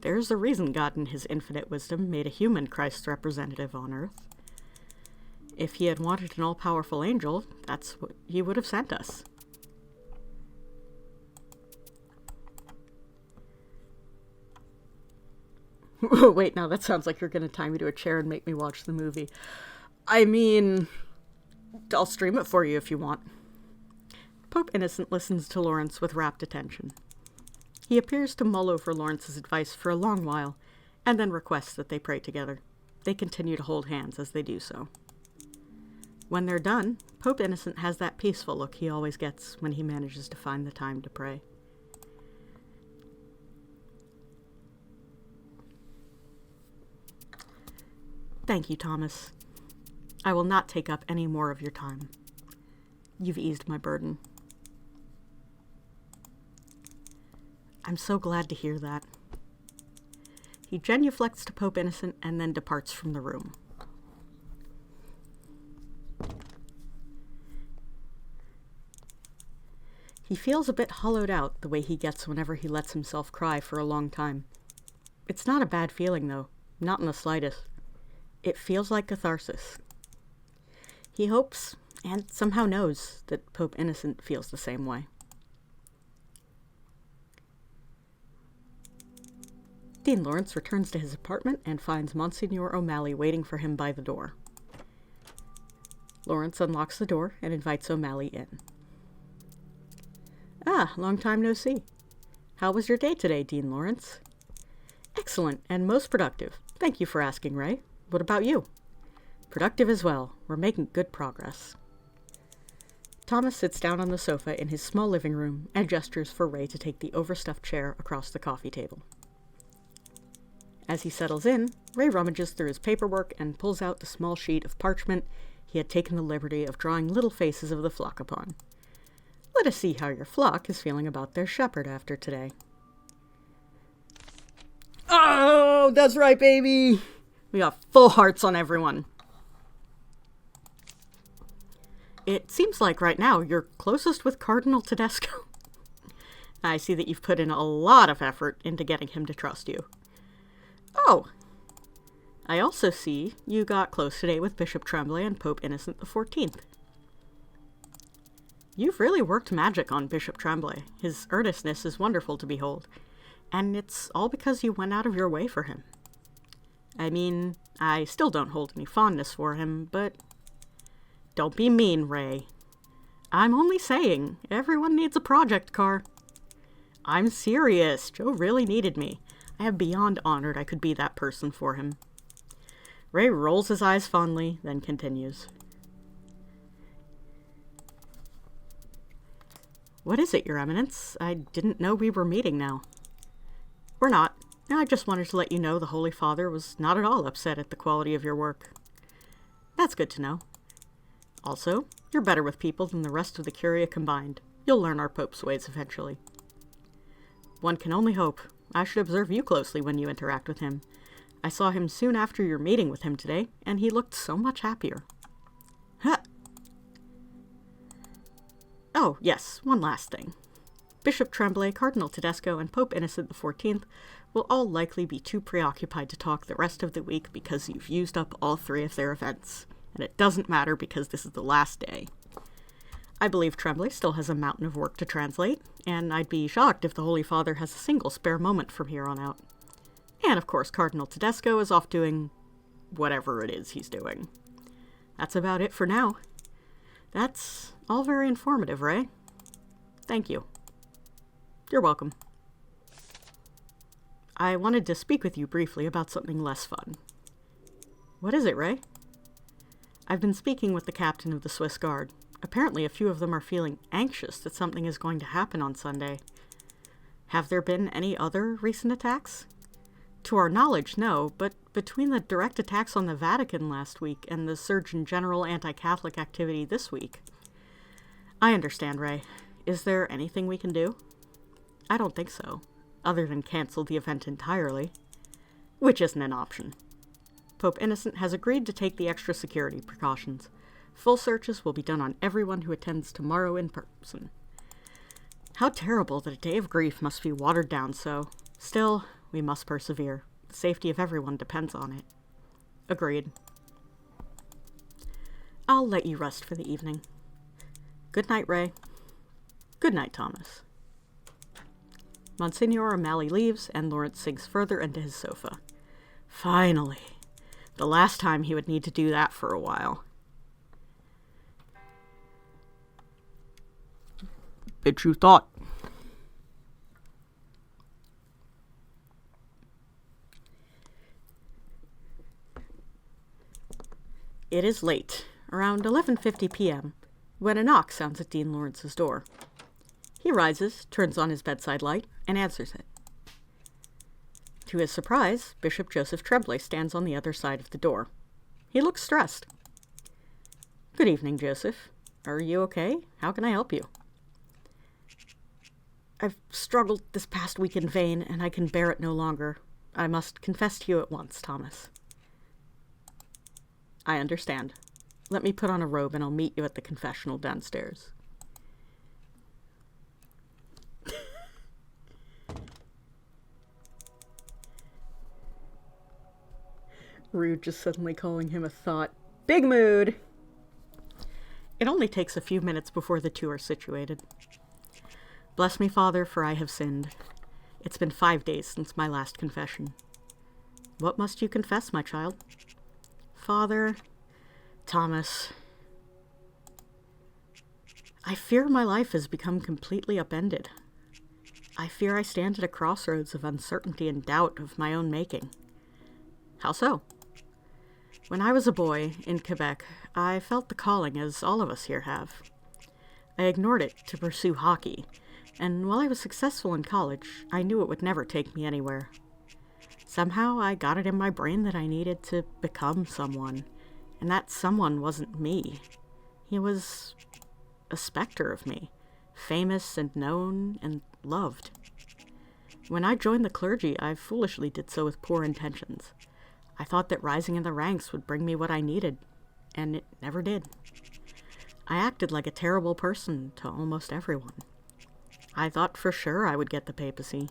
There's a reason God in his infinite wisdom made a human Christ representative on earth. If he had wanted an all-powerful angel, that's what he would have sent us. Wait, now that sounds like you're going to tie me to a chair and make me watch the movie. I mean, I'll stream it for you if you want. Pope Innocent listens to Lawrence with rapt attention. He appears to mull over Lawrence's advice for a long while, and then requests that they pray together. They continue to hold hands as they do so. When they're done, Pope Innocent has that peaceful look he always gets when he manages to find the time to pray. Thank you, Thomas. I will not take up any more of your time. You've eased my burden. I'm so glad to hear that. He genuflects to Pope Innocent and then departs from the room. He feels a bit hollowed out the way he gets whenever he lets himself cry for a long time. It's not a bad feeling, though, not in the slightest. It feels like catharsis. He hopes, and somehow knows, that Pope Innocent feels the same way. Dean Lawrence returns to his apartment and finds Monsignor O'Malley waiting for him by the door. Lawrence unlocks the door and invites O'Malley in. Ah, long time no see. How was your day today, Dean Lawrence? Excellent and most productive. Thank you for asking, Ray. What about you? Productive as well. We're making good progress. Thomas sits down on the sofa in his small living room and gestures for Ray to take the overstuffed chair across the coffee table. As he settles in, Ray rummages through his paperwork and pulls out the small sheet of parchment he had taken the liberty of drawing little faces of the flock upon. Let us see how your flock is feeling about their shepherd after today. Oh, that's right, baby! We got full hearts on everyone. It seems like right now you're closest with Cardinal Tedesco. I see that you've put in a lot of effort into getting him to trust you. Oh, I also see you got close today with Bishop Tremblay and Pope Innocent XIV. You've really worked magic on Bishop Tremblay. His earnestness is wonderful to behold, and it's all because you went out of your way for him. I mean, I still don't hold any fondness for him, but don't be mean, Ray. I'm only saying, everyone needs a project car. I'm serious. Joe really needed me. I am beyond honored I could be that person for him. Ray rolls his eyes fondly, then continues. What is it, Your Eminence? I didn't know we were meeting now. We're not. I just wanted to let you know the Holy Father was not at all upset at the quality of your work. That's good to know. Also, you're better with people than the rest of the Curia combined. You'll learn our Pope's ways eventually. One can only hope. I should observe you closely when you interact with him. I saw him soon after your meeting with him today, and he looked so much happier. Huh. Oh, yes, one last thing. Bishop Tremblay, Cardinal Tedesco, and Pope Innocent XIV will all likely be too preoccupied to talk the rest of the week because you've used up all 3 of their events. And it doesn't matter because this is the last day. I believe Tremblay still has a mountain of work to translate, and I'd be shocked if the Holy Father has a single spare moment from here on out. And of course Cardinal Tedesco is off doing whatever it is he's doing. That's about it for now. That's all very informative, Ray. Thank you. You're welcome. I wanted to speak with you briefly about something less fun. What is it, Ray? I've been speaking with the captain of the Swiss Guard. Apparently a few of them are feeling anxious that something is going to happen on Sunday. Have there been any other recent attacks? To our knowledge, no, but between the direct attacks on the Vatican last week and the surge in general anti-Catholic activity this week. I understand, Ray. Is there anything we can do? I don't think so, other than cancel the event entirely, which isn't an option. Pope Innocent has agreed to take the extra security precautions. Full searches will be done on everyone who attends tomorrow in person. How terrible that a day of grief must be watered down so. Still, we must persevere. The safety of everyone depends on it. Agreed. I'll let you rest for the evening. Good night, Ray. Good night, Thomas. Monsignor O'Malley leaves, and Lawrence sinks further into his sofa. Finally. The last time he would need to do that for a while. Bitch, you thought. It is late, around 11:50 p.m., when a knock sounds at Dean Lawrence's door. He rises, turns on his bedside light, and answers it. To his surprise, Bishop Joseph Tremblay stands on the other side of the door. He looks stressed. Good evening, Joseph. Are you okay? How can I help you? I've struggled this past week in vain, and I can bear it no longer. I must confess to you at once, Thomas. I understand. Let me put on a robe and I'll meet you at the confessional downstairs. Rude just suddenly calling him a thought. Big mood! It only takes a few minutes before the two are situated. Bless me, Father, for I have sinned. It's been 5 days since my last confession. What must you confess, my child? Father, Thomas, I fear my life has become completely upended. I fear I stand at a crossroads of uncertainty and doubt of my own making. How so? When I was a boy in Quebec, I felt the calling as all of us here have. I ignored it to pursue hockey, and while I was successful in college, I knew it would never take me anywhere. Somehow I got it in my brain that I needed to become someone, and that someone wasn't me. He was a specter of me, famous and known and loved. When I joined the clergy, I foolishly did so with poor intentions. I thought that rising in the ranks would bring me what I needed, and it never did. I acted like a terrible person to almost everyone. I thought for sure I would get the papacy.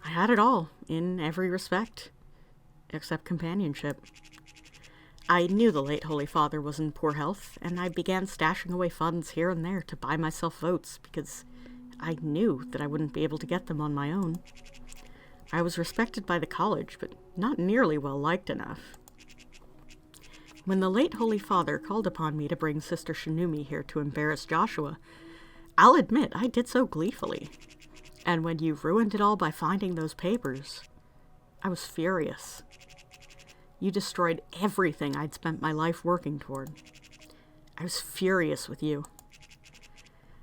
I had it all, in every respect, except companionship. I knew the late Holy Father was in poor health, and I began stashing away funds here and there to buy myself votes, because I knew that I wouldn't be able to get them on my own. I was respected by the college, but not nearly well liked enough. When the late Holy Father called upon me to bring Sister Shinumi here to embarrass Joshua, I'll admit I did so gleefully. And when you ruined it all by finding those papers, I was furious. You destroyed everything I'd spent my life working toward. I was furious with you.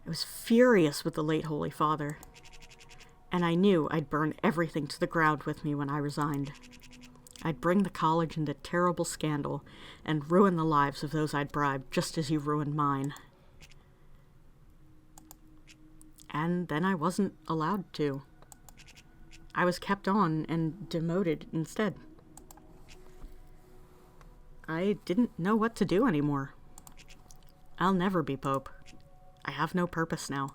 I was furious with the late Holy Father. And I knew I'd burn everything to the ground with me when I resigned. I'd bring the college into terrible scandal and ruin the lives of those I'd bribed, just as you ruined mine. And then I wasn't allowed to. I was kept on and demoted instead. I didn't know what to do anymore. I'll never be Pope. I have no purpose now.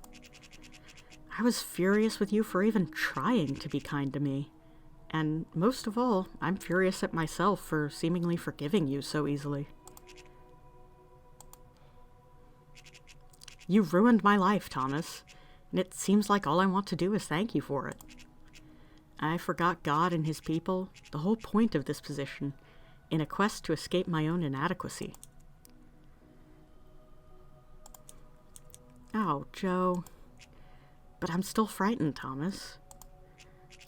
I was furious with you for even trying to be kind to me. And most of all, I'm furious at myself for seemingly forgiving you so easily. You ruined my life, Thomas, and it seems like all I want to do is thank you for it. I forgot God and his people, the whole point of this position, in a quest to escape my own inadequacy. Oh, Joe. But I'm still frightened, Thomas.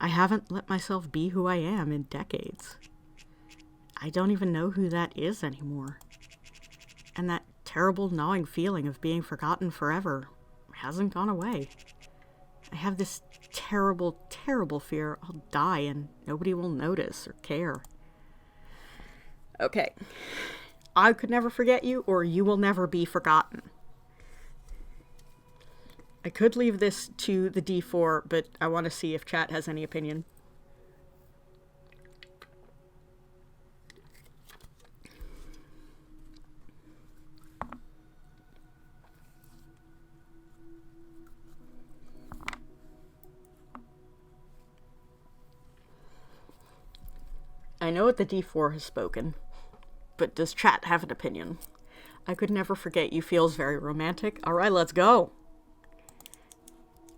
I haven't let myself be who I am in decades. I don't even know who that is anymore. And that terrible gnawing feeling of being forgotten forever hasn't gone away. I have this terrible, terrible fear I'll die and nobody will notice or care. Okay. I could never forget you, or you will never be forgotten. I could leave this to the D4, but I want to see if chat has any opinion. I know what the D4 has spoken, but does chat have an opinion? I could never forget you feels very romantic. All right, let's go.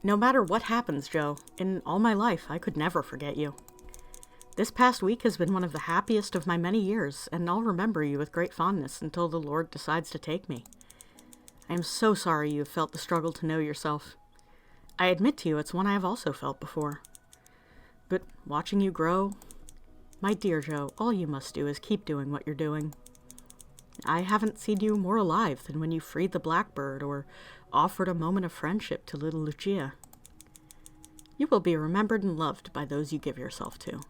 No matter what happens, Joe, in all my life, I could never forget you. This past week has been one of the happiest of my many years, and I'll remember you with great fondness until the Lord decides to take me. I am so sorry you have felt the struggle to know yourself. I admit to you it's one I have also felt before. But watching you grow, my dear Joe, all you must do is keep doing what you're doing. I haven't seen you more alive than when you freed the blackbird or offered a moment of friendship to little Lucia. You will be remembered and loved by those you give yourself to.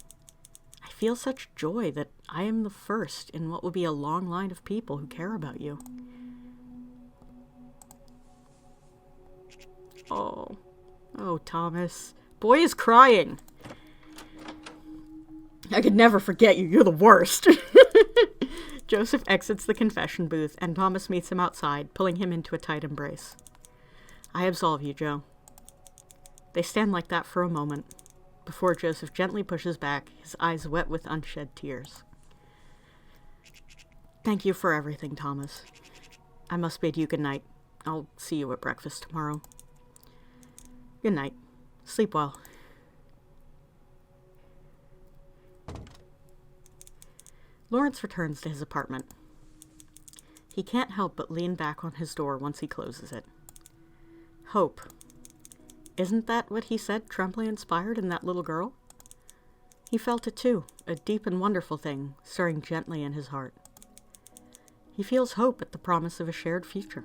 I feel such joy that I am the first in what will be a long line of people who care about you. Oh, Thomas. Boy is crying. I could never forget you. You're the worst. Joseph exits the confession booth, and Thomas meets him outside, pulling him into a tight embrace. I absolve you, Joe. They stand like that for a moment, before Joseph gently pushes back, his eyes wet with unshed tears. Thank you for everything, Thomas. I must bid you good night. I'll see you at breakfast tomorrow. Good night. Sleep well. Lawrence returns to his apartment. He can't help but lean back on his door once he closes it. Hope. Isn't that what he said, trembly inspired in that little girl? He felt it too, a deep and wonderful thing, stirring gently in his heart. He feels hope at the promise of a shared future.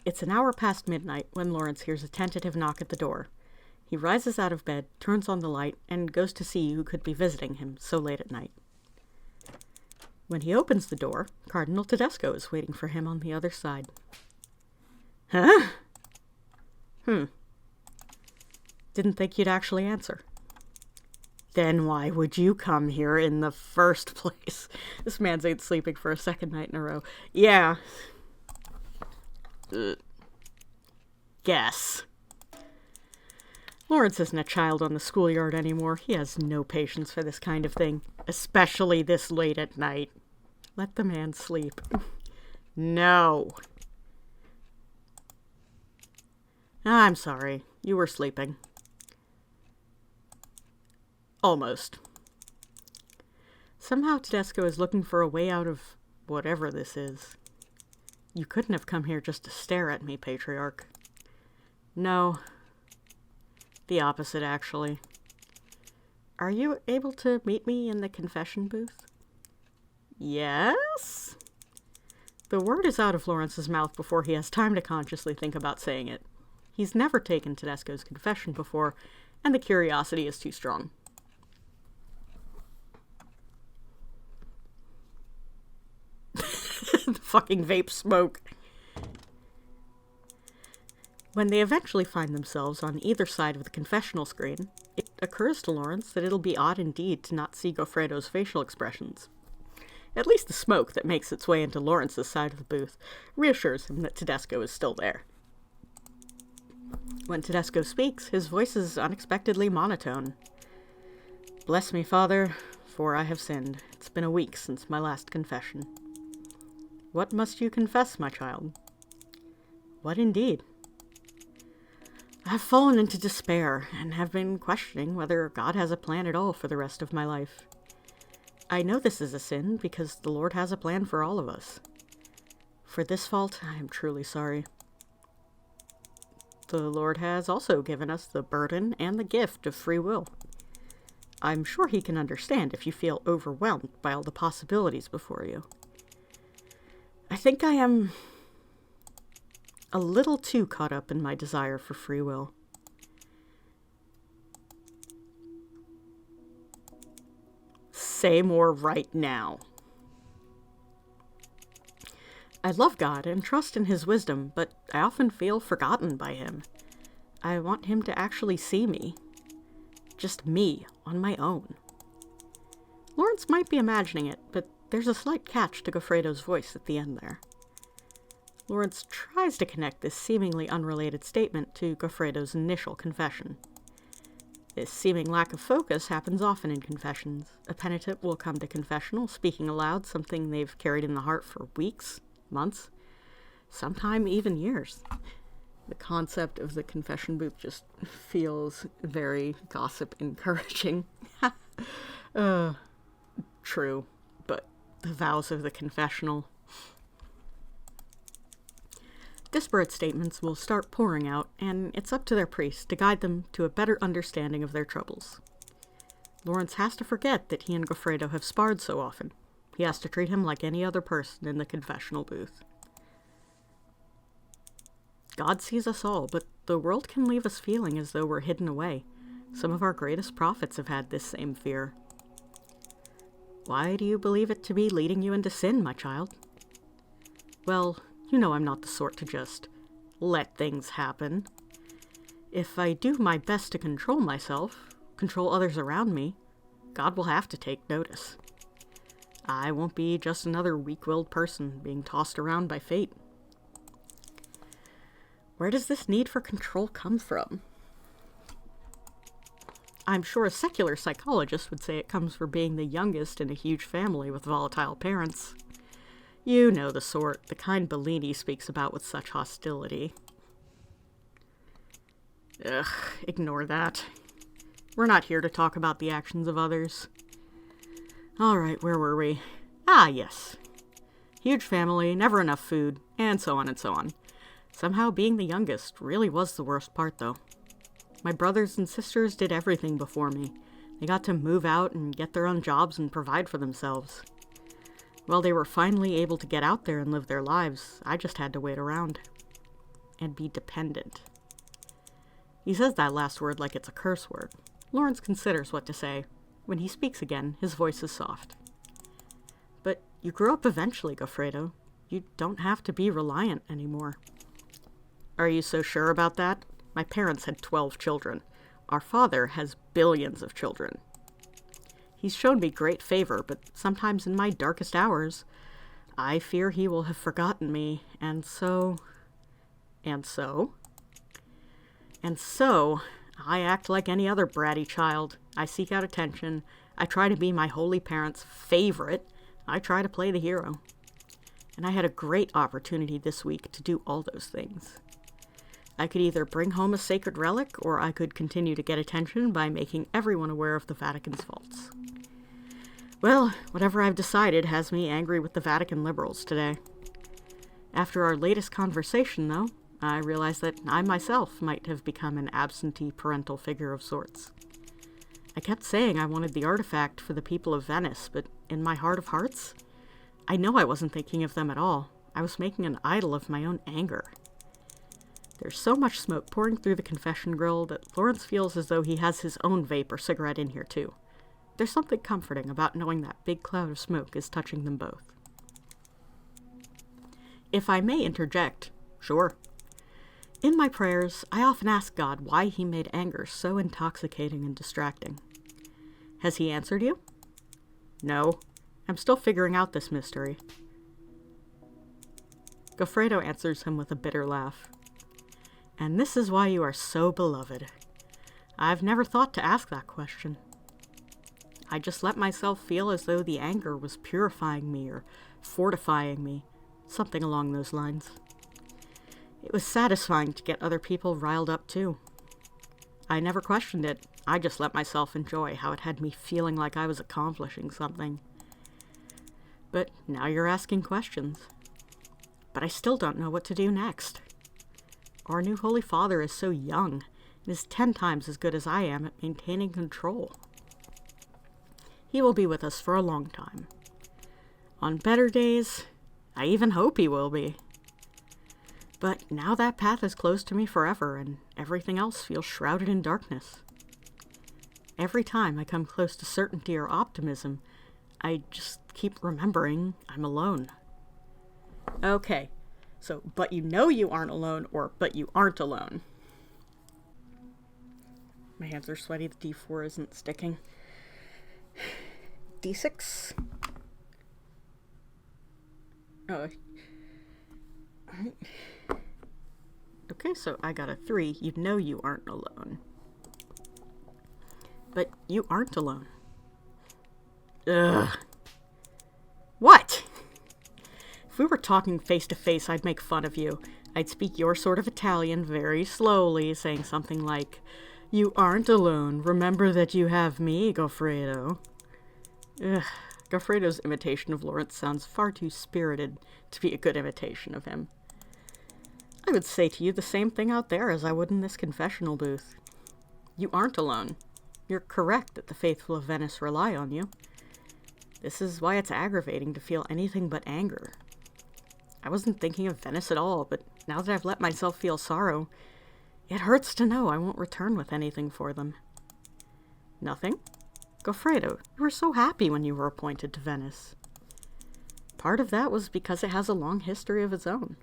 It's an hour past midnight when Lawrence hears a tentative knock at the door. He rises out of bed, turns on the light, and goes to see who could be visiting him so late at night. When he opens the door, Cardinal Tedesco is waiting for him on the other side. Huh? Didn't think you'd actually answer. Then why would you come here in the first place? This man's ain't sleeping for a second night in a row. Yeah. Guess. Lawrence isn't a child on the schoolyard anymore. He has no patience for this kind of thing, especially this late at night. Let the man sleep. No. I'm sorry. You were sleeping. Almost. Somehow Tedesco is looking for a way out of whatever this is. You couldn't have come here just to stare at me, Patriarch. No. The opposite, actually. Are you able to meet me in the confession booth? Yes? The word is out of Lawrence's mouth before he has time to consciously think about saying it. He's never taken Tedesco's confession before, and the curiosity is too strong. The fucking vape smoke. When they eventually find themselves on either side of the confessional screen, it occurs to Lawrence that it'll be odd indeed to not see Goffredo's facial expressions. At least the smoke that makes its way into Lawrence's side of the booth reassures him that Tedesco is still there. When Tedesco speaks, his voice is unexpectedly monotone. Bless me, Father, for I have sinned. It's been a week since my last confession. What must you confess, my child? What indeed? I have fallen into despair, and have been questioning whether God has a plan at all for the rest of my life. I know this is a sin, because the Lord has a plan for all of us. For this fault, I am truly sorry. The Lord has also given us the burden and the gift of free will. I'm sure He can understand if you feel overwhelmed by all the possibilities before you. I think I am a little too caught up in my desire for free will. Say more right now. I love God and trust in His wisdom, but I often feel forgotten by Him. I want Him to actually see me. Just me, on my own. Lawrence might be imagining it, but there's a slight catch to Goffredo's voice at the end there. Lawrence tries to connect this seemingly unrelated statement to Goffredo's initial confession. This seeming lack of focus happens often in confessions. A penitent will come to confessional speaking aloud something they've carried in the heart for weeks, months, sometime even years. The concept of the confession booth just feels very gossip encouraging. True, but the vows of the confessional. Disparate statements will start pouring out, and it's up to their priest to guide them to a better understanding of their troubles. Lawrence has to forget that he and Goffredo have sparred so often. He has to treat him like any other person in the confessional booth. God sees us all, but the world can leave us feeling as though we're hidden away. Some of our greatest prophets have had this same fear. Why do you believe it to be leading you into sin, my child? Well, you know I'm not the sort to just let things happen. If I do my best to control myself, control others around me, God will have to take notice. I won't be just another weak-willed person being tossed around by fate. Where does this need for control come from? I'm sure a secular psychologist would say it comes from being the youngest in a huge family with volatile parents. You know the sort, the kind Bellini speaks about with such hostility. Ugh, ignore that. We're not here to talk about the actions of others. Alright, where were we? Ah, yes. Huge family, never enough food, and so on and so on. Somehow being the youngest really was the worst part, though. My brothers and sisters did everything before me. They got to move out and get their own jobs and provide for themselves. While they were finally able to get out there and live their lives, I just had to wait around. And be dependent. He says that last word like it's a curse word. Lawrence considers what to say. When he speaks again, his voice is soft. But you grew up eventually, Goffredo. You don't have to be reliant anymore. Are you so sure about that? My parents had 12 children. Our father has billions of children. He's shown me great favor, but sometimes in my darkest hours, I fear he will have forgotten me, and so, I act like any other bratty child. I seek out attention. I try to be my holy parents' favorite. I try to play the hero. And I had a great opportunity this week to do all those things. I could either bring home a sacred relic, or I could continue to get attention by making everyone aware of the Vatican's faults. Well, whatever I've decided has me angry with the Vatican liberals today. After our latest conversation, though, I realized that I myself might have become an absentee parental figure of sorts. I kept saying I wanted the artifact for the people of Venice, but in my heart of hearts, I know I wasn't thinking of them at all. I was making an idol of my own anger. There's so much smoke pouring through the confession grill that Lawrence feels as though he has his own vape or cigarette in here too. There's something comforting about knowing that big cloud of smoke is touching them both. If I may interject, sure. In my prayers, I often ask God why he made anger so intoxicating and distracting. Has he answered you? No. I'm still figuring out this mystery. Goffredo answers him with a bitter laugh. And this is why you are so beloved. I've never thought to ask that question. I just let myself feel as though the anger was purifying me or fortifying me, something along those lines. It was satisfying to get other people riled up too. I never questioned it. I just let myself enjoy how it had me feeling like I was accomplishing something. But now you're asking questions. But I still don't know what to do next. Our new Holy Father is so young and is 10 times as good as I am at maintaining control. He will be with us for a long time. On better days, I even hope he will be. But now that path is closed to me forever, and everything else feels shrouded in darkness. Every time I come close to certainty or optimism, I just keep remembering I'm alone. Okay, so, but you know you aren't alone, or but you aren't alone. My hands are sweaty, the D4 isn't sticking. D6. Oh. Alright. Okay, so I got a 3. You know you aren't alone. But you aren't alone. Ugh. What? If we were talking face to face, I'd make fun of you. I'd speak your sort of Italian very slowly, saying something like, "You aren't alone. Remember that you have me, Goffredo." Ugh. Goffredo's imitation of Lawrence sounds far too spirited to be a good imitation of him. I would say to you the same thing out there as I would in this confessional booth. You aren't alone. You're correct that the faithful of Venice rely on you. This is why it's aggravating to feel anything but anger. I wasn't thinking of Venice at all, but now that I've let myself feel sorrow, it hurts to know I won't return with anything for them. Nothing? Goffredo, you were so happy when you were appointed to Venice. Part of that was because it has a long history of its own.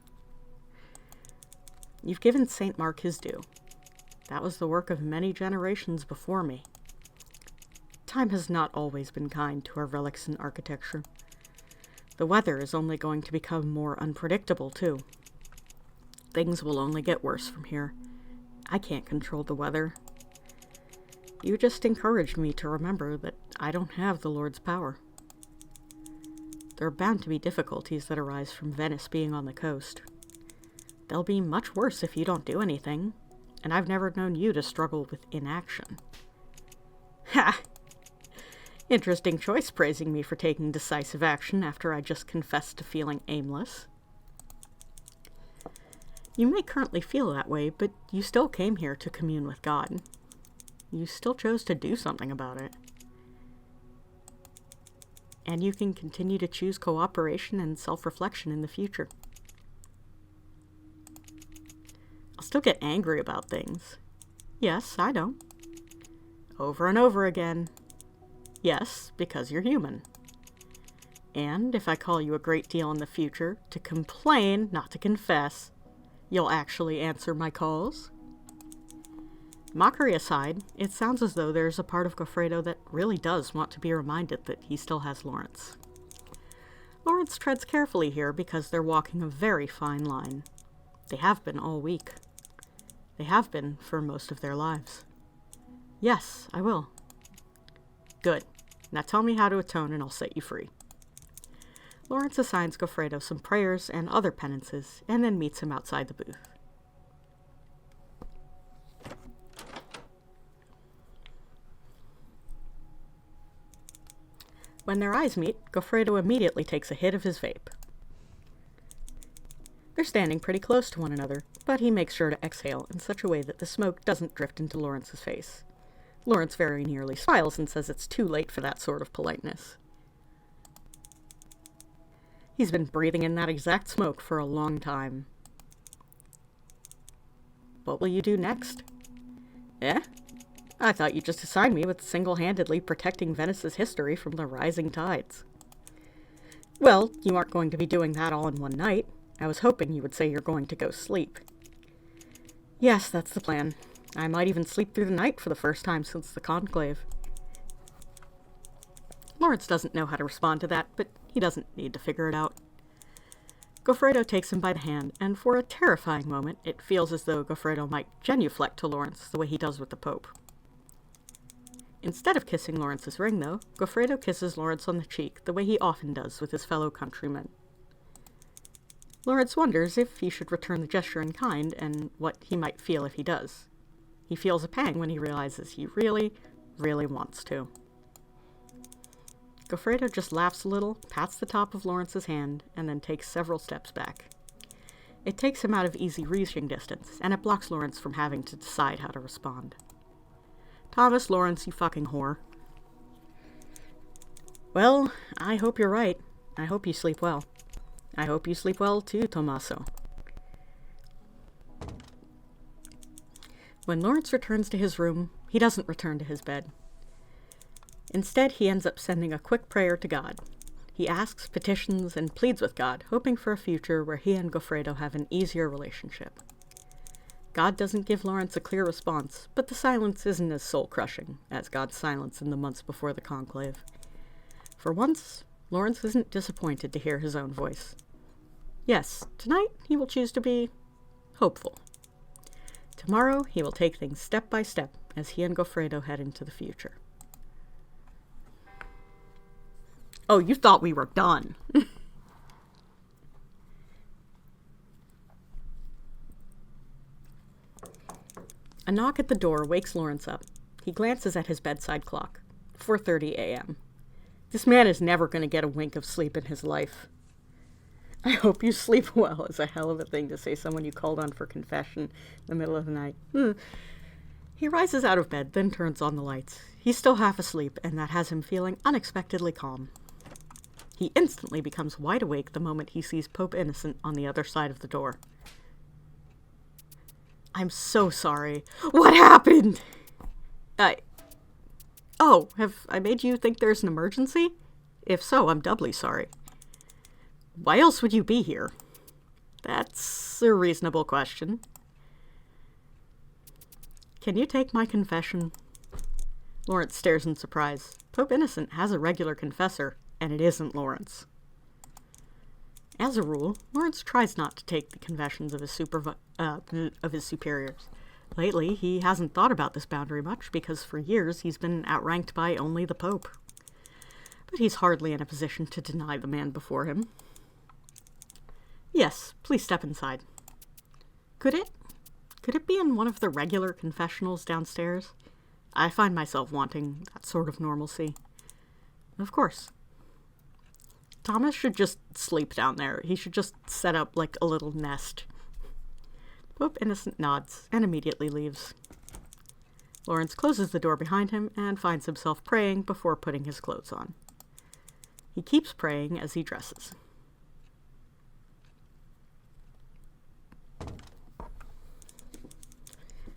You've given St. Mark his due. That was the work of many generations before me. Time has not always been kind to our relics and architecture. The weather is only going to become more unpredictable, too. Things will only get worse from here. I can't control the weather. You just encouraged me to remember that I don't have the Lord's power. There are bound to be difficulties that arise from Venice being on the coast. They'll be much worse if you don't do anything, and I've never known you to struggle with inaction. Ha! Interesting choice praising me for taking decisive action after I just confessed to feeling aimless. You may currently feel that way, but you still came here to commune with God. You still chose to do something about it. And you can continue to choose cooperation and self-reflection in the future. I'll still get angry about things. Yes, I know. Over and over again. Yes, because you're human. And if I call you a great deal in the future to complain, not to confess, you'll actually answer my calls? Mockery aside, it sounds as though there's a part of Goffredo that really does want to be reminded that he still has Lawrence. Lawrence treads carefully here because they're walking a very fine line. They have been all week. They have been for most of their lives. Yes, I will. Good. Now tell me how to atone and I'll set you free. Lawrence assigns Goffredo some prayers and other penances, and then meets him outside the booth. When their eyes meet, Goffredo immediately takes a hit of his vape. They're standing pretty close to one another, but he makes sure to exhale in such a way that the smoke doesn't drift into Lawrence's face. Lawrence very nearly smiles and says it's too late for that sort of politeness. He's been breathing in that exact smoke for a long time. What will you do next? Eh? I thought you just assigned me with single-handedly protecting Venice's history from the rising tides. Well, you aren't going to be doing that all in one night. I was hoping you would say you're going to go sleep. Yes, that's the plan. I might even sleep through the night for the first time since the Conclave. Lawrence doesn't know how to respond to that, but he doesn't need to figure it out. Goffredo takes him by the hand, and for a terrifying moment, it feels as though Goffredo might genuflect to Lawrence the way he does with the Pope. Instead of kissing Lawrence's ring, though, Goffredo kisses Lawrence on the cheek the way he often does with his fellow countrymen. Lawrence wonders if he should return the gesture in kind, and what he might feel if he does. He feels a pang when he realizes he really, really wants to. Goffredo just laughs a little, pats the top of Lawrence's hand, and then takes several steps back. It takes him out of easy reaching distance, and it blocks Lawrence from having to decide how to respond. Thomas Lawrence, you fucking whore. Well, I hope you're right. I hope you sleep well. I hope you sleep well too, Tommaso. When Lawrence returns to his room, he doesn't return to his bed. Instead, he ends up sending a quick prayer to God. He asks, petitions, and pleads with God, hoping for a future where he and Goffredo have an easier relationship. God doesn't give Lawrence a clear response, but the silence isn't as soul-crushing as God's silence in the months before the Conclave. For once, Lawrence isn't disappointed to hear his own voice. Yes, tonight he will choose to be hopeful. Tomorrow he will take things step by step as he and Goffredo head into the future. Oh, you thought we were done. A knock at the door wakes Lawrence up. He glances at his bedside clock. 4:30 a.m. This man is never going to get a wink of sleep in his life. I hope you sleep well is a hell of a thing to say someone you called on for confession in the middle of the night. He rises out of bed, then turns on the lights. He's still half asleep, and that has him feeling unexpectedly calm. He instantly becomes wide awake the moment he sees Pope Innocent on the other side of the door. I'm so sorry. What happened? Oh, have I made you think there's an emergency? If so, I'm doubly sorry. Why else would you be here? That's a reasonable question. Can you take my confession? Lawrence stares in surprise. Pope Innocent has a regular confessor, and it isn't Lawrence. As a rule, Lawrence tries not to take the confessions of his superiors. Lately, he hasn't thought about this boundary much because for years he's been outranked by only the Pope. But he's hardly in a position to deny the man before him. Yes, please step inside. Could it be in one of the regular confessionals downstairs? I find myself wanting that sort of normalcy. Of course. Thomas should just sleep down there. He should just set up like a little nest. Pope Innocent nods and immediately leaves. Lawrence closes the door behind him and finds himself praying before putting his clothes on. He keeps praying as he dresses.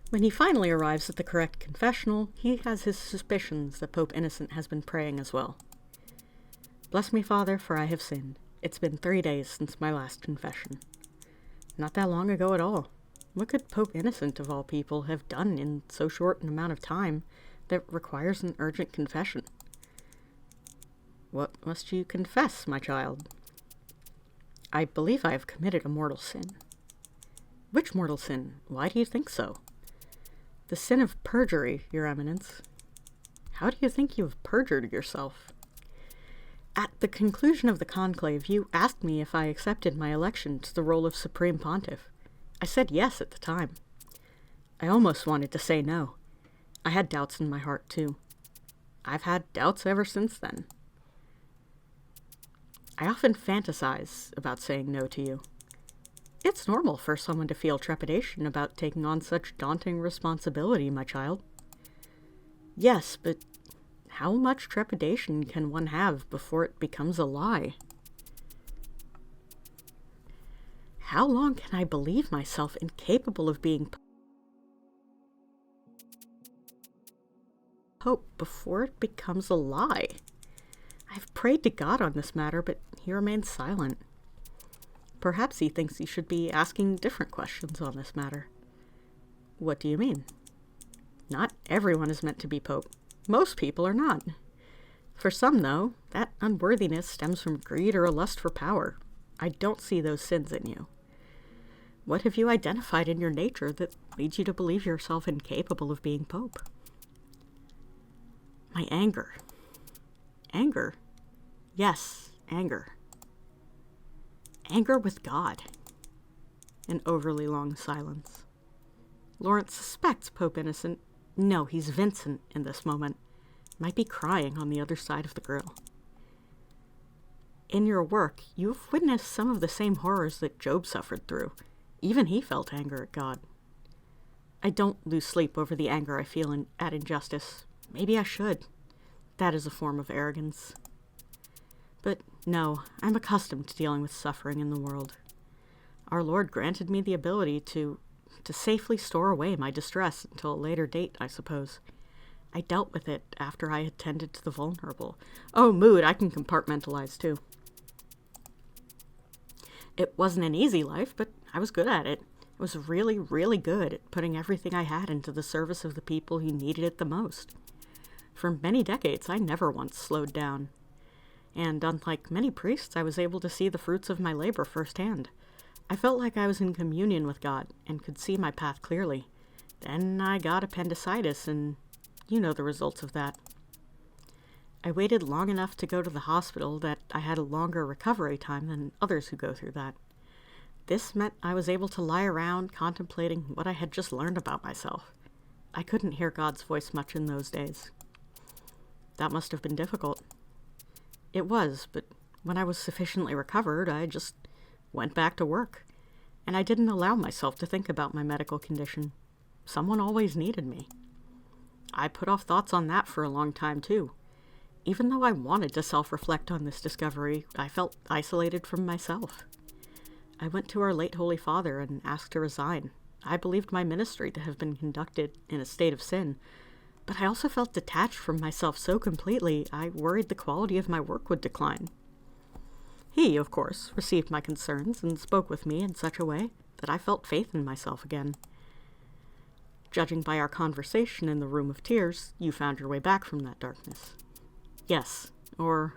When he finally arrives at the correct confessional, he has his suspicions that Pope Innocent has been praying as well. Bless me, Father, for I have sinned. It's been 3 days since my last confession. Not that long ago at all. What could Pope Innocent, of all people, have done in so short an amount of time that requires an urgent confession? What must you confess, my child? I believe I have committed a mortal sin. Which mortal sin? Why do you think so? The sin of perjury, Your Eminence. How do you think you have perjured yourself? At the conclusion of the conclave, you asked me if I accepted my election to the role of Supreme Pontiff. I said yes at the time. I almost wanted to say no. I had doubts in my heart, too. I've had doubts ever since then. I often fantasize about saying no to you. It's normal for someone to feel trepidation about taking on such daunting responsibility, my child. Yes, but how much trepidation can one have before it becomes a lie? How long can I believe myself incapable of being Pope before it becomes a lie? I've prayed to God on this matter, but he remains silent. Perhaps he thinks he should be asking different questions on this matter. What do you mean? Not everyone is meant to be Pope. Most people are not. For some, though, that unworthiness stems from greed or a lust for power. I don't see those sins in you. What have you identified in your nature that leads you to believe yourself incapable of being Pope? My anger. Anger? Yes, anger. Anger with God. An overly long silence. Lawrence suspects Pope Innocent. No, he's Vincent in this moment. Might be crying on the other side of the grill. In your work, you've witnessed some of the same horrors that Job suffered through. Even he felt anger at God. I don't lose sleep over the anger I feel at injustice. Maybe I should. That is a form of arrogance. But no, I'm accustomed to dealing with suffering in the world. Our Lord granted me the ability to safely store away my distress until a later date, I suppose. I dealt with it after I had tended to the vulnerable. Oh, mood, I can compartmentalize too. It wasn't an easy life, but I was good at it. I was really, really good at putting everything I had into the service of the people who needed it the most. For many decades, I never once slowed down. And unlike many priests, I was able to see the fruits of my labor firsthand. I felt like I was in communion with God and could see my path clearly. Then I got appendicitis, and you know the results of that. I waited long enough to go to the hospital that I had a longer recovery time than others who go through that. This meant I was able to lie around contemplating what I had just learned about myself. I couldn't hear God's voice much in those days. That must have been difficult. It was, but when I was sufficiently recovered, I just went back to work, and I didn't allow myself to think about my medical condition. Someone always needed me. I put off thoughts on that for a long time, too. Even though I wanted to self-reflect on this discovery, I felt isolated from myself. I went to our late Holy Father and asked to resign. I believed my ministry to have been conducted in a state of sin, but I also felt detached from myself so completely I worried the quality of my work would decline. He, of course, received my concerns and spoke with me in such a way that I felt faith in myself again. Judging by our conversation in the Room of Tears, you found your way back from that darkness. Yes, or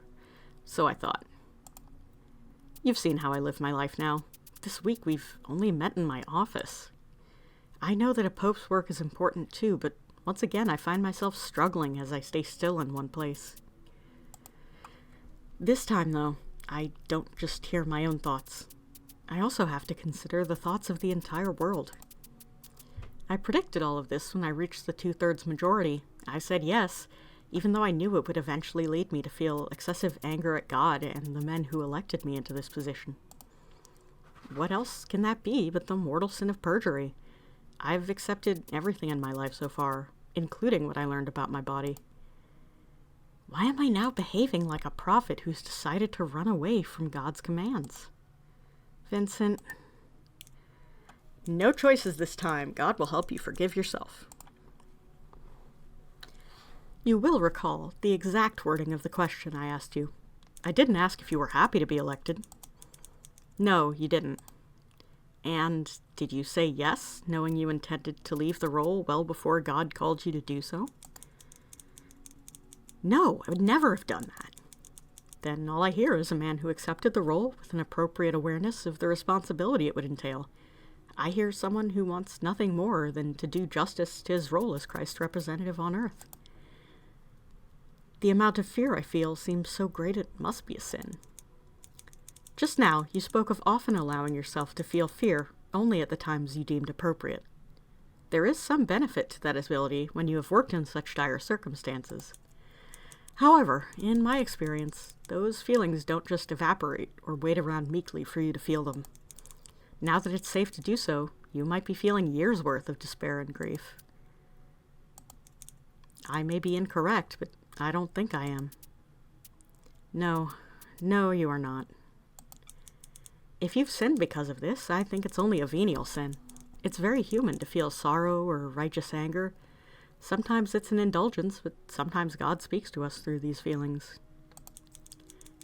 so I thought. You've seen how I live my life now. This week we've only met in my office. I know that a pope's work is important too, but once again I find myself struggling as I stay still in one place. This time, though, I don't just hear my own thoughts. I also have to consider the thoughts of the entire world. I predicted all of this when I reached the 2/3 majority. I said yes, even though I knew it would eventually lead me to feel excessive anger at God and the men who elected me into this position. What else can that be but the mortal sin of perjury? I've accepted everything in my life so far, including what I learned about my body. Why am I now behaving like a prophet who's decided to run away from God's commands? Vincent, no choices this time. God will help you forgive yourself. You will recall the exact wording of the question I asked you. I didn't ask if you were happy to be elected. No, you didn't. And did you say yes, knowing you intended to leave the role well before God called you to do so? No, I would never have done that. Then all I hear is a man who accepted the role with an appropriate awareness of the responsibility it would entail. I hear someone who wants nothing more than to do justice to his role as Christ's representative on earth. The amount of fear I feel seems so great it must be a sin. Just now, you spoke of often allowing yourself to feel fear only at the times you deemed appropriate. There is some benefit to that ability when you have worked in such dire circumstances. However, in my experience, those feelings don't just evaporate or wait around meekly for you to feel them. Now that it's safe to do so, you might be feeling years' worth of despair and grief. I may be incorrect, but I don't think I am. No, you are not. If you've sinned because of this, I think it's only a venial sin. It's very human to feel sorrow or righteous anger. Sometimes it's an indulgence, but sometimes God speaks to us through these feelings.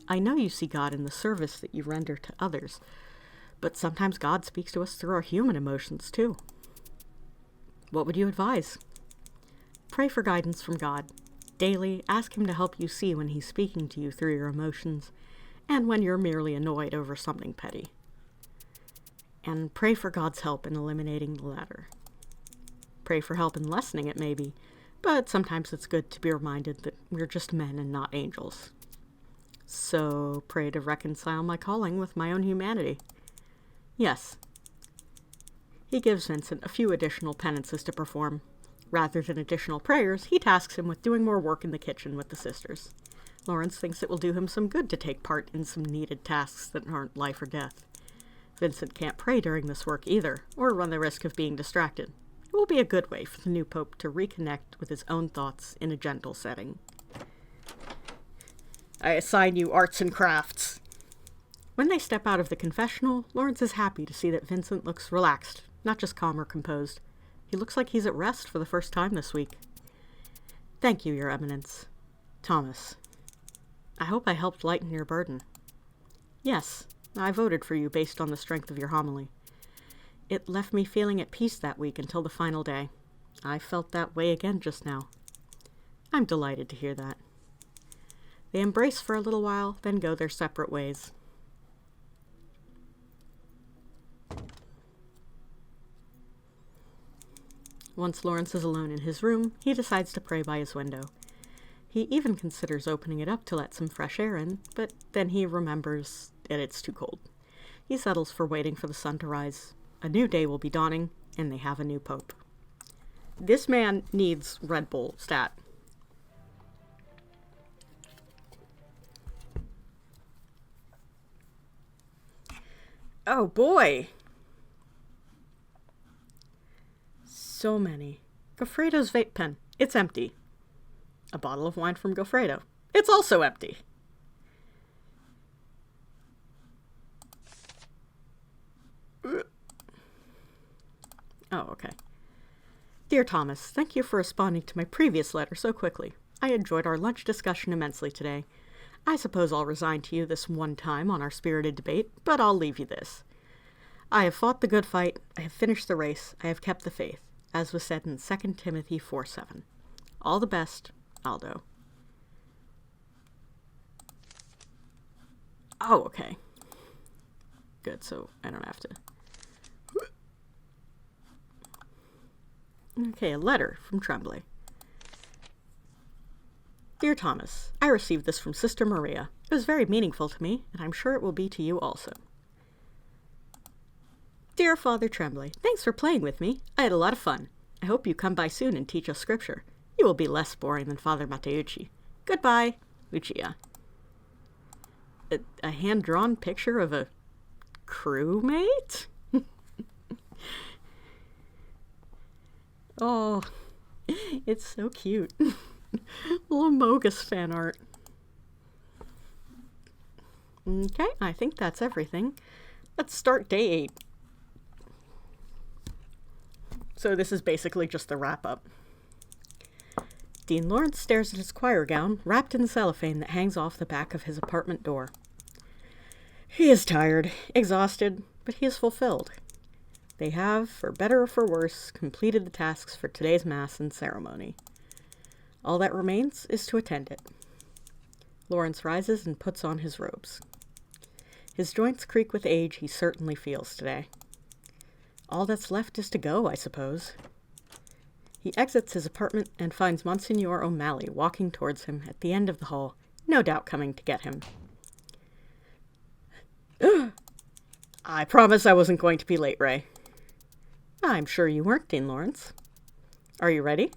I know you see God in the service that you render to others, but sometimes God speaks to us through our human emotions too. What would you advise? Pray for guidance from God. Daily, ask Him to help you see when He's speaking to you through your emotions, and when you're merely annoyed over something petty. And pray for God's help in eliminating the latter. Pray for help in lessening it, maybe, but sometimes it's good to be reminded that we're just men and not angels. So, pray to reconcile my calling with my own humanity. Yes. He gives Vincent a few additional penances to perform. Rather than additional prayers, he tasks him with doing more work in the kitchen with the sisters. Lawrence thinks it will do him some good to take part in some needed tasks that aren't life or death. Vincent can't pray during this work either, or run the risk of being distracted. It will be a good way for the new pope to reconnect with his own thoughts in a gentle setting. I assign you arts and crafts. When they step out of the confessional, Lawrence is happy to see that Vincent looks relaxed, not just calm or composed. He looks like he's at rest for the first time this week. Thank you, Your Eminence. Thomas. I hope I helped lighten your burden. Yes, I voted for you based on the strength of your homily. It left me feeling at peace that week until the final day. I felt that way again just now. I'm delighted to hear that. They embrace for a little while, then go their separate ways. Once Lawrence is alone in his room, he decides to pray by his window. He even considers opening it up to let some fresh air in, but then he remembers that it's too cold. He settles for waiting for the sun to rise. A new day will be dawning, and they have a new pope. This man needs Red Bull stat. Oh boy! So many. Goffredo's vape pen. It's empty. A bottle of wine from Goffredo. It's also empty. Oh, okay. Dear Thomas, thank you for responding to my previous letter so quickly. I enjoyed our lunch discussion immensely today. I suppose I'll resign to you this one time on our spirited debate, but I'll leave you this. I have fought the good fight, I have finished the race, I have kept the faith, as was said in 2 Timothy 4:7. All the best, Aldo. Oh, okay. Good, so I don't have to... Okay, a letter from Tremblay. Dear Thomas, I received this from Sister Maria. It was very meaningful to me, and I'm sure it will be to you also. Dear Father Tremblay, thanks for playing with me. I had a lot of fun. I hope you come by soon and teach us scripture. You will be less boring than Father Matteucci. Goodbye, Lucia. A hand-drawn picture of a crewmate? Oh, it's so cute. Little Mogus fan art. Okay, I think that's everything. Let's start day 8. So this is basically just the wrap-up. Dean Lawrence stares at his choir gown, wrapped in cellophane that hangs off the back of his apartment door. He is tired, exhausted, but he is fulfilled. They have, for better or for worse, completed the tasks for today's Mass and ceremony. All that remains is to attend it. Lawrence rises and puts on his robes. His joints creak with age, he certainly feels today. All that's left is to go, I suppose. He exits his apartment and finds Monsignor O'Malley walking towards him at the end of the hall, no doubt coming to get him. I promise I wasn't going to be late, Ray. I'm sure you weren't, Dean Lawrence. Are you ready?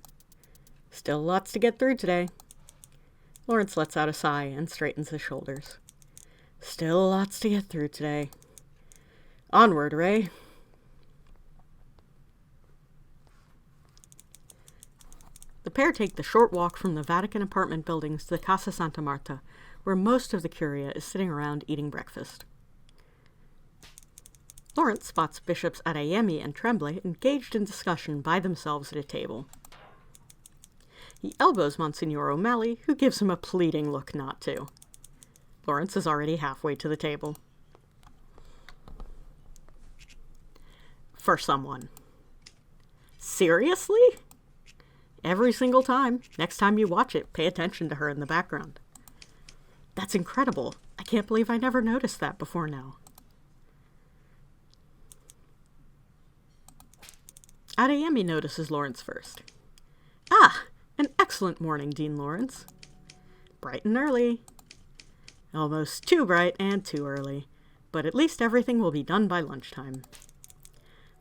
Still lots to get through today. Lawrence lets out a sigh and straightens his shoulders. Still lots to get through today. Onward, Ray. The pair take the short walk from the Vatican apartment buildings to the Casa Santa Marta, where most of the Curia is sitting around eating breakfast. Lawrence spots Bishops Adeyemi and Tremblay engaged in discussion by themselves at a table. He elbows Monsignor O'Malley, who gives him a pleading look not to. Lawrence is already halfway to the table. For someone. Seriously? Every single time. Next time you watch it, pay attention to her in the background. That's incredible. I can't believe I never noticed that before now. Adeyemi notices Lawrence first. Ah, an excellent morning, Dean Lawrence. Bright and early. Almost too bright and too early, but at least everything will be done by lunchtime.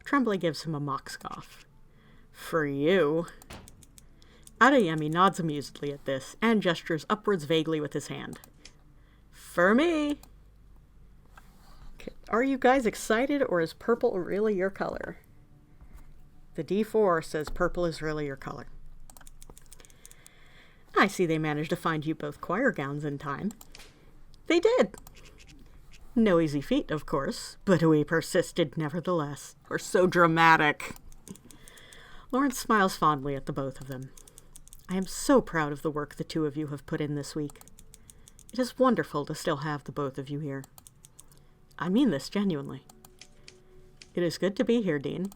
Tremblay gives him a mock scoff. For you. Adeyemi nods amusedly at this and gestures upwards vaguely with his hand. For me. Are you guys excited, or is purple really your color? The D4 says purple is really your color. I see they managed to find you both choir gowns in time. They did. No easy feat, of course, but we persisted nevertheless. We're so dramatic. Lawrence smiles fondly at the both of them. I am so proud of the work the two of you have put in this week. It is wonderful to still have the both of you here. I mean this genuinely. It is good to be here, Dean.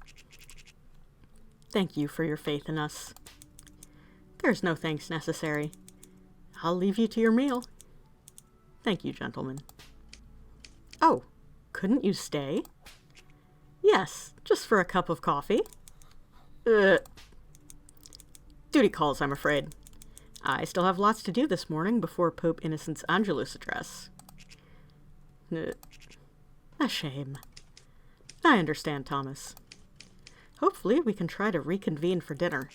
Thank you for your faith in us. There's no thanks necessary. I'll leave you to your meal. Thank you, gentlemen. Oh, couldn't you stay? Yes, just for a cup of coffee. Duty calls, I'm afraid. I still have lots to do this morning before Pope Innocent's Angelus address. A shame. I understand, Thomas. Hopefully we can try to reconvene for dinner.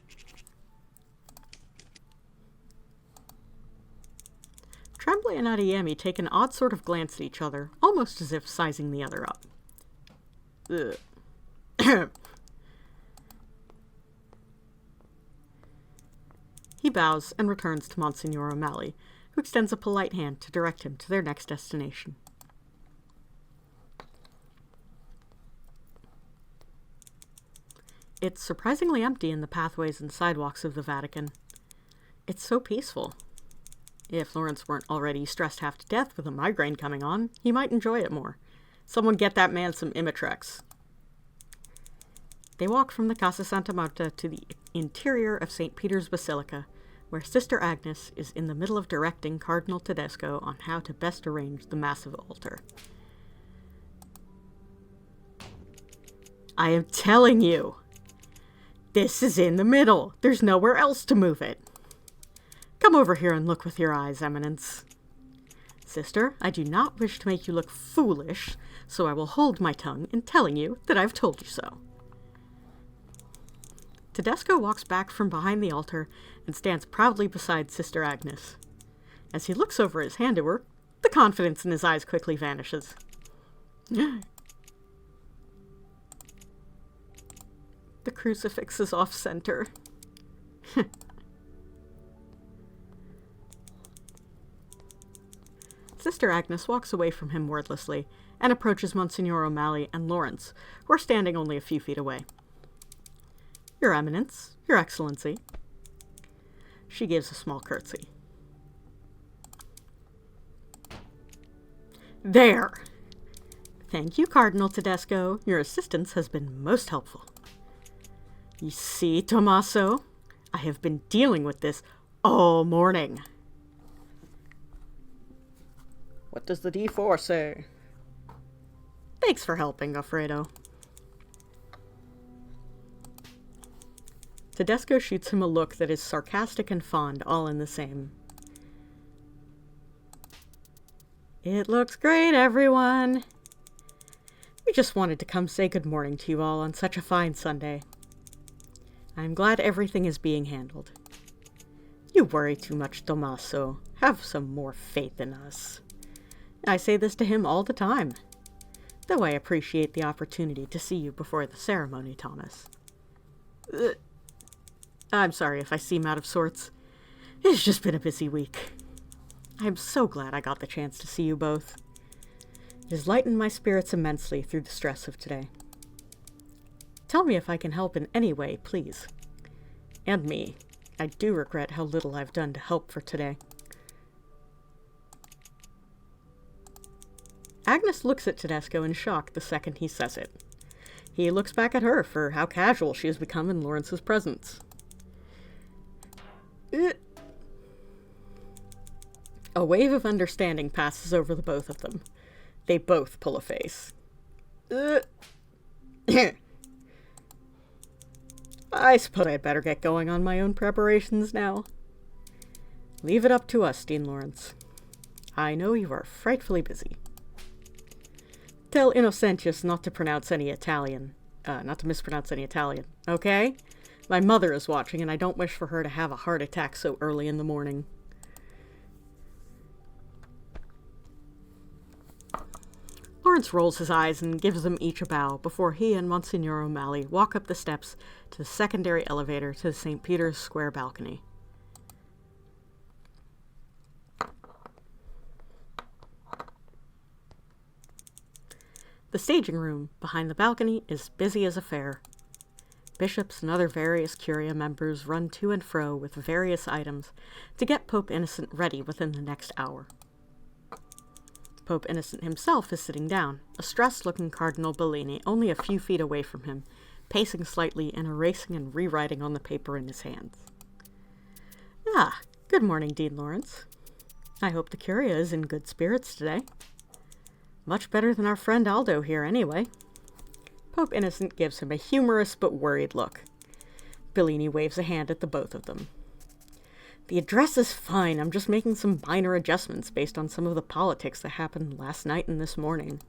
Tremblay and Adeyemi take an odd sort of glance at each other, almost as if sizing the other up. He bows and returns to Monsignor O'Malley, who extends a polite hand to direct him to their next destination. It's surprisingly empty in the pathways and sidewalks of the Vatican. It's so peaceful. If Lawrence weren't already stressed half to death with a migraine coming on, he might enjoy it more. Someone get that man some Imitrex. They walk from the Casa Santa Marta to the interior of St. Peter's Basilica, where Sister Agnes is in the middle of directing Cardinal Tedesco on how to best arrange the massive altar. I am telling you, this is in the middle. There's nowhere else to move it. Come over here and look with your eyes, Eminence. Sister, I do not wish to make you look foolish, so I will hold my tongue in telling you that I've told you so. Tedesco walks back from behind the altar and stands proudly beside Sister Agnes. As he looks over his handiwork, the confidence in his eyes quickly vanishes. The crucifix is off-center. Sister Agnes walks away from him wordlessly and approaches Monsignor O'Malley and Lawrence, who are standing only a few feet away. Your Eminence, Your Excellency. She gives a small curtsy. There! Thank you, Cardinal Tedesco. Your assistance has been most helpful. You see, Tommaso, I have been dealing with this all morning. What does the D4 say? Thanks for helping, Alfredo. Tedesco shoots him a look that is sarcastic and fond, all in the same. It looks great, everyone. We just wanted to come say good morning to you all on such a fine Sunday. I'm glad everything is being handled. You worry too much, Tommaso. Have some more faith in us. I say this to him all the time, though I appreciate the opportunity to see you before the ceremony, Thomas. I'm sorry if I seem out of sorts. It's just been a busy week. I'm so glad I got the chance to see you both. It has lightened my spirits immensely through the stress of today. Tell me if I can help in any way, please. And me. I do regret how little I've done to help for today. Agnes looks at Tedesco in shock the second he says it. He looks back at her for how casual she has become in Lawrence's presence. A wave of understanding passes over the both of them. They both pull a face. I suppose I'd better get going on my own preparations now. Leave it up to us, Dean Lawrence. I know you are frightfully busy. Tell Innocentius not to mispronounce any Italian, okay? My mother is watching, and I don't wish for her to have a heart attack so early in the morning. Lawrence rolls his eyes and gives them each a bow before he and Monsignor O'Malley walk up the steps to the secondary elevator to the St. Peter's Square balcony. The staging room behind the balcony is busy as a fair. Bishops and other various Curia members run to and fro with various items to get Pope Innocent ready within the next hour. Pope Innocent himself is sitting down, a stressed-looking Cardinal Bellini only a few feet away from him, pacing slightly and erasing and rewriting on the paper in his hands. Ah, good morning, Dean Lawrence. I hope the Curia is in good spirits today. Much better than our friend Aldo here, anyway. Pope Innocent gives him a humorous but worried look. Bellini waves a hand at the both of them. The address is fine. I'm just making some minor adjustments based on some of the politics that happened last night and this morning.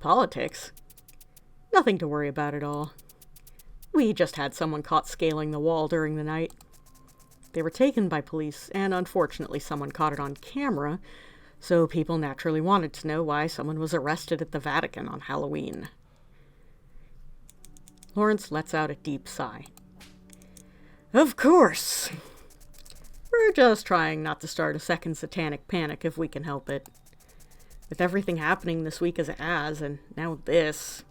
Politics? Nothing to worry about at all. We just had someone caught scaling the wall during the night. They were taken by police, and unfortunately someone caught it on camera, so people naturally wanted to know why someone was arrested at the Vatican on Halloween. Lawrence lets out a deep sigh. Of course! We're just trying not to start a second satanic panic if we can help it. With everything happening this week as it has, and now this.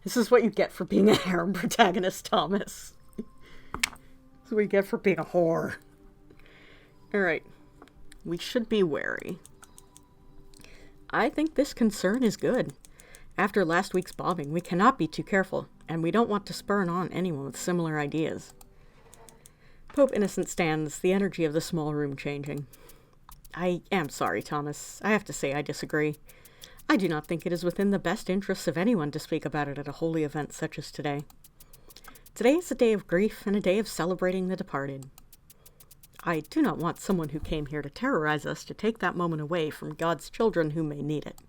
This is what you get for being a harem protagonist, Thomas. This is what you get for being a whore. Alright. We should be wary. I think this concern is good. After last week's bombing, we cannot be too careful, and we don't want to spurn on anyone with similar ideas. Pope Innocent stands, the energy of the small room changing. I am sorry, Thomas. I have to say I disagree. I do not think it is within the best interests of anyone to speak about it at a holy event such as today. Today is a day of grief and a day of celebrating the departed. I do not want someone who came here to terrorize us to take that moment away from God's children who may need it.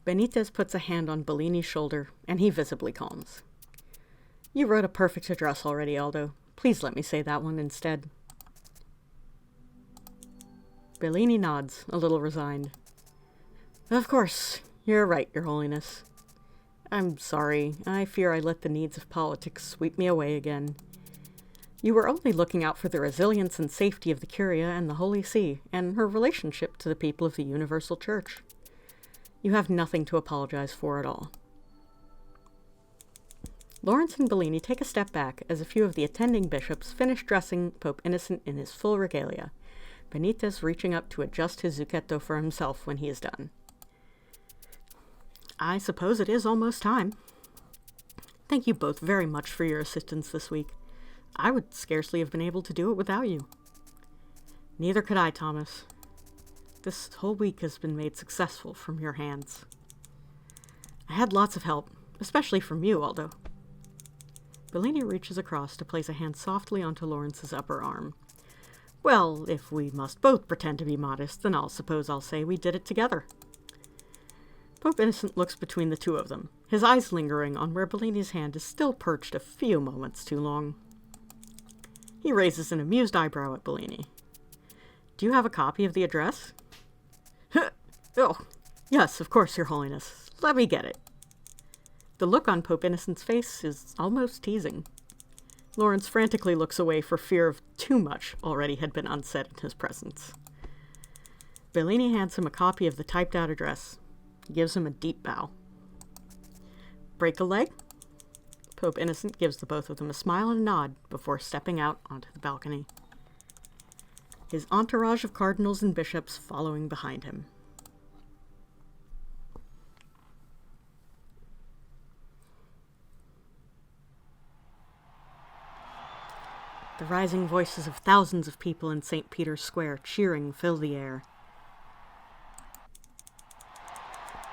Benitez puts a hand on Bellini's shoulder, and he visibly calms. You wrote a perfect address already, Aldo. Please let me say that one instead. Bellini nods, a little resigned. Of course, you're right, Your Holiness. I'm sorry. I fear I let the needs of politics sweep me away again. You were only looking out for the resilience and safety of the Curia and the Holy See, and her relationship to the people of the Universal Church. You have nothing to apologize for at all. Lawrence and Bellini take a step back as a few of the attending bishops finish dressing Pope Innocent in his full regalia, Benitez reaching up to adjust his zucchetto for himself when he is done. I suppose it is almost time. Thank you both very much for your assistance this week. I would scarcely have been able to do it without you. Neither could I, Thomas. This whole week has been made successful from your hands. I had lots of help, especially from you, Aldo. Bellini reaches across to place a hand softly onto Lawrence's upper arm. Well, if we must both pretend to be modest, then I'll say we did it together. Pope Innocent looks between the two of them, his eyes lingering on where Bellini's hand is still perched a few moments too long. He raises an amused eyebrow at Bellini. Do you have a copy of the address? Oh, yes, of course, Your Holiness. Let me get it. The look on Pope Innocent's face is almost teasing. Lawrence frantically looks away for fear of too much already had been unsaid in his presence. Bellini hands him a copy of the typed-out address. He gives him a deep bow. Break a leg? Pope Innocent gives the both of them a smile and a nod before stepping out onto the balcony. His entourage of cardinals and bishops following behind him. The rising voices of thousands of people in St. Peter's Square cheering fill the air.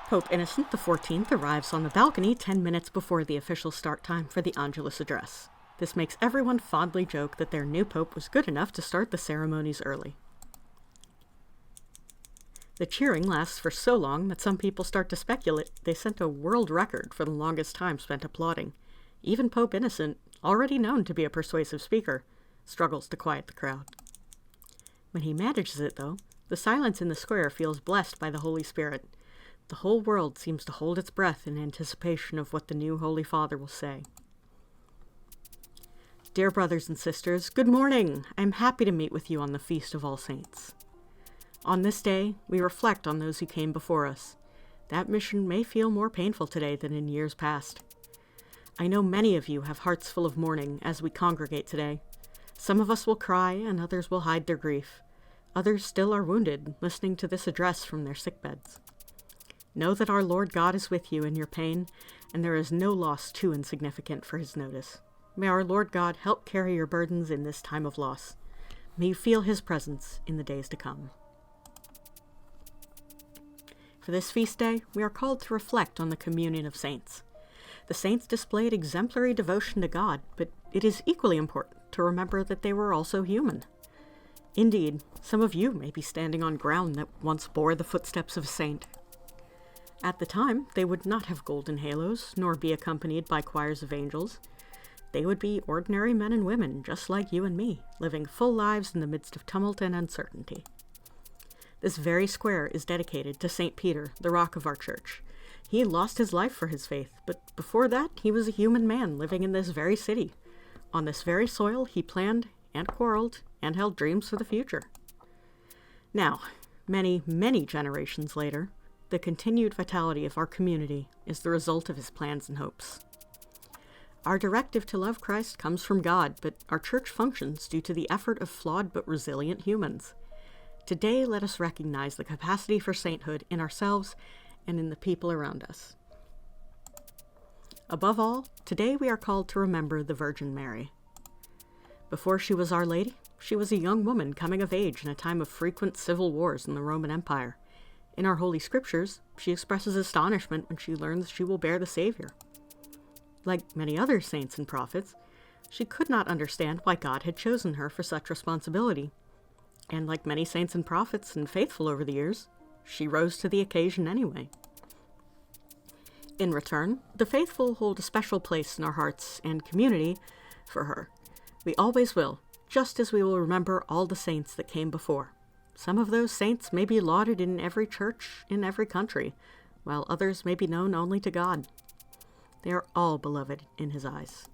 Pope Innocent XIV arrives on the balcony 10 minutes before the official start time for the Angelus address. This makes everyone fondly joke that their new pope was good enough to start the ceremonies early. The cheering lasts for so long that some people start to speculate they set a world record for the longest time spent applauding. Even Pope Innocent, already known to be a persuasive speaker, struggles to quiet the crowd. When he manages it, though, the silence in the square feels blessed by the Holy Spirit. The whole world seems to hold its breath in anticipation of what the new Holy Father will say. Dear brothers and sisters, good morning! I'm happy to meet with you on the Feast of All Saints. On this day, we reflect on those who came before us. That mission may feel more painful today than in years past. I know many of you have hearts full of mourning as we congregate today. Some of us will cry, and others will hide their grief. Others still are wounded, listening to this address from their sickbeds. Know that our Lord God is with you in your pain, and there is no loss too insignificant for his notice. May our Lord God help carry your burdens in this time of loss. May you feel his presence in the days to come. For this feast day, we are called to reflect on the communion of saints. The saints displayed exemplary devotion to God, but it is equally important to remember that they were also human. Indeed, some of you may be standing on ground that once bore the footsteps of a saint. At the time, they would not have golden halos, nor be accompanied by choirs of angels. They would be ordinary men and women, just like you and me, living full lives in the midst of tumult and uncertainty. This very square is dedicated to St. Peter, the rock of our church. He lost his life for his faith, but before that, he was a human man living in this very city. On this very soil, he planned and quarreled and held dreams for the future. Now, many, many generations later, the continued vitality of our community is the result of his plans and hopes. Our directive to love Christ comes from God, but our church functions due to the effort of flawed but resilient humans. Today, let us recognize the capacity for sainthood in ourselves and in the people around us. Above all, today we are called to remember the Virgin Mary. Before she was Our Lady, she was a young woman coming of age in a time of frequent civil wars in the Roman Empire. In our Holy Scriptures, she expresses astonishment when she learns she will bear the Savior. Like many other saints and prophets, she could not understand why God had chosen her for such responsibility. And like many saints and prophets and faithful over the years, she rose to the occasion anyway. In return, the faithful hold a special place in our hearts and community for her. We always will, just as we will remember all the saints that came before. Some of those saints may be lauded in every church in every country, while others may be known only to God. They are all beloved in his eyes.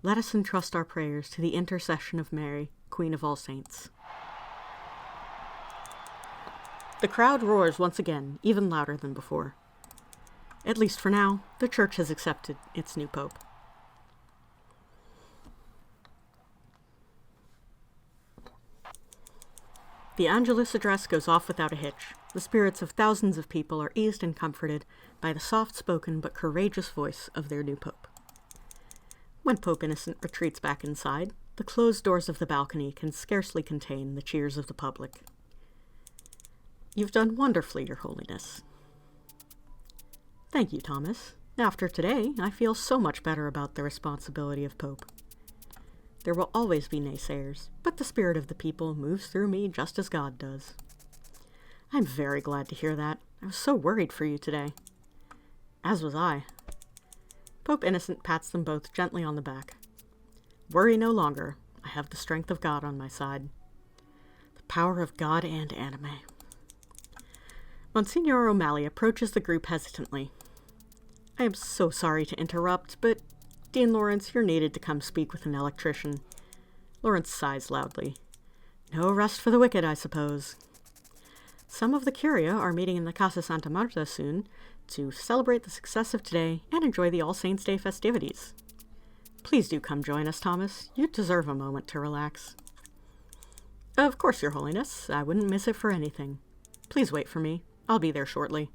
Let us entrust our prayers to the intercession of Mary, Queen of all Saints. The crowd roars once again, even louder than before. At least for now, the Church has accepted its new Pope. The Angelus address goes off without a hitch. The spirits of thousands of people are eased and comforted by the soft-spoken but courageous voice of their new Pope. When Pope Innocent retreats back inside, the closed doors of the balcony can scarcely contain the cheers of the public. You've done wonderfully, Your Holiness. Thank you, Thomas. After today, I feel so much better about the responsibility of Pope. There will always be naysayers, but the spirit of the people moves through me just as God does. I'm very glad to hear that. I was so worried for you today. As was I. Pope Innocent pats them both gently on the back. Worry no longer. I have the strength of God on my side. The power of God and anime. Monsignor O'Malley approaches the group hesitantly. I am so sorry to interrupt, but Dean Lawrence, you're needed to come speak with an electrician. Lawrence sighs loudly. No rest for the wicked, I suppose. Some of the Curia are meeting in the Casa Santa Marta soon to celebrate the success of today and enjoy the All Saints' Day festivities. Please do come join us, Thomas. You deserve a moment to relax. Of course, Your Holiness. I wouldn't miss it for anything. Please wait for me. I'll be there shortly.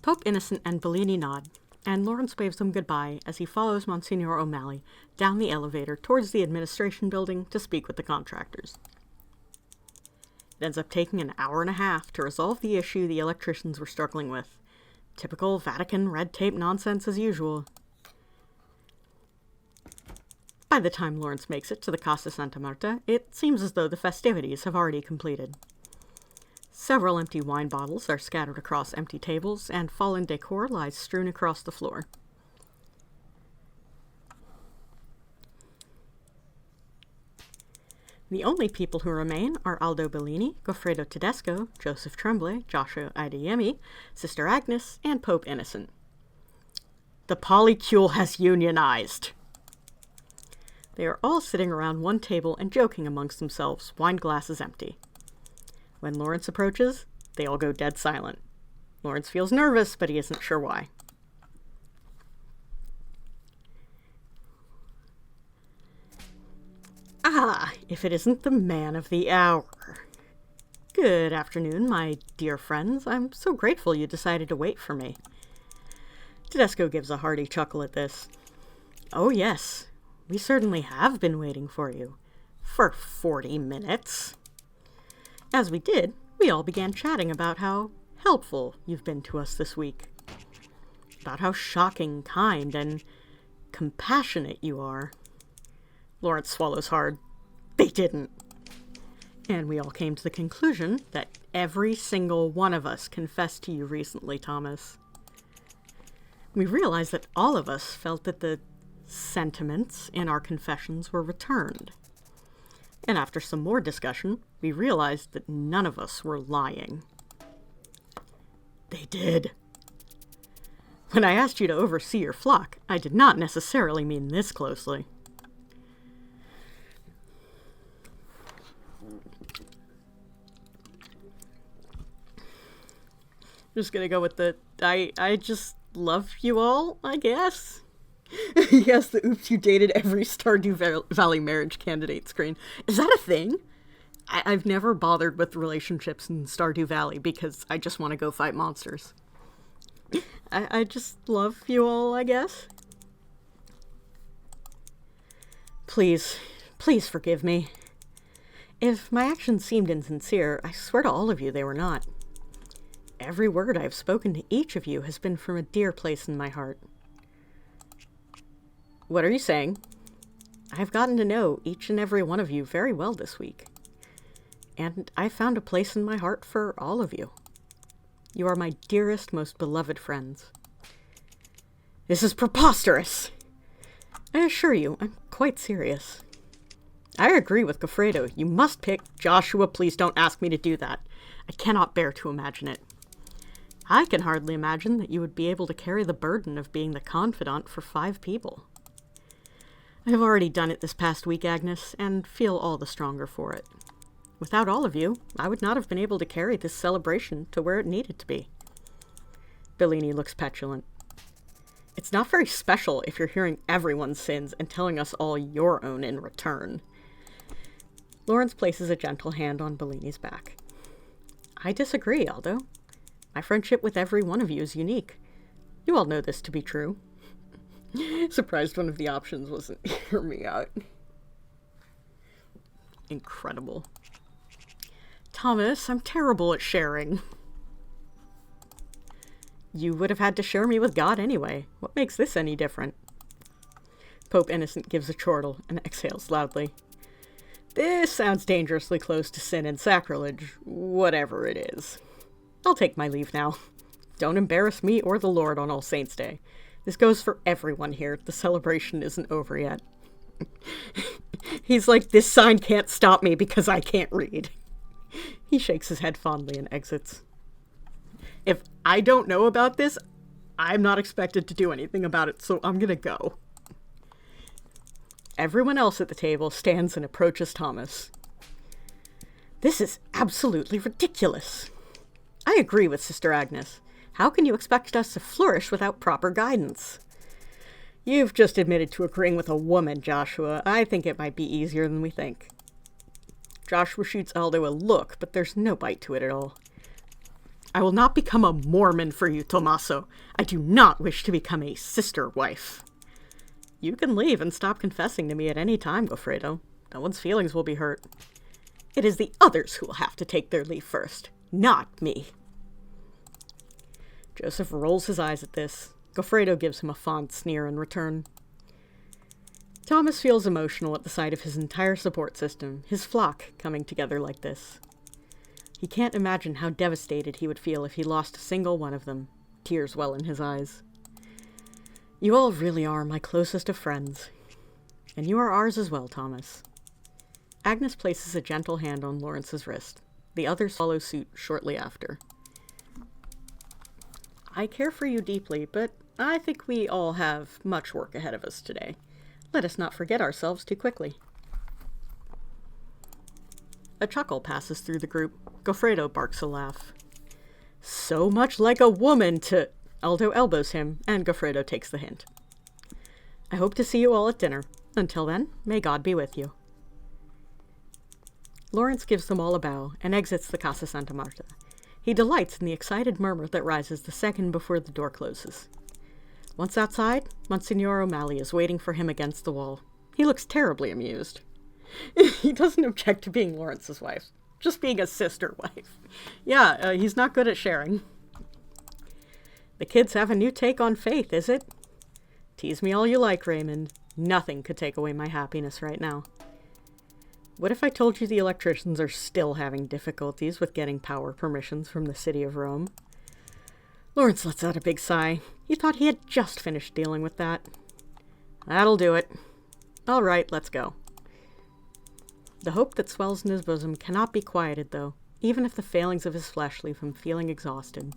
Pope Innocent and Bellini nod, and Lawrence waves them goodbye as he follows Monsignor O'Malley down the elevator towards the administration building to speak with the contractors. It ends up taking an hour and a half to resolve the issue the electricians were struggling with. Typical Vatican red tape nonsense as usual. By the time Lawrence makes it to the Casa Santa Marta, it seems as though the festivities have already completed. Several empty wine bottles are scattered across empty tables, and fallen decor lies strewn across the floor. The only people who remain are Aldo Bellini, Goffredo Tedesco, Joseph Tremblay, Joshua Adeyemi, Sister Agnes, and Pope Innocent. The polycule has unionized! They are all sitting around one table and joking amongst themselves, wine glasses empty. When Lawrence approaches, they all go dead silent. Lawrence feels nervous, but he isn't sure why. Ah, if it isn't the man of the hour. Good afternoon, my dear friends. I'm so grateful you decided to wait for me. Tedesco gives a hearty chuckle at this. Oh yes, we certainly have been waiting for you. For 40 minutes. As we did, we all began chatting about how helpful you've been to us this week. about how shocking, kind, and compassionate you are. Lawrence swallows hard. They didn't. And we all came to the conclusion that every single one of us confessed to you recently, Thomas. We realized that all of us felt that the sentiments in our confessions were returned. And after some more discussion, we realized that none of us were lying. They did. When I asked you to oversee your flock, I did not necessarily mean this closely. Just gonna go with the, I just love you all, I guess. Yes, the oops, you dated every Stardew Valley marriage candidate screen. Is that a thing? I've never bothered with relationships in Stardew Valley because I just want to go fight monsters. I just love you all, I guess. Please forgive me. If my actions seemed insincere, I swear to all of you they were not. Every word I have spoken to each of you has been from a dear place in my heart. What are you saying? I have gotten to know each and every one of you very well this week. And I found a place in my heart for all of you. You are my dearest, most beloved friends. This is preposterous! I assure you, I'm quite serious. I agree with Goffredo. You must pick Joshua. Please don't ask me to do that. I cannot bear to imagine it. I can hardly imagine that you would be able to carry the burden of being the confidant for 5 people. I have already done it this past week, Agnes, and feel all the stronger for it. Without all of you, I would not have been able to carry this celebration to where it needed to be. Bellini looks petulant. It's not very special if you're hearing everyone's sins and telling us all your own in return. Lawrence places a gentle hand on Bellini's back. I disagree, Aldo. My friendship with every one of you is unique. You all know this to be true. Surprised one of the options wasn't hear me out. Incredible. Thomas, I'm terrible at sharing. You would have had to share me with God anyway. What makes this any different? Pope Innocent gives a chortle and exhales loudly. This sounds dangerously close to sin and sacrilege, whatever it is. I'll take my leave now. Don't embarrass me or the Lord on All Saints' Day. This goes for everyone here. The celebration isn't over yet. He's like, this sign can't stop me because I can't read. He shakes his head fondly and exits. If I don't know about this, I'm not expected to do anything about it, so I'm gonna go. Everyone else at the table stands and approaches Thomas. This is absolutely ridiculous. I agree with Sister Agnes. How can you expect us to flourish without proper guidance? You've just admitted to agreeing with a woman, Joshua. I think it might be easier than we think. Joshua shoots Aldo a look, but there's no bite to it at all. I will not become a Mormon for you, Tommaso. I do not wish to become a sister wife. You can leave and stop confessing to me at any time, Goffredo. No one's feelings will be hurt. It is the others who will have to take their leave first, not me. Joseph rolls his eyes at this. Goffredo gives him a fond sneer in return. Thomas feels emotional at the sight of his entire support system, his flock, coming together like this. He can't imagine how devastated he would feel if he lost a single one of them. Tears well in his eyes. You all really are my closest of friends. And you are ours as well, Thomas. Agnes places a gentle hand on Lawrence's wrist. The others follow suit shortly after. I care for you deeply, but I think we all have much work ahead of us today. Let us not forget ourselves too quickly. A chuckle passes through the group. Goffredo barks a laugh. So much like a woman to... Aldo elbows him, and Goffredo takes the hint. I hope to see you all at dinner. Until then, may God be with you. Lawrence gives them all a bow and exits the Casa Santa Marta. He delights in the excited murmur that rises the second before the door closes. Once outside, Monsignor O'Malley is waiting for him against the wall. He looks terribly amused. He doesn't object to being Lawrence's wife, just being a sister wife. Yeah, he's not good at sharing. The kids have a new take on faith, is it? Tease me all you like, Raymond. Nothing could take away my happiness right now. What if I told you the electricians are still having difficulties with getting power permissions from the city of Rome? Lawrence lets out a big sigh. He thought he had just finished dealing with that. That'll do it. All right, let's go. The hope that swells in his bosom cannot be quieted, though, even if the failings of his flesh leave him feeling exhausted.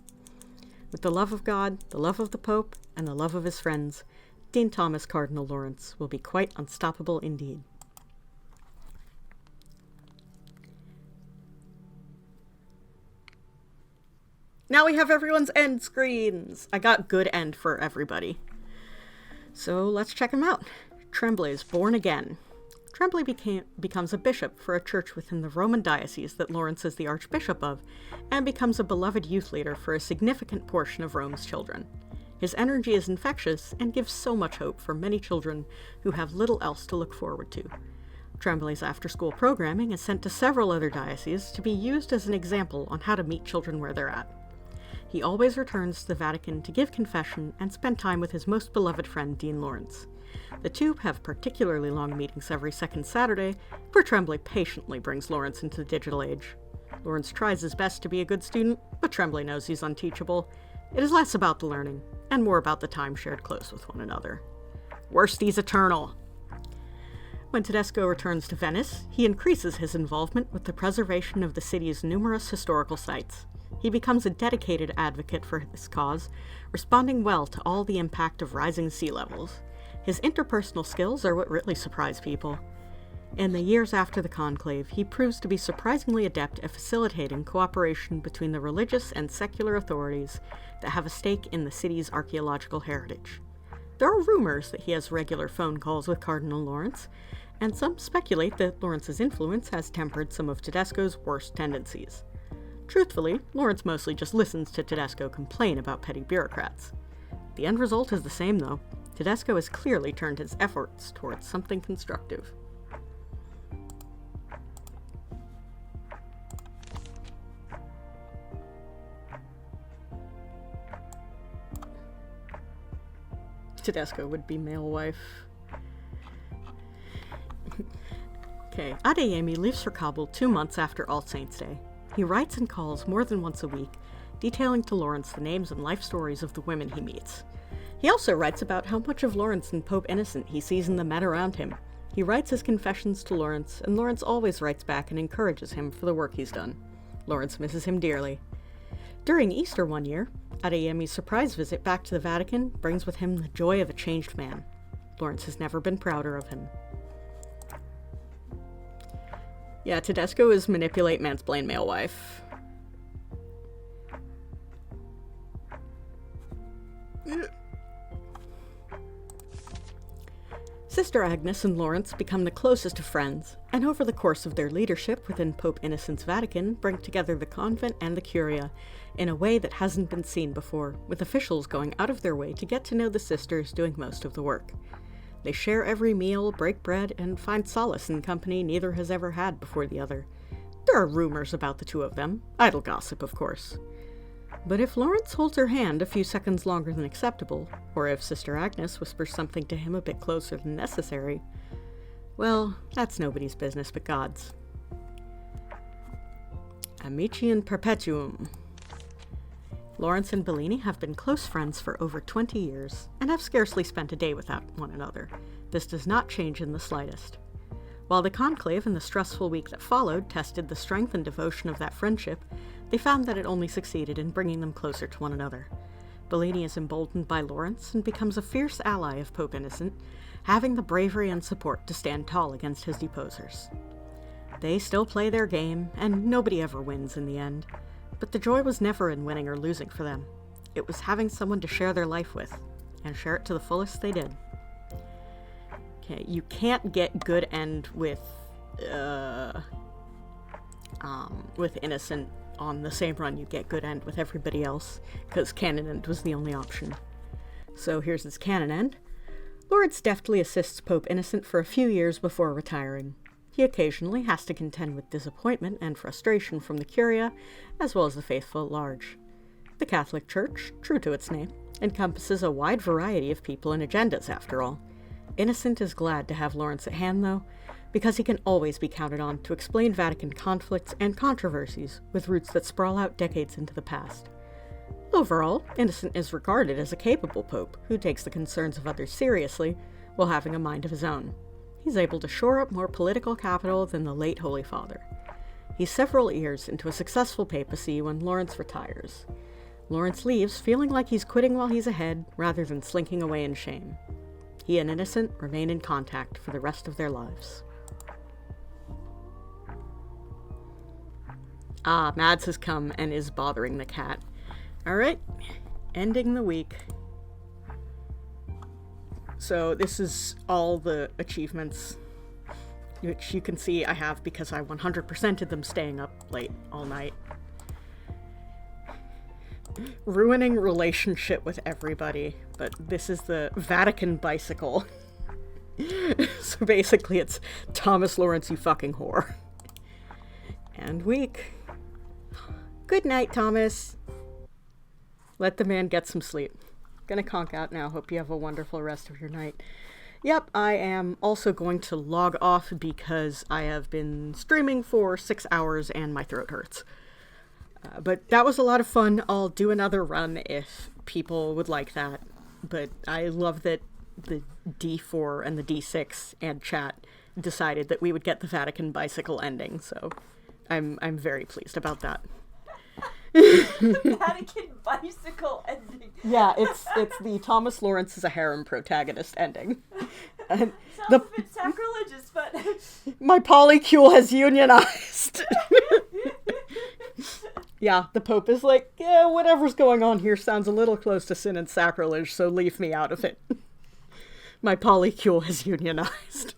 With the love of God, the love of the Pope, and the love of his friends, Dean Thomas Cardinal Lawrence will be quite unstoppable indeed. Now we have everyone's end screens! I got good end for everybody. So let's check him out. Tremblay is born again. Tremblay becomes a bishop for a church within the Roman diocese that Lawrence is the archbishop of, and becomes a beloved youth leader for a significant portion of Rome's children. His energy is infectious and gives so much hope for many children who have little else to look forward to. Tremblay's after-school programming is sent to several other dioceses to be used as an example on how to meet children where they're at. He always returns to the Vatican to give confession and spend time with his most beloved friend, Dean Lawrence. The two have particularly long meetings every second Saturday, where Tremblay patiently brings Lawrence into the digital age. Lawrence tries his best to be a good student, but Tremblay knows he's unteachable. It is less about the learning, and more about the time shared close with one another. Worsties eternal! When Tedesco returns to Venice, he increases his involvement with the preservation of the city's numerous historical sites. He becomes a dedicated advocate for this cause, responding well to all the impact of rising sea levels. His interpersonal skills are what really surprise people. In the years after the Conclave, he proves to be surprisingly adept at facilitating cooperation between the religious and secular authorities that have a stake in the city's archaeological heritage. There are rumors that he has regular phone calls with Cardinal Lawrence, and some speculate that Lawrence's influence has tempered some of Tedesco's worst tendencies. Truthfully, Lawrence mostly just listens to Tedesco complain about petty bureaucrats. The end result is the same, though. Tedesco has clearly turned his efforts towards something constructive. Tedesco would be male wife. Okay, Adeyemi leaves for Kabul 2 months after All Saints' Day. He writes and calls more than once a week, detailing to Lawrence the names and life stories of the women he meets. He also writes about how much of Lawrence and Pope Innocent he sees in the men around him. He writes his confessions to Lawrence, and Lawrence always writes back and encourages him for the work he's done. Lawrence misses him dearly. During Easter one year, Adeyemi's surprise visit back to the Vatican brings with him the joy of a changed man. Lawrence has never been prouder of him. Yeah, Tedesco is manipulate, mansplain, male wife. Sister Agnes and Lawrence become the closest of friends, and over the course of their leadership within Pope Innocent's Vatican, bring together the convent and the Curia in a way that hasn't been seen before, with officials going out of their way to get to know the sisters doing most of the work. They share every meal, break bread, and find solace in company neither has ever had before the other. There are rumors about the two of them, idle gossip, of course. But if Lawrence holds her hand a few seconds longer than acceptable, or if Sister Agnes whispers something to him a bit closer than necessary, well, that's nobody's business but God's. Amici in perpetuum. Lawrence and Bellini have been close friends for over 20 years, and have scarcely spent a day without one another. This does not change in the slightest. While the conclave and the stressful week that followed tested the strength and devotion of that friendship, they found that it only succeeded in bringing them closer to one another. Bellini is emboldened by Lawrence and becomes a fierce ally of Pope Innocent, having the bravery and support to stand tall against his deposers. They still play their game, and nobody ever wins in the end. But the joy was never in winning or losing for them. It was having someone to share their life with, and share it to the fullest they did. Okay, you can't get good end with Innocent on the same run you get good end with everybody else, because canon end was the only option. So here's his canon end. Lawrence deftly assists Pope Innocent for a few years before retiring. He occasionally has to contend with disappointment and frustration from the Curia, as well as the faithful at large. The Catholic Church, true to its name, encompasses a wide variety of people and agendas, after all. Innocent is glad to have Lawrence at hand, though, because he can always be counted on to explain Vatican conflicts and controversies with roots that sprawl out decades into the past. Overall, Innocent is regarded as a capable pope who takes the concerns of others seriously while having a mind of his own. He's able to shore up more political capital than the late Holy Father. He's several years into a successful papacy when Lawrence retires. Lawrence leaves feeling like he's quitting while he's ahead rather than slinking away in shame. He and Innocent remain in contact for the rest of their lives. Ah, Mads has come and is bothering the cat. Alright, ending the week. So this is all the achievements, which you can see I have because I 100%ed them staying up late all night. Ruining relationship with everybody, but this is the Vatican bicycle. So basically it's Thomas Lawrence, you fucking whore. And week. Good night, Thomas. Let the man get some sleep. Gonna conk out now. Hope you have a wonderful rest of your night. Yep, I am also going to log off because I have been streaming for 6 hours and my throat hurts. But that was a lot of fun. I'll do another run if people would like that. But I love that the D4 and the D6 and chat decided that we would get the Vatican bicycle ending, so I'm very pleased about that. The Vatican bicycle ending. Yeah, it's the Thomas Lawrence is a harem protagonist ending. And sounds a bit sacrilegious, but my polycule has unionized. Yeah, the Pope is like, yeah, whatever's going on here sounds a little close to sin and sacrilege, so leave me out of it. My polycule has unionized.